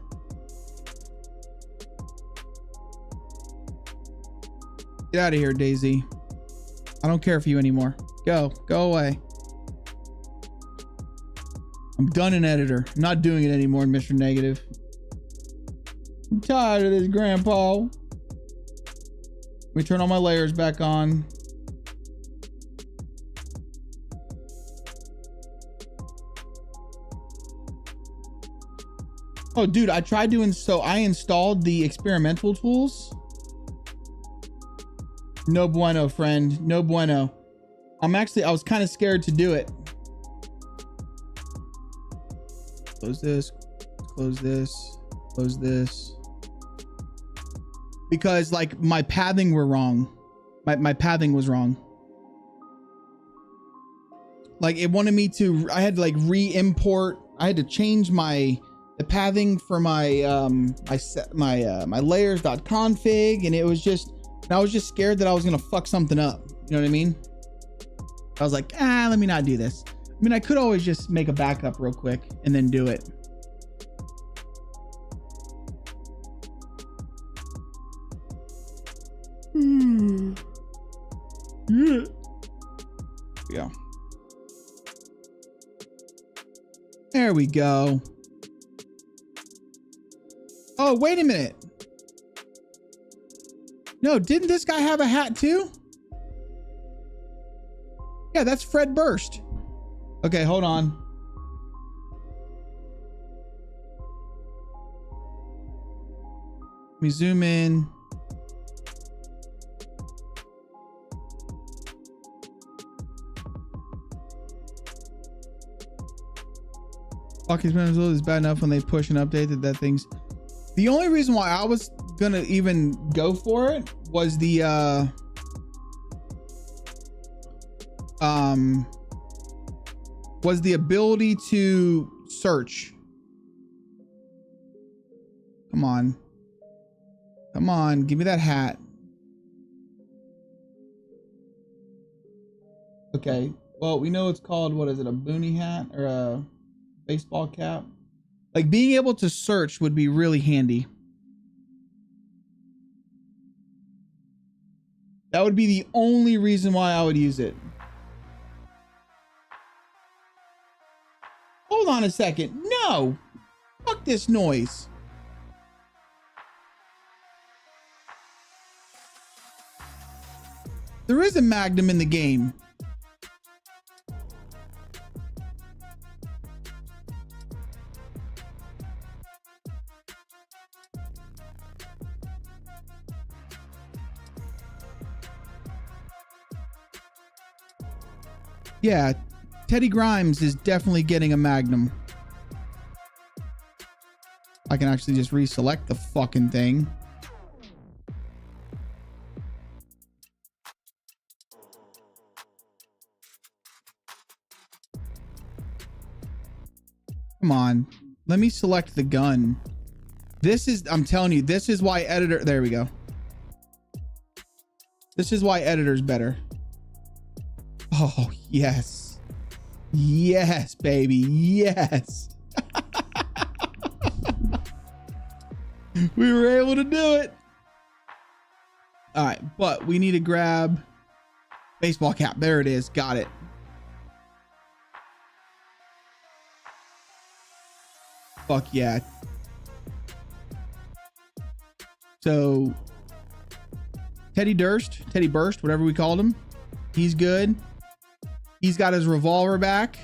Get out of here, DayZ. I don't care for you anymore. Go away. I'm done in editor. I'm not doing it anymore in Mr. Negative. I'm tired of this, Grandpa. Let me turn all my layers back on. Oh, dude, I tried doing so. I installed the experimental tools. No bueno, friend. No bueno. I was kind of scared to do it. Close this. Close this. Close this. Because like my pathing were wrong. My pathing was wrong. Like it wanted me to, I had to like re-import. I had to change my the pathing for my my layers.config, and it was just, I was just scared that I was gonna fuck something up. You know what I mean? I was like, let me not do this. I mean, I could always just make a backup real quick and then do it. Yeah. There we go. Oh, wait a minute. No, didn't this guy have a hat too? Yeah, that's Fred Burst. Okay, hold on. Let me zoom in. Bucky's Venezuela is bad enough when they push an update that thing's. The only reason why I was gonna even go for it was the ability to search. Come on. Come on, give me that hat. Okay, well, we know it's called, what is it, a boonie hat or a baseball cap? Like, being able to search would be really handy. That would be the only reason why I would use it. Hold on a second. No! Fuck this noise. There is a Magnum in the game. Yeah, Teddy Grimes is definitely getting a Magnum. I can actually just reselect the fucking thing. Come on, let me select the gun. This is, I'm telling you, this is why editor, there we go. This is why editor's better. Oh, yes. Yes, baby. Yes. We were able to do it. All right, but we need to grab baseball cap. There it is. Got it. Fuck yeah. So Teddy Durst, Teddy Burst, whatever we called him. He's good. He's got his revolver back.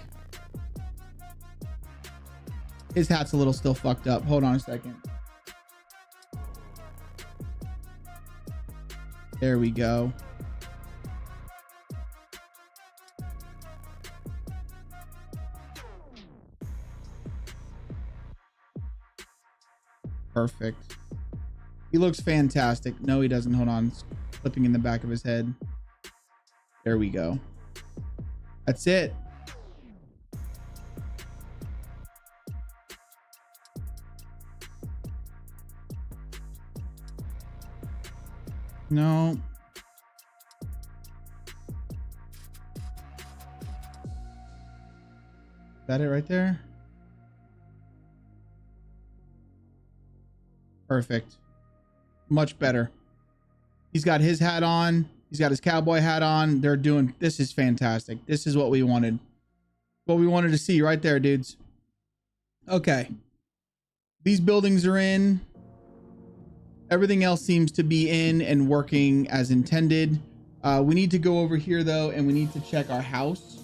His hat's a little still fucked up. Hold on a second. There we go. Perfect. He looks fantastic. No, he doesn't. Hold on. It's flipping in the back of his head. There we go. That's it. No. Is that it right there? Perfect. Much better. He's got his hat on. He's got his cowboy hat on. They're doing, this is fantastic. This is what we wanted. What we wanted to see right there, dudes. Okay. These buildings are in. Everything else seems to be in and working as intended. We need to go over here though, and we need to check our house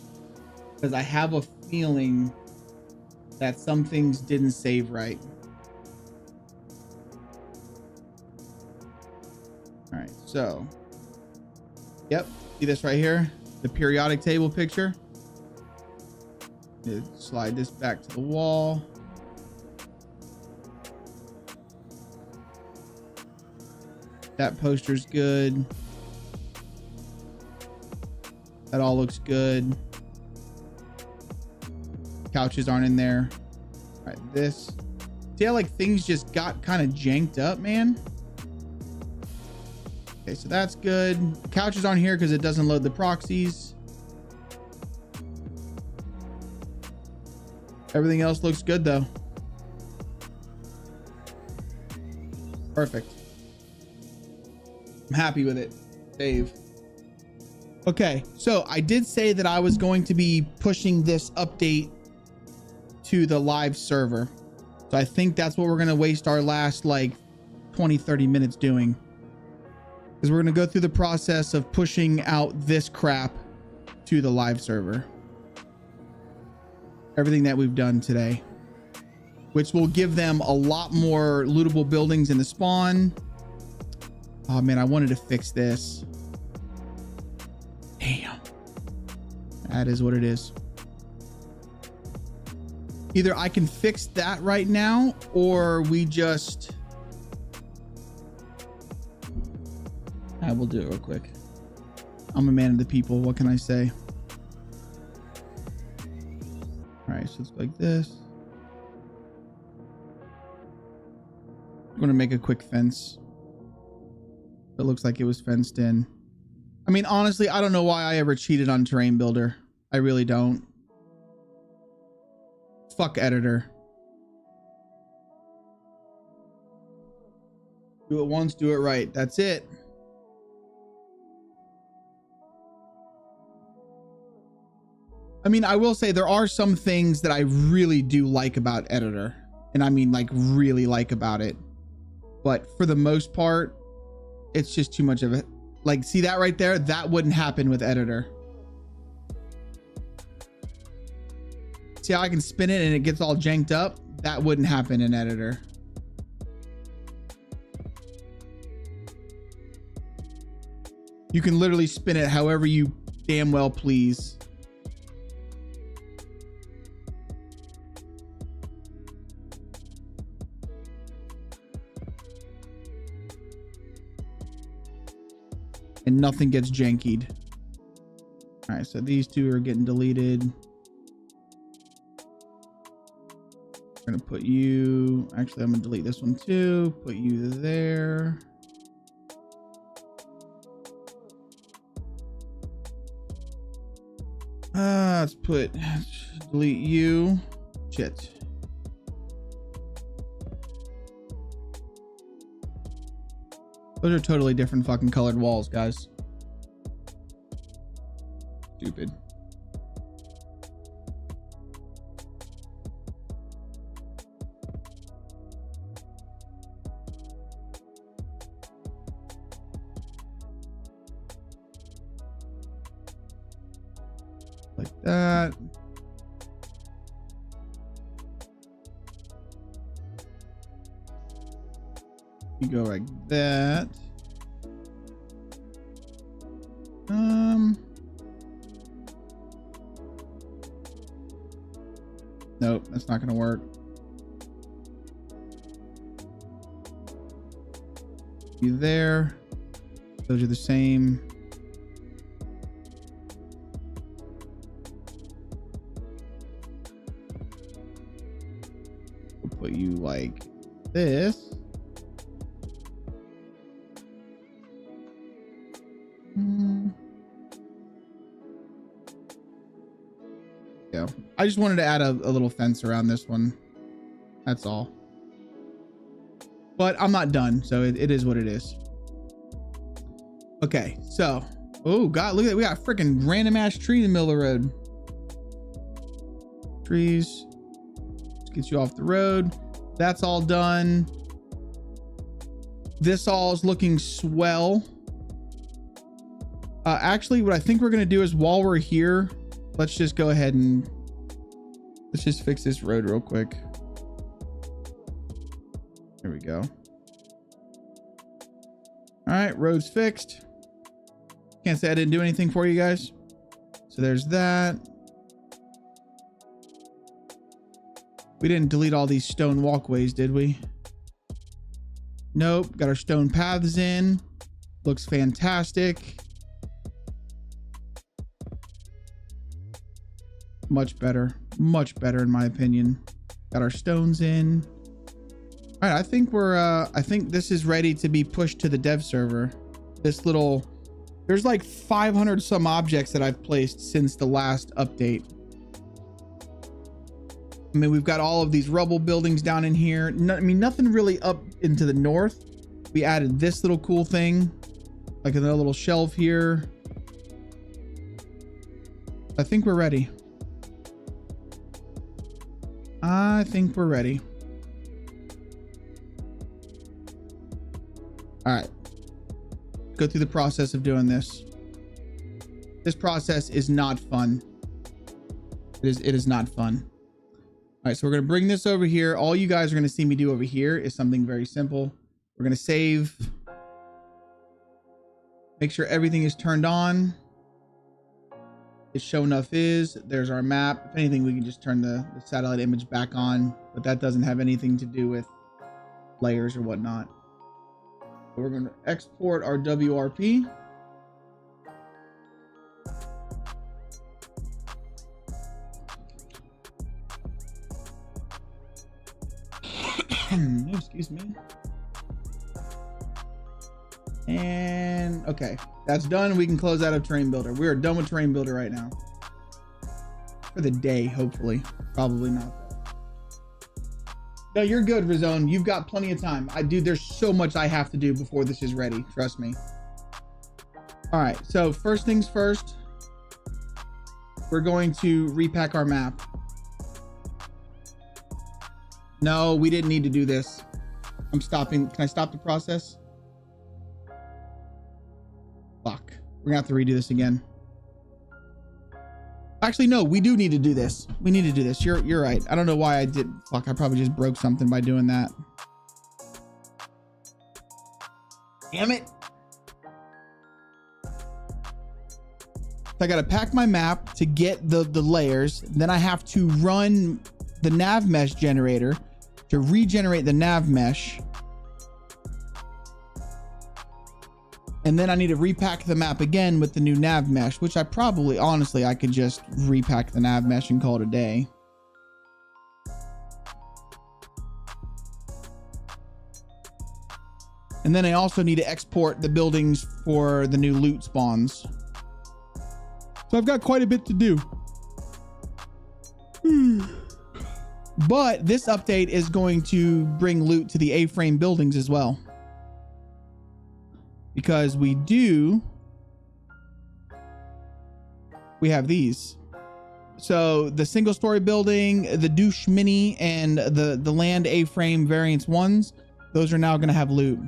because I have a feeling that some things didn't save right. All right, so, yep, see this right here, the periodic table picture. Slide this back to the wall. That poster's good. That all looks good. Couches aren't in there. All right, this See how like things just got kind of janked up, man? Okay, so that's good. Couch is on here because it doesn't load the proxies. Everything else looks good though. Perfect. I'm happy with it. Save. Okay, so I did say that I was going to be pushing this update to the live server. So I think that's what we're going to waste our last like 20-30 minutes doing. Because we're going to go through the process of pushing out this crap to the live server. Everything that we've done today, which will give them a lot more lootable buildings in the spawn. Oh man, I wanted to fix this. Damn. That is what it is. Either I can fix that right now, or we just... I will do it real quick. I'm a man of the people. What can I say? All right, so it's like this. I'm going to make a quick fence. It looks like it was fenced in. I mean, honestly, I don't know why I ever cheated on Terrain Builder. I really don't. Fuck editor. Do it once, do it right. That's it. I mean, I will say there are some things that I really do like about editor. And I mean, like, really like about it. But for the most part, it's just too much of it. Like, see that right there? That wouldn't happen with editor. See how I can spin it and it gets all janked up? That wouldn't happen in editor. You can literally spin it however you damn well please. And nothing gets jankied. All right, so these two are getting deleted. I'm gonna put you, actually I'm gonna delete this one too. Put you there. Let's delete you. Shit. Those are totally different fucking colored walls, guys. Stupid. Like that. You go like that. Nope, that's not gonna work. You there. Those are the same. We'll put you like this. Yeah, I just wanted to add a little fence around this one. That's all. But I'm not done, so it is what it is. Okay, so, oh god, look at it. We got a freaking random ass tree in the middle of the road. Trees. Let's get you off the road. That's all done. This all is looking swell. Actually, what I think we're gonna do is while we're here, let's just go ahead and let's just fix this road real quick. There we go. All right, road's fixed. Can't say I didn't do anything for you guys. So there's that. We didn't delete all these stone walkways, did we? Nope. Got our stone paths in. Looks fantastic. Much better in my opinion. Got our stones in. All right, I think this is ready to be pushed to the dev server. There's like 500 some objects that I've placed since the last update. I mean, we've got all of these rubble buildings down in here. I mean, nothing really up into the north. We added this little cool thing, like another little shelf here. I think we're ready. I think we're ready. All right. Go through the process of doing this. This process is not fun. It is not fun. All right, so we're going to bring this over here. All you guys are going to see me do over here is something very simple. We're going to save. Make sure everything is turned on. It's show enough is. There's our map. If anything, we can just turn the satellite image back on, but that doesn't have anything to do with layers or whatnot. So we're going to export our WRP. Excuse me. And okay, that's done. We can close out of terrain builder. We are done with terrain builder right now for the day. Hopefully, probably not. No, you're good, Rizone. You've got plenty of time. There's so much I have to do before this is ready. Trust me. All right, so first things first, we're going to repack our map. No, we didn't need to do this. I'm stopping. Can I stop the process? Fuck. We're gonna have to redo this again. Actually, no, we do need to do this. We need to do this. You're right. I don't know why I did. Fuck, I probably just broke something by doing that. Damn it. So I gotta pack my map to get the layers. Then I have to run the nav mesh generator to regenerate the nav mesh. And then I need to repack the map again with the new nav mesh, which I probably, honestly, I could just repack the nav mesh and call it a day. And then I also need to export the buildings for the new loot spawns. So I've got quite a bit to do. But this update is going to bring loot to the A-frame buildings as well. Because we have these. So the single story building, the douche mini, and the land A-frame variants ones, those are now going to have loot.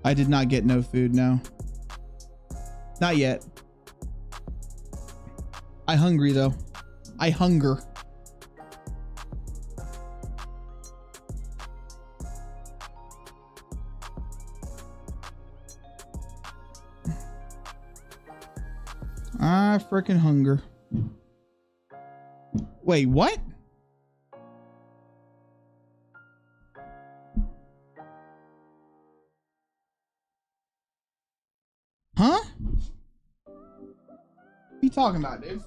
I did not get no food, no. Not yet. I hungry though. I hunger. I freaking hunger. Wait, what? Huh? What are you talking about, dude?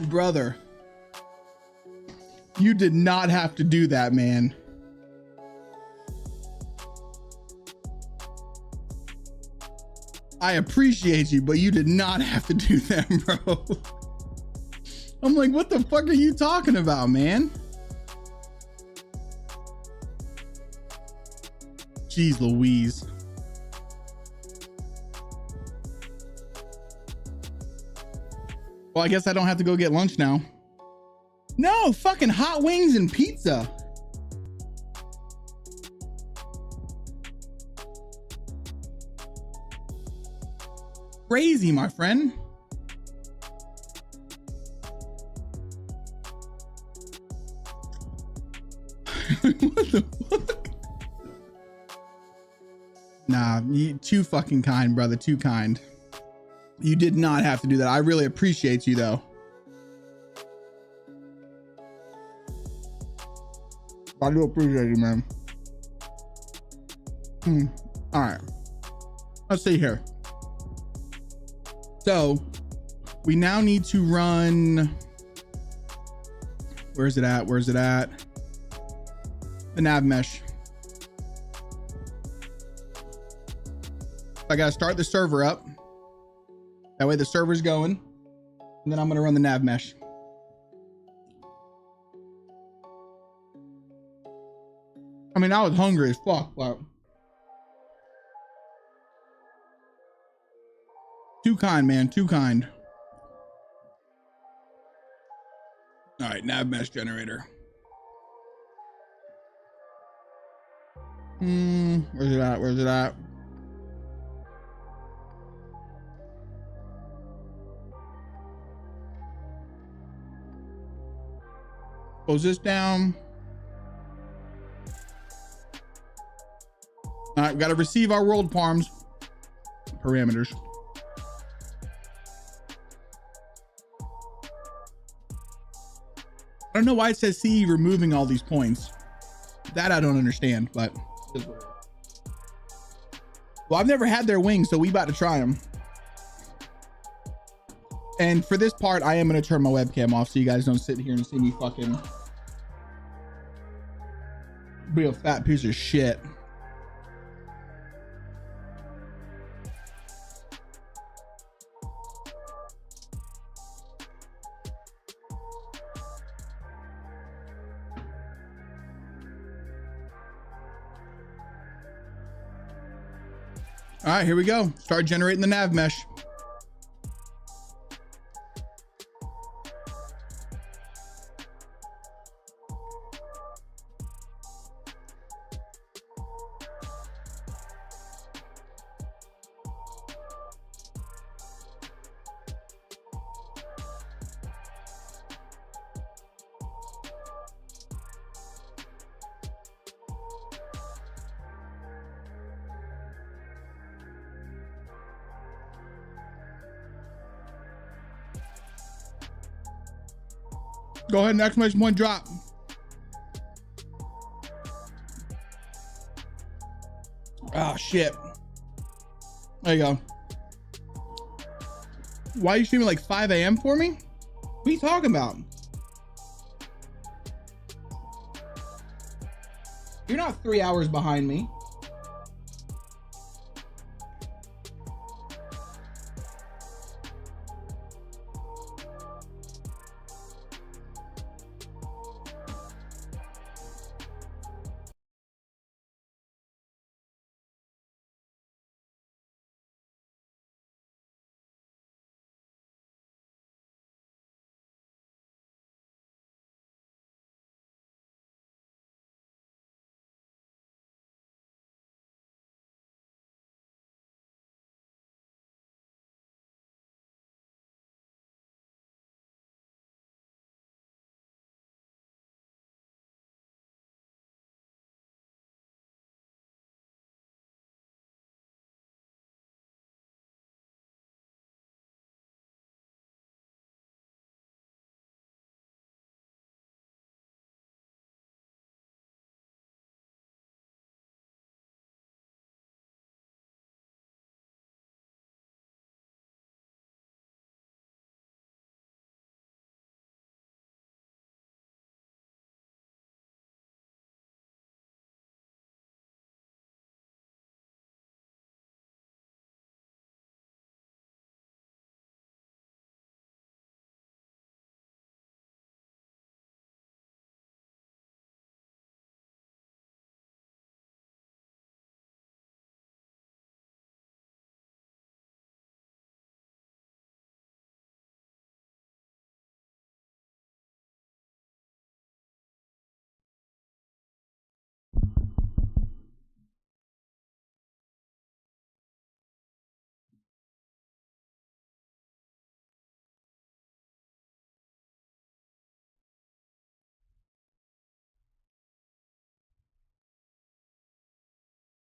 Brother, you did not have to do that, man. I appreciate you, but you did not have to do that, bro. I'm like, what the fuck are you talking about, man? Jeez Louise. Well, I guess I don't have to go get lunch now. No, fucking hot wings and pizza. Crazy, my friend. What the fuck? Nah, you too fucking kind, brother. Too kind. You did not have to do that. I really appreciate you, though. I do appreciate you, man. All right. Let's see here. So we now need to run. Where's it at? Where's it at? The nav mesh. I gotta start the server up. That way the server's going. And then I'm gonna run the nav mesh. I mean, I was hungry as fuck, but too kind, man. Too kind. All right, nav mesh generator. Where's it at? Where's it at? Close this down. All right, we got to receive our world farms parameters. I don't know why it says CE removing all these points. That I don't understand, but well, I've never had their wings, so we about to try them. And for this part, I am going to turn my webcam off so you guys don't sit here and see me fucking be a fat piece of shit. All right, here we go. Start generating the nav mesh. Go ahead and exclamation point drop. Oh shit. There you go. Why are you streaming like 5 a.m. for me? What are you talking about? You're not 3 hours behind me.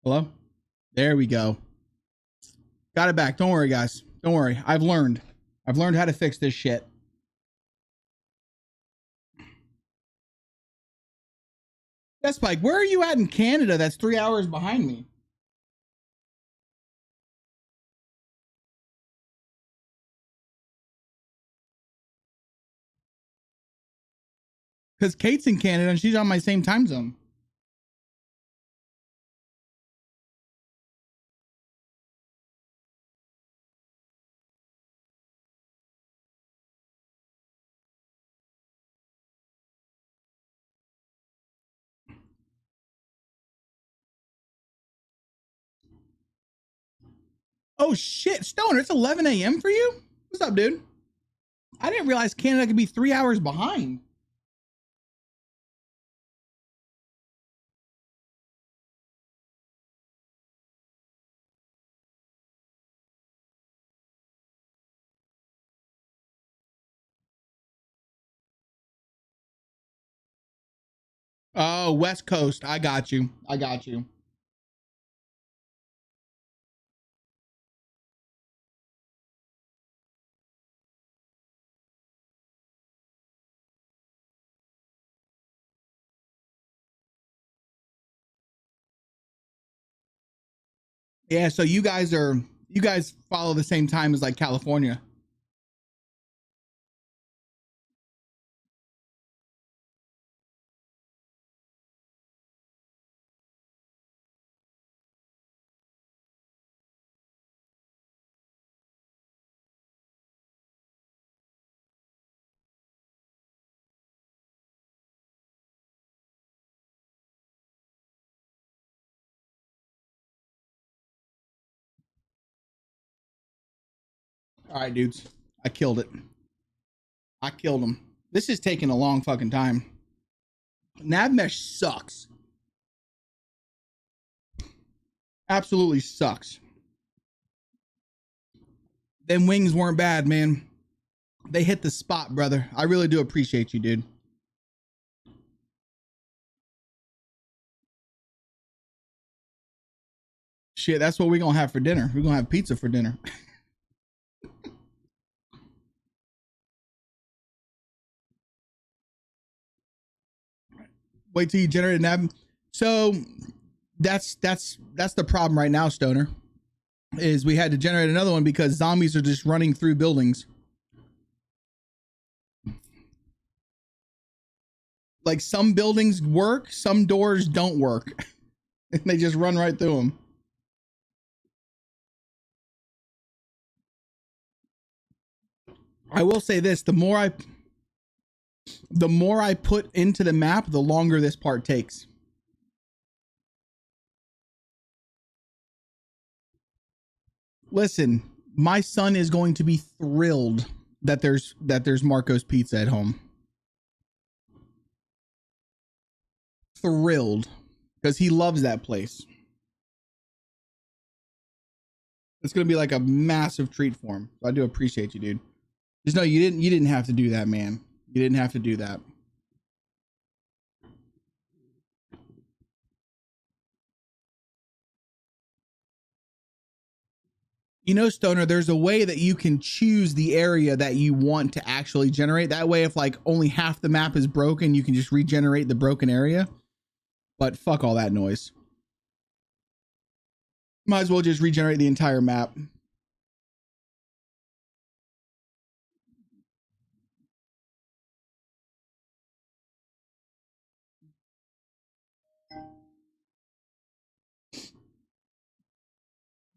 Hello? There we go. Got it back. Don't worry, guys. Don't worry. I've learned how to fix this shit. That's Spike. Where are you at in Canada? That's 3 hours behind me. Because Kate's in Canada and she's on my same time zone. Oh shit, Stoner, it's 11 a.m. for you? What's up, dude? I didn't realize Canada could be 3 hours behind. Oh, West Coast. I got you. I got you. Yeah, so you guys follow the same time as like California. All right, dudes. I killed it. I killed him. This is taking a long fucking time. Nav mesh sucks. Absolutely sucks. Them wings weren't bad, man. They hit the spot, brother. I really do appreciate you, dude. Shit, that's what we're gonna have for dinner. We're gonna have pizza for dinner. Wait till you generate an ab. So that's the problem right now, Stoner. Is we had to generate another one because zombies are just running through buildings. Like some buildings work, some doors don't work. And they just run right through them. I will say this, the more I put into the map, the longer this part takes. Listen, my son is going to be thrilled that there's Marco's Pizza at home. Thrilled, because he loves that place. It's gonna be like a massive treat for him. So I do appreciate you, dude. Just know you didn't have to do that, man. You didn't have to do that. You know, Stoner, there's a way that you can choose the area that you want to actually generate. That way, if like only half the map is broken, you can just regenerate the broken area. But fuck all that noise. Might as well just regenerate the entire map.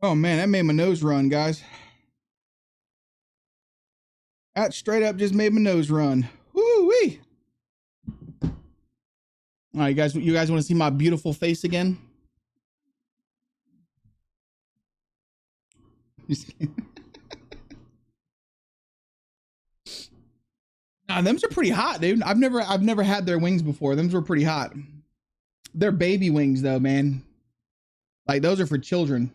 Oh man, that made my nose run, guys. That straight up just made my nose run. Woo-wee. All right, you guys want to see my beautiful face again? Nah, them's are pretty hot, dude. I've never had their wings before. Them's were pretty hot. They're baby wings though, man. Like those are for children.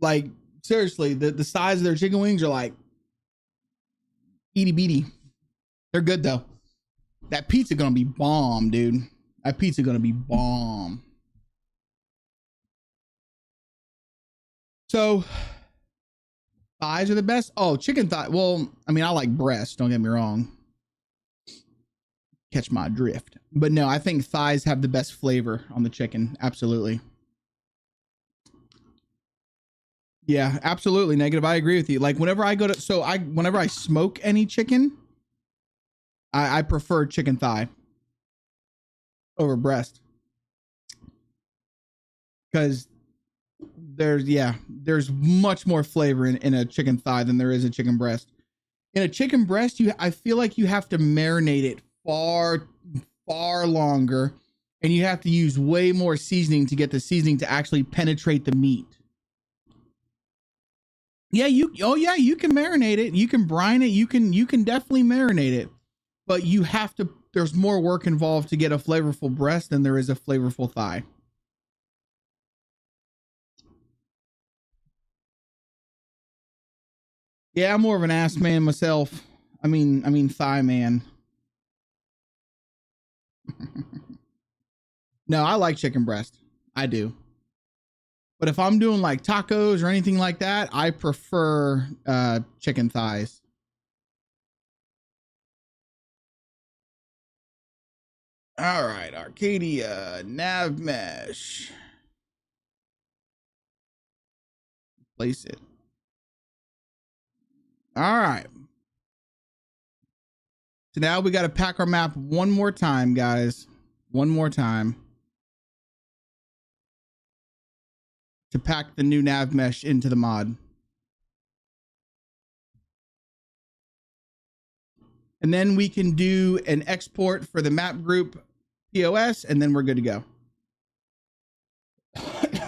Like seriously, the size of their chicken wings are like itty bitty. They're good though. That pizza gonna be bomb, dude. That pizza gonna be bomb. So thighs are the best. Oh, chicken thigh. Well, I mean, I like breast. Don't get me wrong. Catch my drift. But no, I think thighs have the best flavor on the chicken. Absolutely. Yeah, absolutely. Negative. I agree with you. Like whenever I go to, whenever I smoke any chicken, I prefer chicken thigh over breast. Because there's much more flavor in a chicken thigh than there is a chicken breast. In a chicken breast, I feel like you have to marinate it far longer, and you have to use way more seasoning to get the seasoning to actually penetrate the meat. Yeah, you can marinate it, you can brine it, you can definitely marinate it, but you have to, there's more work involved to get a flavorful breast than there is a flavorful thigh. Yeah, I'm more of an ass man myself. I mean thigh man. No, I like chicken breast. I do. But if I'm doing like tacos or anything like that, I prefer chicken thighs. All right, Arcadia, nav mesh. Place it. All right. So now we got to pack our map one more time, guys. One more time. To pack the new nav mesh into the mod. And then we can do an export for the map group POS, and then we're good to go.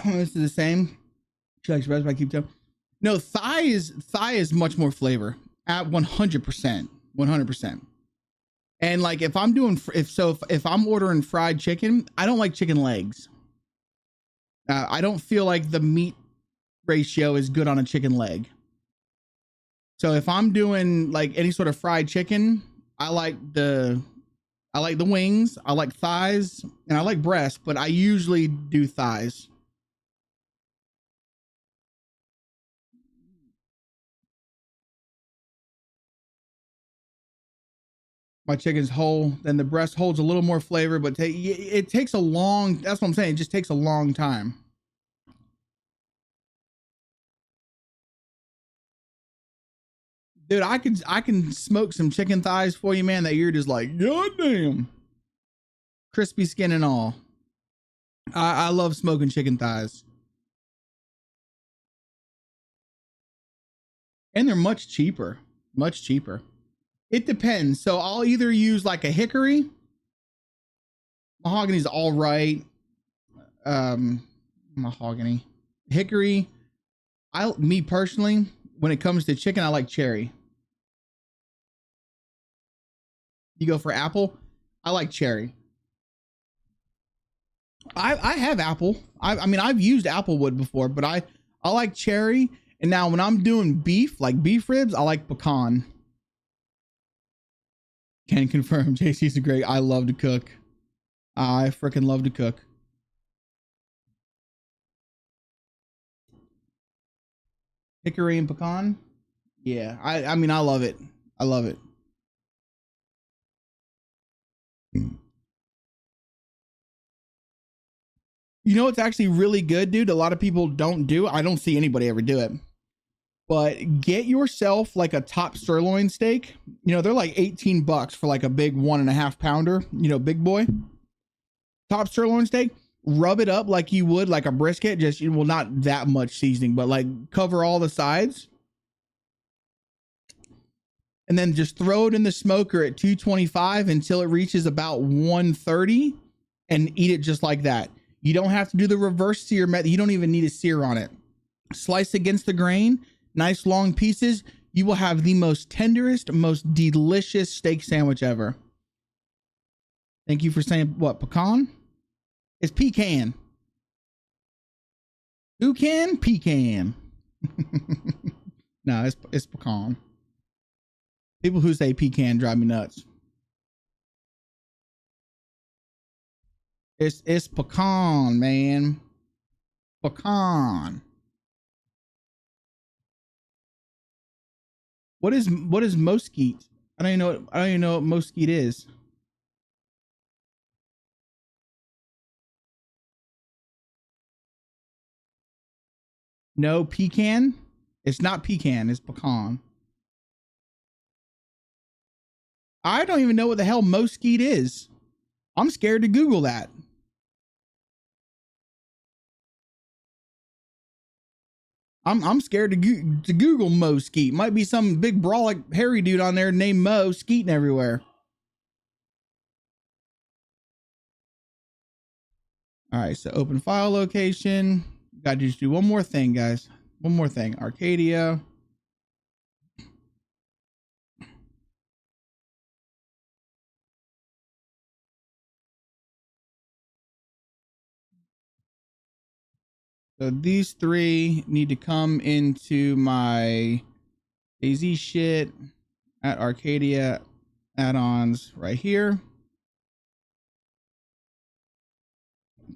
This is the same. Should I express my keep telling? No, thigh is much more flavor at 100%. 100%. And like if I'm doing, if I'm ordering fried chicken, I don't like chicken legs. I don't feel like the meat ratio is good on a chicken leg. So if I'm doing like any sort of fried chicken, I like the wings, I like thighs, and I like breast, but I usually do thighs. My chicken's whole, then the breast holds a little more flavor, but it takes a long, that's what I'm saying, it just takes a long time. Dude, I can smoke some chicken thighs for you, man, that you're just like, god damn. Crispy skin and all. I love smoking chicken thighs. And they're much cheaper. Much cheaper. It depends. So I'll either use like a hickory. Mahogany's all right. Mahogany. Hickory. Me personally, when it comes to chicken, I like cherry. You go for apple? I like cherry. I have apple. I mean, I've used apple wood before, but I like cherry. And now when I'm doing beef, like beef ribs, I like pecan. Can confirm. JC's a great. I love to cook. I freaking love to cook. Hickory and pecan. Yeah. I mean, I love it. I love it. You know, it's actually really good, dude. A lot of people don't do. I don't see anybody ever do it. But get yourself like a top sirloin steak. You know, they're like $18 for like a big 1.5 pounder, you know, big boy. Top sirloin steak. Rub it up like you would like a brisket. Just, well, not that much seasoning, but like cover all the sides. And then just throw it in the smoker at 225 until it reaches about 130 and eat it just like that. You don't have to do the reverse sear method. You don't even need a sear on it. Slice against the grain. Nice long pieces. You will have the most tenderest, most delicious steak sandwich ever. Thank you for saying what? Pecan? It's pecan. Who can? Pecan. No, it's pecan. People who say pecan drive me nuts. It's pecan, man. Pecan. What is mosquite? I don't even know what mosquite is. No, pecan? It's not pecan, it's pecan. I don't even know what the hell mosquite is. I'm scared to Google that. I'm scared to Google Mo Skeet. Might be some big brolic hairy dude on there named Mo skeeting everywhere. All right, so open file location. Got to just do one more thing, guys. One more thing. Arcadia. So these three need to come into my DayZ shit at Arcadia add-ons right here.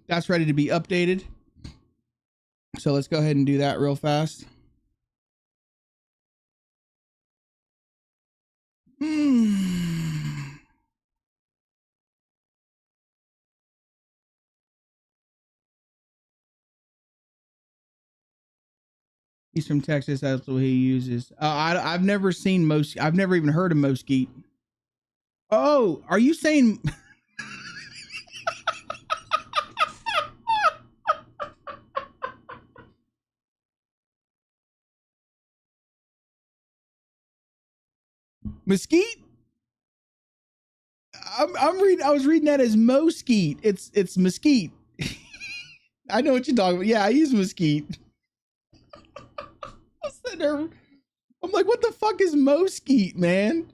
That's ready to be updated. So let's go ahead and do that real fast. He's from Texas. That's what he uses. I've never seen I've never even heard of Mosquite. Oh, are you saying? Mesquite? I'm reading. I was reading that as Mosquite. It's Mesquite. I know what you're talking about. Yeah, I use Mesquite. I'm like, what the fuck is Mosquite, man?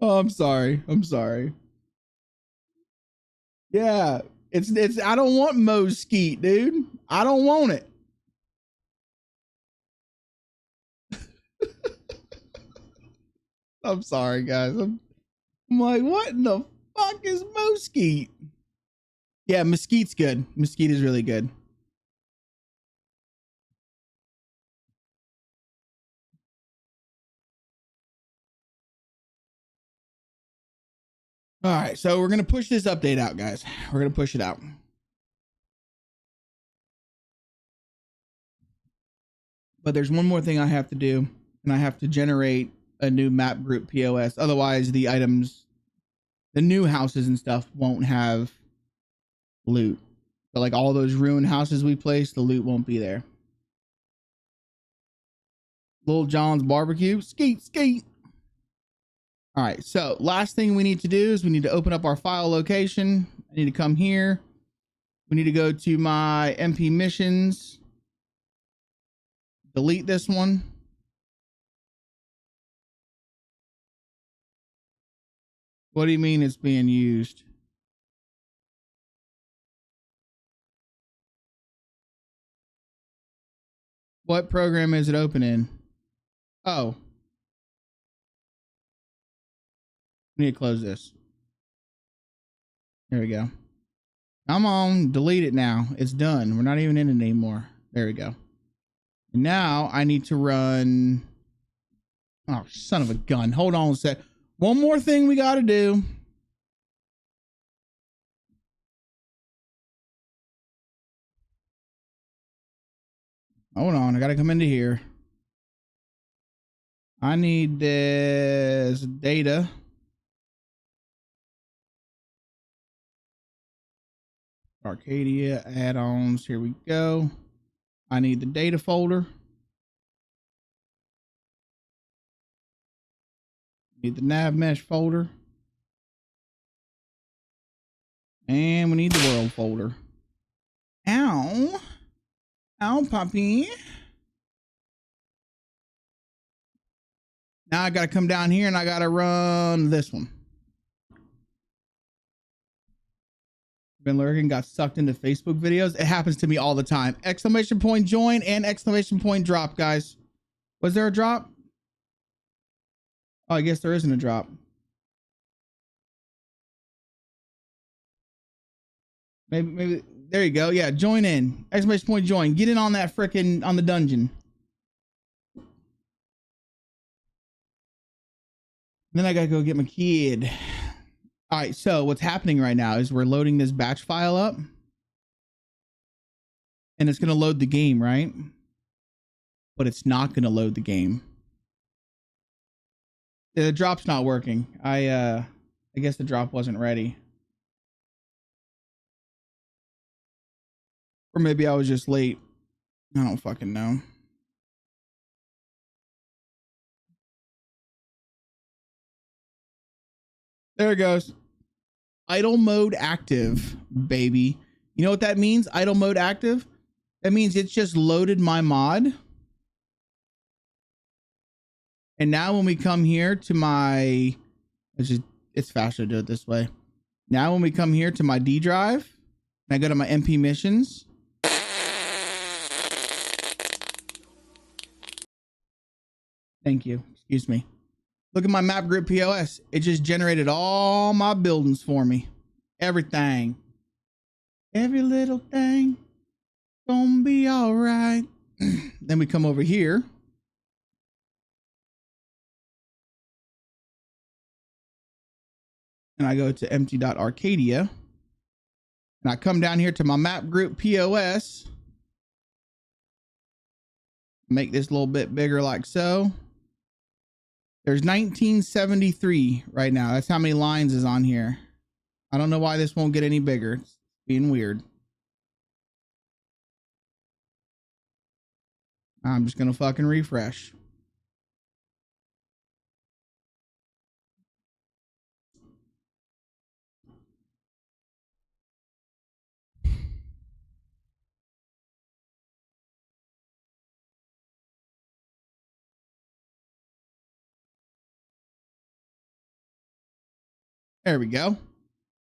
Oh, I'm sorry. I'm sorry. Yeah, it's. I don't want Mosquite, dude. I don't want it. I'm sorry, guys. I'm like, what in the fuck is Mosquite? Yeah, Mesquite's good. Mesquite is really good. All right, so we're going to push this update out, guys. We're going to push it out. But there's one more thing I have to do, and I have to generate a new map group POS. Otherwise, the items, the new houses and stuff won't have loot. So like all those ruined houses we placed, the loot won't be there. Little John's barbecue. Skeet, skeet. All right, so last thing we need to do is we need to open up our file location. I need to come here. We need to go to my MP missions. Delete this one. What do you mean it's being used? What program is it open in? Oh. I need to close this. There we go. Come on, delete it now. It's done. We're not even in it anymore. There we go. And now I need to run. Oh, son of a gun. Hold on a sec. One more thing we got to do. Hold on. I got to come into here. I need this data. Arcadia add-ons. Here we go. I need the data folder. Need the nav mesh folder. And we need the world folder. Ow. Ow, puppy. Now I got to come down here and I got to run this one. Been lurking, got sucked into Facebook videos. It happens to me all the time. Exclamation point join and exclamation point drop, guys. Was there a drop? Oh, I guess there isn't a drop. Maybe there you go. Yeah, join in. Exclamation point join. Get in on that frickin' on the dungeon. Then I gotta go get my kid. All right, so what's happening right now is we're loading this batch file up. And it's gonna load the game, right? But it's not gonna load the game. The drop's not working. I guess the drop wasn't ready. Or maybe I was just late. I don't fucking know. There it goes. Idle mode active, baby. You know what that means? Idle mode active? That means it's just loaded my mod. And now when we come here to my, it's faster to do it this way. Now when we come here to my D drive, and I go to my MP missions. Thank you. Excuse me. Look at my map grid POS. It just generated all my buildings for me. Everything. Every little thing. Gonna be all right. Then we come over here. And I go to empty.arcadia. And I come down here to my map group POS. Make this a little bit bigger like so. There's 1973 right now. That's how many lines is on here. I don't know why this won't get any bigger. It's being weird. I'm just gonna fucking refresh. There we go.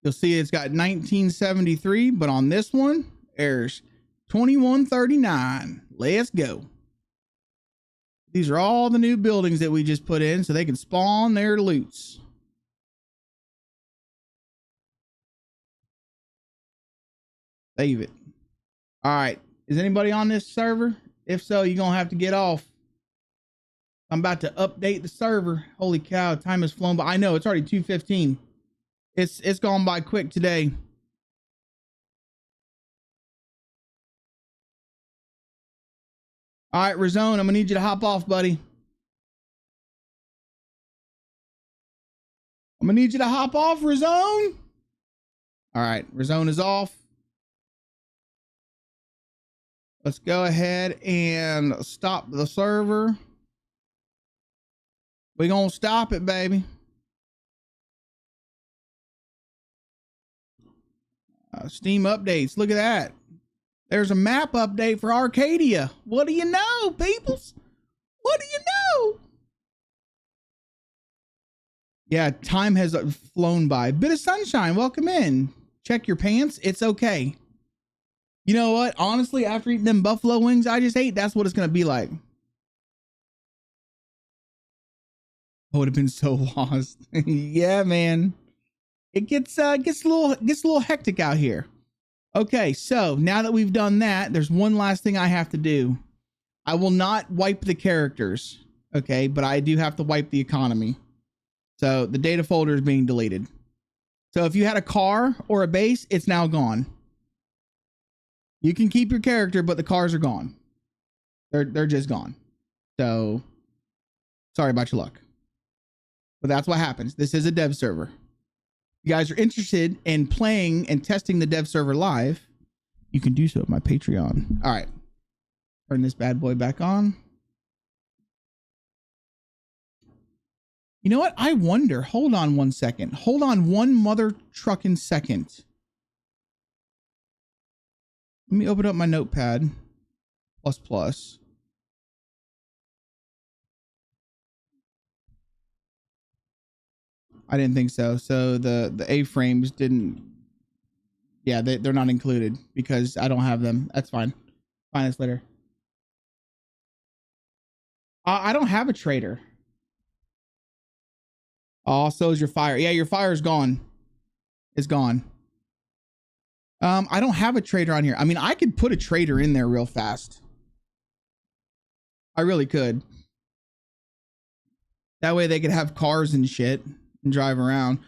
You'll see it's got 1973, but on this one, there's 2139. Let's go. These are all the new buildings that we just put in so they can spawn their loots. Save it. All right. Is anybody on this server? If so, you're going to have to get off. I'm about to update the server. Holy cow, time has flown by. I know, it's already 2:15. It's gone by quick today. All right, Razone, I'm gonna need you to hop off, buddy. I'm gonna need you to hop off, Razone. All right, Razone is off. Let's go ahead and stop the server. We're gonna stop it, baby. Steam updates. Look at that. There's a map update for Arcadia. What do you know, peoples? What do you know? Yeah, time has flown by. Bit of sunshine. Welcome in. Check your pants. It's okay. You know what? Honestly, after eating them buffalo wings I just ate, that's what it's going to be like. I would have been so lost. Yeah, man. It gets a little hectic out here. Okay, so now that we've done that, there's one last thing I have to do. I will not wipe the characters, okay, but I do have to wipe the economy. So the data folder is being deleted. So if you had a car or a base, it's now gone. You can keep your character, but the cars are gone. They're just gone. So sorry about your luck. But that's what happens. This is a dev server. If you guys are interested in playing and testing the dev server live, you can do so at my Patreon. All right. Turn this bad boy back on. You know what? I wonder. Hold on one second. Hold on one mother trucking second. Let me open up my notepad. ++. I didn't think so. So the A-frames didn't. Yeah, they're not included because I don't have them. That's fine. Find this later. I don't have a trader. Oh, so is your fire. Yeah, your fire is gone. It's gone. I don't have a trader on here. I mean, I could put a trader in there real fast. I really could. That way they could have cars and shit and drive around.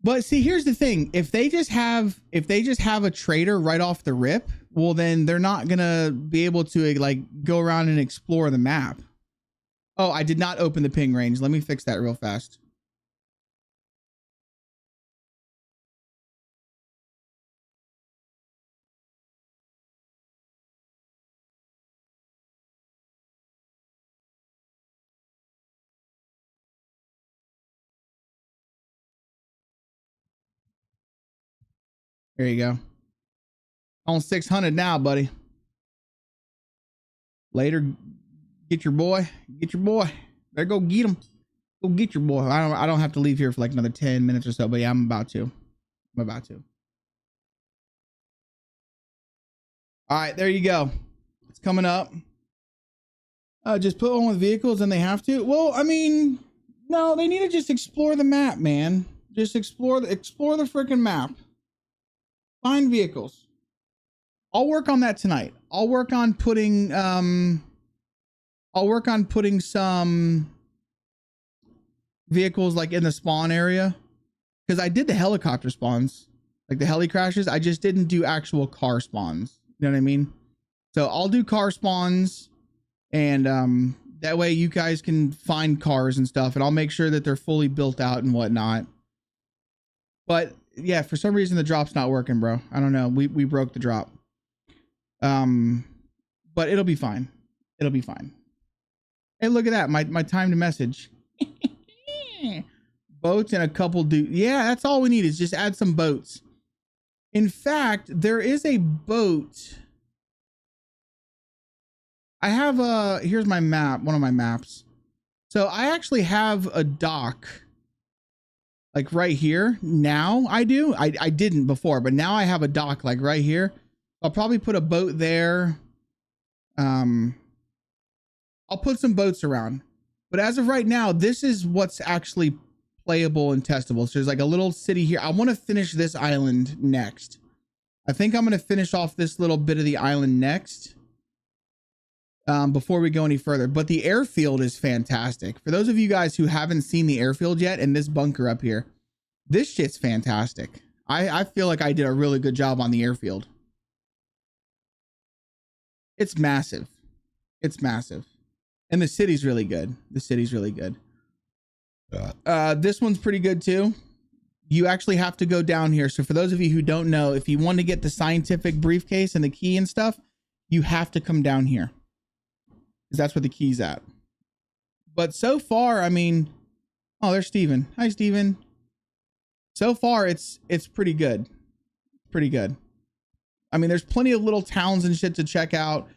But see, here's the thing. If they just have a trader right off the rip, well, then they're not gonna be able to like go around and explore the map. Oh, I did not open the ping range. Let me fix that real fast. There you go. On 600 now, buddy. Later, get your boy. Get your boy. There, go get him. Go get your boy. I don't have to leave here for like another 10 minutes or so, but yeah, I'm about to. All right, there you go. It's coming up. Just put on with vehicles and they have to. Well, I mean, no, they need to just explore the map, man. Just explore the freaking map. Find vehicles. I'll work on that tonight. I'll work on putting some vehicles like in the spawn area, because I did the helicopter spawns, like the heli crashes. I just didn't do actual car spawns. You know what I mean? So I'll do car spawns, and that way you guys can find cars and stuff, and I'll make sure that they're fully built out and whatnot. But yeah, for some reason the drop's not working, bro. I don't know. We broke the drop. But it'll be fine. It'll be fine. Hey, look at that. My time to message. Boats and a couple yeah, that's all we need is just add some boats. In fact, there is a boat. I have here's my map, one of my maps. So I actually have a dock like right here. Now I do. I didn't before, but now I have a dock like right here. I'll probably put a boat there. I'll put some boats around. But as of right now, this is what's actually playable and testable. So there's like a little city here. I want to finish this island next. I think I'm going to finish off this little bit of the island next. Before we go any further. But the airfield is fantastic. For those of you guys who haven't seen the airfield yet, and this bunker up here, this shit's fantastic. I feel like I did a really good job on the airfield. It's massive. It's massive. And the city's really good. The city's really good. This one's pretty good too. You actually have to go down here. So for those of you who don't know, if you want to get the scientific briefcase and the key and stuff, you have to come down here, because that's where the key's at. But so far, I mean, oh, there's Steven. Hi, Steven. So far, it's pretty good. Pretty good. I mean, there's plenty of little towns and shit to check out.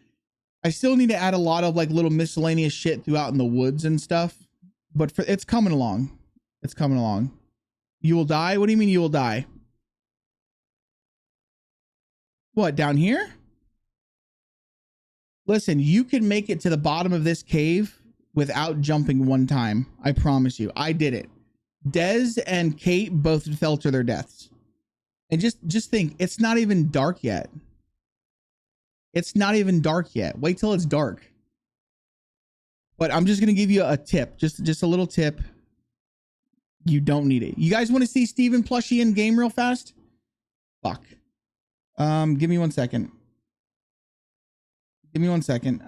I still need to add a lot of like little miscellaneous shit throughout in the woods and stuff. But it's coming along. It's coming along. You will die? What do you mean you will die? What, down here? Listen, you can make it to the bottom of this cave without jumping one time. I promise you. I did it. Dez and Kate both fell to their deaths. And just think, it's not even dark yet. It's not even dark yet. Wait till it's dark. But I'm just going to give you a tip. Just a little tip. You don't need it. You guys want to see Steven plushie in game real fast? Fuck. Give me 1 second. Give me 1 second.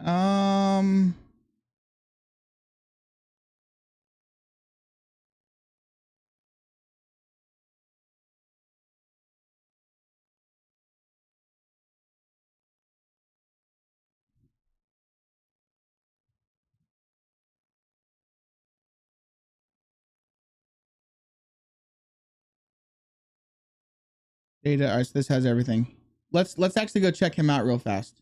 Data. All right, so this has everything. Let's actually go check him out real fast.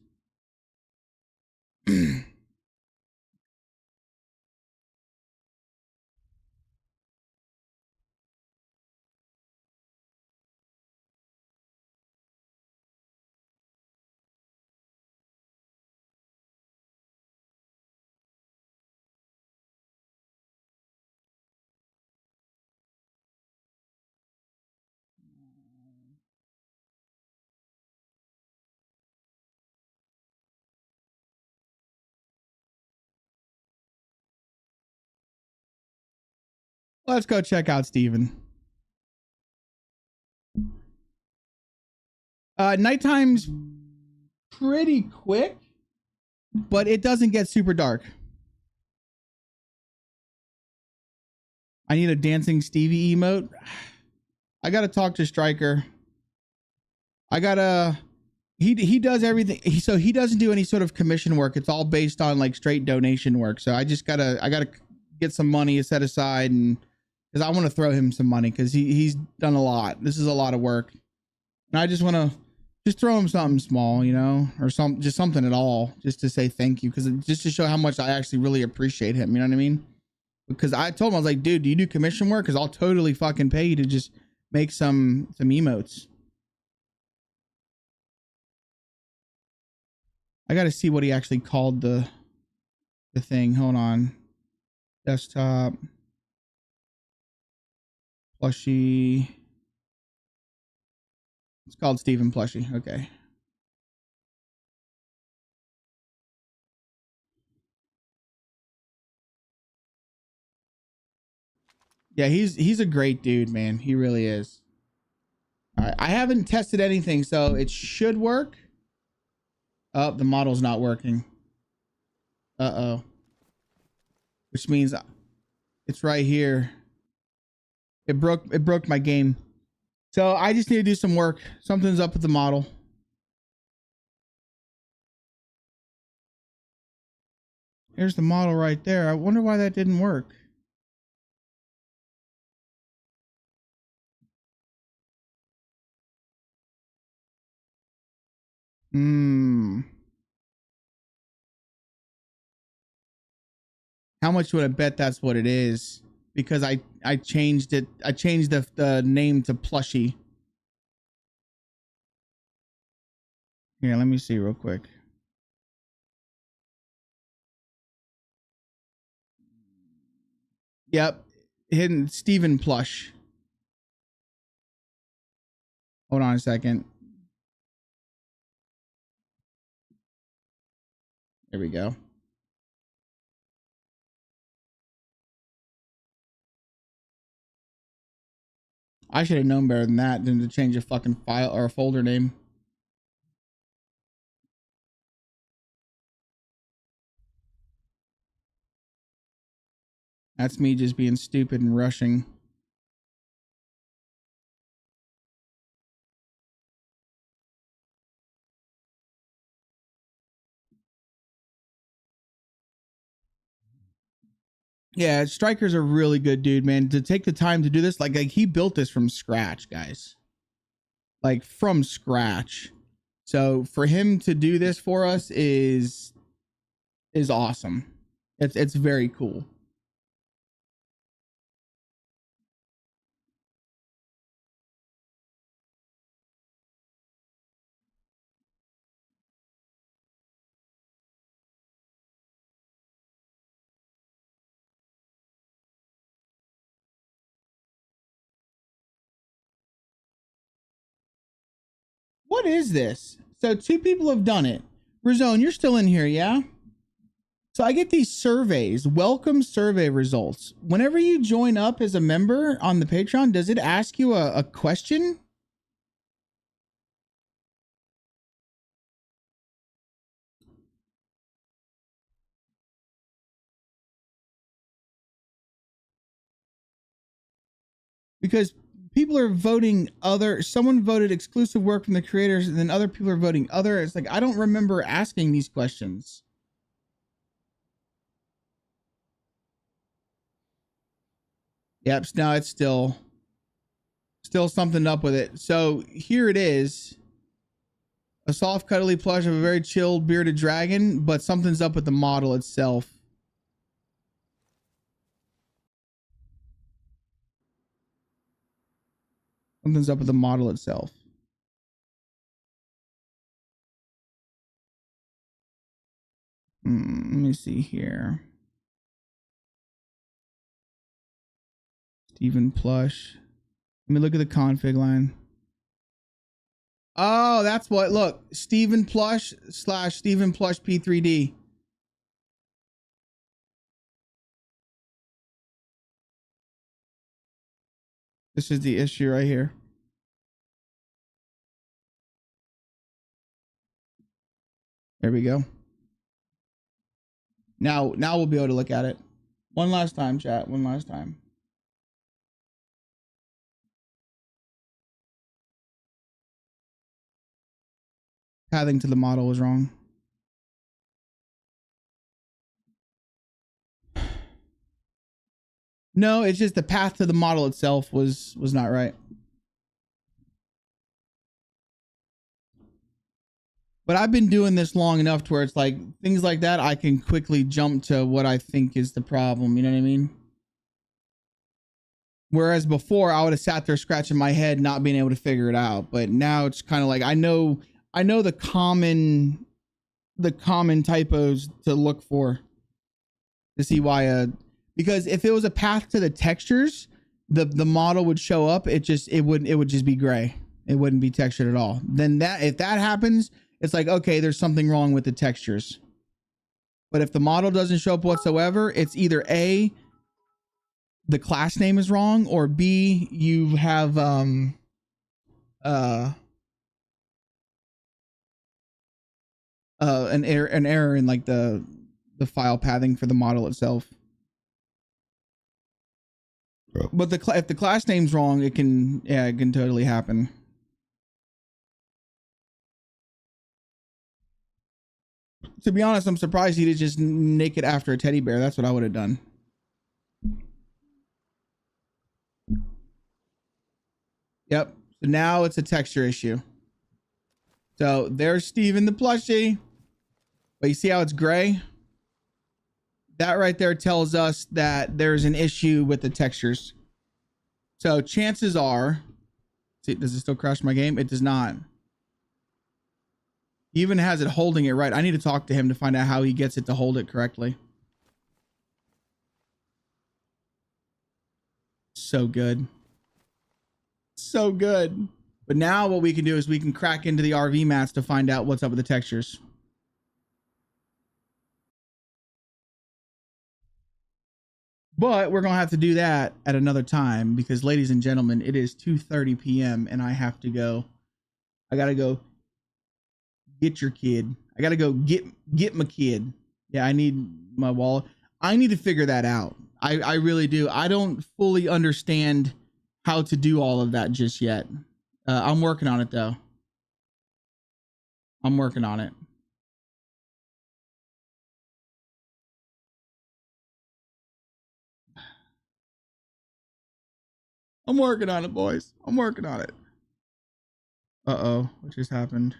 Let's go check out Steven. Nighttime's pretty quick, but it doesn't get super dark. I need a dancing Stevie emote. I gotta talk to Striker. He does everything. So he doesn't do any sort of commission work. It's all based on like straight donation work. So I gotta get some money set aside, and because I want to throw him some money because he's done a lot. This is a lot of work, and I just want to throw him something small, you know, or just something at all, just to say thank you, because just to show how much I actually really appreciate him. You know what I mean? Because I told him, I was like, dude, do you do commission work? Because I'll totally fucking pay you to just make some emotes. I got to see what he actually called the thing. Hold on. Desktop. Plushie. It's called Steven Plushie. Okay. Yeah, he's a great dude, man. He really is. All right, I haven't tested anything, so it should work. Oh, the model's not working. Uh-oh. Which means it's right here. It broke my game. So I just need to do some work. Something's up with the model. Here's the model right there. I wonder why that didn't work. How much would I bet that's what it is? Because I changed it. I changed the name to Plushie. Here, let me see real quick. Yep. Hidden Steven Plush. Hold on a second. There we go. I should have known better than that than to change a fucking file or a folder name. That's me just being stupid and rushing. Yeah, Striker's a really good dude, man. To take the time to do this, like he built this from scratch, guys. Like from scratch. So for him to do this for us is awesome. It's very cool. What is this? So 2 people have done it. Rizone, you're still in here, yeah? So I get these surveys, welcome survey results. Whenever you join up as a member on the Patreon, does it ask you a question? Because people are voting someone voted exclusive work from the creators, and then other people are voting other. It's like, I don't remember asking these questions. Yep, now it's still something up with it. So here it is. A soft, cuddly plush of a very chilled, bearded dragon, but something's up with the model itself. Something's up with the model itself. Let me see here. Steven Plush. Let me look at the config line. Oh, that's what. Look, Steven Plush / Steven Plush P3D. This is the issue right here. There we go. Now we'll be able to look at it. One last time, chat. One last time. Pathing to the model was wrong. No, it's just the path to the model itself was not right. But I've been doing this long enough to where it's like things like that, I can quickly jump to what I think is the problem. You know what I mean? Whereas before I would have sat there scratching my head, not being able to figure it out. But now it's kind of like, I know the common typos to look for to see why, because if it was a path to the textures, the model would show up. It would just be gray. It wouldn't be textured at all. Then if that happens, it's like, okay, there's something wrong with the textures. But if the model doesn't show up whatsoever, it's either A, the class name is wrong, or B, you have an error in like the file pathing for the model itself. But if the class name's wrong, it can totally happen. To be honest, I'm surprised he did just nick it after a teddy bear. That's what I would have done. Yep. So now it's a texture issue. So there's Steven the plushie. But you see how it's gray? That right there tells us that there's an issue with the textures. So chances are, see, does it still crash my game? It does not. He even has it holding it right. I need to talk to him to find out how he gets it to hold it correctly. So good. So good. But now what we can do is we can crack into the RV mats to find out what's up with the textures. But we're going to have to do that at another time because, ladies and gentlemen, it is 2:30 p.m. and I have to go. I got to go get your kid. I got to go get my kid. Yeah, I need my wallet. I need to figure that out. I really do. I don't fully understand how to do all of that just yet. I'm working on it, though. I'm working on it. I'm working on it, boys. I'm working on it. Uh-oh. What just happened?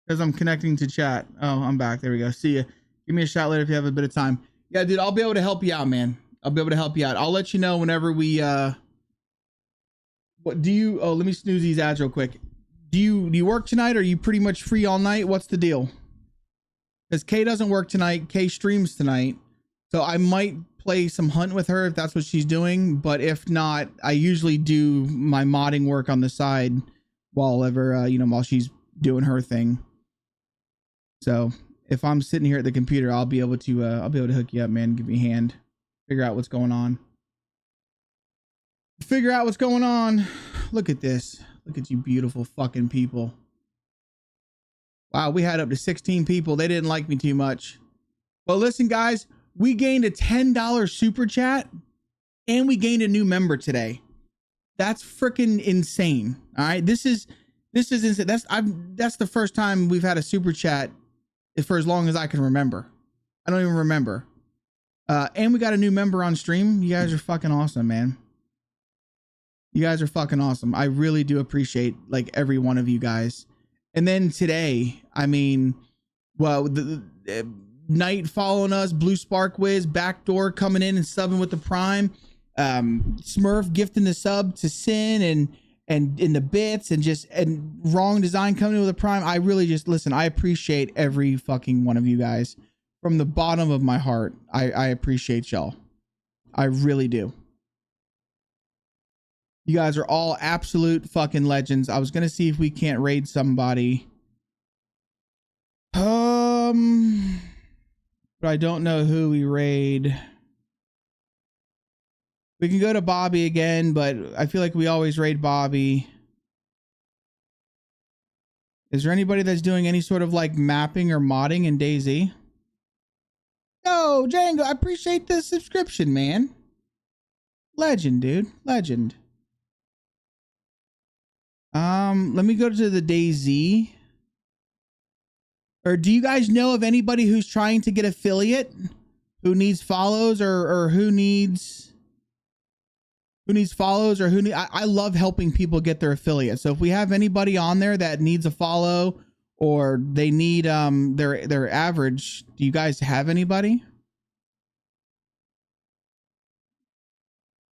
Because I'm connecting to chat. Oh, I'm back. There we go. See ya. Give me a shout later if you have a bit of time. Yeah, dude, I'll be able to help you out, man. I'll be able to help you out. I'll let you know whenever we, what do you, oh, let me snooze these ads real quick. Do you work tonight? Or are you pretty much free all night? What's the deal? Because Kay doesn't work tonight. Kay streams tonight. So I might play some hunt with her if that's what she's doing. But if not, I usually do my modding work on the side while she's doing her thing. So if I'm sitting here at the computer, I'll be able to hook you up, man. Give me a hand. Figure out what's going on. Figure out what's going on. Look at this. Look at you beautiful fucking people. Wow, we had up to 16 people. They didn't like me too much. Well, listen, guys, we gained a $10 super chat and we gained a new member today. That's freaking insane. All right. This is insane. That's the first time we've had a super chat for as long as I can remember. I don't even remember. And we got a new member on stream. You guys are fucking awesome, man. You guys are fucking awesome. I really do appreciate like every one of you guys. And then today, I mean, well, the Knight following us, Blue Spark Wiz, Backdoor coming in and subbing with the Prime, Smurf gifting the sub to Sin and in the bits and Wrong Design coming in with a Prime. I really just listen. I appreciate every fucking one of you guys from the bottom of my heart. I appreciate y'all. I really do. You guys are all absolute fucking legends. I was gonna see if we can't raid somebody. But I don't know who we raid. We can go to Bobby again, but I feel like we always raid Bobby. Is there anybody that's doing any sort of like mapping or modding in DayZ? Yo, Django, I appreciate the subscription, man. Legend, dude. Legend. Let me go to the DayZ. Or do you guys know of anybody who's trying to get affiliate? Who needs follows or who needs follows or I love helping people get their affiliate. So if we have anybody on there that needs a follow or they need their average, do you guys have anybody?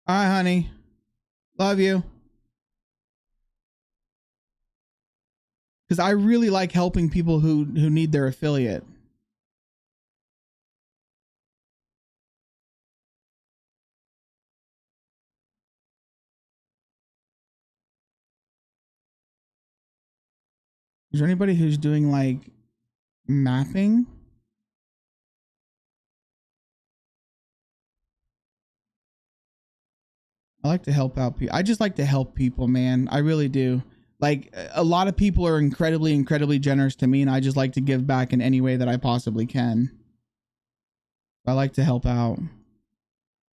All right, honey. Love you. Because I really like helping people who need their affiliate. Is there anybody who's doing like mapping? I like to help out people. I just like to help people, man. I really do. Like a lot of people are incredibly generous to me, and I just like to give back in any way that I possibly can. I like to help out.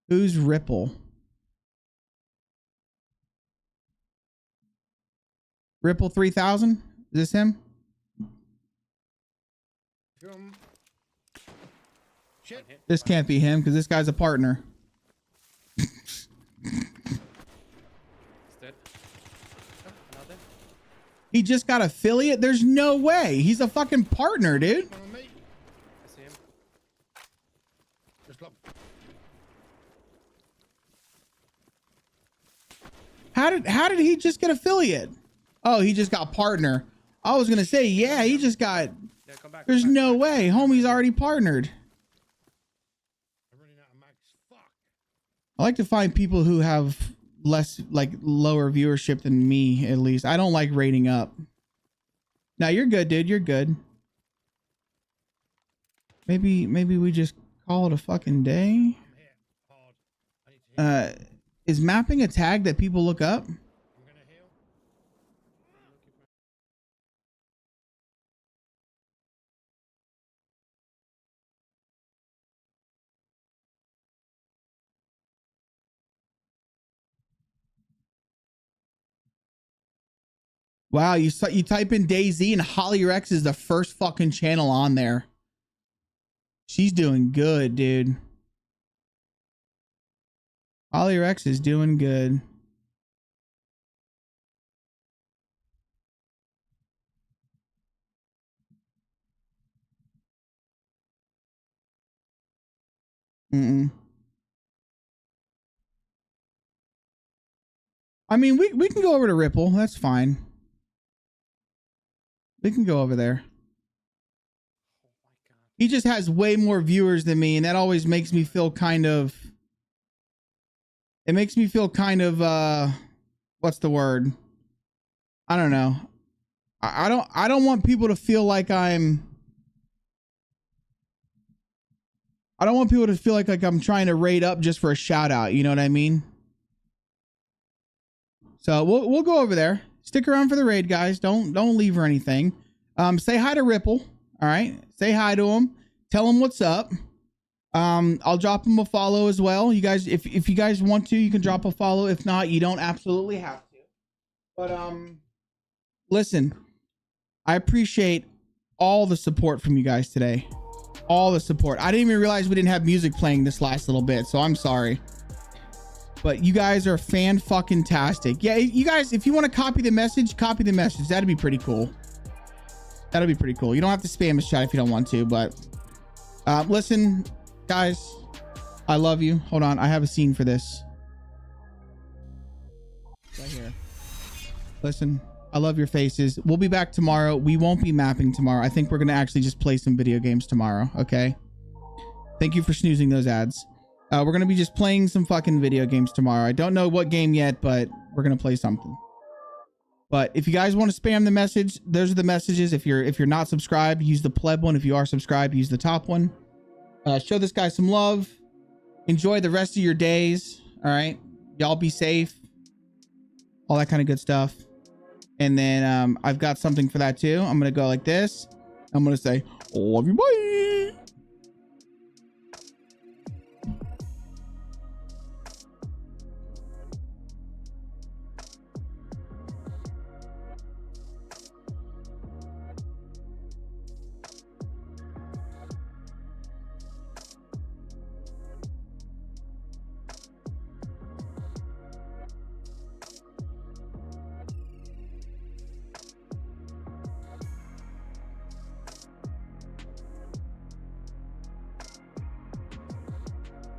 Who's Ripple? Ripple 3000? Is this him? This can't be him because this guy's a partner. He just got affiliate? There's no way. He's a fucking partner, dude. How did he just get affiliate? Oh, he just got partner. I was gonna say, yeah, he just got. There's no way. Homie's already partnered. I like to find people who have less, like, lower viewership than me, at least. I don't like rating up. Now you're good, dude. You're good. Maybe we just call it a fucking day. Is mapping a tag that people look up? Wow, you type in DayZ and Holly Rex is the first fucking channel on there. She's doing good, dude. Holly Rex is doing good. I mean, we can go over to Ripple. That's fine. We can go over there. He just has way more viewers than me, and that always makes me feel kind of... It makes me feel kind of, what's the word? I don't know. I don't want people to feel like I'm... I don't want people to feel like I'm trying to raid up just for a shout out. You know what I mean? So we'll go over there. Stick around for the raid, guys. Don't leave or anything. Say hi to Ripple. All right. Say hi to him. Tell him what's up. I'll drop him a follow as well. You guys, if you guys want to, you can drop a follow. If not, you don't absolutely have to. But listen, I appreciate all the support from you guys today. All the support. I didn't even realize we didn't have music playing this last little bit, so I'm sorry. But you guys are fan-fucking-tastic. Yeah, you guys, if you want to copy the message, copy the message. That'd be pretty cool. That'd be pretty cool. You don't have to spam his chat if you don't want to, but listen, guys, I love you. Hold on, I have a scene for this. Right here. Listen, I love your faces. We'll be back tomorrow. We won't be mapping tomorrow. I think we're going to actually just play some video games tomorrow, okay? Thank you for snoozing those ads. We're going to be just playing some fucking video games tomorrow. I don't know what game yet, but we're going to play something. But if you guys want to spam the message, those are the messages. If you're not subscribed, use the pleb one. If you are subscribed, use the top one. Show this guy some love. Enjoy the rest of your days. All right, y'all be safe, all that kind of good stuff. And then I've got something for that too. I'm gonna go like this. I'm gonna say, love you, bye.